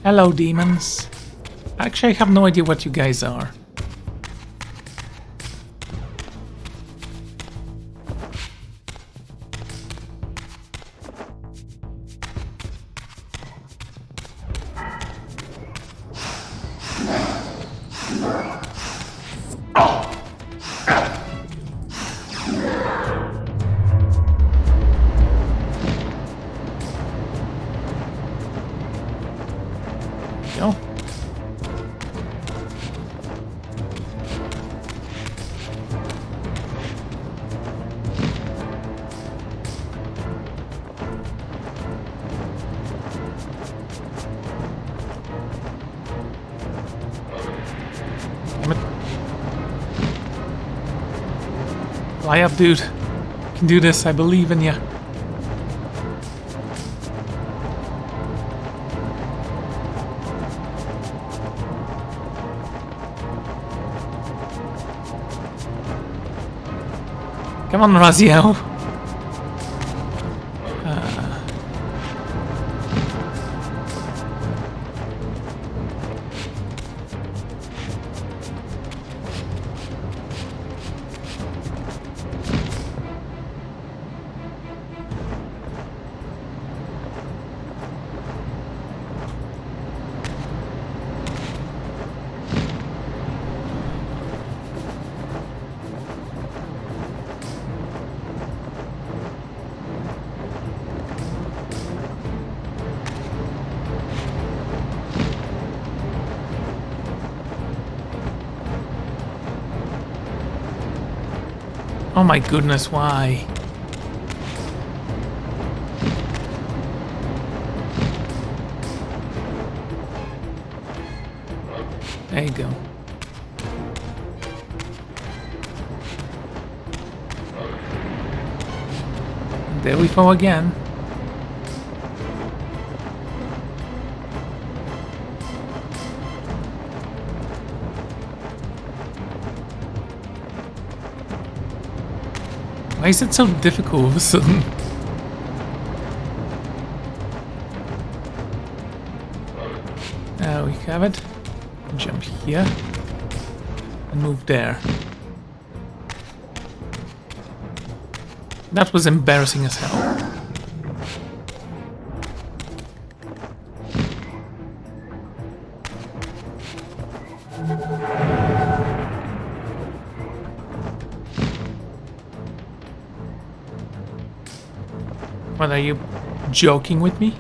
F: Hello, demons. Actually, I have no idea what you guys are. Fly up, dude. You can do this, I believe in you. Come on, Raziel. Oh my goodness, why? There you go. And there we go again. Why is it so difficult all of a sudden? Now we have it. Jump here. And move there. That was embarrassing as hell. What, are you joking with me?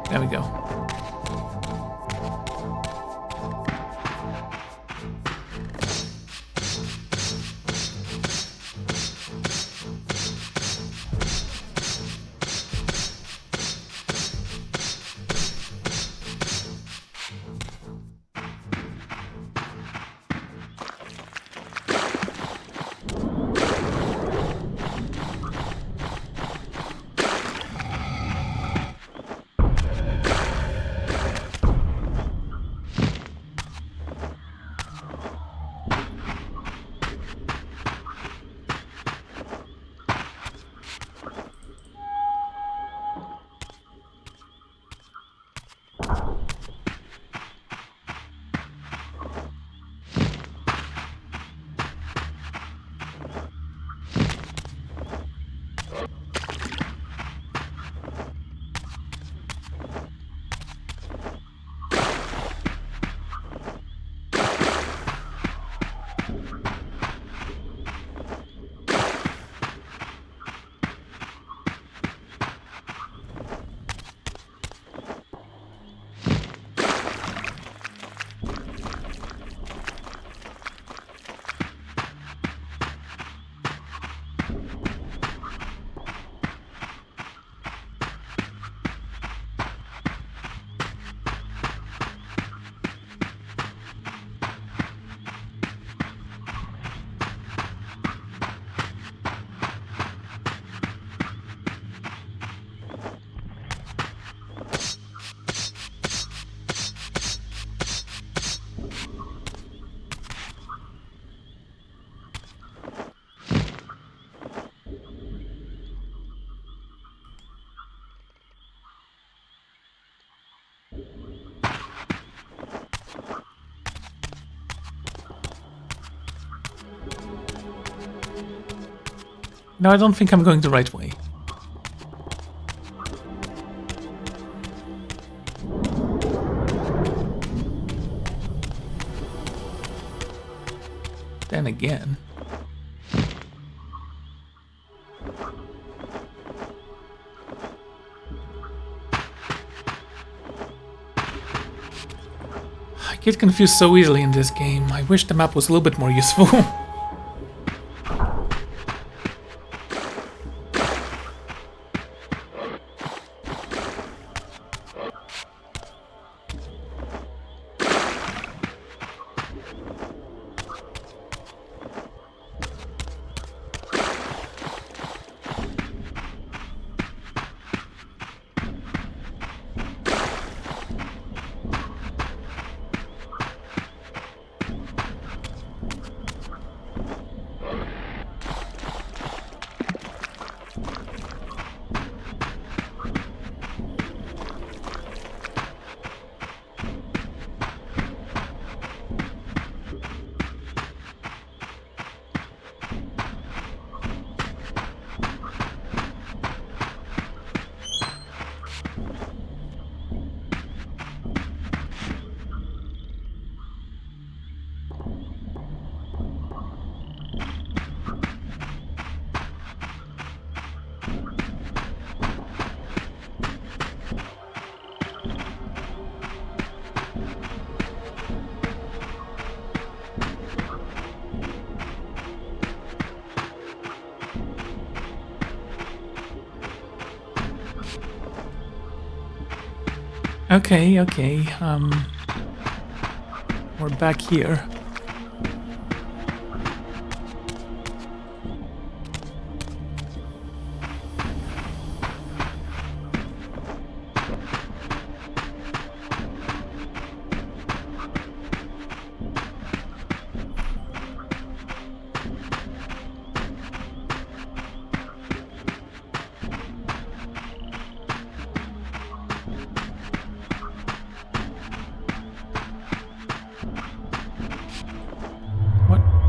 F: There we go. No, I don't think I'm going the right way. Then again... get confused so easily in this game. I wish the map was a little bit more useful. Okay, we're back here.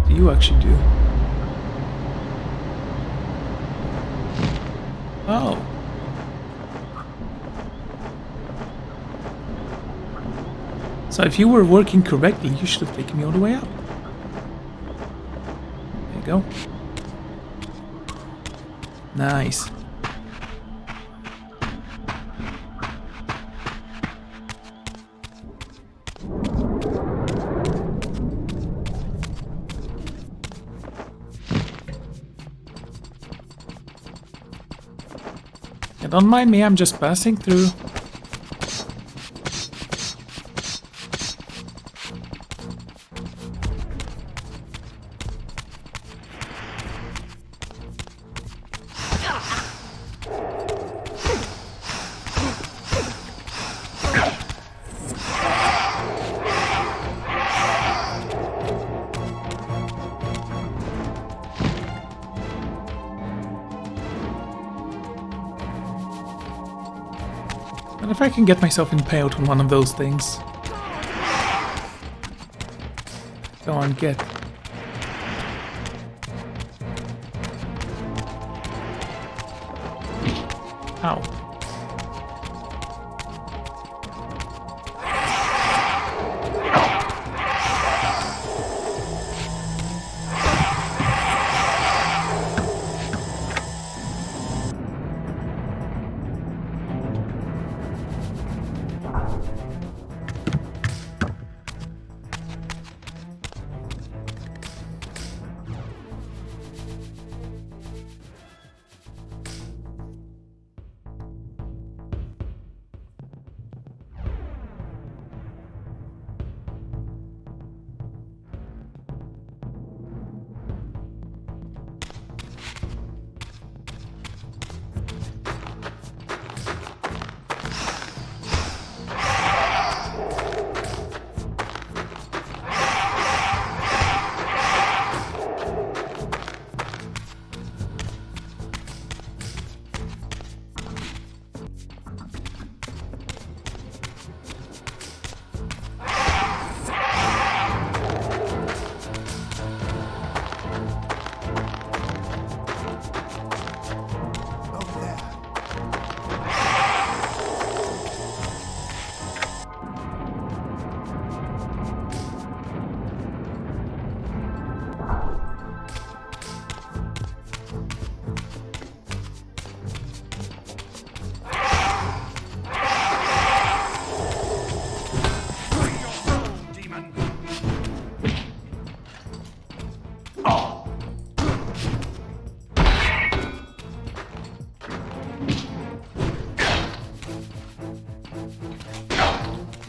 F: You actually do. Oh. So if you were working correctly, you should have taken me all the way up. There you go. Nice. Don't mind me, I'm just passing through. And if I can get myself impaled on one of those things. Go on, get. Ow.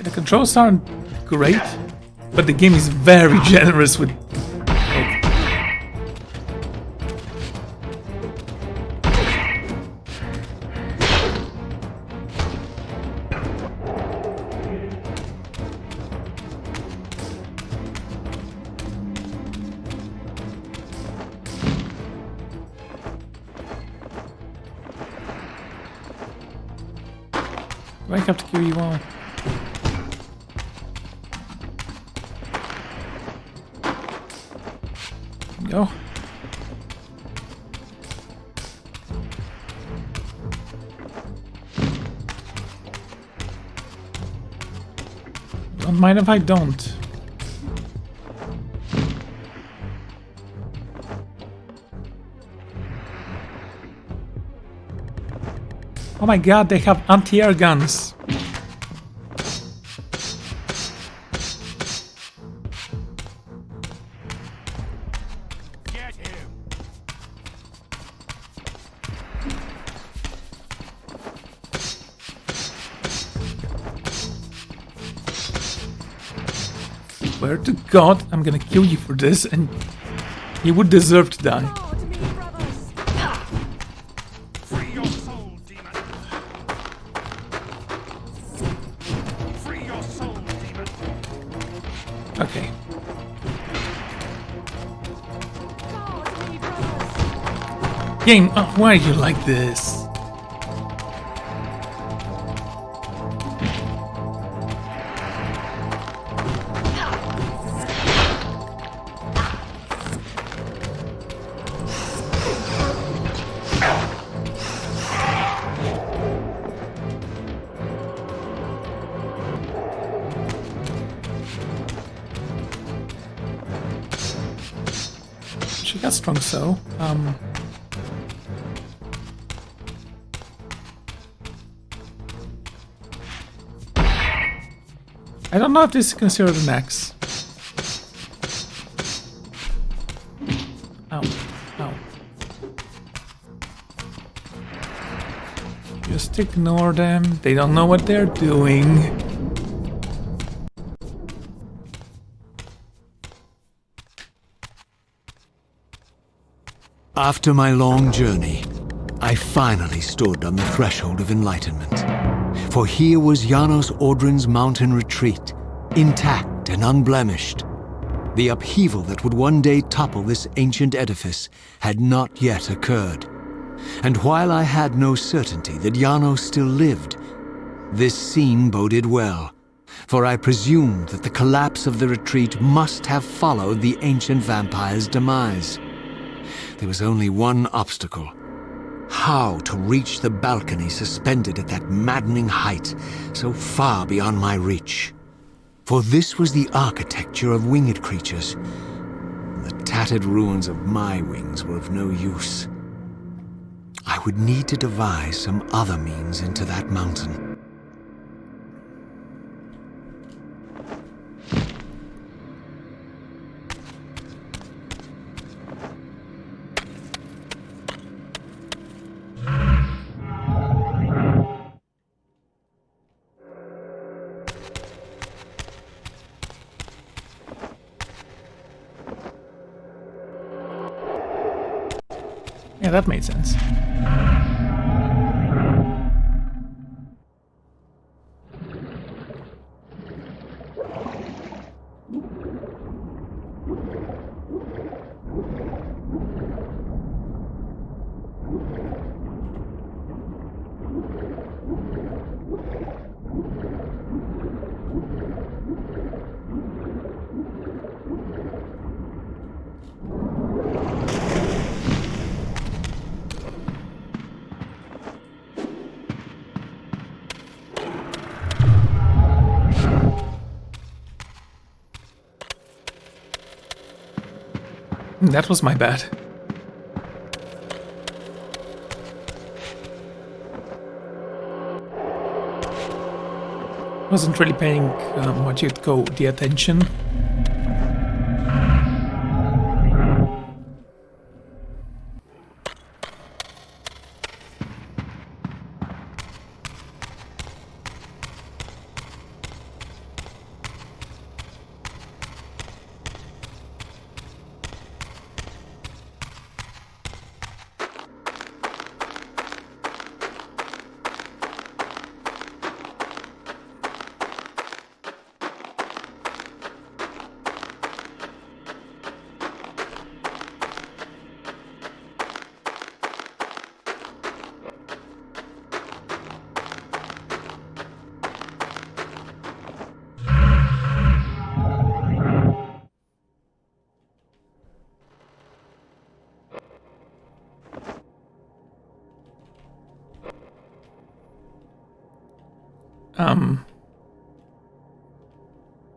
F: The controls aren't great, but the game is very generous with... Do I have to kill you all? Go. Don't mind if I don't. Oh my god, they have anti-air guns.
I: Get him!
F: Swear to God, I'm gonna kill you for this, and you would deserve to die.
I: Free your soul, demon! Free your soul, demon!
F: Okay. Game, why are you like this? She got strong, so I don't know if this is considered an axe. Ow. Ow. Just ignore them. They don't know what they're doing.
E: After my long journey, I finally stood on the threshold of enlightenment. For here was Janos Audrin's mountain retreat, intact and unblemished. The upheaval that would one day topple this ancient edifice had not yet occurred. And while I had no certainty that Janos still lived, this scene boded well, for I presumed that the collapse of the retreat must have followed the ancient vampire's demise. There was only one obstacle: how to reach the balcony suspended at that maddening height, so far beyond my reach. For this was the architecture of winged creatures. The tattered ruins of my wings were of no use. I would need to devise some other means into that mountain.
F: Yeah, that made sense. That was my bad. Wasn't really paying what you'd call the attention.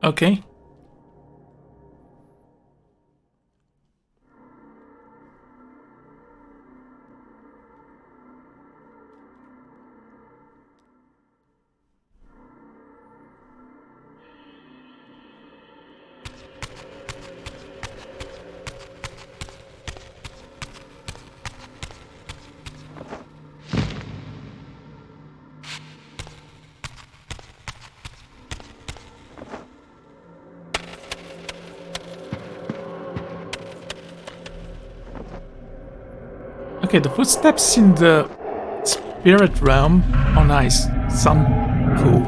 F: Okay. Okay, the footsteps in the spirit realm are nice. Some cool.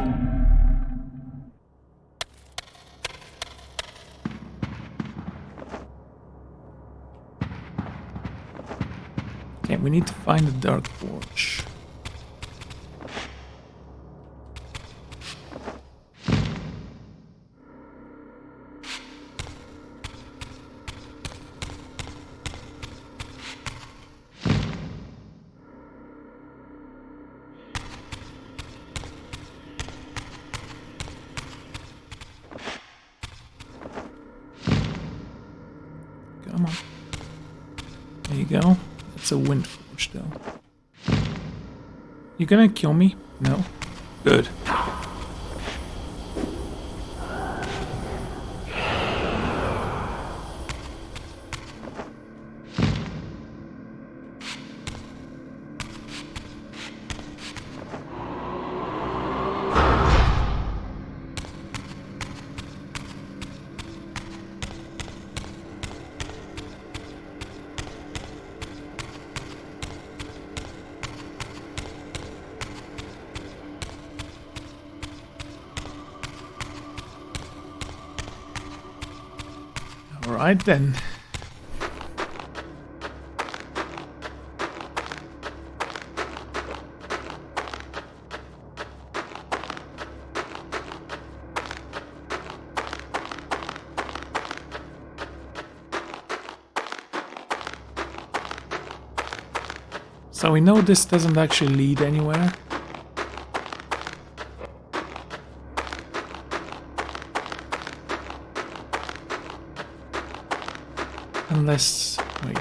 F: Okay, we need to find the dark forge. Come on. There you go. That's a wind forge, though. You gonna kill me? No? Good. Alright then. So we know this doesn't actually lead anywhere. Unless... wait.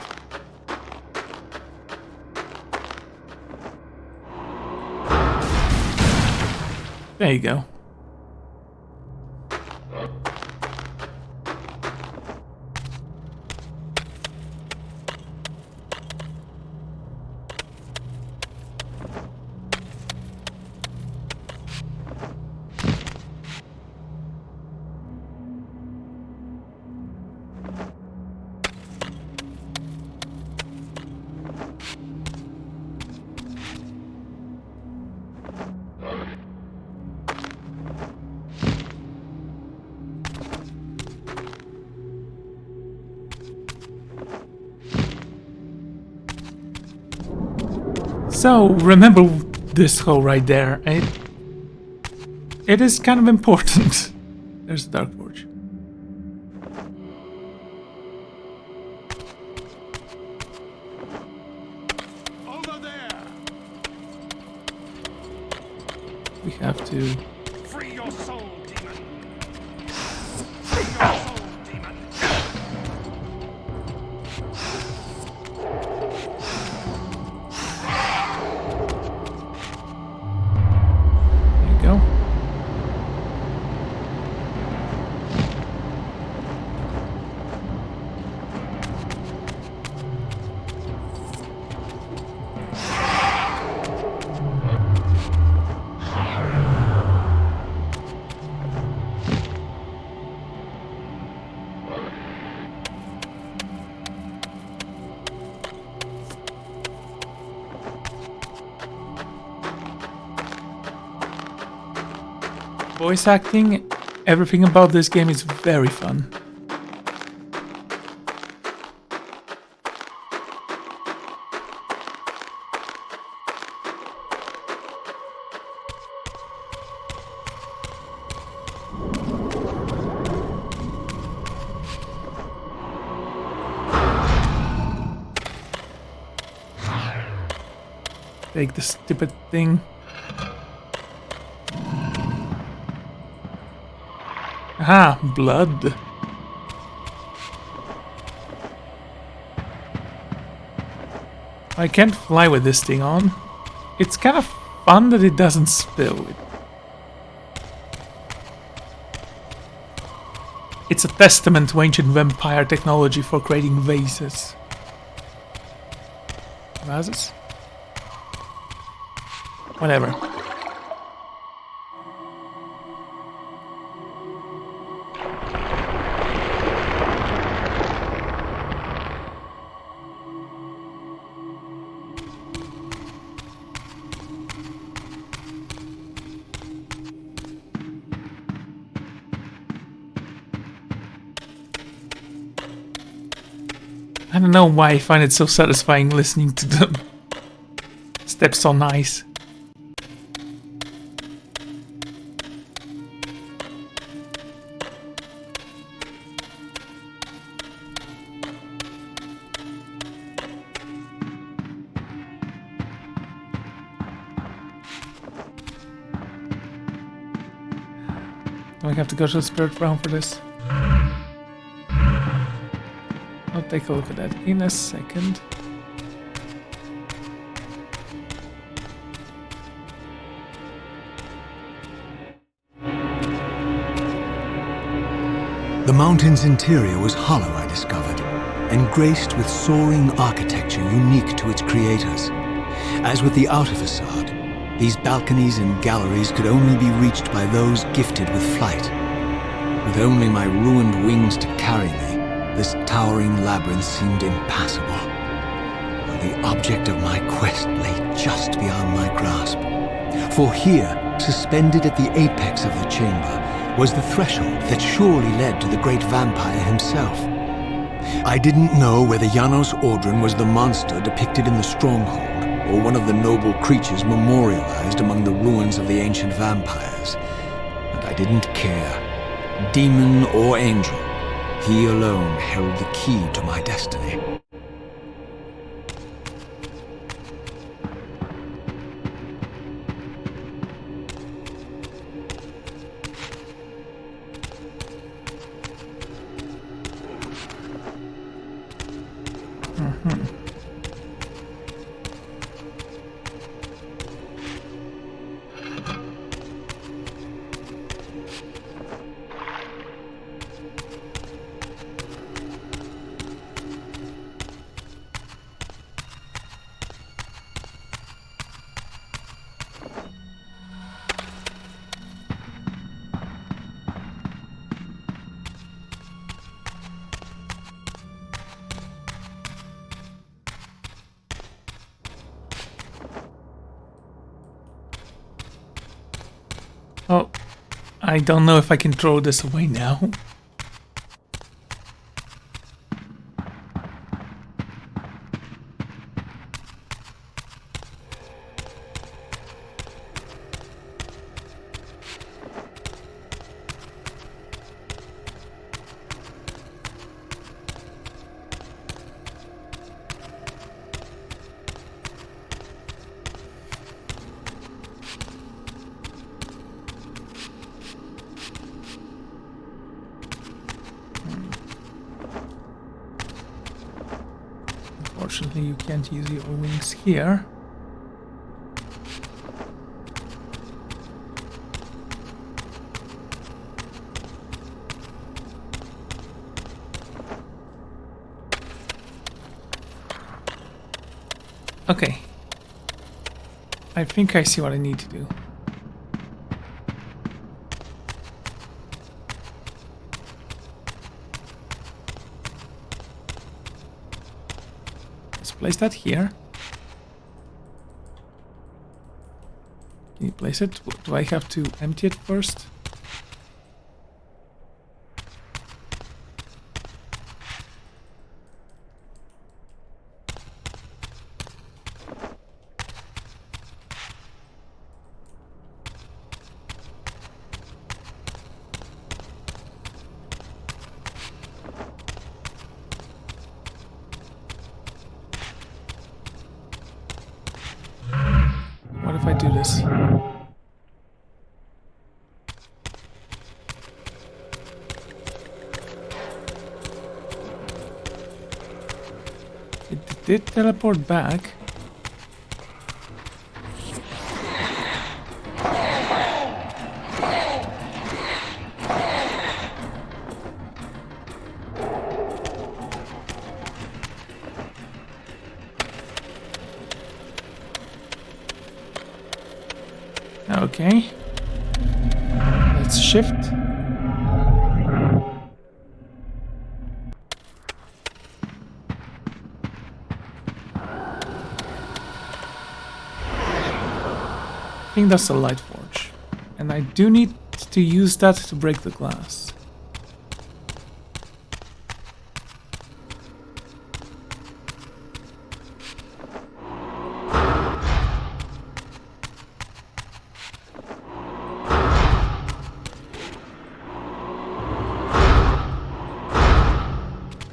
F: There you go. So, remember this hole right there. It is kind of important. There's the dark forge.
I: Over there!
F: We have to...
I: Free your soul, demon! Free your soul, demon!
F: There you go. Voice acting, everything about this game is very fun. Take the stupid thing. Ah, blood. I can't fly with this thing on. It's kind of fun that it doesn't spill. It's a testament to ancient vampire technology for creating vases. Vases? Whatever. I don't know why I find it so satisfying listening to them. Steps on ice. Do I have to go to the spirit realm for this? I'll take a look at that in a second.
E: The mountain's interior was hollow, I discovered, and graced with soaring architecture unique to its creators. As with the outer facade, these balconies and galleries could only be reached by those gifted with flight. With only my ruined wings to carry me, this towering labyrinth seemed impassable, while the object of my quest lay just beyond my grasp. For here, suspended at the apex of the chamber, was the threshold that surely led to the great vampire himself. I didn't know whether Janos Ordran was the monster depicted in the stronghold, or one of the noble creatures memorialized among the ruins of the ancient vampires. And I didn't care. Demon or angel, he alone held the key to my destiny.
F: Oh, I don't know if I can throw this away now. Unfortunately, you can't use your wings here. Okay. I think I see what I need to do. Place that here. Can you place it? Do I have to empty it first? What if I do this? did teleport back. Okay. Let's shift. I think that's the light forge. And I do need to use that to break the glass.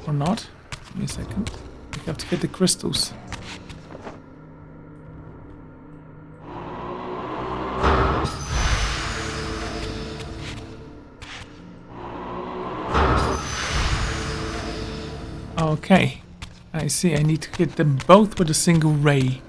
F: Or not. Give me a second. We have to get the crystals. Okay, I see. I need to hit them both with a single ray.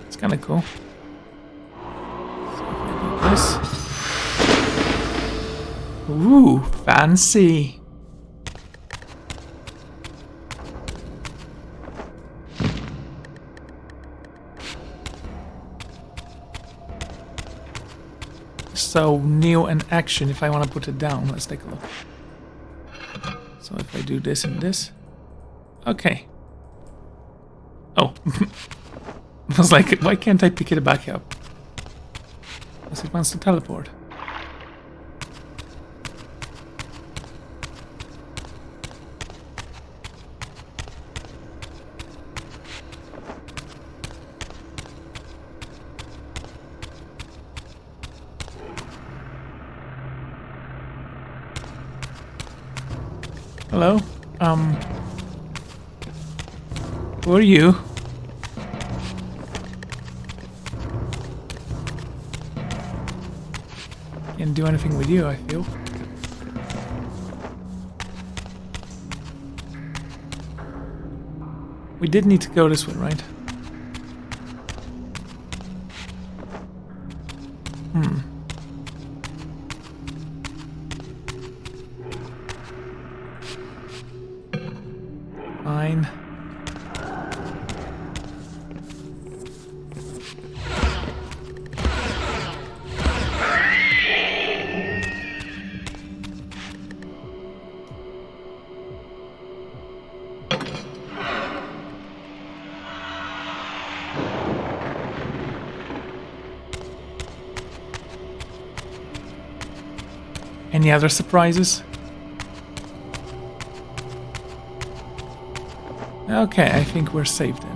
F: It's kind of cool. So if I do this. Ooh, fancy. So, Neo and action if I want to put it down. Let's take a look. So if I do this and this. Okay. Oh. I was like, why can't I pick it back up? Because it wants to teleport. Hello? Who are you? Can't do anything with you, I feel. We did need to go this way, right? Fine. Any other surprises? Okay, I think we're safe then.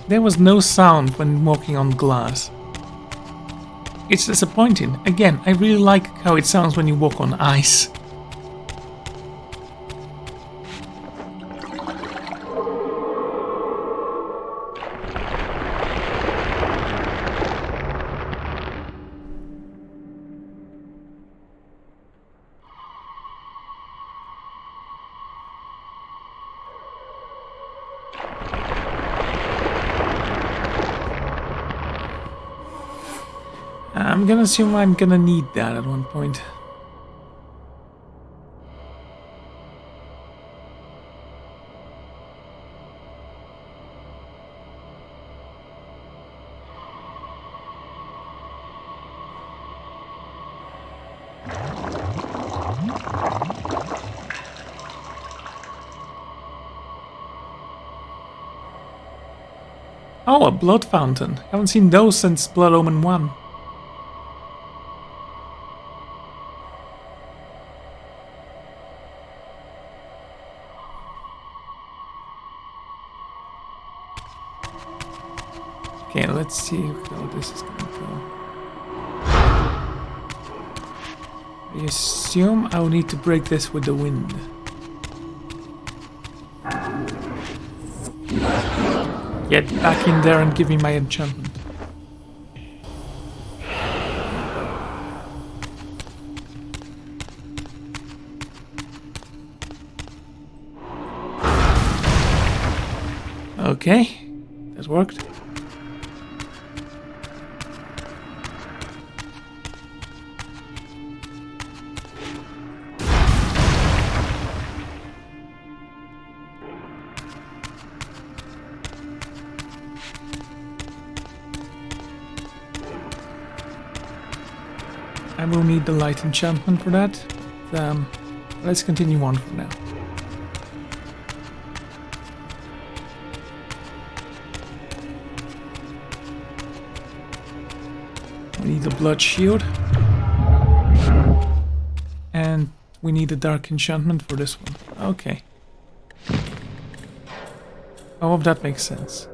F: There was no sound when walking on glass. It's disappointing. Again, I really like how it sounds when you walk on ice. I'm gonna assume I'm gonna need that at one point. Oh, a blood fountain. Haven't seen those since Blood Omen 1. Okay, let's see how this is going to go. I assume I'll need to break this with the wind. Get back in there and give me my enchantment. Okay, that worked. I will need the light enchantment for that. Let's continue on for now. We need the blood shield. And we need the dark enchantment for this one. Okay. All of that makes sense.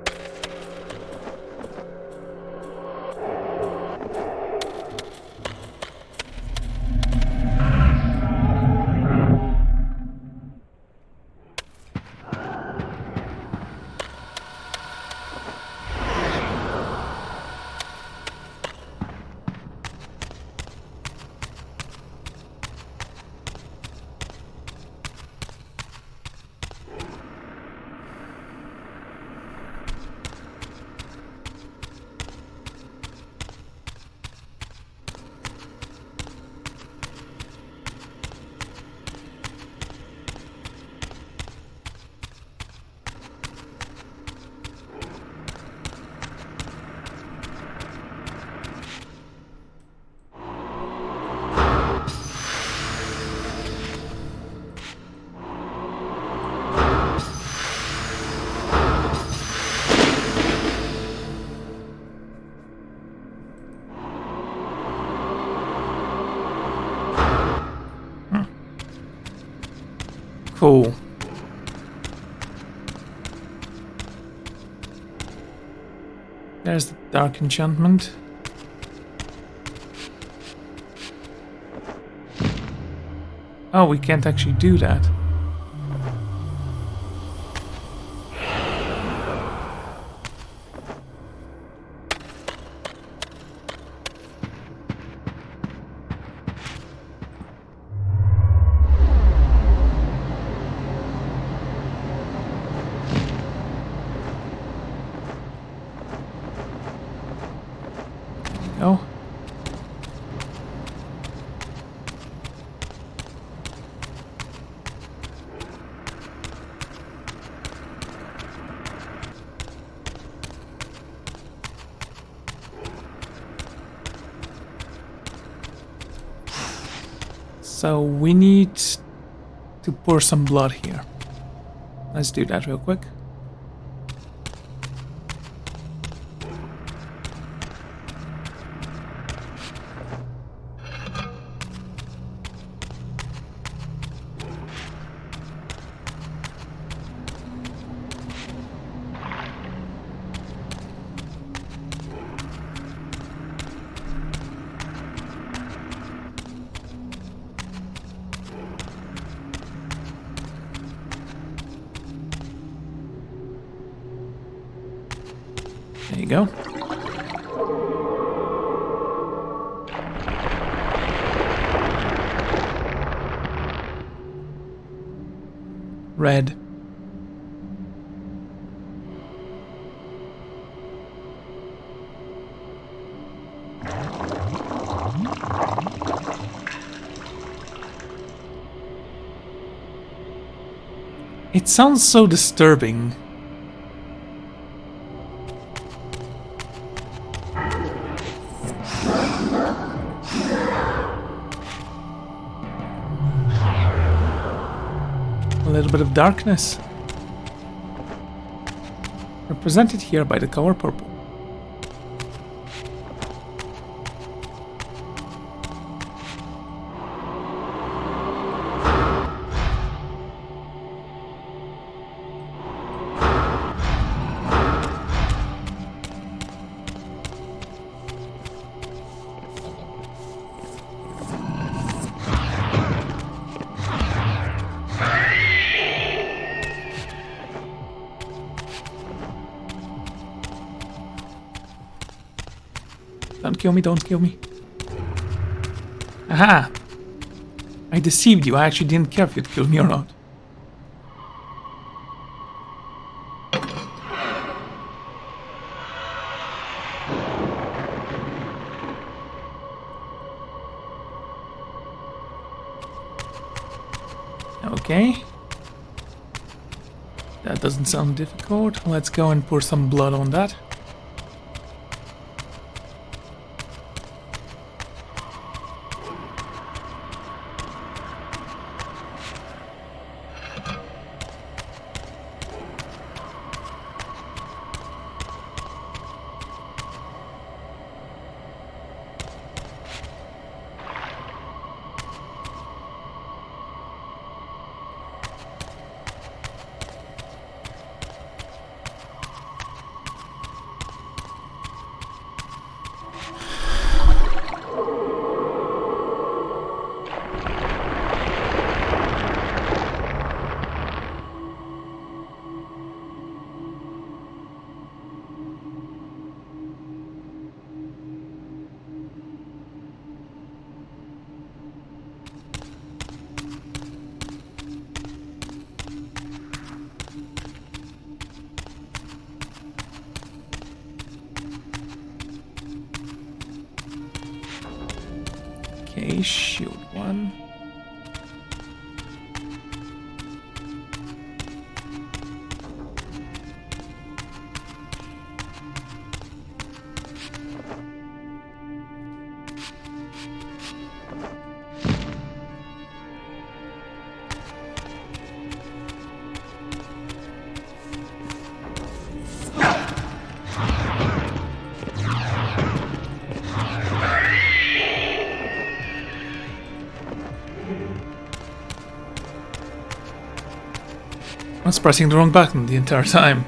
F: Cool. There's the dark enchantment. Oh, we can't actually do that. Oh. So we need to pour some blood here. Let's do that real quick. There you go. Red. It sounds so disturbing. A little bit of darkness. represented here by the color purple. Don't kill me, don't kill me. Aha! I deceived you, I actually didn't care if you'd kill me or not. Okay. That doesn't sound difficult. Let's go and pour some blood on that. Okay, shield one. I was pressing the wrong button the entire time.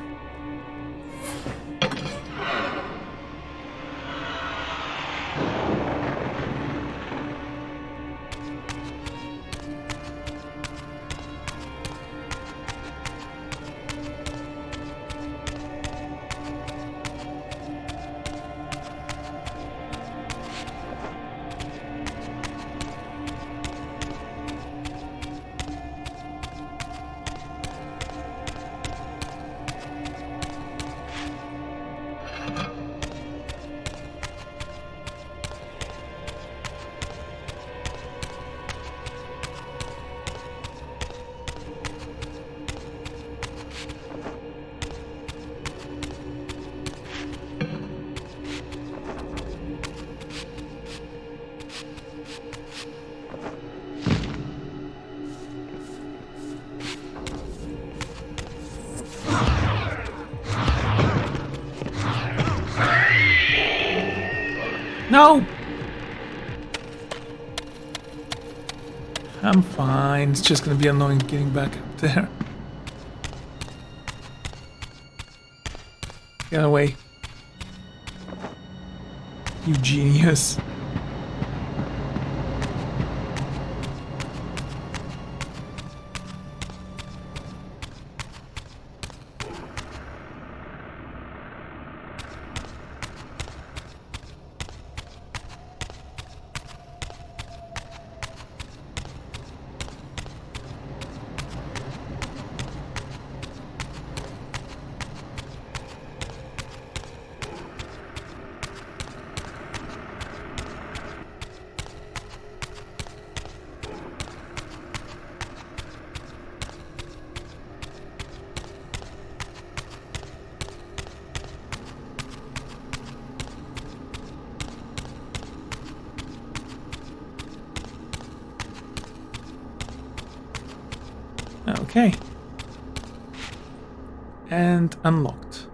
F: No! I'm fine, it's just gonna be annoying getting back up there. Get away. You genius. Okay. And unlocked.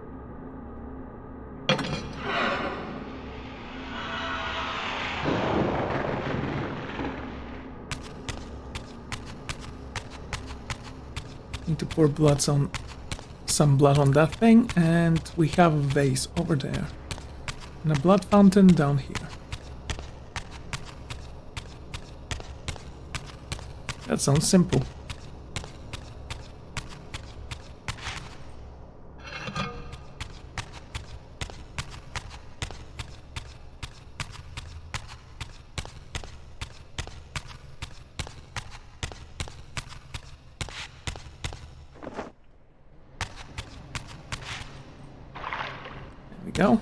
F: Need to pour some blood on that thing, and we have a vase over there. And a blood fountain down here. That sounds simple. There we go.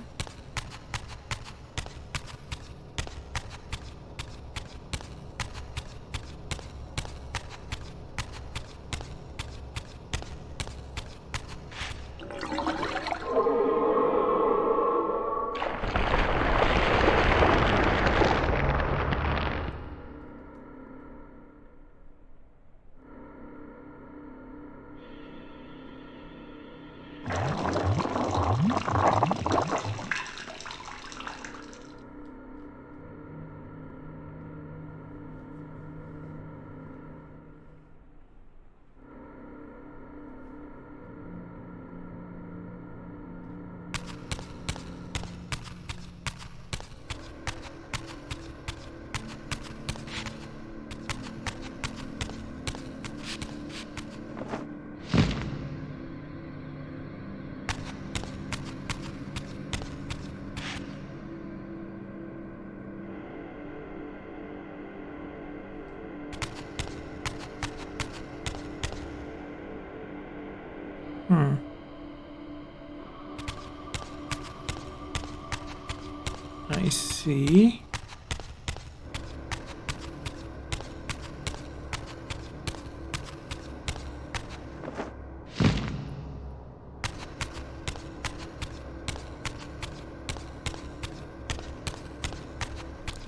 F: I see.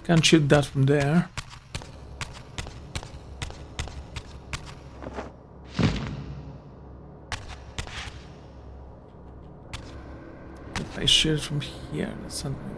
F: Can't shoot that from there. If I shoot it from here, that's not gonna work.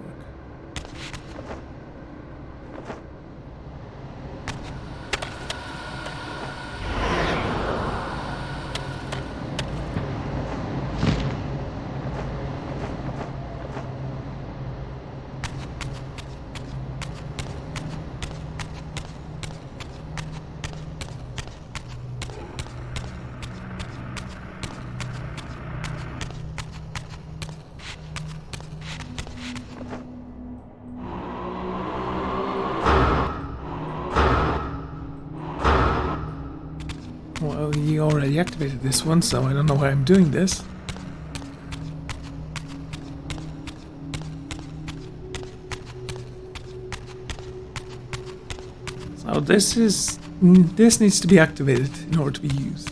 F: Well, you already activated this one, so I don't know why I'm doing this. So this needs to be activated in order to be used.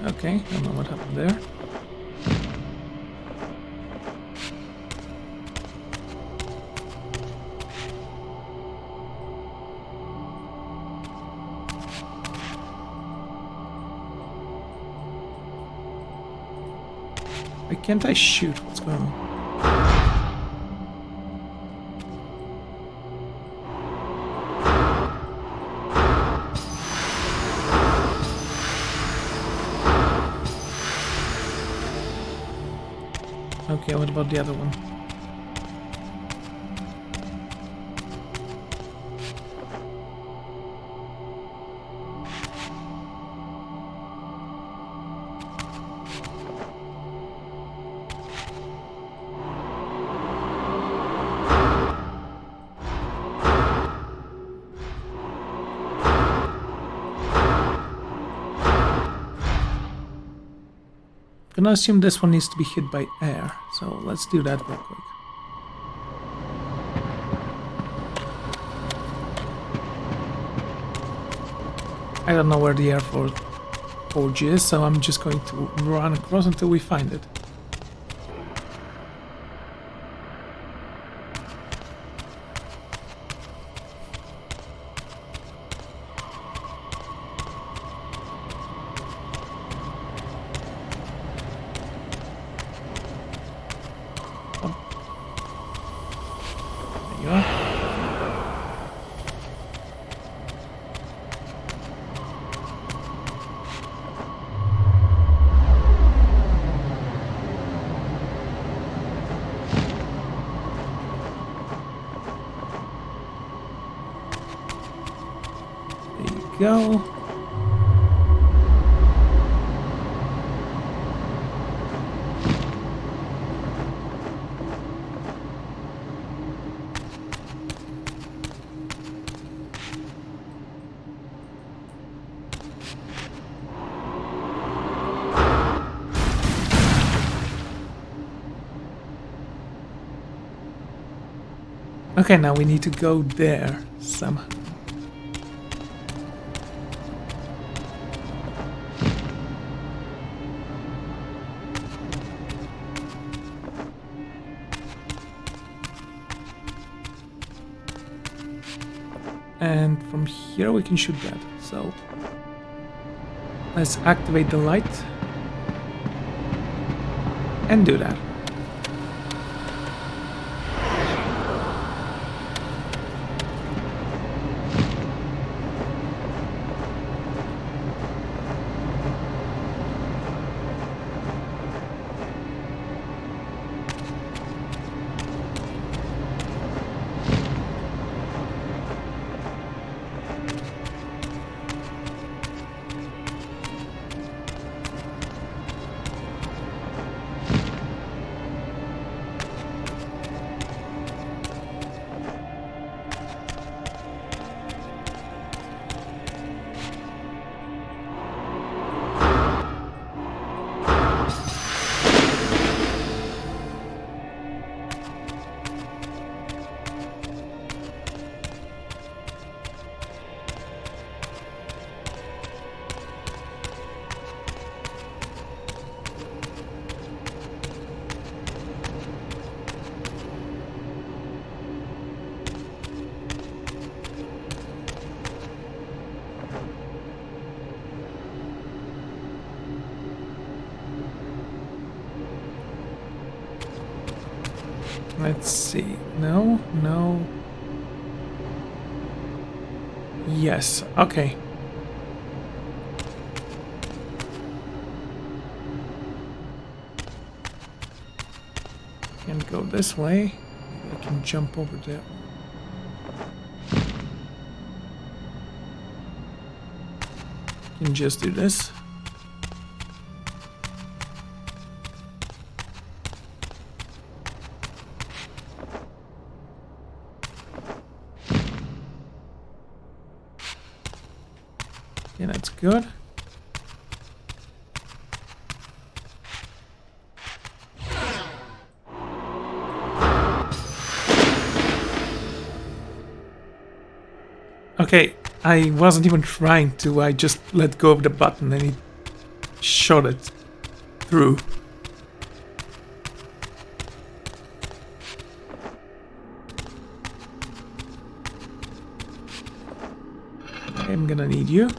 F: Okay, I don't know what happened there. Why can't I shoot? What's going on? Okay, what about the other one? I'm gonna assume this one needs to be hit by air, so let's do that real quick. I don't know where the air forge is, so I'm just going to run across until we find it. you are. There you go. Okay, now we need to go there somehow. And from here we can shoot that. So let's activate the light and do that. Let's see. No, no. Yes, okay. Can't go this way. Maybe I can jump over there. Can just do this. Yeah, that's good. Okay, I wasn't even trying to, I just let go of the button and it shot it through. I'm gonna need you.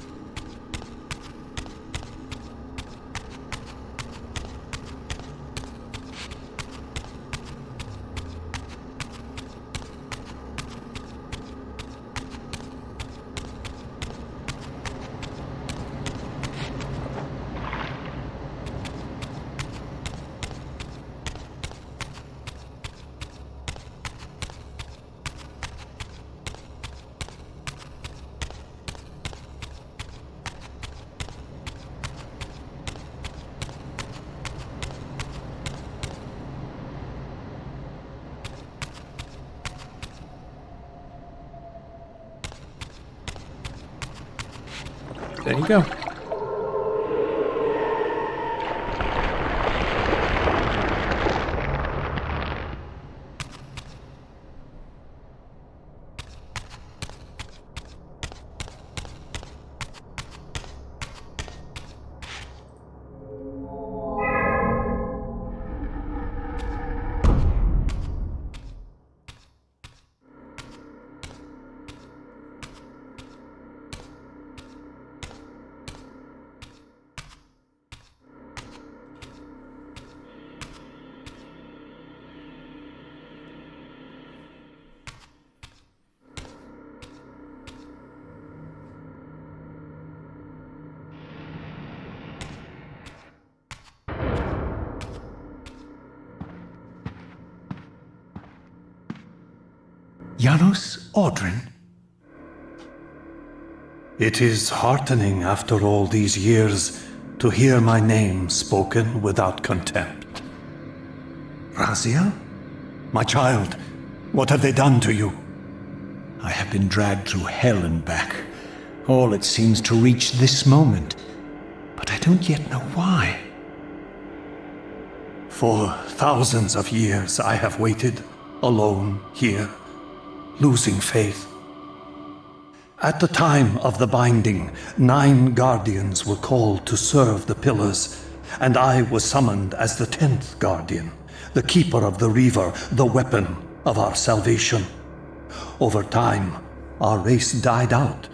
F: There you go.
E: Janos Audrin?
K: It is heartening after all these years to hear my name spoken without contempt.
E: Raziel?
K: My child, what have they done to you?
E: I have been dragged through hell and back. All it seems to reach this moment. But I don't yet know why.
K: For thousands of years I have waited, alone here, losing faith. At the time of the binding, 9 guardians were called to serve the pillars, and I was summoned as the 10th guardian, the keeper of the Reaver, the weapon of our salvation. Over time, our race died out,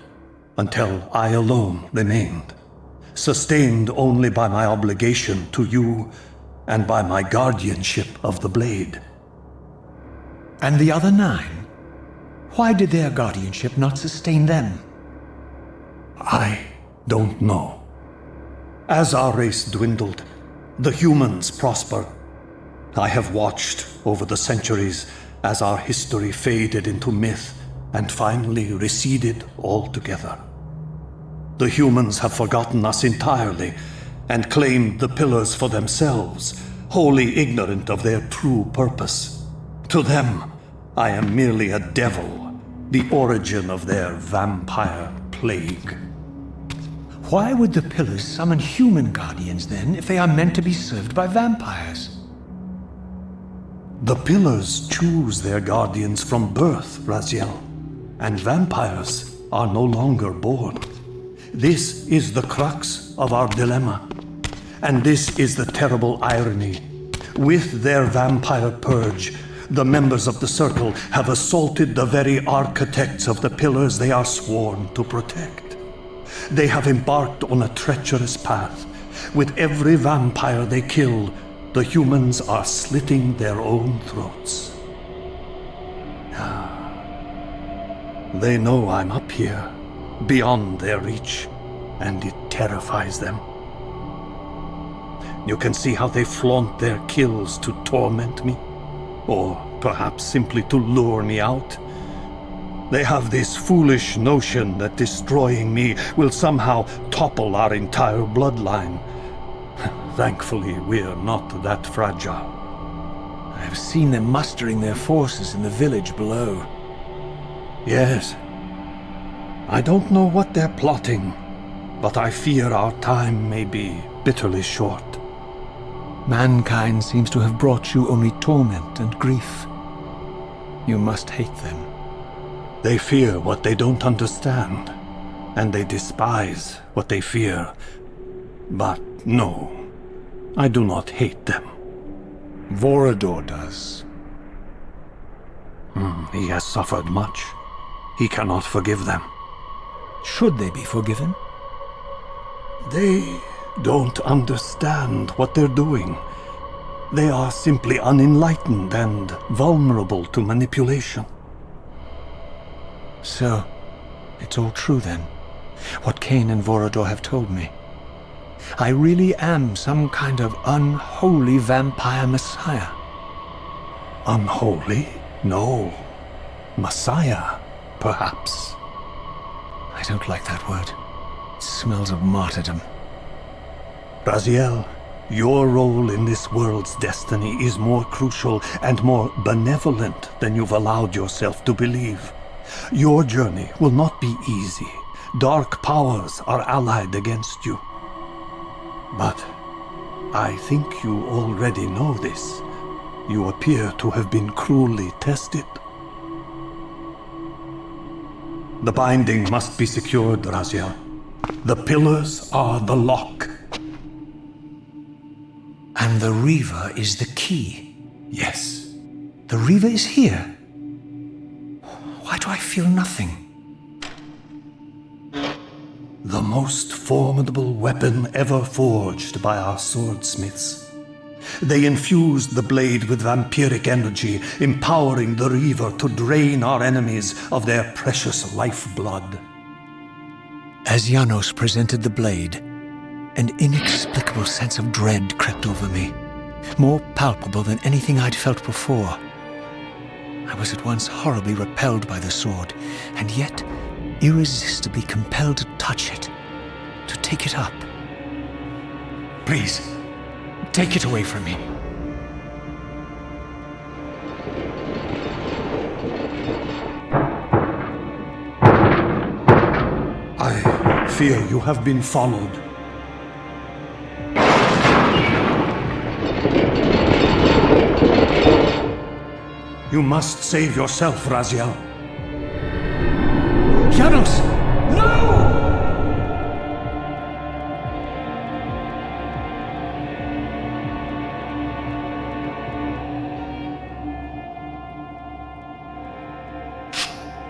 K: until I alone remained, sustained only by my obligation to you and by my guardianship of the blade.
E: And the other 9? Why did their guardianship not sustain them?
K: I don't know. As our race dwindled, the humans prospered. I have watched over the centuries as our history faded into myth and finally receded altogether. The humans have forgotten us entirely and claimed the pillars for themselves, wholly ignorant of their true purpose. To them, I am merely a devil, the origin of their vampire plague.
E: Why would the pillars summon human guardians then, if they are meant to be served by vampires?
K: The pillars choose their guardians from birth, Raziel, and vampires are no longer born. This is the crux of our dilemma, and this is the terrible irony. With their vampire purge, the members of the Circle have assaulted the very architects of the pillars they are sworn to protect. They have embarked on a treacherous path. With every vampire they kill, the humans are slitting their own throats. They know I'm up here, beyond their reach, and it terrifies them. You can see how they flaunt their kills to torment me, or perhaps simply to lure me out. They have this foolish notion that destroying me will somehow topple our entire bloodline. Thankfully, we're not that fragile.
E: I have seen them mustering their forces in the village below.
K: Yes. I don't know what they're plotting, but I fear our time may be bitterly short.
E: Mankind seems to have brought you only torment and grief. You must hate them.
K: They fear what they don't understand, and they despise what they fear. But no, I do not hate them.
E: Vorador does.
K: He has suffered much. He cannot forgive them.
E: Should they be forgiven?
K: They don't understand what they're doing. They are simply unenlightened and vulnerable to manipulation.
E: So, it's all true then, what Kain and Vorador have told me. I really am some kind of unholy vampire messiah.
K: Unholy? No. Messiah, perhaps.
E: I don't like that word. It smells of martyrdom.
K: Raziel, your role in this world's destiny is more crucial and more benevolent than you've allowed yourself to believe. Your journey will not be easy. Dark powers are allied against you. But I think you already know this. You appear to have been cruelly tested. The binding must be secured, Raziel. The pillars are the lock.
E: And the Reaver is the key?
K: Yes.
E: The Reaver is here? Why do I feel nothing?
K: The most formidable weapon ever forged by our swordsmiths. They infused the blade with vampiric energy, empowering the Reaver to drain our enemies of their precious lifeblood.
E: As Janos presented the blade, an inexplicable sense of dread crept over me, more palpable than anything I'd felt before. I was at once horribly repelled by the sword, and yet irresistibly compelled to touch it, to take it up.
B: Please, take it away from me.
K: I fear you have been followed. You must save yourself, Raziel.
B: Janos! No!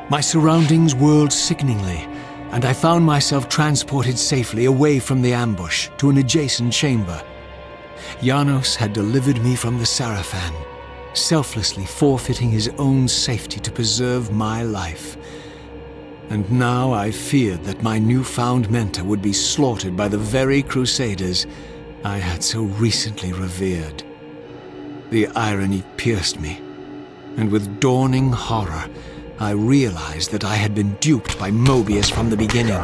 E: My surroundings whirled sickeningly, and I found myself transported safely away from the ambush to an adjacent chamber. Janos had delivered me from the Sarafan, selflessly forfeiting his own safety to preserve my life. And now I feared that my newfound mentor would be slaughtered by the very crusaders I had so recently revered. The irony pierced me, and with dawning horror, I realized that I had been duped by Mobius from the beginning.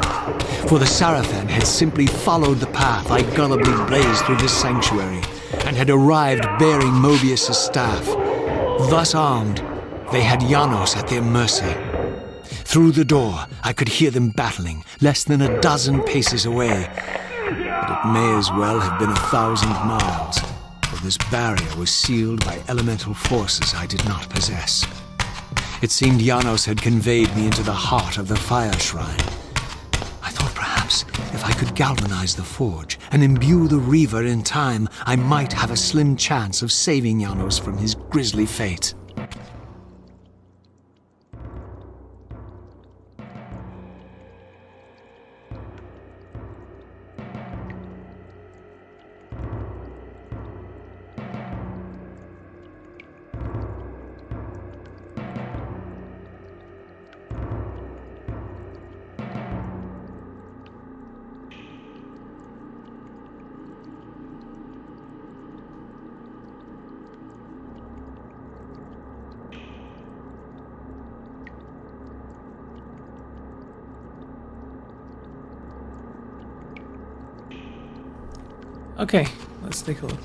E: For the Sarafan had simply followed the path I gullibly blazed through this sanctuary, and had arrived bearing Mobius' staff. Thus armed, they had Janos at their mercy. Through the door, I could hear them battling, less than a dozen paces away. But it may as well have been 1,000 miles, for this barrier was sealed by elemental forces I did not possess. It seemed Janos had conveyed me into the heart of the fire shrine. I thought perhaps if I could galvanize the forge and imbue the Reaver in time, I might have a slim chance of saving Janos from his grisly fate.
F: Okay, let's take a look.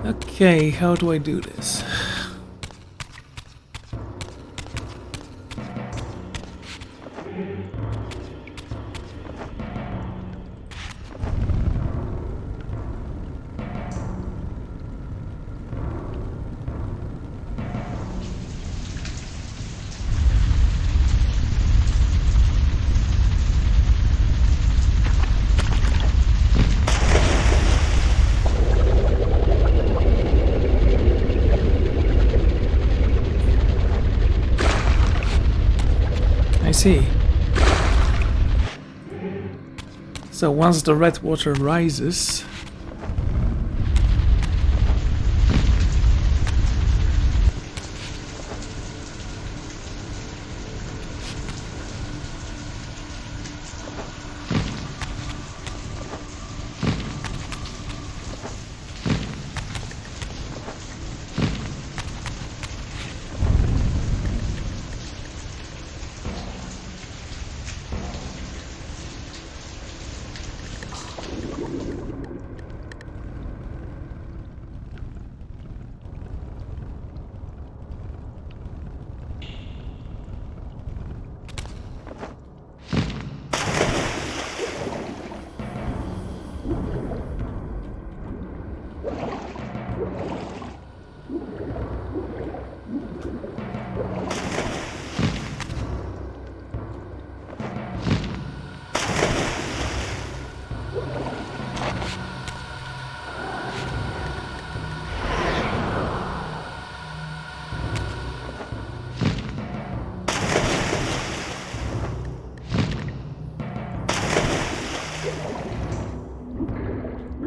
F: Okay, how do I do this? See. So once the red water rises,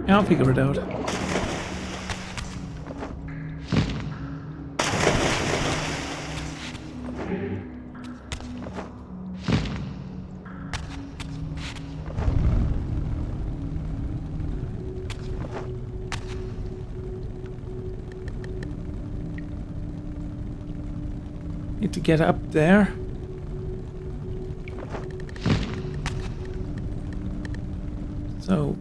F: I'll figure it out. Need to get up there. So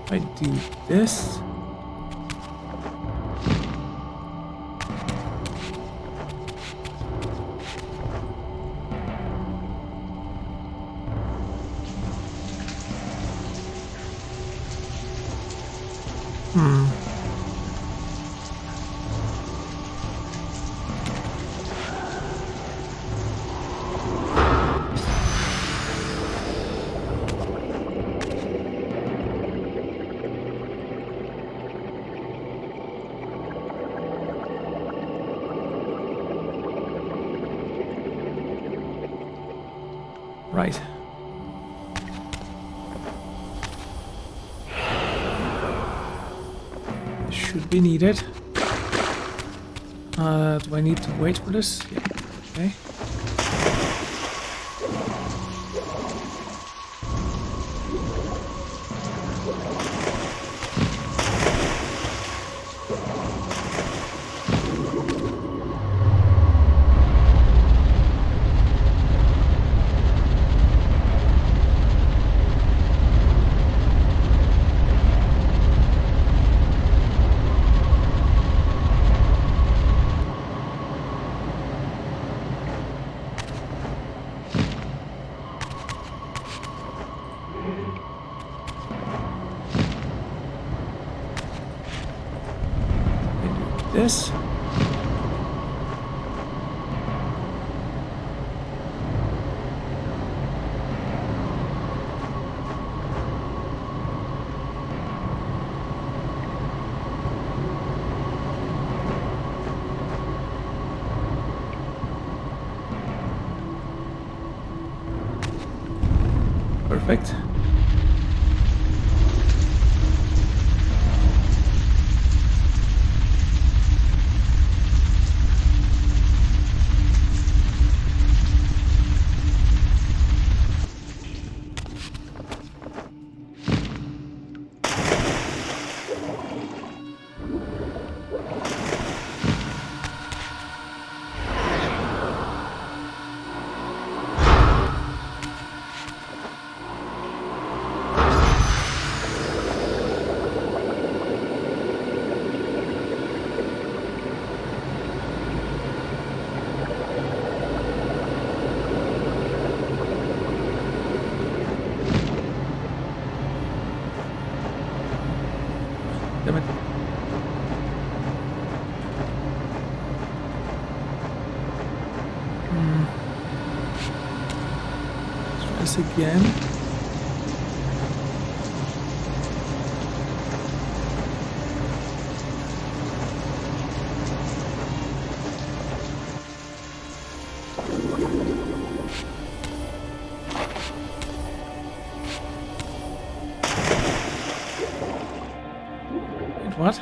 F: I do this. Right. This should be needed. Do I need to wait for this? Yeah. Okay. This. Perfect. Damn it. Let's try this again. What?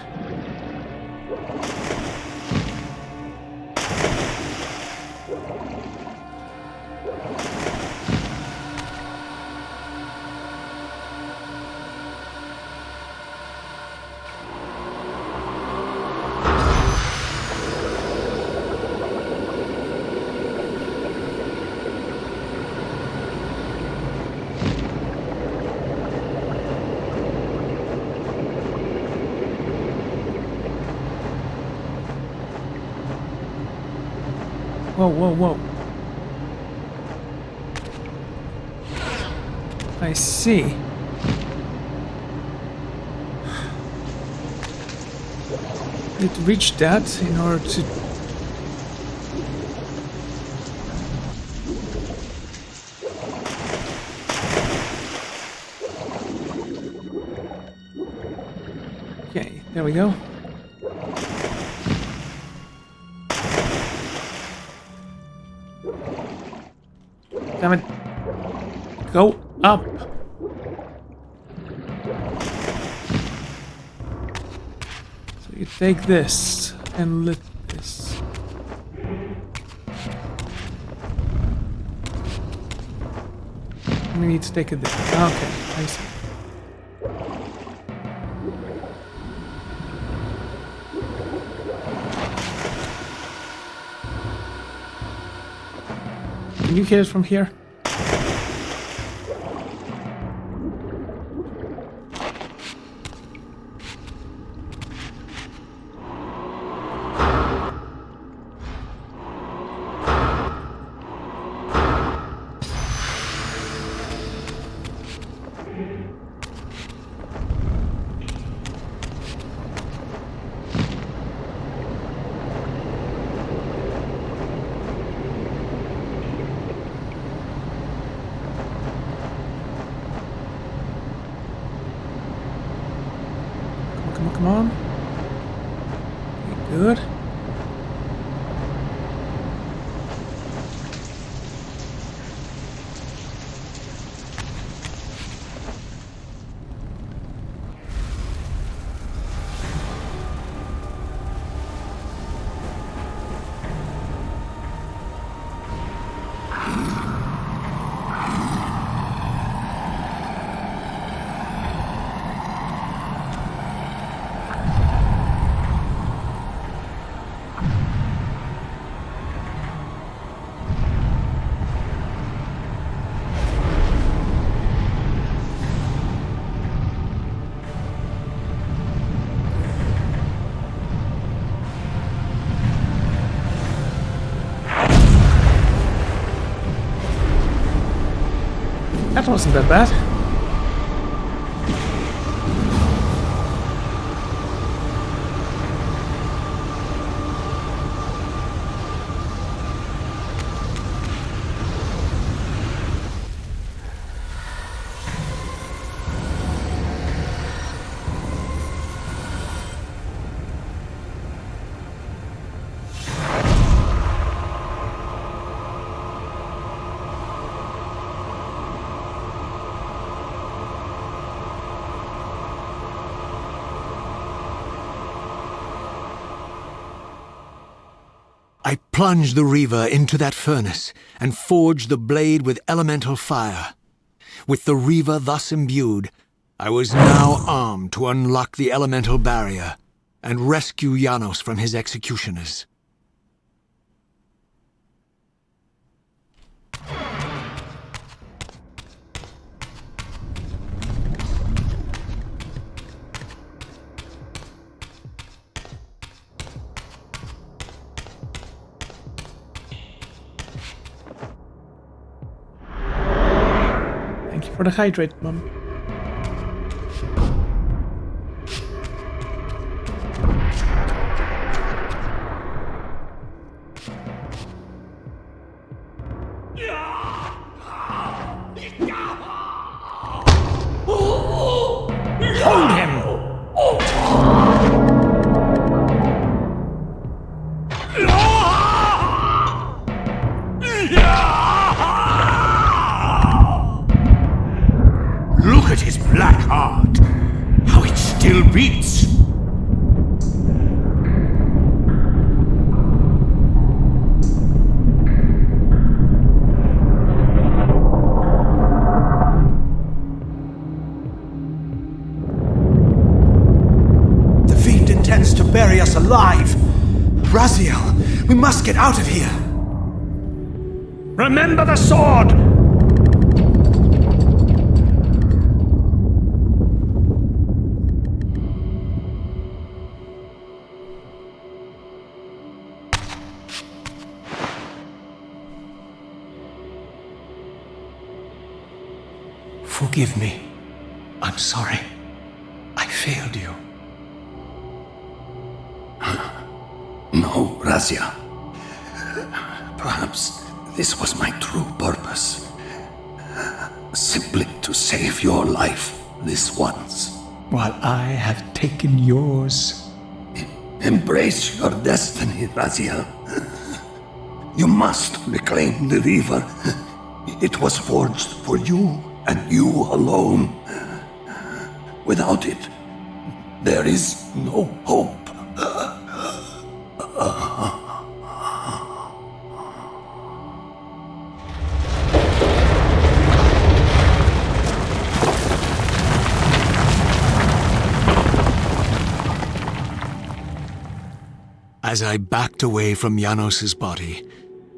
F: Whoa, whoa, whoa. I see. Need to reach that in order to... Okay, there we go. Damn it. Go up. So you take this and lift this. We need to take it there. Okay, I see. Can you hear it from here? Come on. Okay, good. That wasn't that bad.
E: I plunged the Reaver into that furnace and forged the blade with elemental fire. With the Reaver thus imbued, I was now armed to unlock the elemental barrier and rescue Janos from his executioners.
F: Thank you for the hydrate, Mum.
B: Hold him!
I: Look at his black heart! How it still beats!
A: The fiend intends to bury us alive! Raziel, we must get out of here!
B: Remember the sword!
K: Forgive me. I'm sorry. I failed you. No, Razia. Perhaps this was my true purpose. Simply to save your life this once. While I have taken yours. Embrace your destiny, Razia. You must reclaim the Reaver. It was forged for you and you alone. Without it, there is no hope.
E: As I backed away from Janos's body,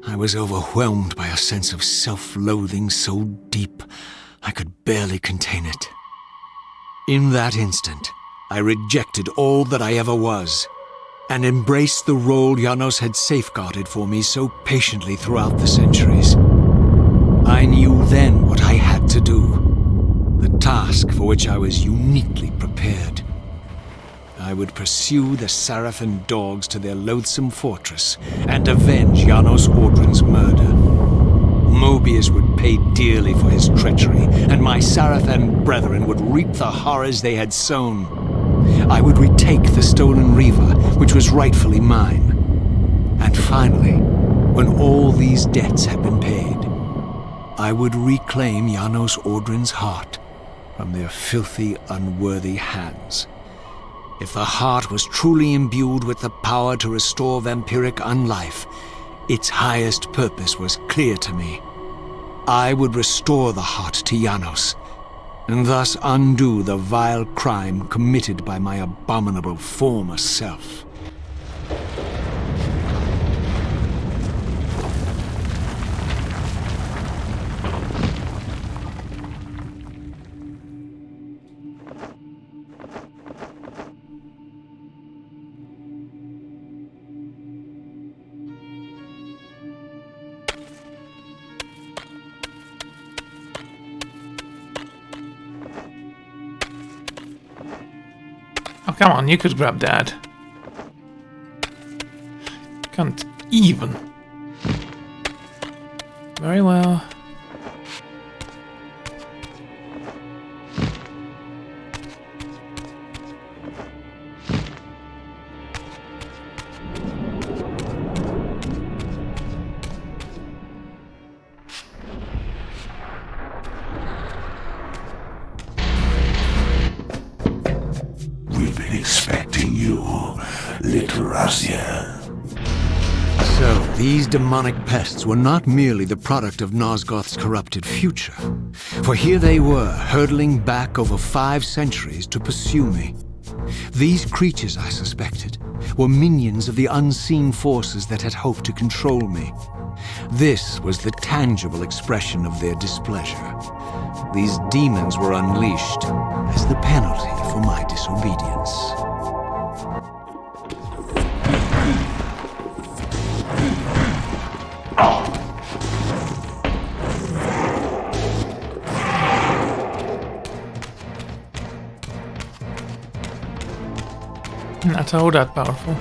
E: I was overwhelmed by a sense of self-loathing so deep I could barely contain it. In that instant, I rejected all that I ever was, and embraced the role Janos had safeguarded for me so patiently throughout the centuries. I knew then what I had to do, the task for which I was uniquely prepared. I would pursue the Sarafan dogs to their loathsome fortress and avenge Janos Audrin's murder. Mobius would pay dearly for his treachery, and my Sarafan brethren would reap the horrors they had sown. I would retake the stolen Reaver, which was rightfully mine. And finally, when all these debts had been paid, I would reclaim Janos Audrin's heart from their filthy, unworthy hands. If the heart was truly imbued with the power to restore vampiric unlife, its highest purpose was clear to me. I would restore the heart to Janos, and thus undo the vile crime committed by my abominable former self.
F: Oh, come on, you could grab that. Can't even. Very well.
G: Expecting you, little Razia.
E: So, these demonic pests were not merely the product of Nosgoth's corrupted future, for here they were, hurtling back over 5 centuries to pursue me. These creatures, I suspected, were minions of the unseen forces that had hoped to control me. This was the tangible expression of their displeasure. These demons were unleashed as the penalty for my disobedience.
F: Not all that powerful.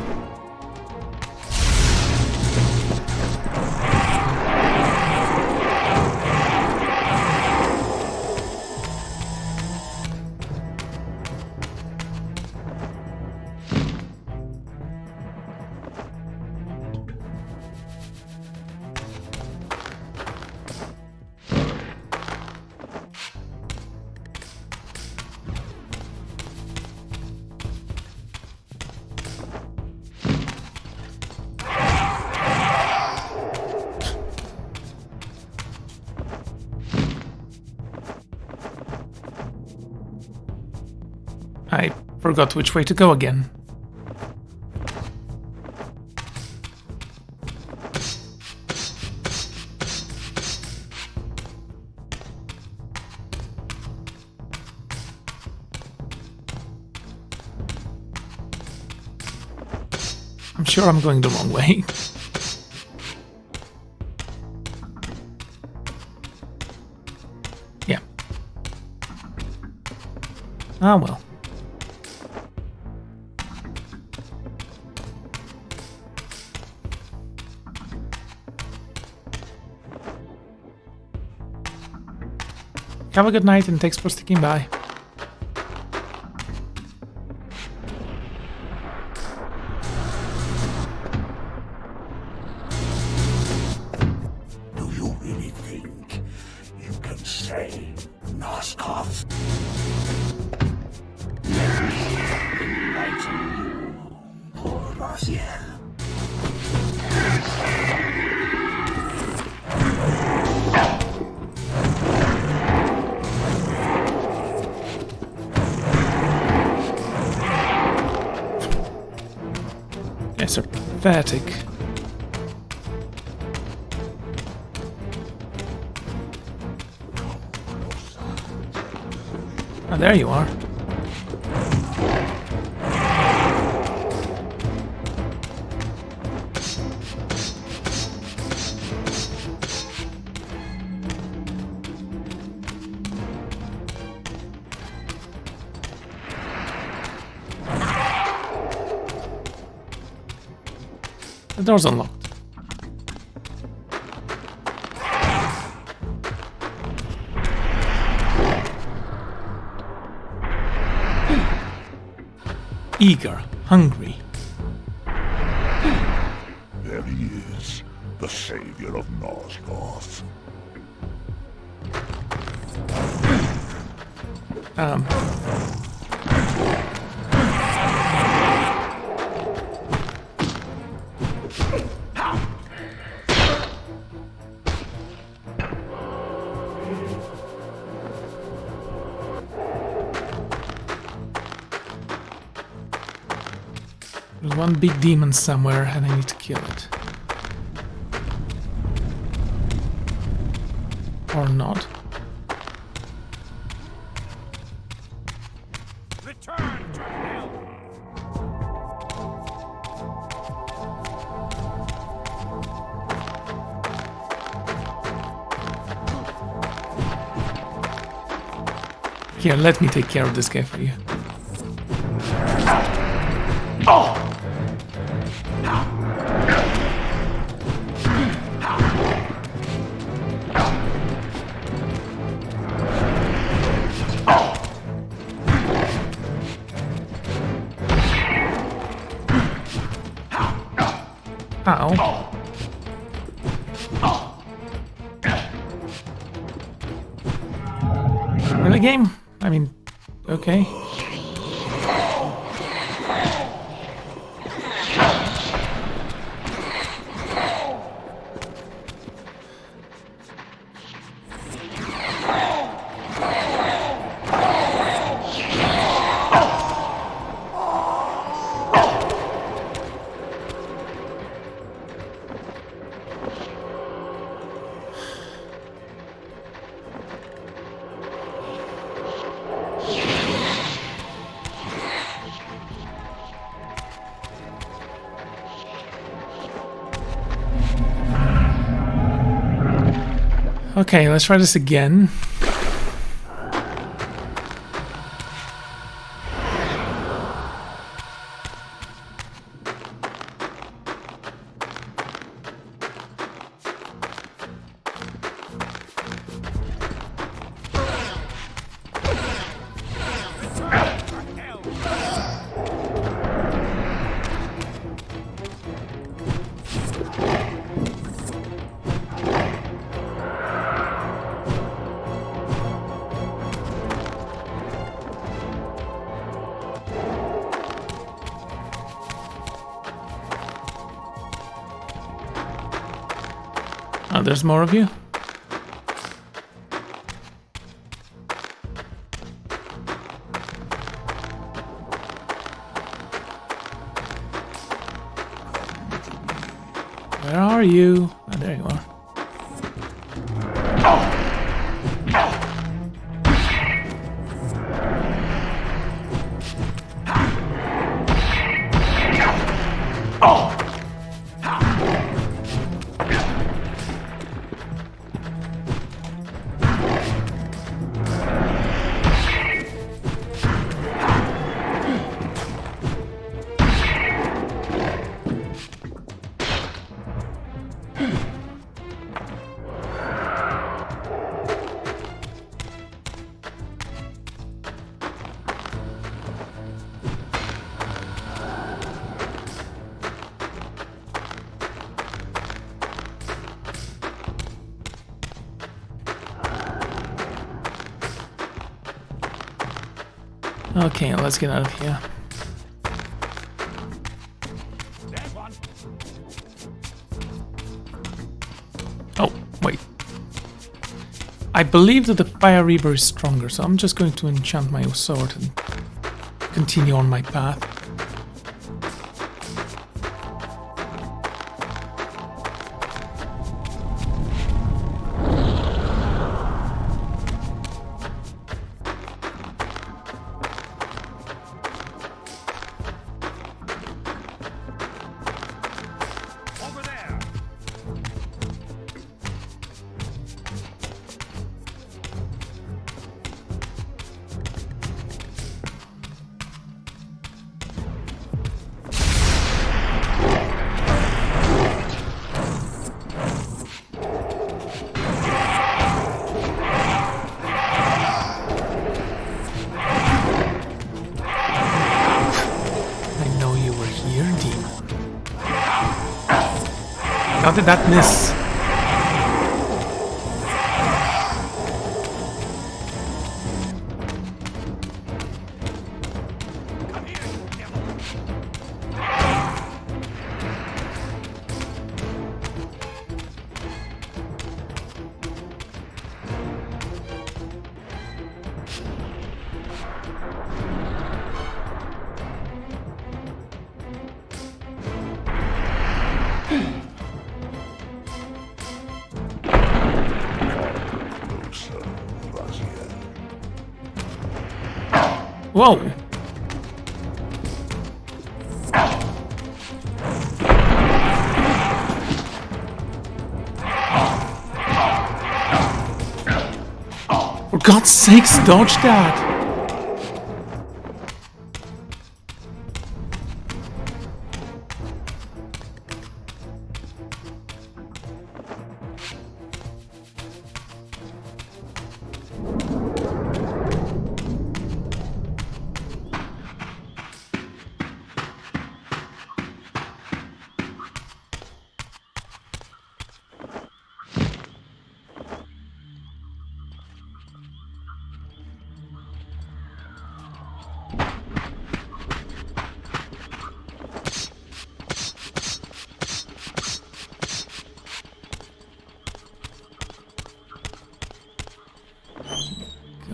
F: I forgot which way to go again. I'm sure I'm going the wrong way. Yeah. Ah, well. Have a good night and thanks for sticking by.
I: Do you really think you can save Nosgoth? Let me enlighten you, poor Raziel.
F: Guys are pathetic. Oh, there you are. The door's unlocked. Eager, hungry.
G: There he is, the savior of Nosgoth.
F: There's one big demon somewhere and I need to kill it. Or not.
I: Return to hell!
F: Here, let me take care of this guy for you. Ow. Really, game? I mean, okay. Okay, let's try this again. Oh, there's more of you? Where are you? Oh, there you are.
D: Okay, let's get out of here.
I: There's one.
D: Oh, wait. I believe that the Fire Reaver is stronger, so I'm just going to enchant my sword and continue on my path.
I: Over there.
D: I know you were here, demon. How did that miss?
I: Come here, you devil.
G: Closer, Raziel.
D: Whoa! For God's sakes, dodge that!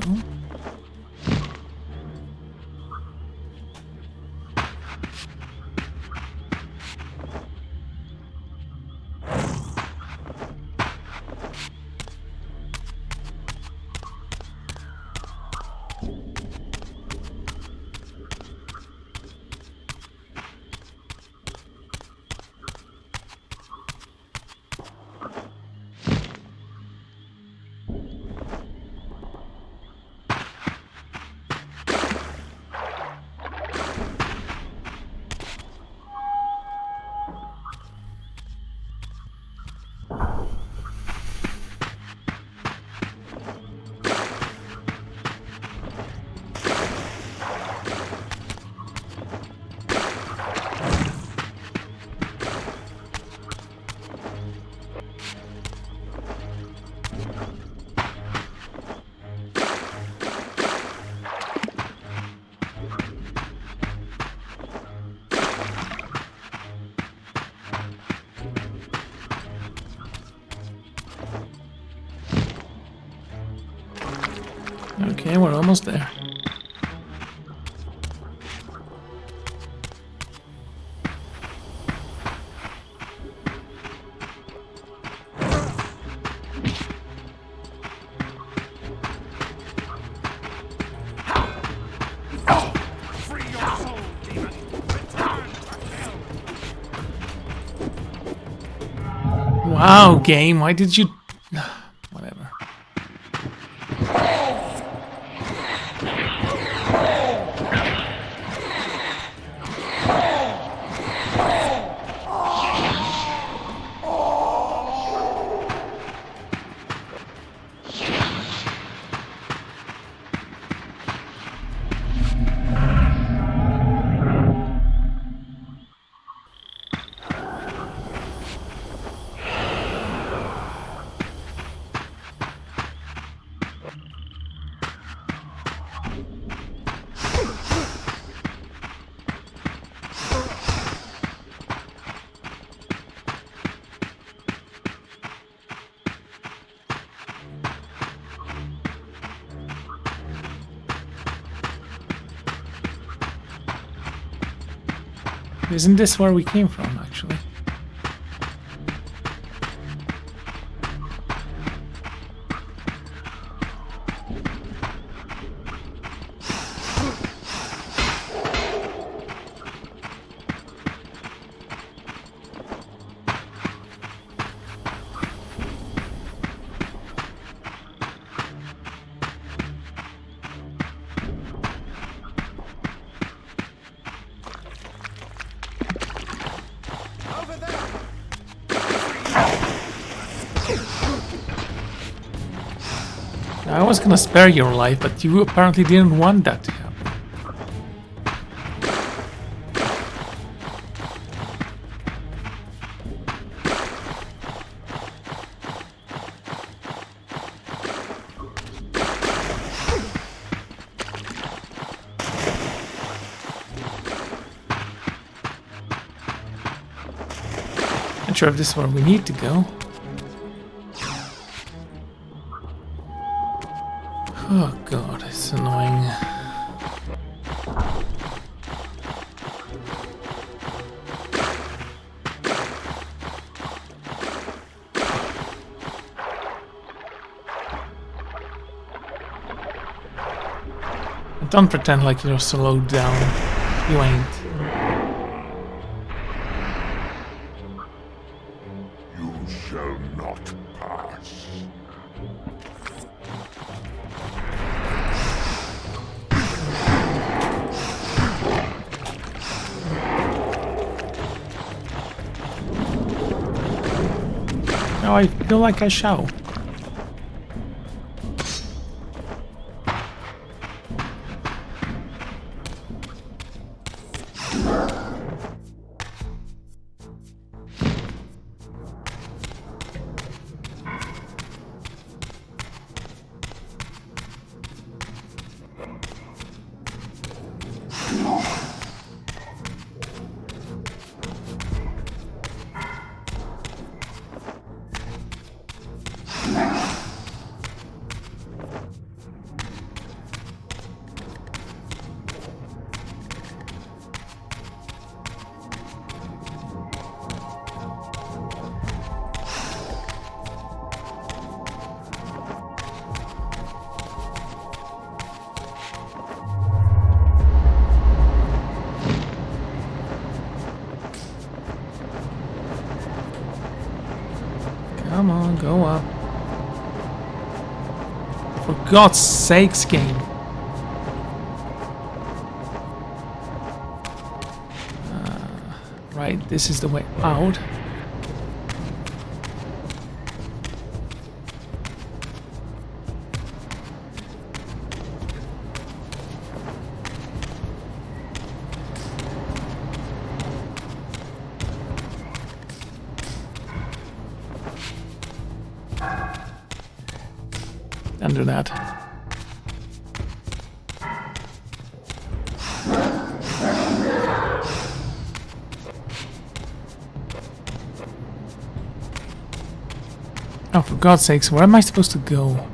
D: Go. Okay, we're almost there.
I: Free your soul, demon. Return to hell.
D: Wow, game, why did you... Whatever.
F: Isn't this where we came from, actually? I was gonna spare your life, but you apparently didn't want that to happen. Not sure if this is where we need to go. Oh god, it's annoying. Don't pretend like you're slowed down. You ain't.
G: You shall not pass.
F: Now I feel like I shall. Come on, go up. For God's sakes, game. Right, this is the way out. Don't do that. Oh, for God's sakes, where am I supposed to go?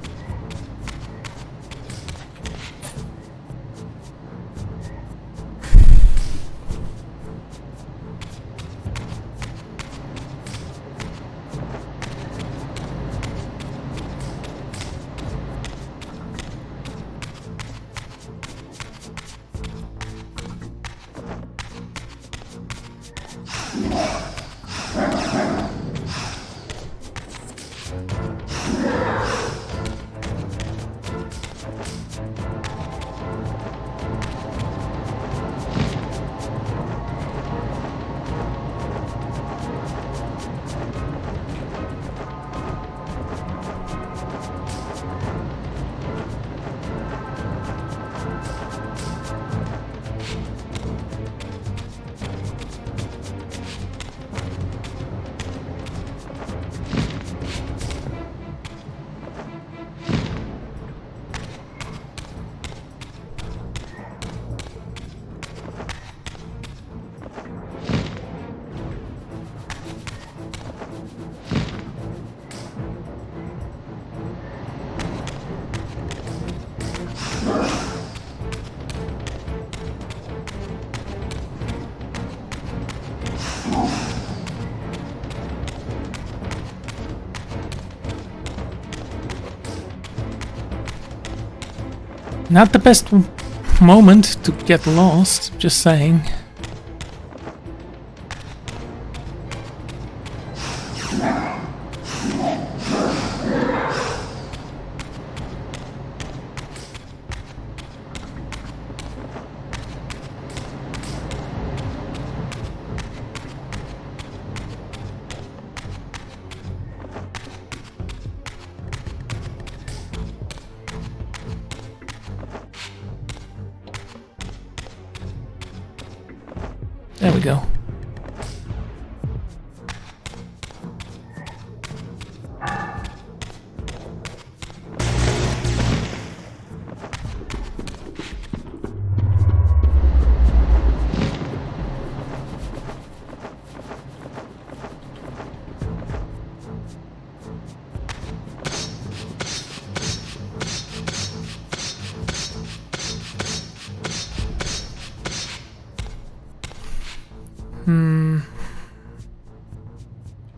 F: Not the best moment to get lost, just saying. There we go.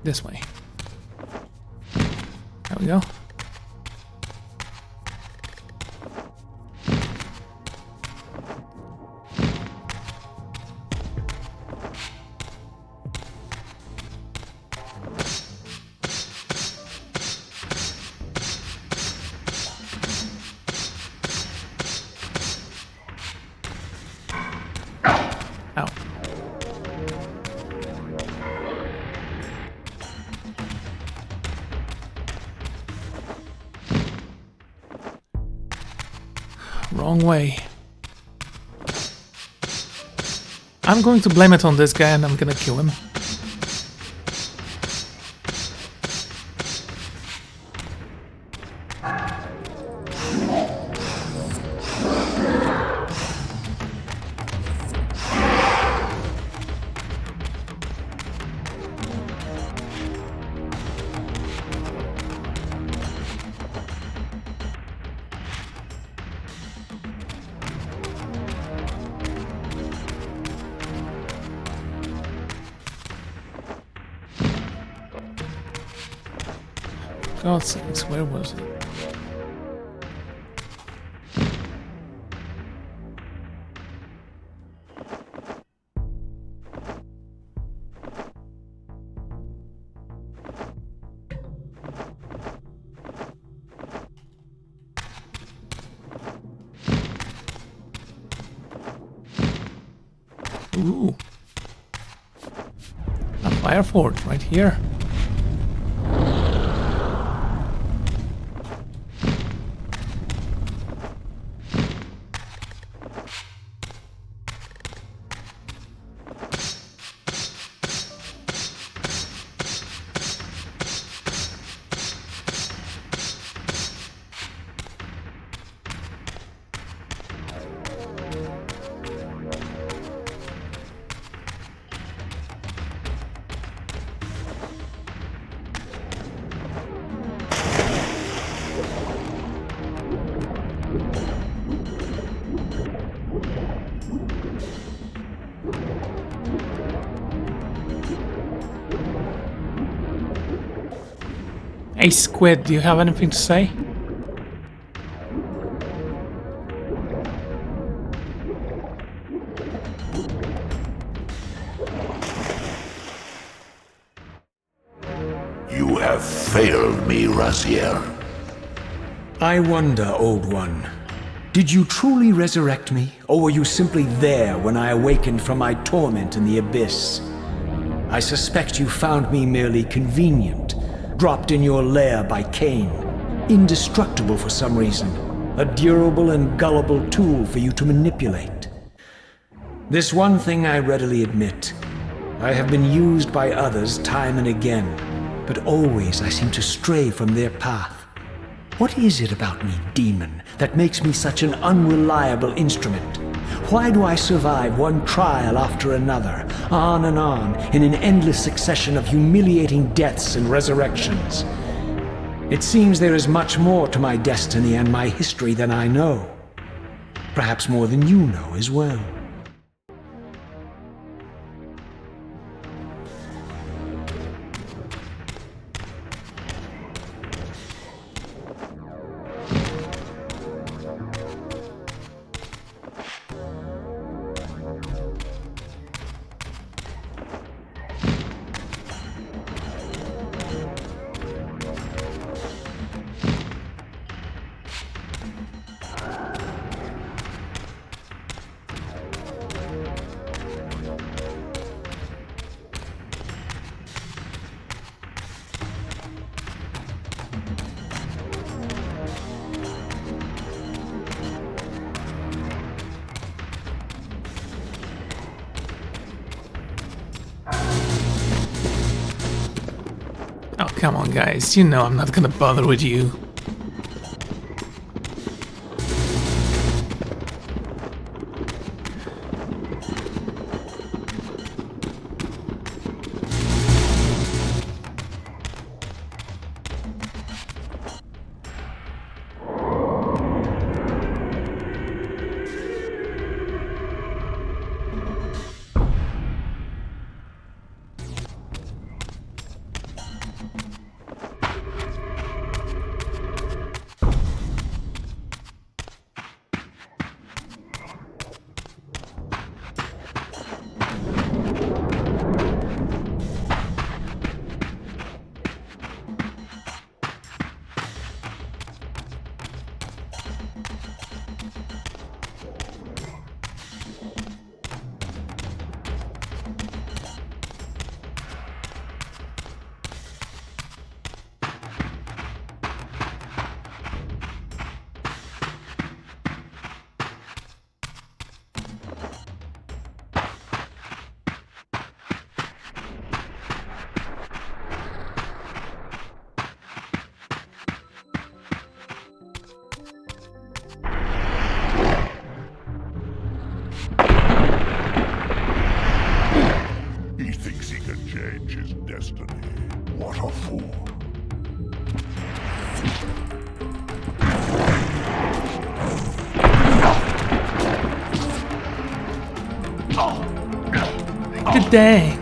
F: This way. There we go. Ow. Wrong way. I'm going to blame it on this guy and I'm gonna kill him. God's sakes, where was it? Ooh. A fire fort right here. Hey Squid, do you have anything to say?
G: You have failed me, Raziel.
E: I wonder, Old One. Did you truly resurrect me, or were you simply there when I awakened from my torment in the abyss? I suspect you found me merely convenient, dropped in your lair by Kain, indestructible for some reason, a durable and gullible tool for you to manipulate. This one thing I readily admit. I have been used by others time and again, but always I seem to stray from their path. What is it about me, demon, that makes me such an unreliable instrument? Why do I survive one trial after another, on and on, in an endless succession of humiliating deaths and resurrections? It seems there is much more to my destiny and my history than I know. Perhaps more than you know as well.
F: come on, guys. You know I'm not gonna bother with you.
G: He thinks he can change his destiny. What a fool.
F: Good day.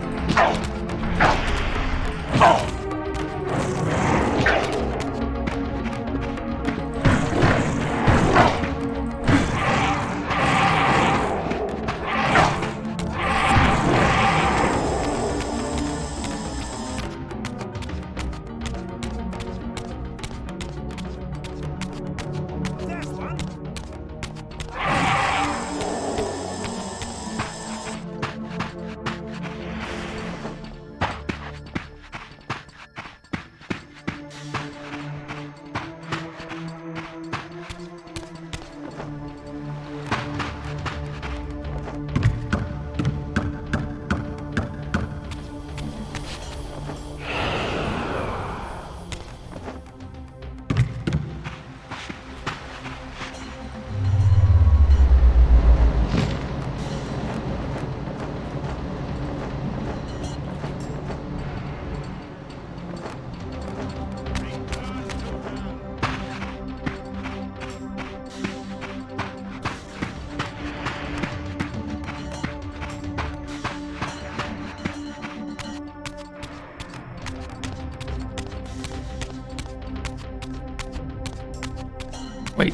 F: Wait.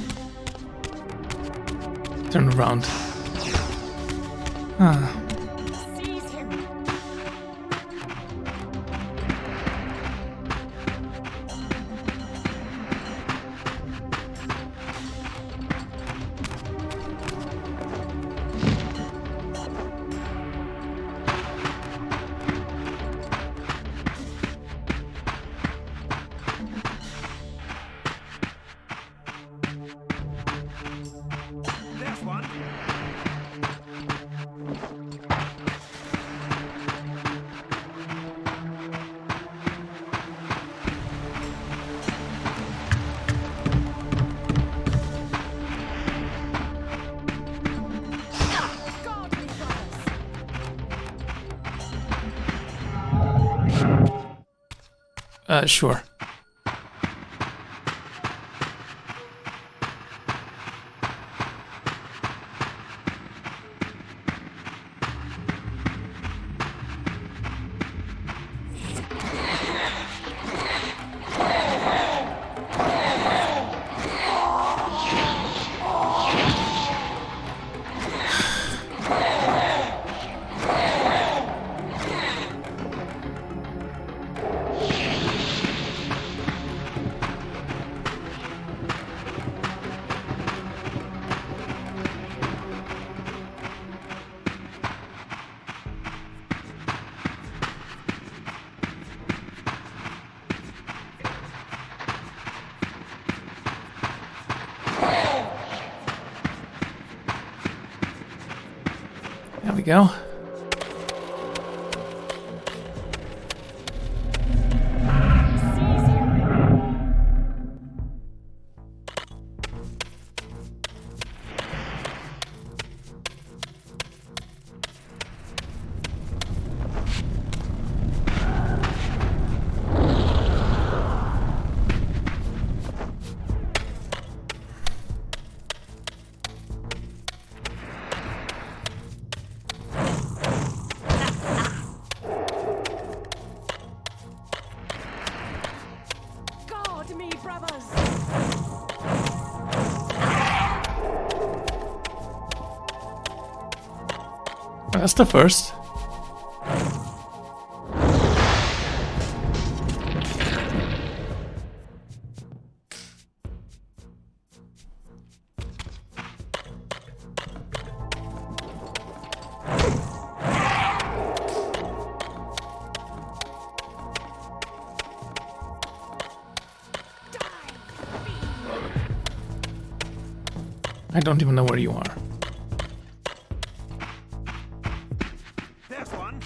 F: Turn around. Ah. Sure. There we go.
L: See
F: That's the first. I don't even know where you are.
I: There's one.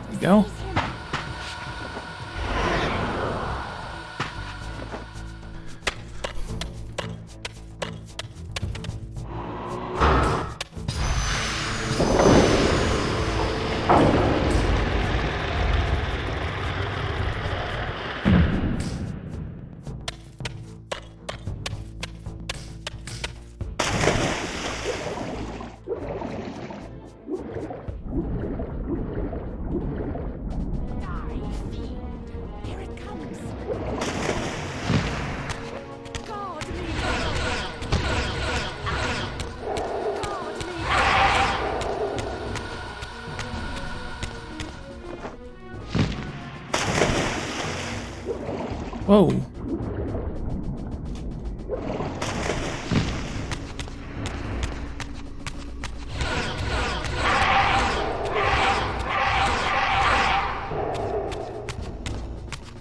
F: There you go. Whoa.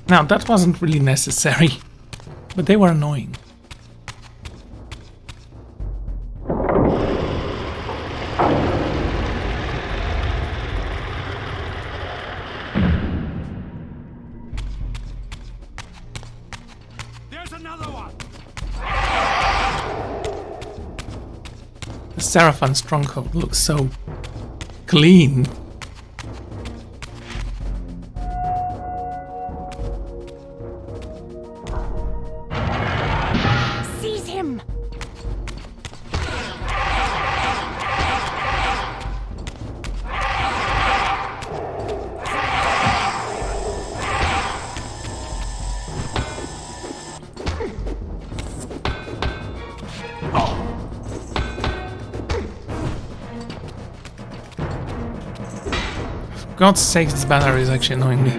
F: Now, that wasn't really necessary, but they were annoying.
I: There's another one.
F: The Seraphan stronghold looks so clean.
L: Seize him!
F: For God's sake, this banner is actually annoying me.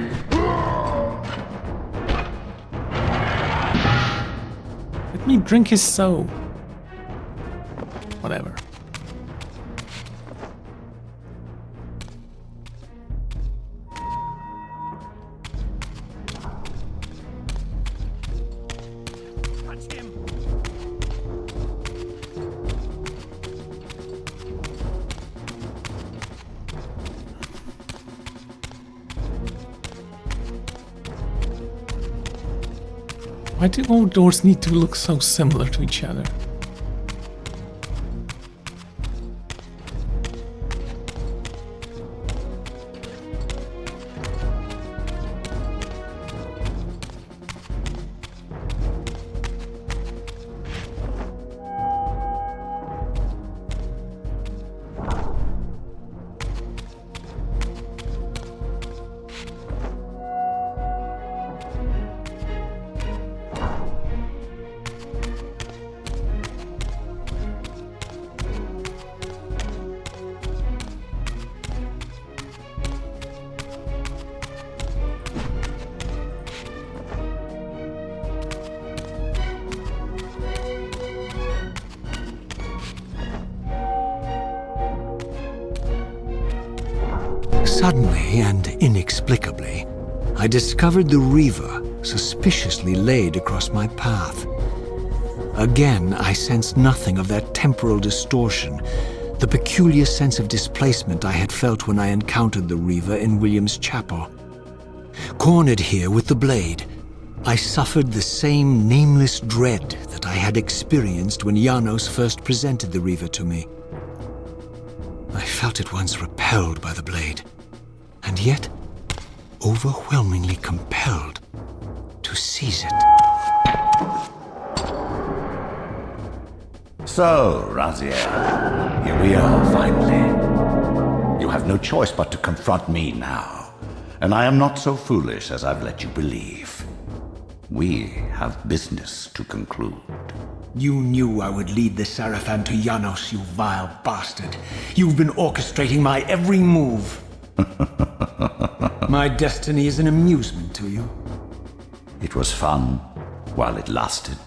F: Let me drink his soul. Whatever.
I: Touch him.
F: Why do all doors need to look so similar to each other?
E: Suddenly and inexplicably, I discovered the Reaver suspiciously laid across my path. Again, I sensed nothing of that temporal distortion, the peculiar sense of displacement I had felt when I encountered the Reaver in William's chapel. Cornered here with the blade, I suffered the same nameless dread that I had experienced when Janos first presented the Reaver to me. I felt at once repelled by the blade, and yet overwhelmingly compelled to seize it.
C: So, Raziel, here we are finally. You have no choice but to confront me now, and I am not so foolish as I've let you believe. We have business to conclude.
E: You knew I would lead the Sarafan to Janos, you vile bastard. You've been orchestrating my every move. My destiny is an amusement to you.
C: It was fun while it lasted.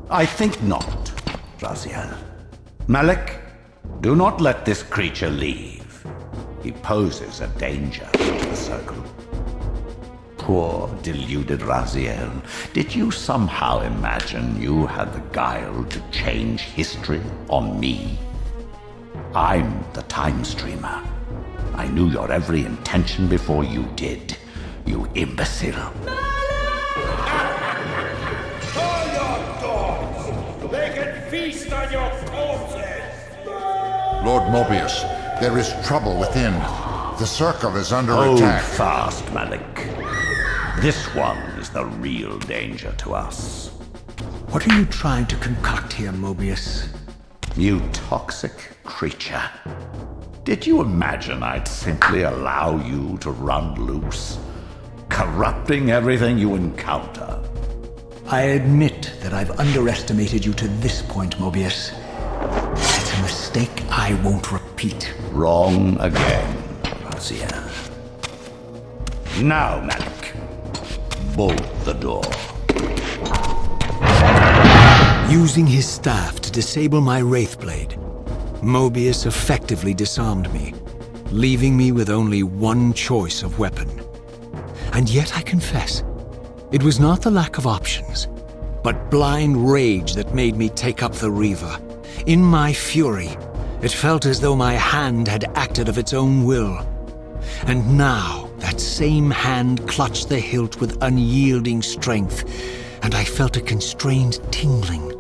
C: I think not, Raziel. Malik, do not let this creature leave. He poses a danger to the circle. Poor, deluded Raziel. Did you somehow imagine you had the guile to change history on me? I'm the time streamer. I knew your every intention before you did, you imbecile.
I: Call your dogs! They can feast on your corpses!
G: Lord Mobius, there is trouble within. The circle is under
C: Hold
G: attack.
C: fast, Malik. This one is the real danger to us.
E: What are you trying to concoct here, Mobius?
C: You toxic creature. Did you imagine I'd simply allow you to run loose, corrupting everything you encounter?
E: I admit that I've underestimated you to this point, Mobius. It's a mistake I won't repeat.
C: Wrong again, Raziel. Now, Malik, bolt the door.
E: Using his staff to disable my Wraithblade, Mobius effectively disarmed me, leaving me with only one choice of weapon. And yet I confess, it was not the lack of options, but blind rage that made me take up the Reaver. In my fury, it felt as though my hand had acted of its own will. And now, that same hand clutched the hilt with unyielding strength, and I felt a constrained tingling,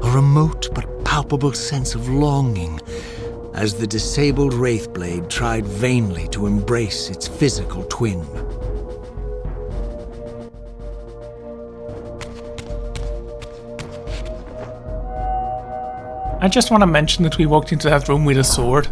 E: a remote but palpable sense of longing, as the disabled Wraithblade tried vainly to embrace its physical twin.
F: I just want to mention that we walked into that room with a sword.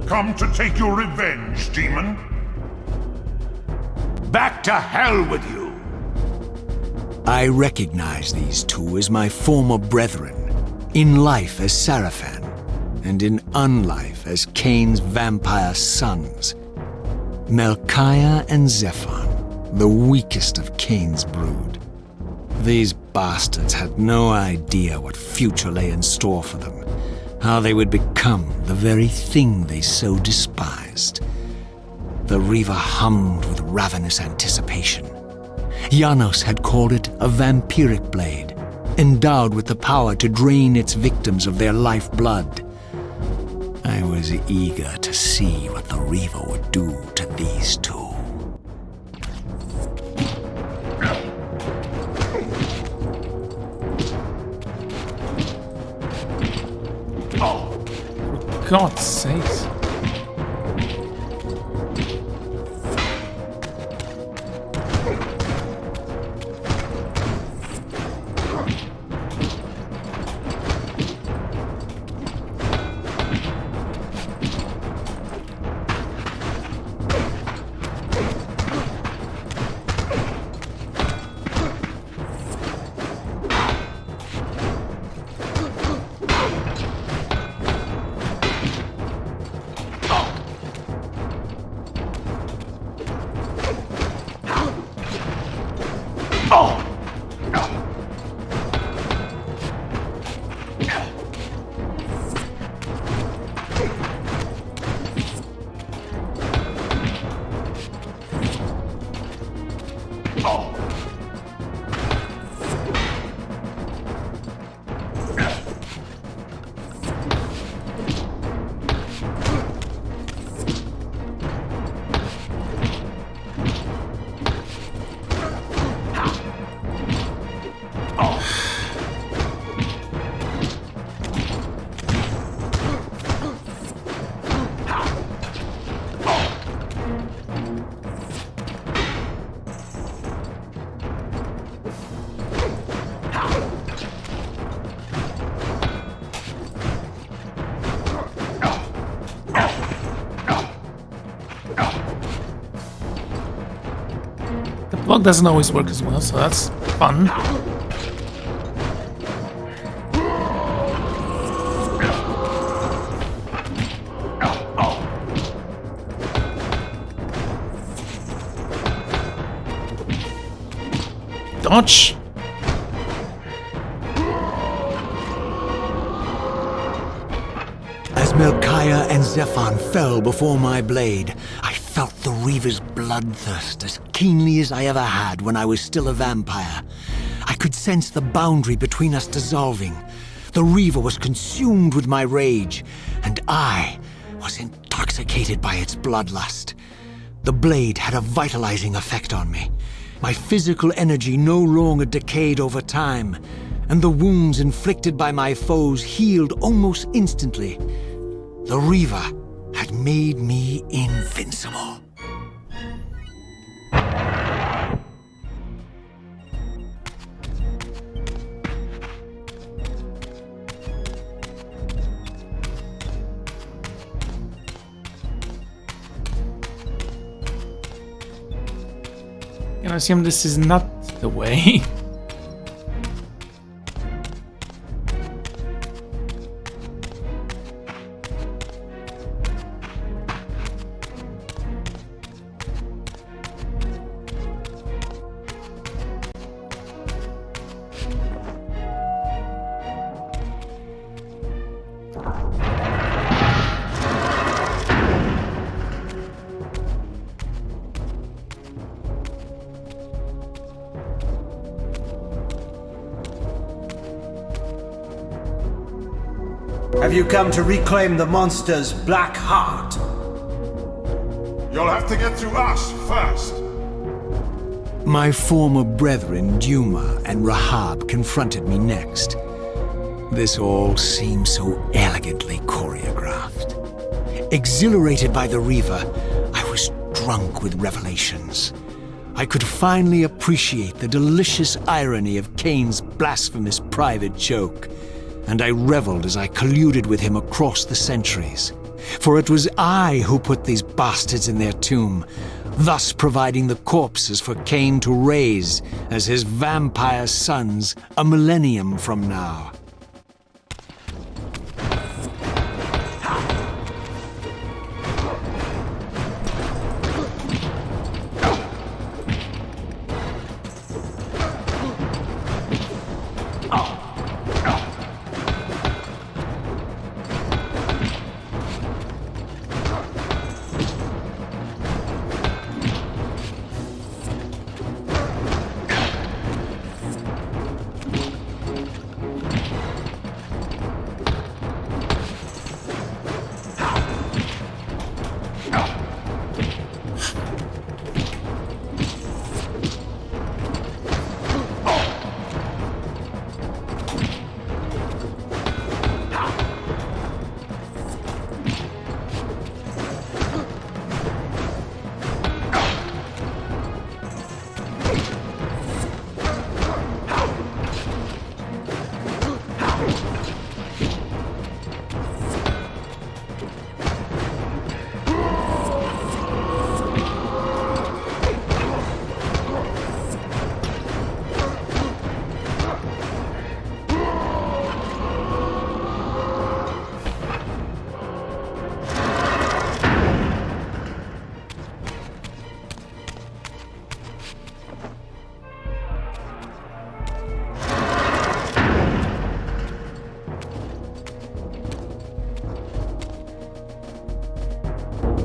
I: Come to take your revenge, demon?
G: Back to hell with you!
E: I recognize these two as my former brethren, in life as Sarafan, and in unlife as Kain's vampire sons. Melchiah and Zephon, the weakest of Kain's brood. These bastards had no idea what future lay in store for them, how they would become the very thing they so despised. The Reaver hummed with ravenous anticipation. Janos had called it a vampiric blade, endowed with the power to drain its victims of their lifeblood. I was eager to see what the Reaver would do to these two.
F: For God's sakes. doesn't always work as well, so that's fun. Dodge!
E: As Melchiah and Zephon fell before my blade, I felt the Reaver's bloodthirst as keenly as I ever had when I was still a vampire. I could sense the boundary between us dissolving. The Reaver was consumed with my rage, and I was intoxicated by its bloodlust. The blade had a vitalizing effect on me. My physical energy no longer decayed over time, and the wounds inflicted by my foes healed almost instantly. The Reaver had made me invincible.
F: And I assume this is not the way.
A: Have you come to reclaim the monster's black heart?
I: You'll have to get through us first.
E: My former brethren, Duma and Rahab, confronted me next. This all seemed so elegantly choreographed. Exhilarated by the Reaver, I was drunk with revelations. I could finally appreciate the delicious irony of Kain's blasphemous private joke, and I reveled as I colluded with him across the centuries. For it was I who put these bastards in their tomb, thus providing the corpses for Kain to raise as his vampire sons a millennium from now.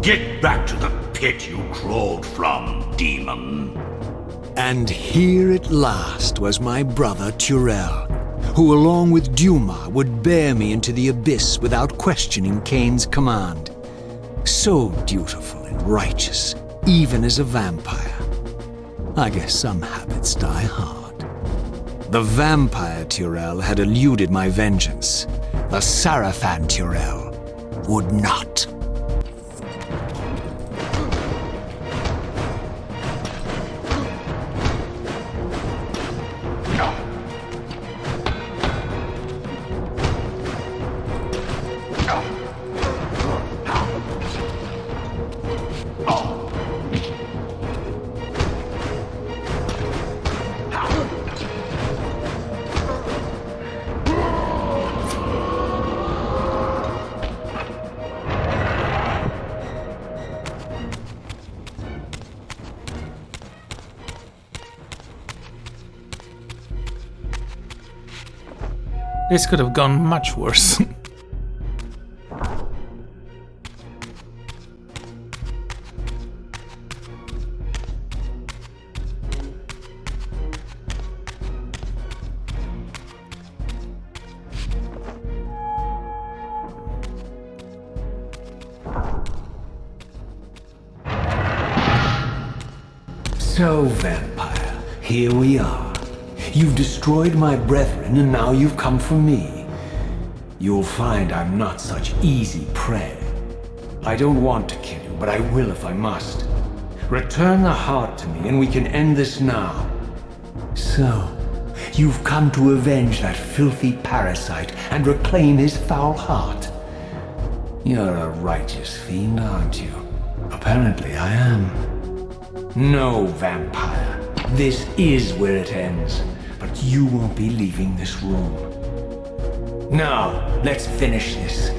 I: Get back to the pit you crawled from, demon.
E: And here at last was my brother Turel, who along with Duma would bear me into the abyss without questioning Kain's command. So dutiful and righteous, even as a vampire. I guess some habits die hard. The vampire Turel had eluded my vengeance. The Sarafan Turel would not.
F: This could have gone much worse.
E: So, vampire, here we are. You've destroyed my brethren, and now you've come for me. You'll find I'm not such easy prey. I don't want to kill you, but I will if I must. Return the heart to me, and we can end this now. So, you've come to avenge that filthy parasite and reclaim his foul heart. You're a righteous fiend, aren't you? Apparently I am. No, vampire. This is where it ends. But you won't be leaving this room. Now, let's finish this.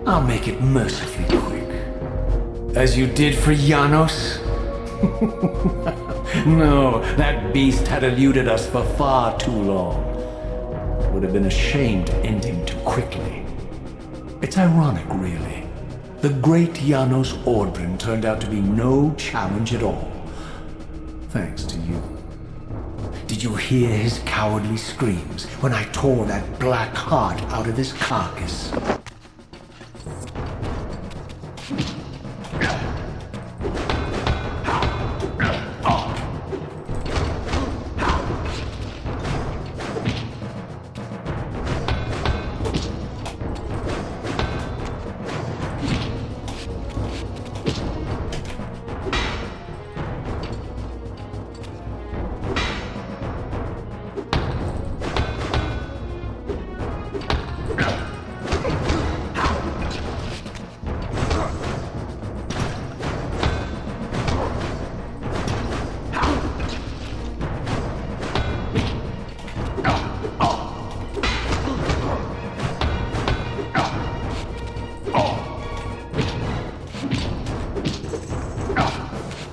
E: I'll make it mercifully quick. As you did for Janos? No, that beast had eluded us for far too long. It would have been a shame to end him too quickly. It's ironic, really. The great Janos Ordrin turned out to be no challenge at all. Thanks to you. Did you hear his cowardly screams when I tore that black heart out of his carcass?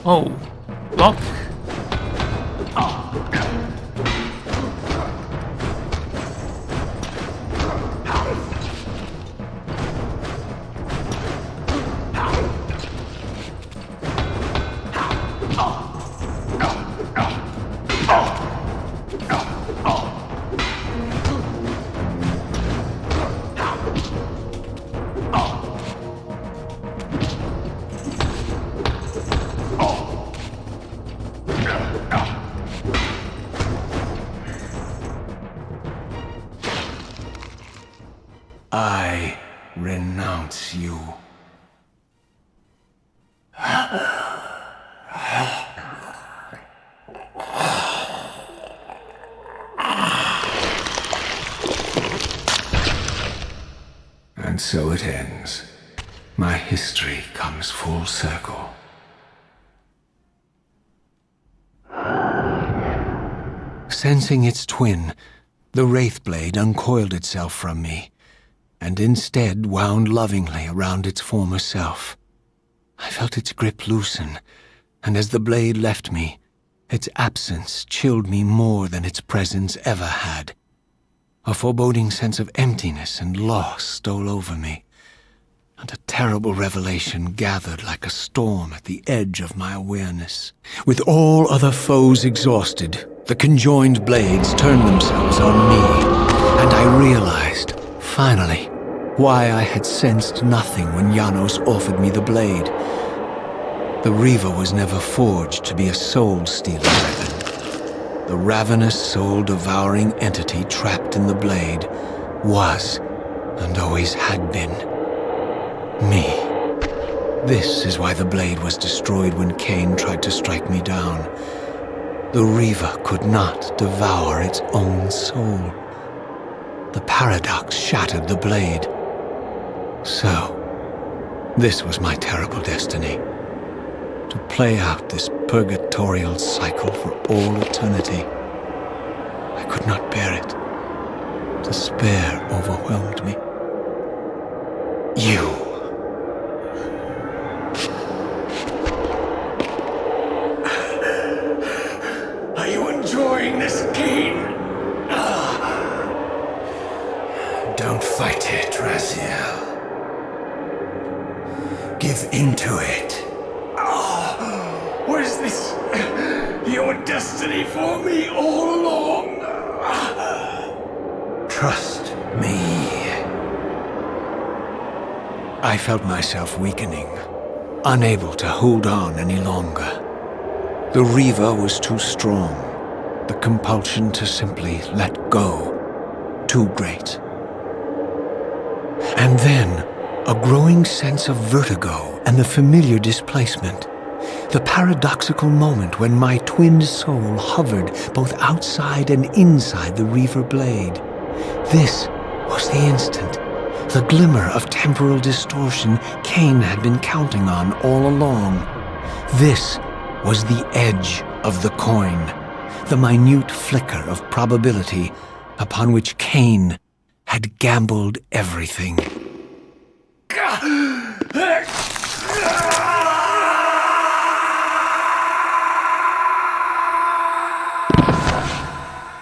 F: Oh, block.
E: I renounce you. And so it ends. My history comes full circle. Sensing its twin, the Wraithblade uncoiled itself from me, and instead wound lovingly around its former self. I felt its grip loosen, and as the blade left me, its absence chilled me more than its presence ever had. A foreboding sense of emptiness and loss stole over me, and a terrible revelation gathered like a storm at the edge of my awareness. With all other foes exhausted, the conjoined blades turned themselves on me, and I realized, finally, why I had sensed nothing when Janos offered me the blade. The Reaver was never forged to be a soul-stealing weapon. The ravenous, soul-devouring entity trapped in the blade was, and always had been, me. This is why the blade was destroyed when Kain tried to strike me down. The Reaver could not devour its own soul. The paradox shattered the blade. So, this was my terrible destiny. To play out this purgatorial cycle for all eternity. I could not bear it. Despair overwhelmed me. You. Are you enjoying this, Kain?
A: Don't fight it, Raziel. Give into it.
I: Was this your destiny for me all along?
A: Trust me.
E: I felt myself weakening, unable to hold on any longer. The Reaver was too strong. The compulsion to simply let go, too great. And then, a growing sense of vertigo and the familiar displacement. The paradoxical moment when my twin soul hovered both outside and inside the Reaver blade. This was the instant, the glimmer of temporal distortion Kain had been counting on all along. This was the edge of the coin, the minute flicker of probability upon which Kain had gambled everything.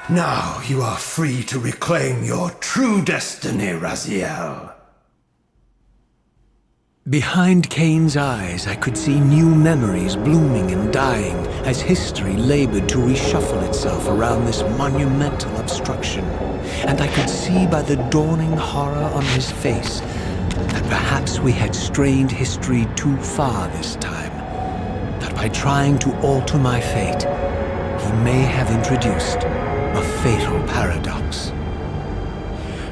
A: Now you are free to reclaim your true destiny, Raziel.
E: Behind Kain's eyes, I could see new memories blooming and dying as history labored to reshuffle itself around this monumental obstruction. And I could see by the dawning horror on his face that perhaps we had strained history too far this time. That by trying to alter my fate, he may have introduced a fatal paradox.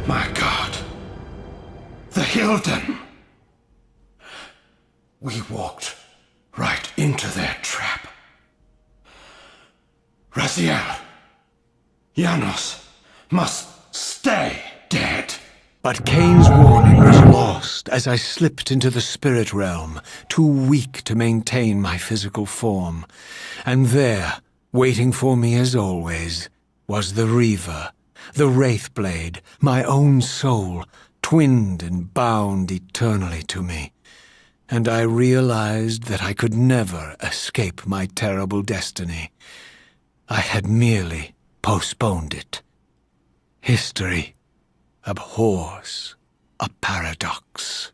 A: My God. The Hilden. We walked right into their trap. Raziel, Janos must stay dead.
E: But Kain's warning was lost as I slipped into the spirit realm, too weak to maintain my physical form. And there, waiting for me as always, was the Reaver, the Wraithblade, my own soul, twinned and bound eternally to me. And I realized that I could never escape my terrible destiny. I had merely postponed it. History abhors a paradox.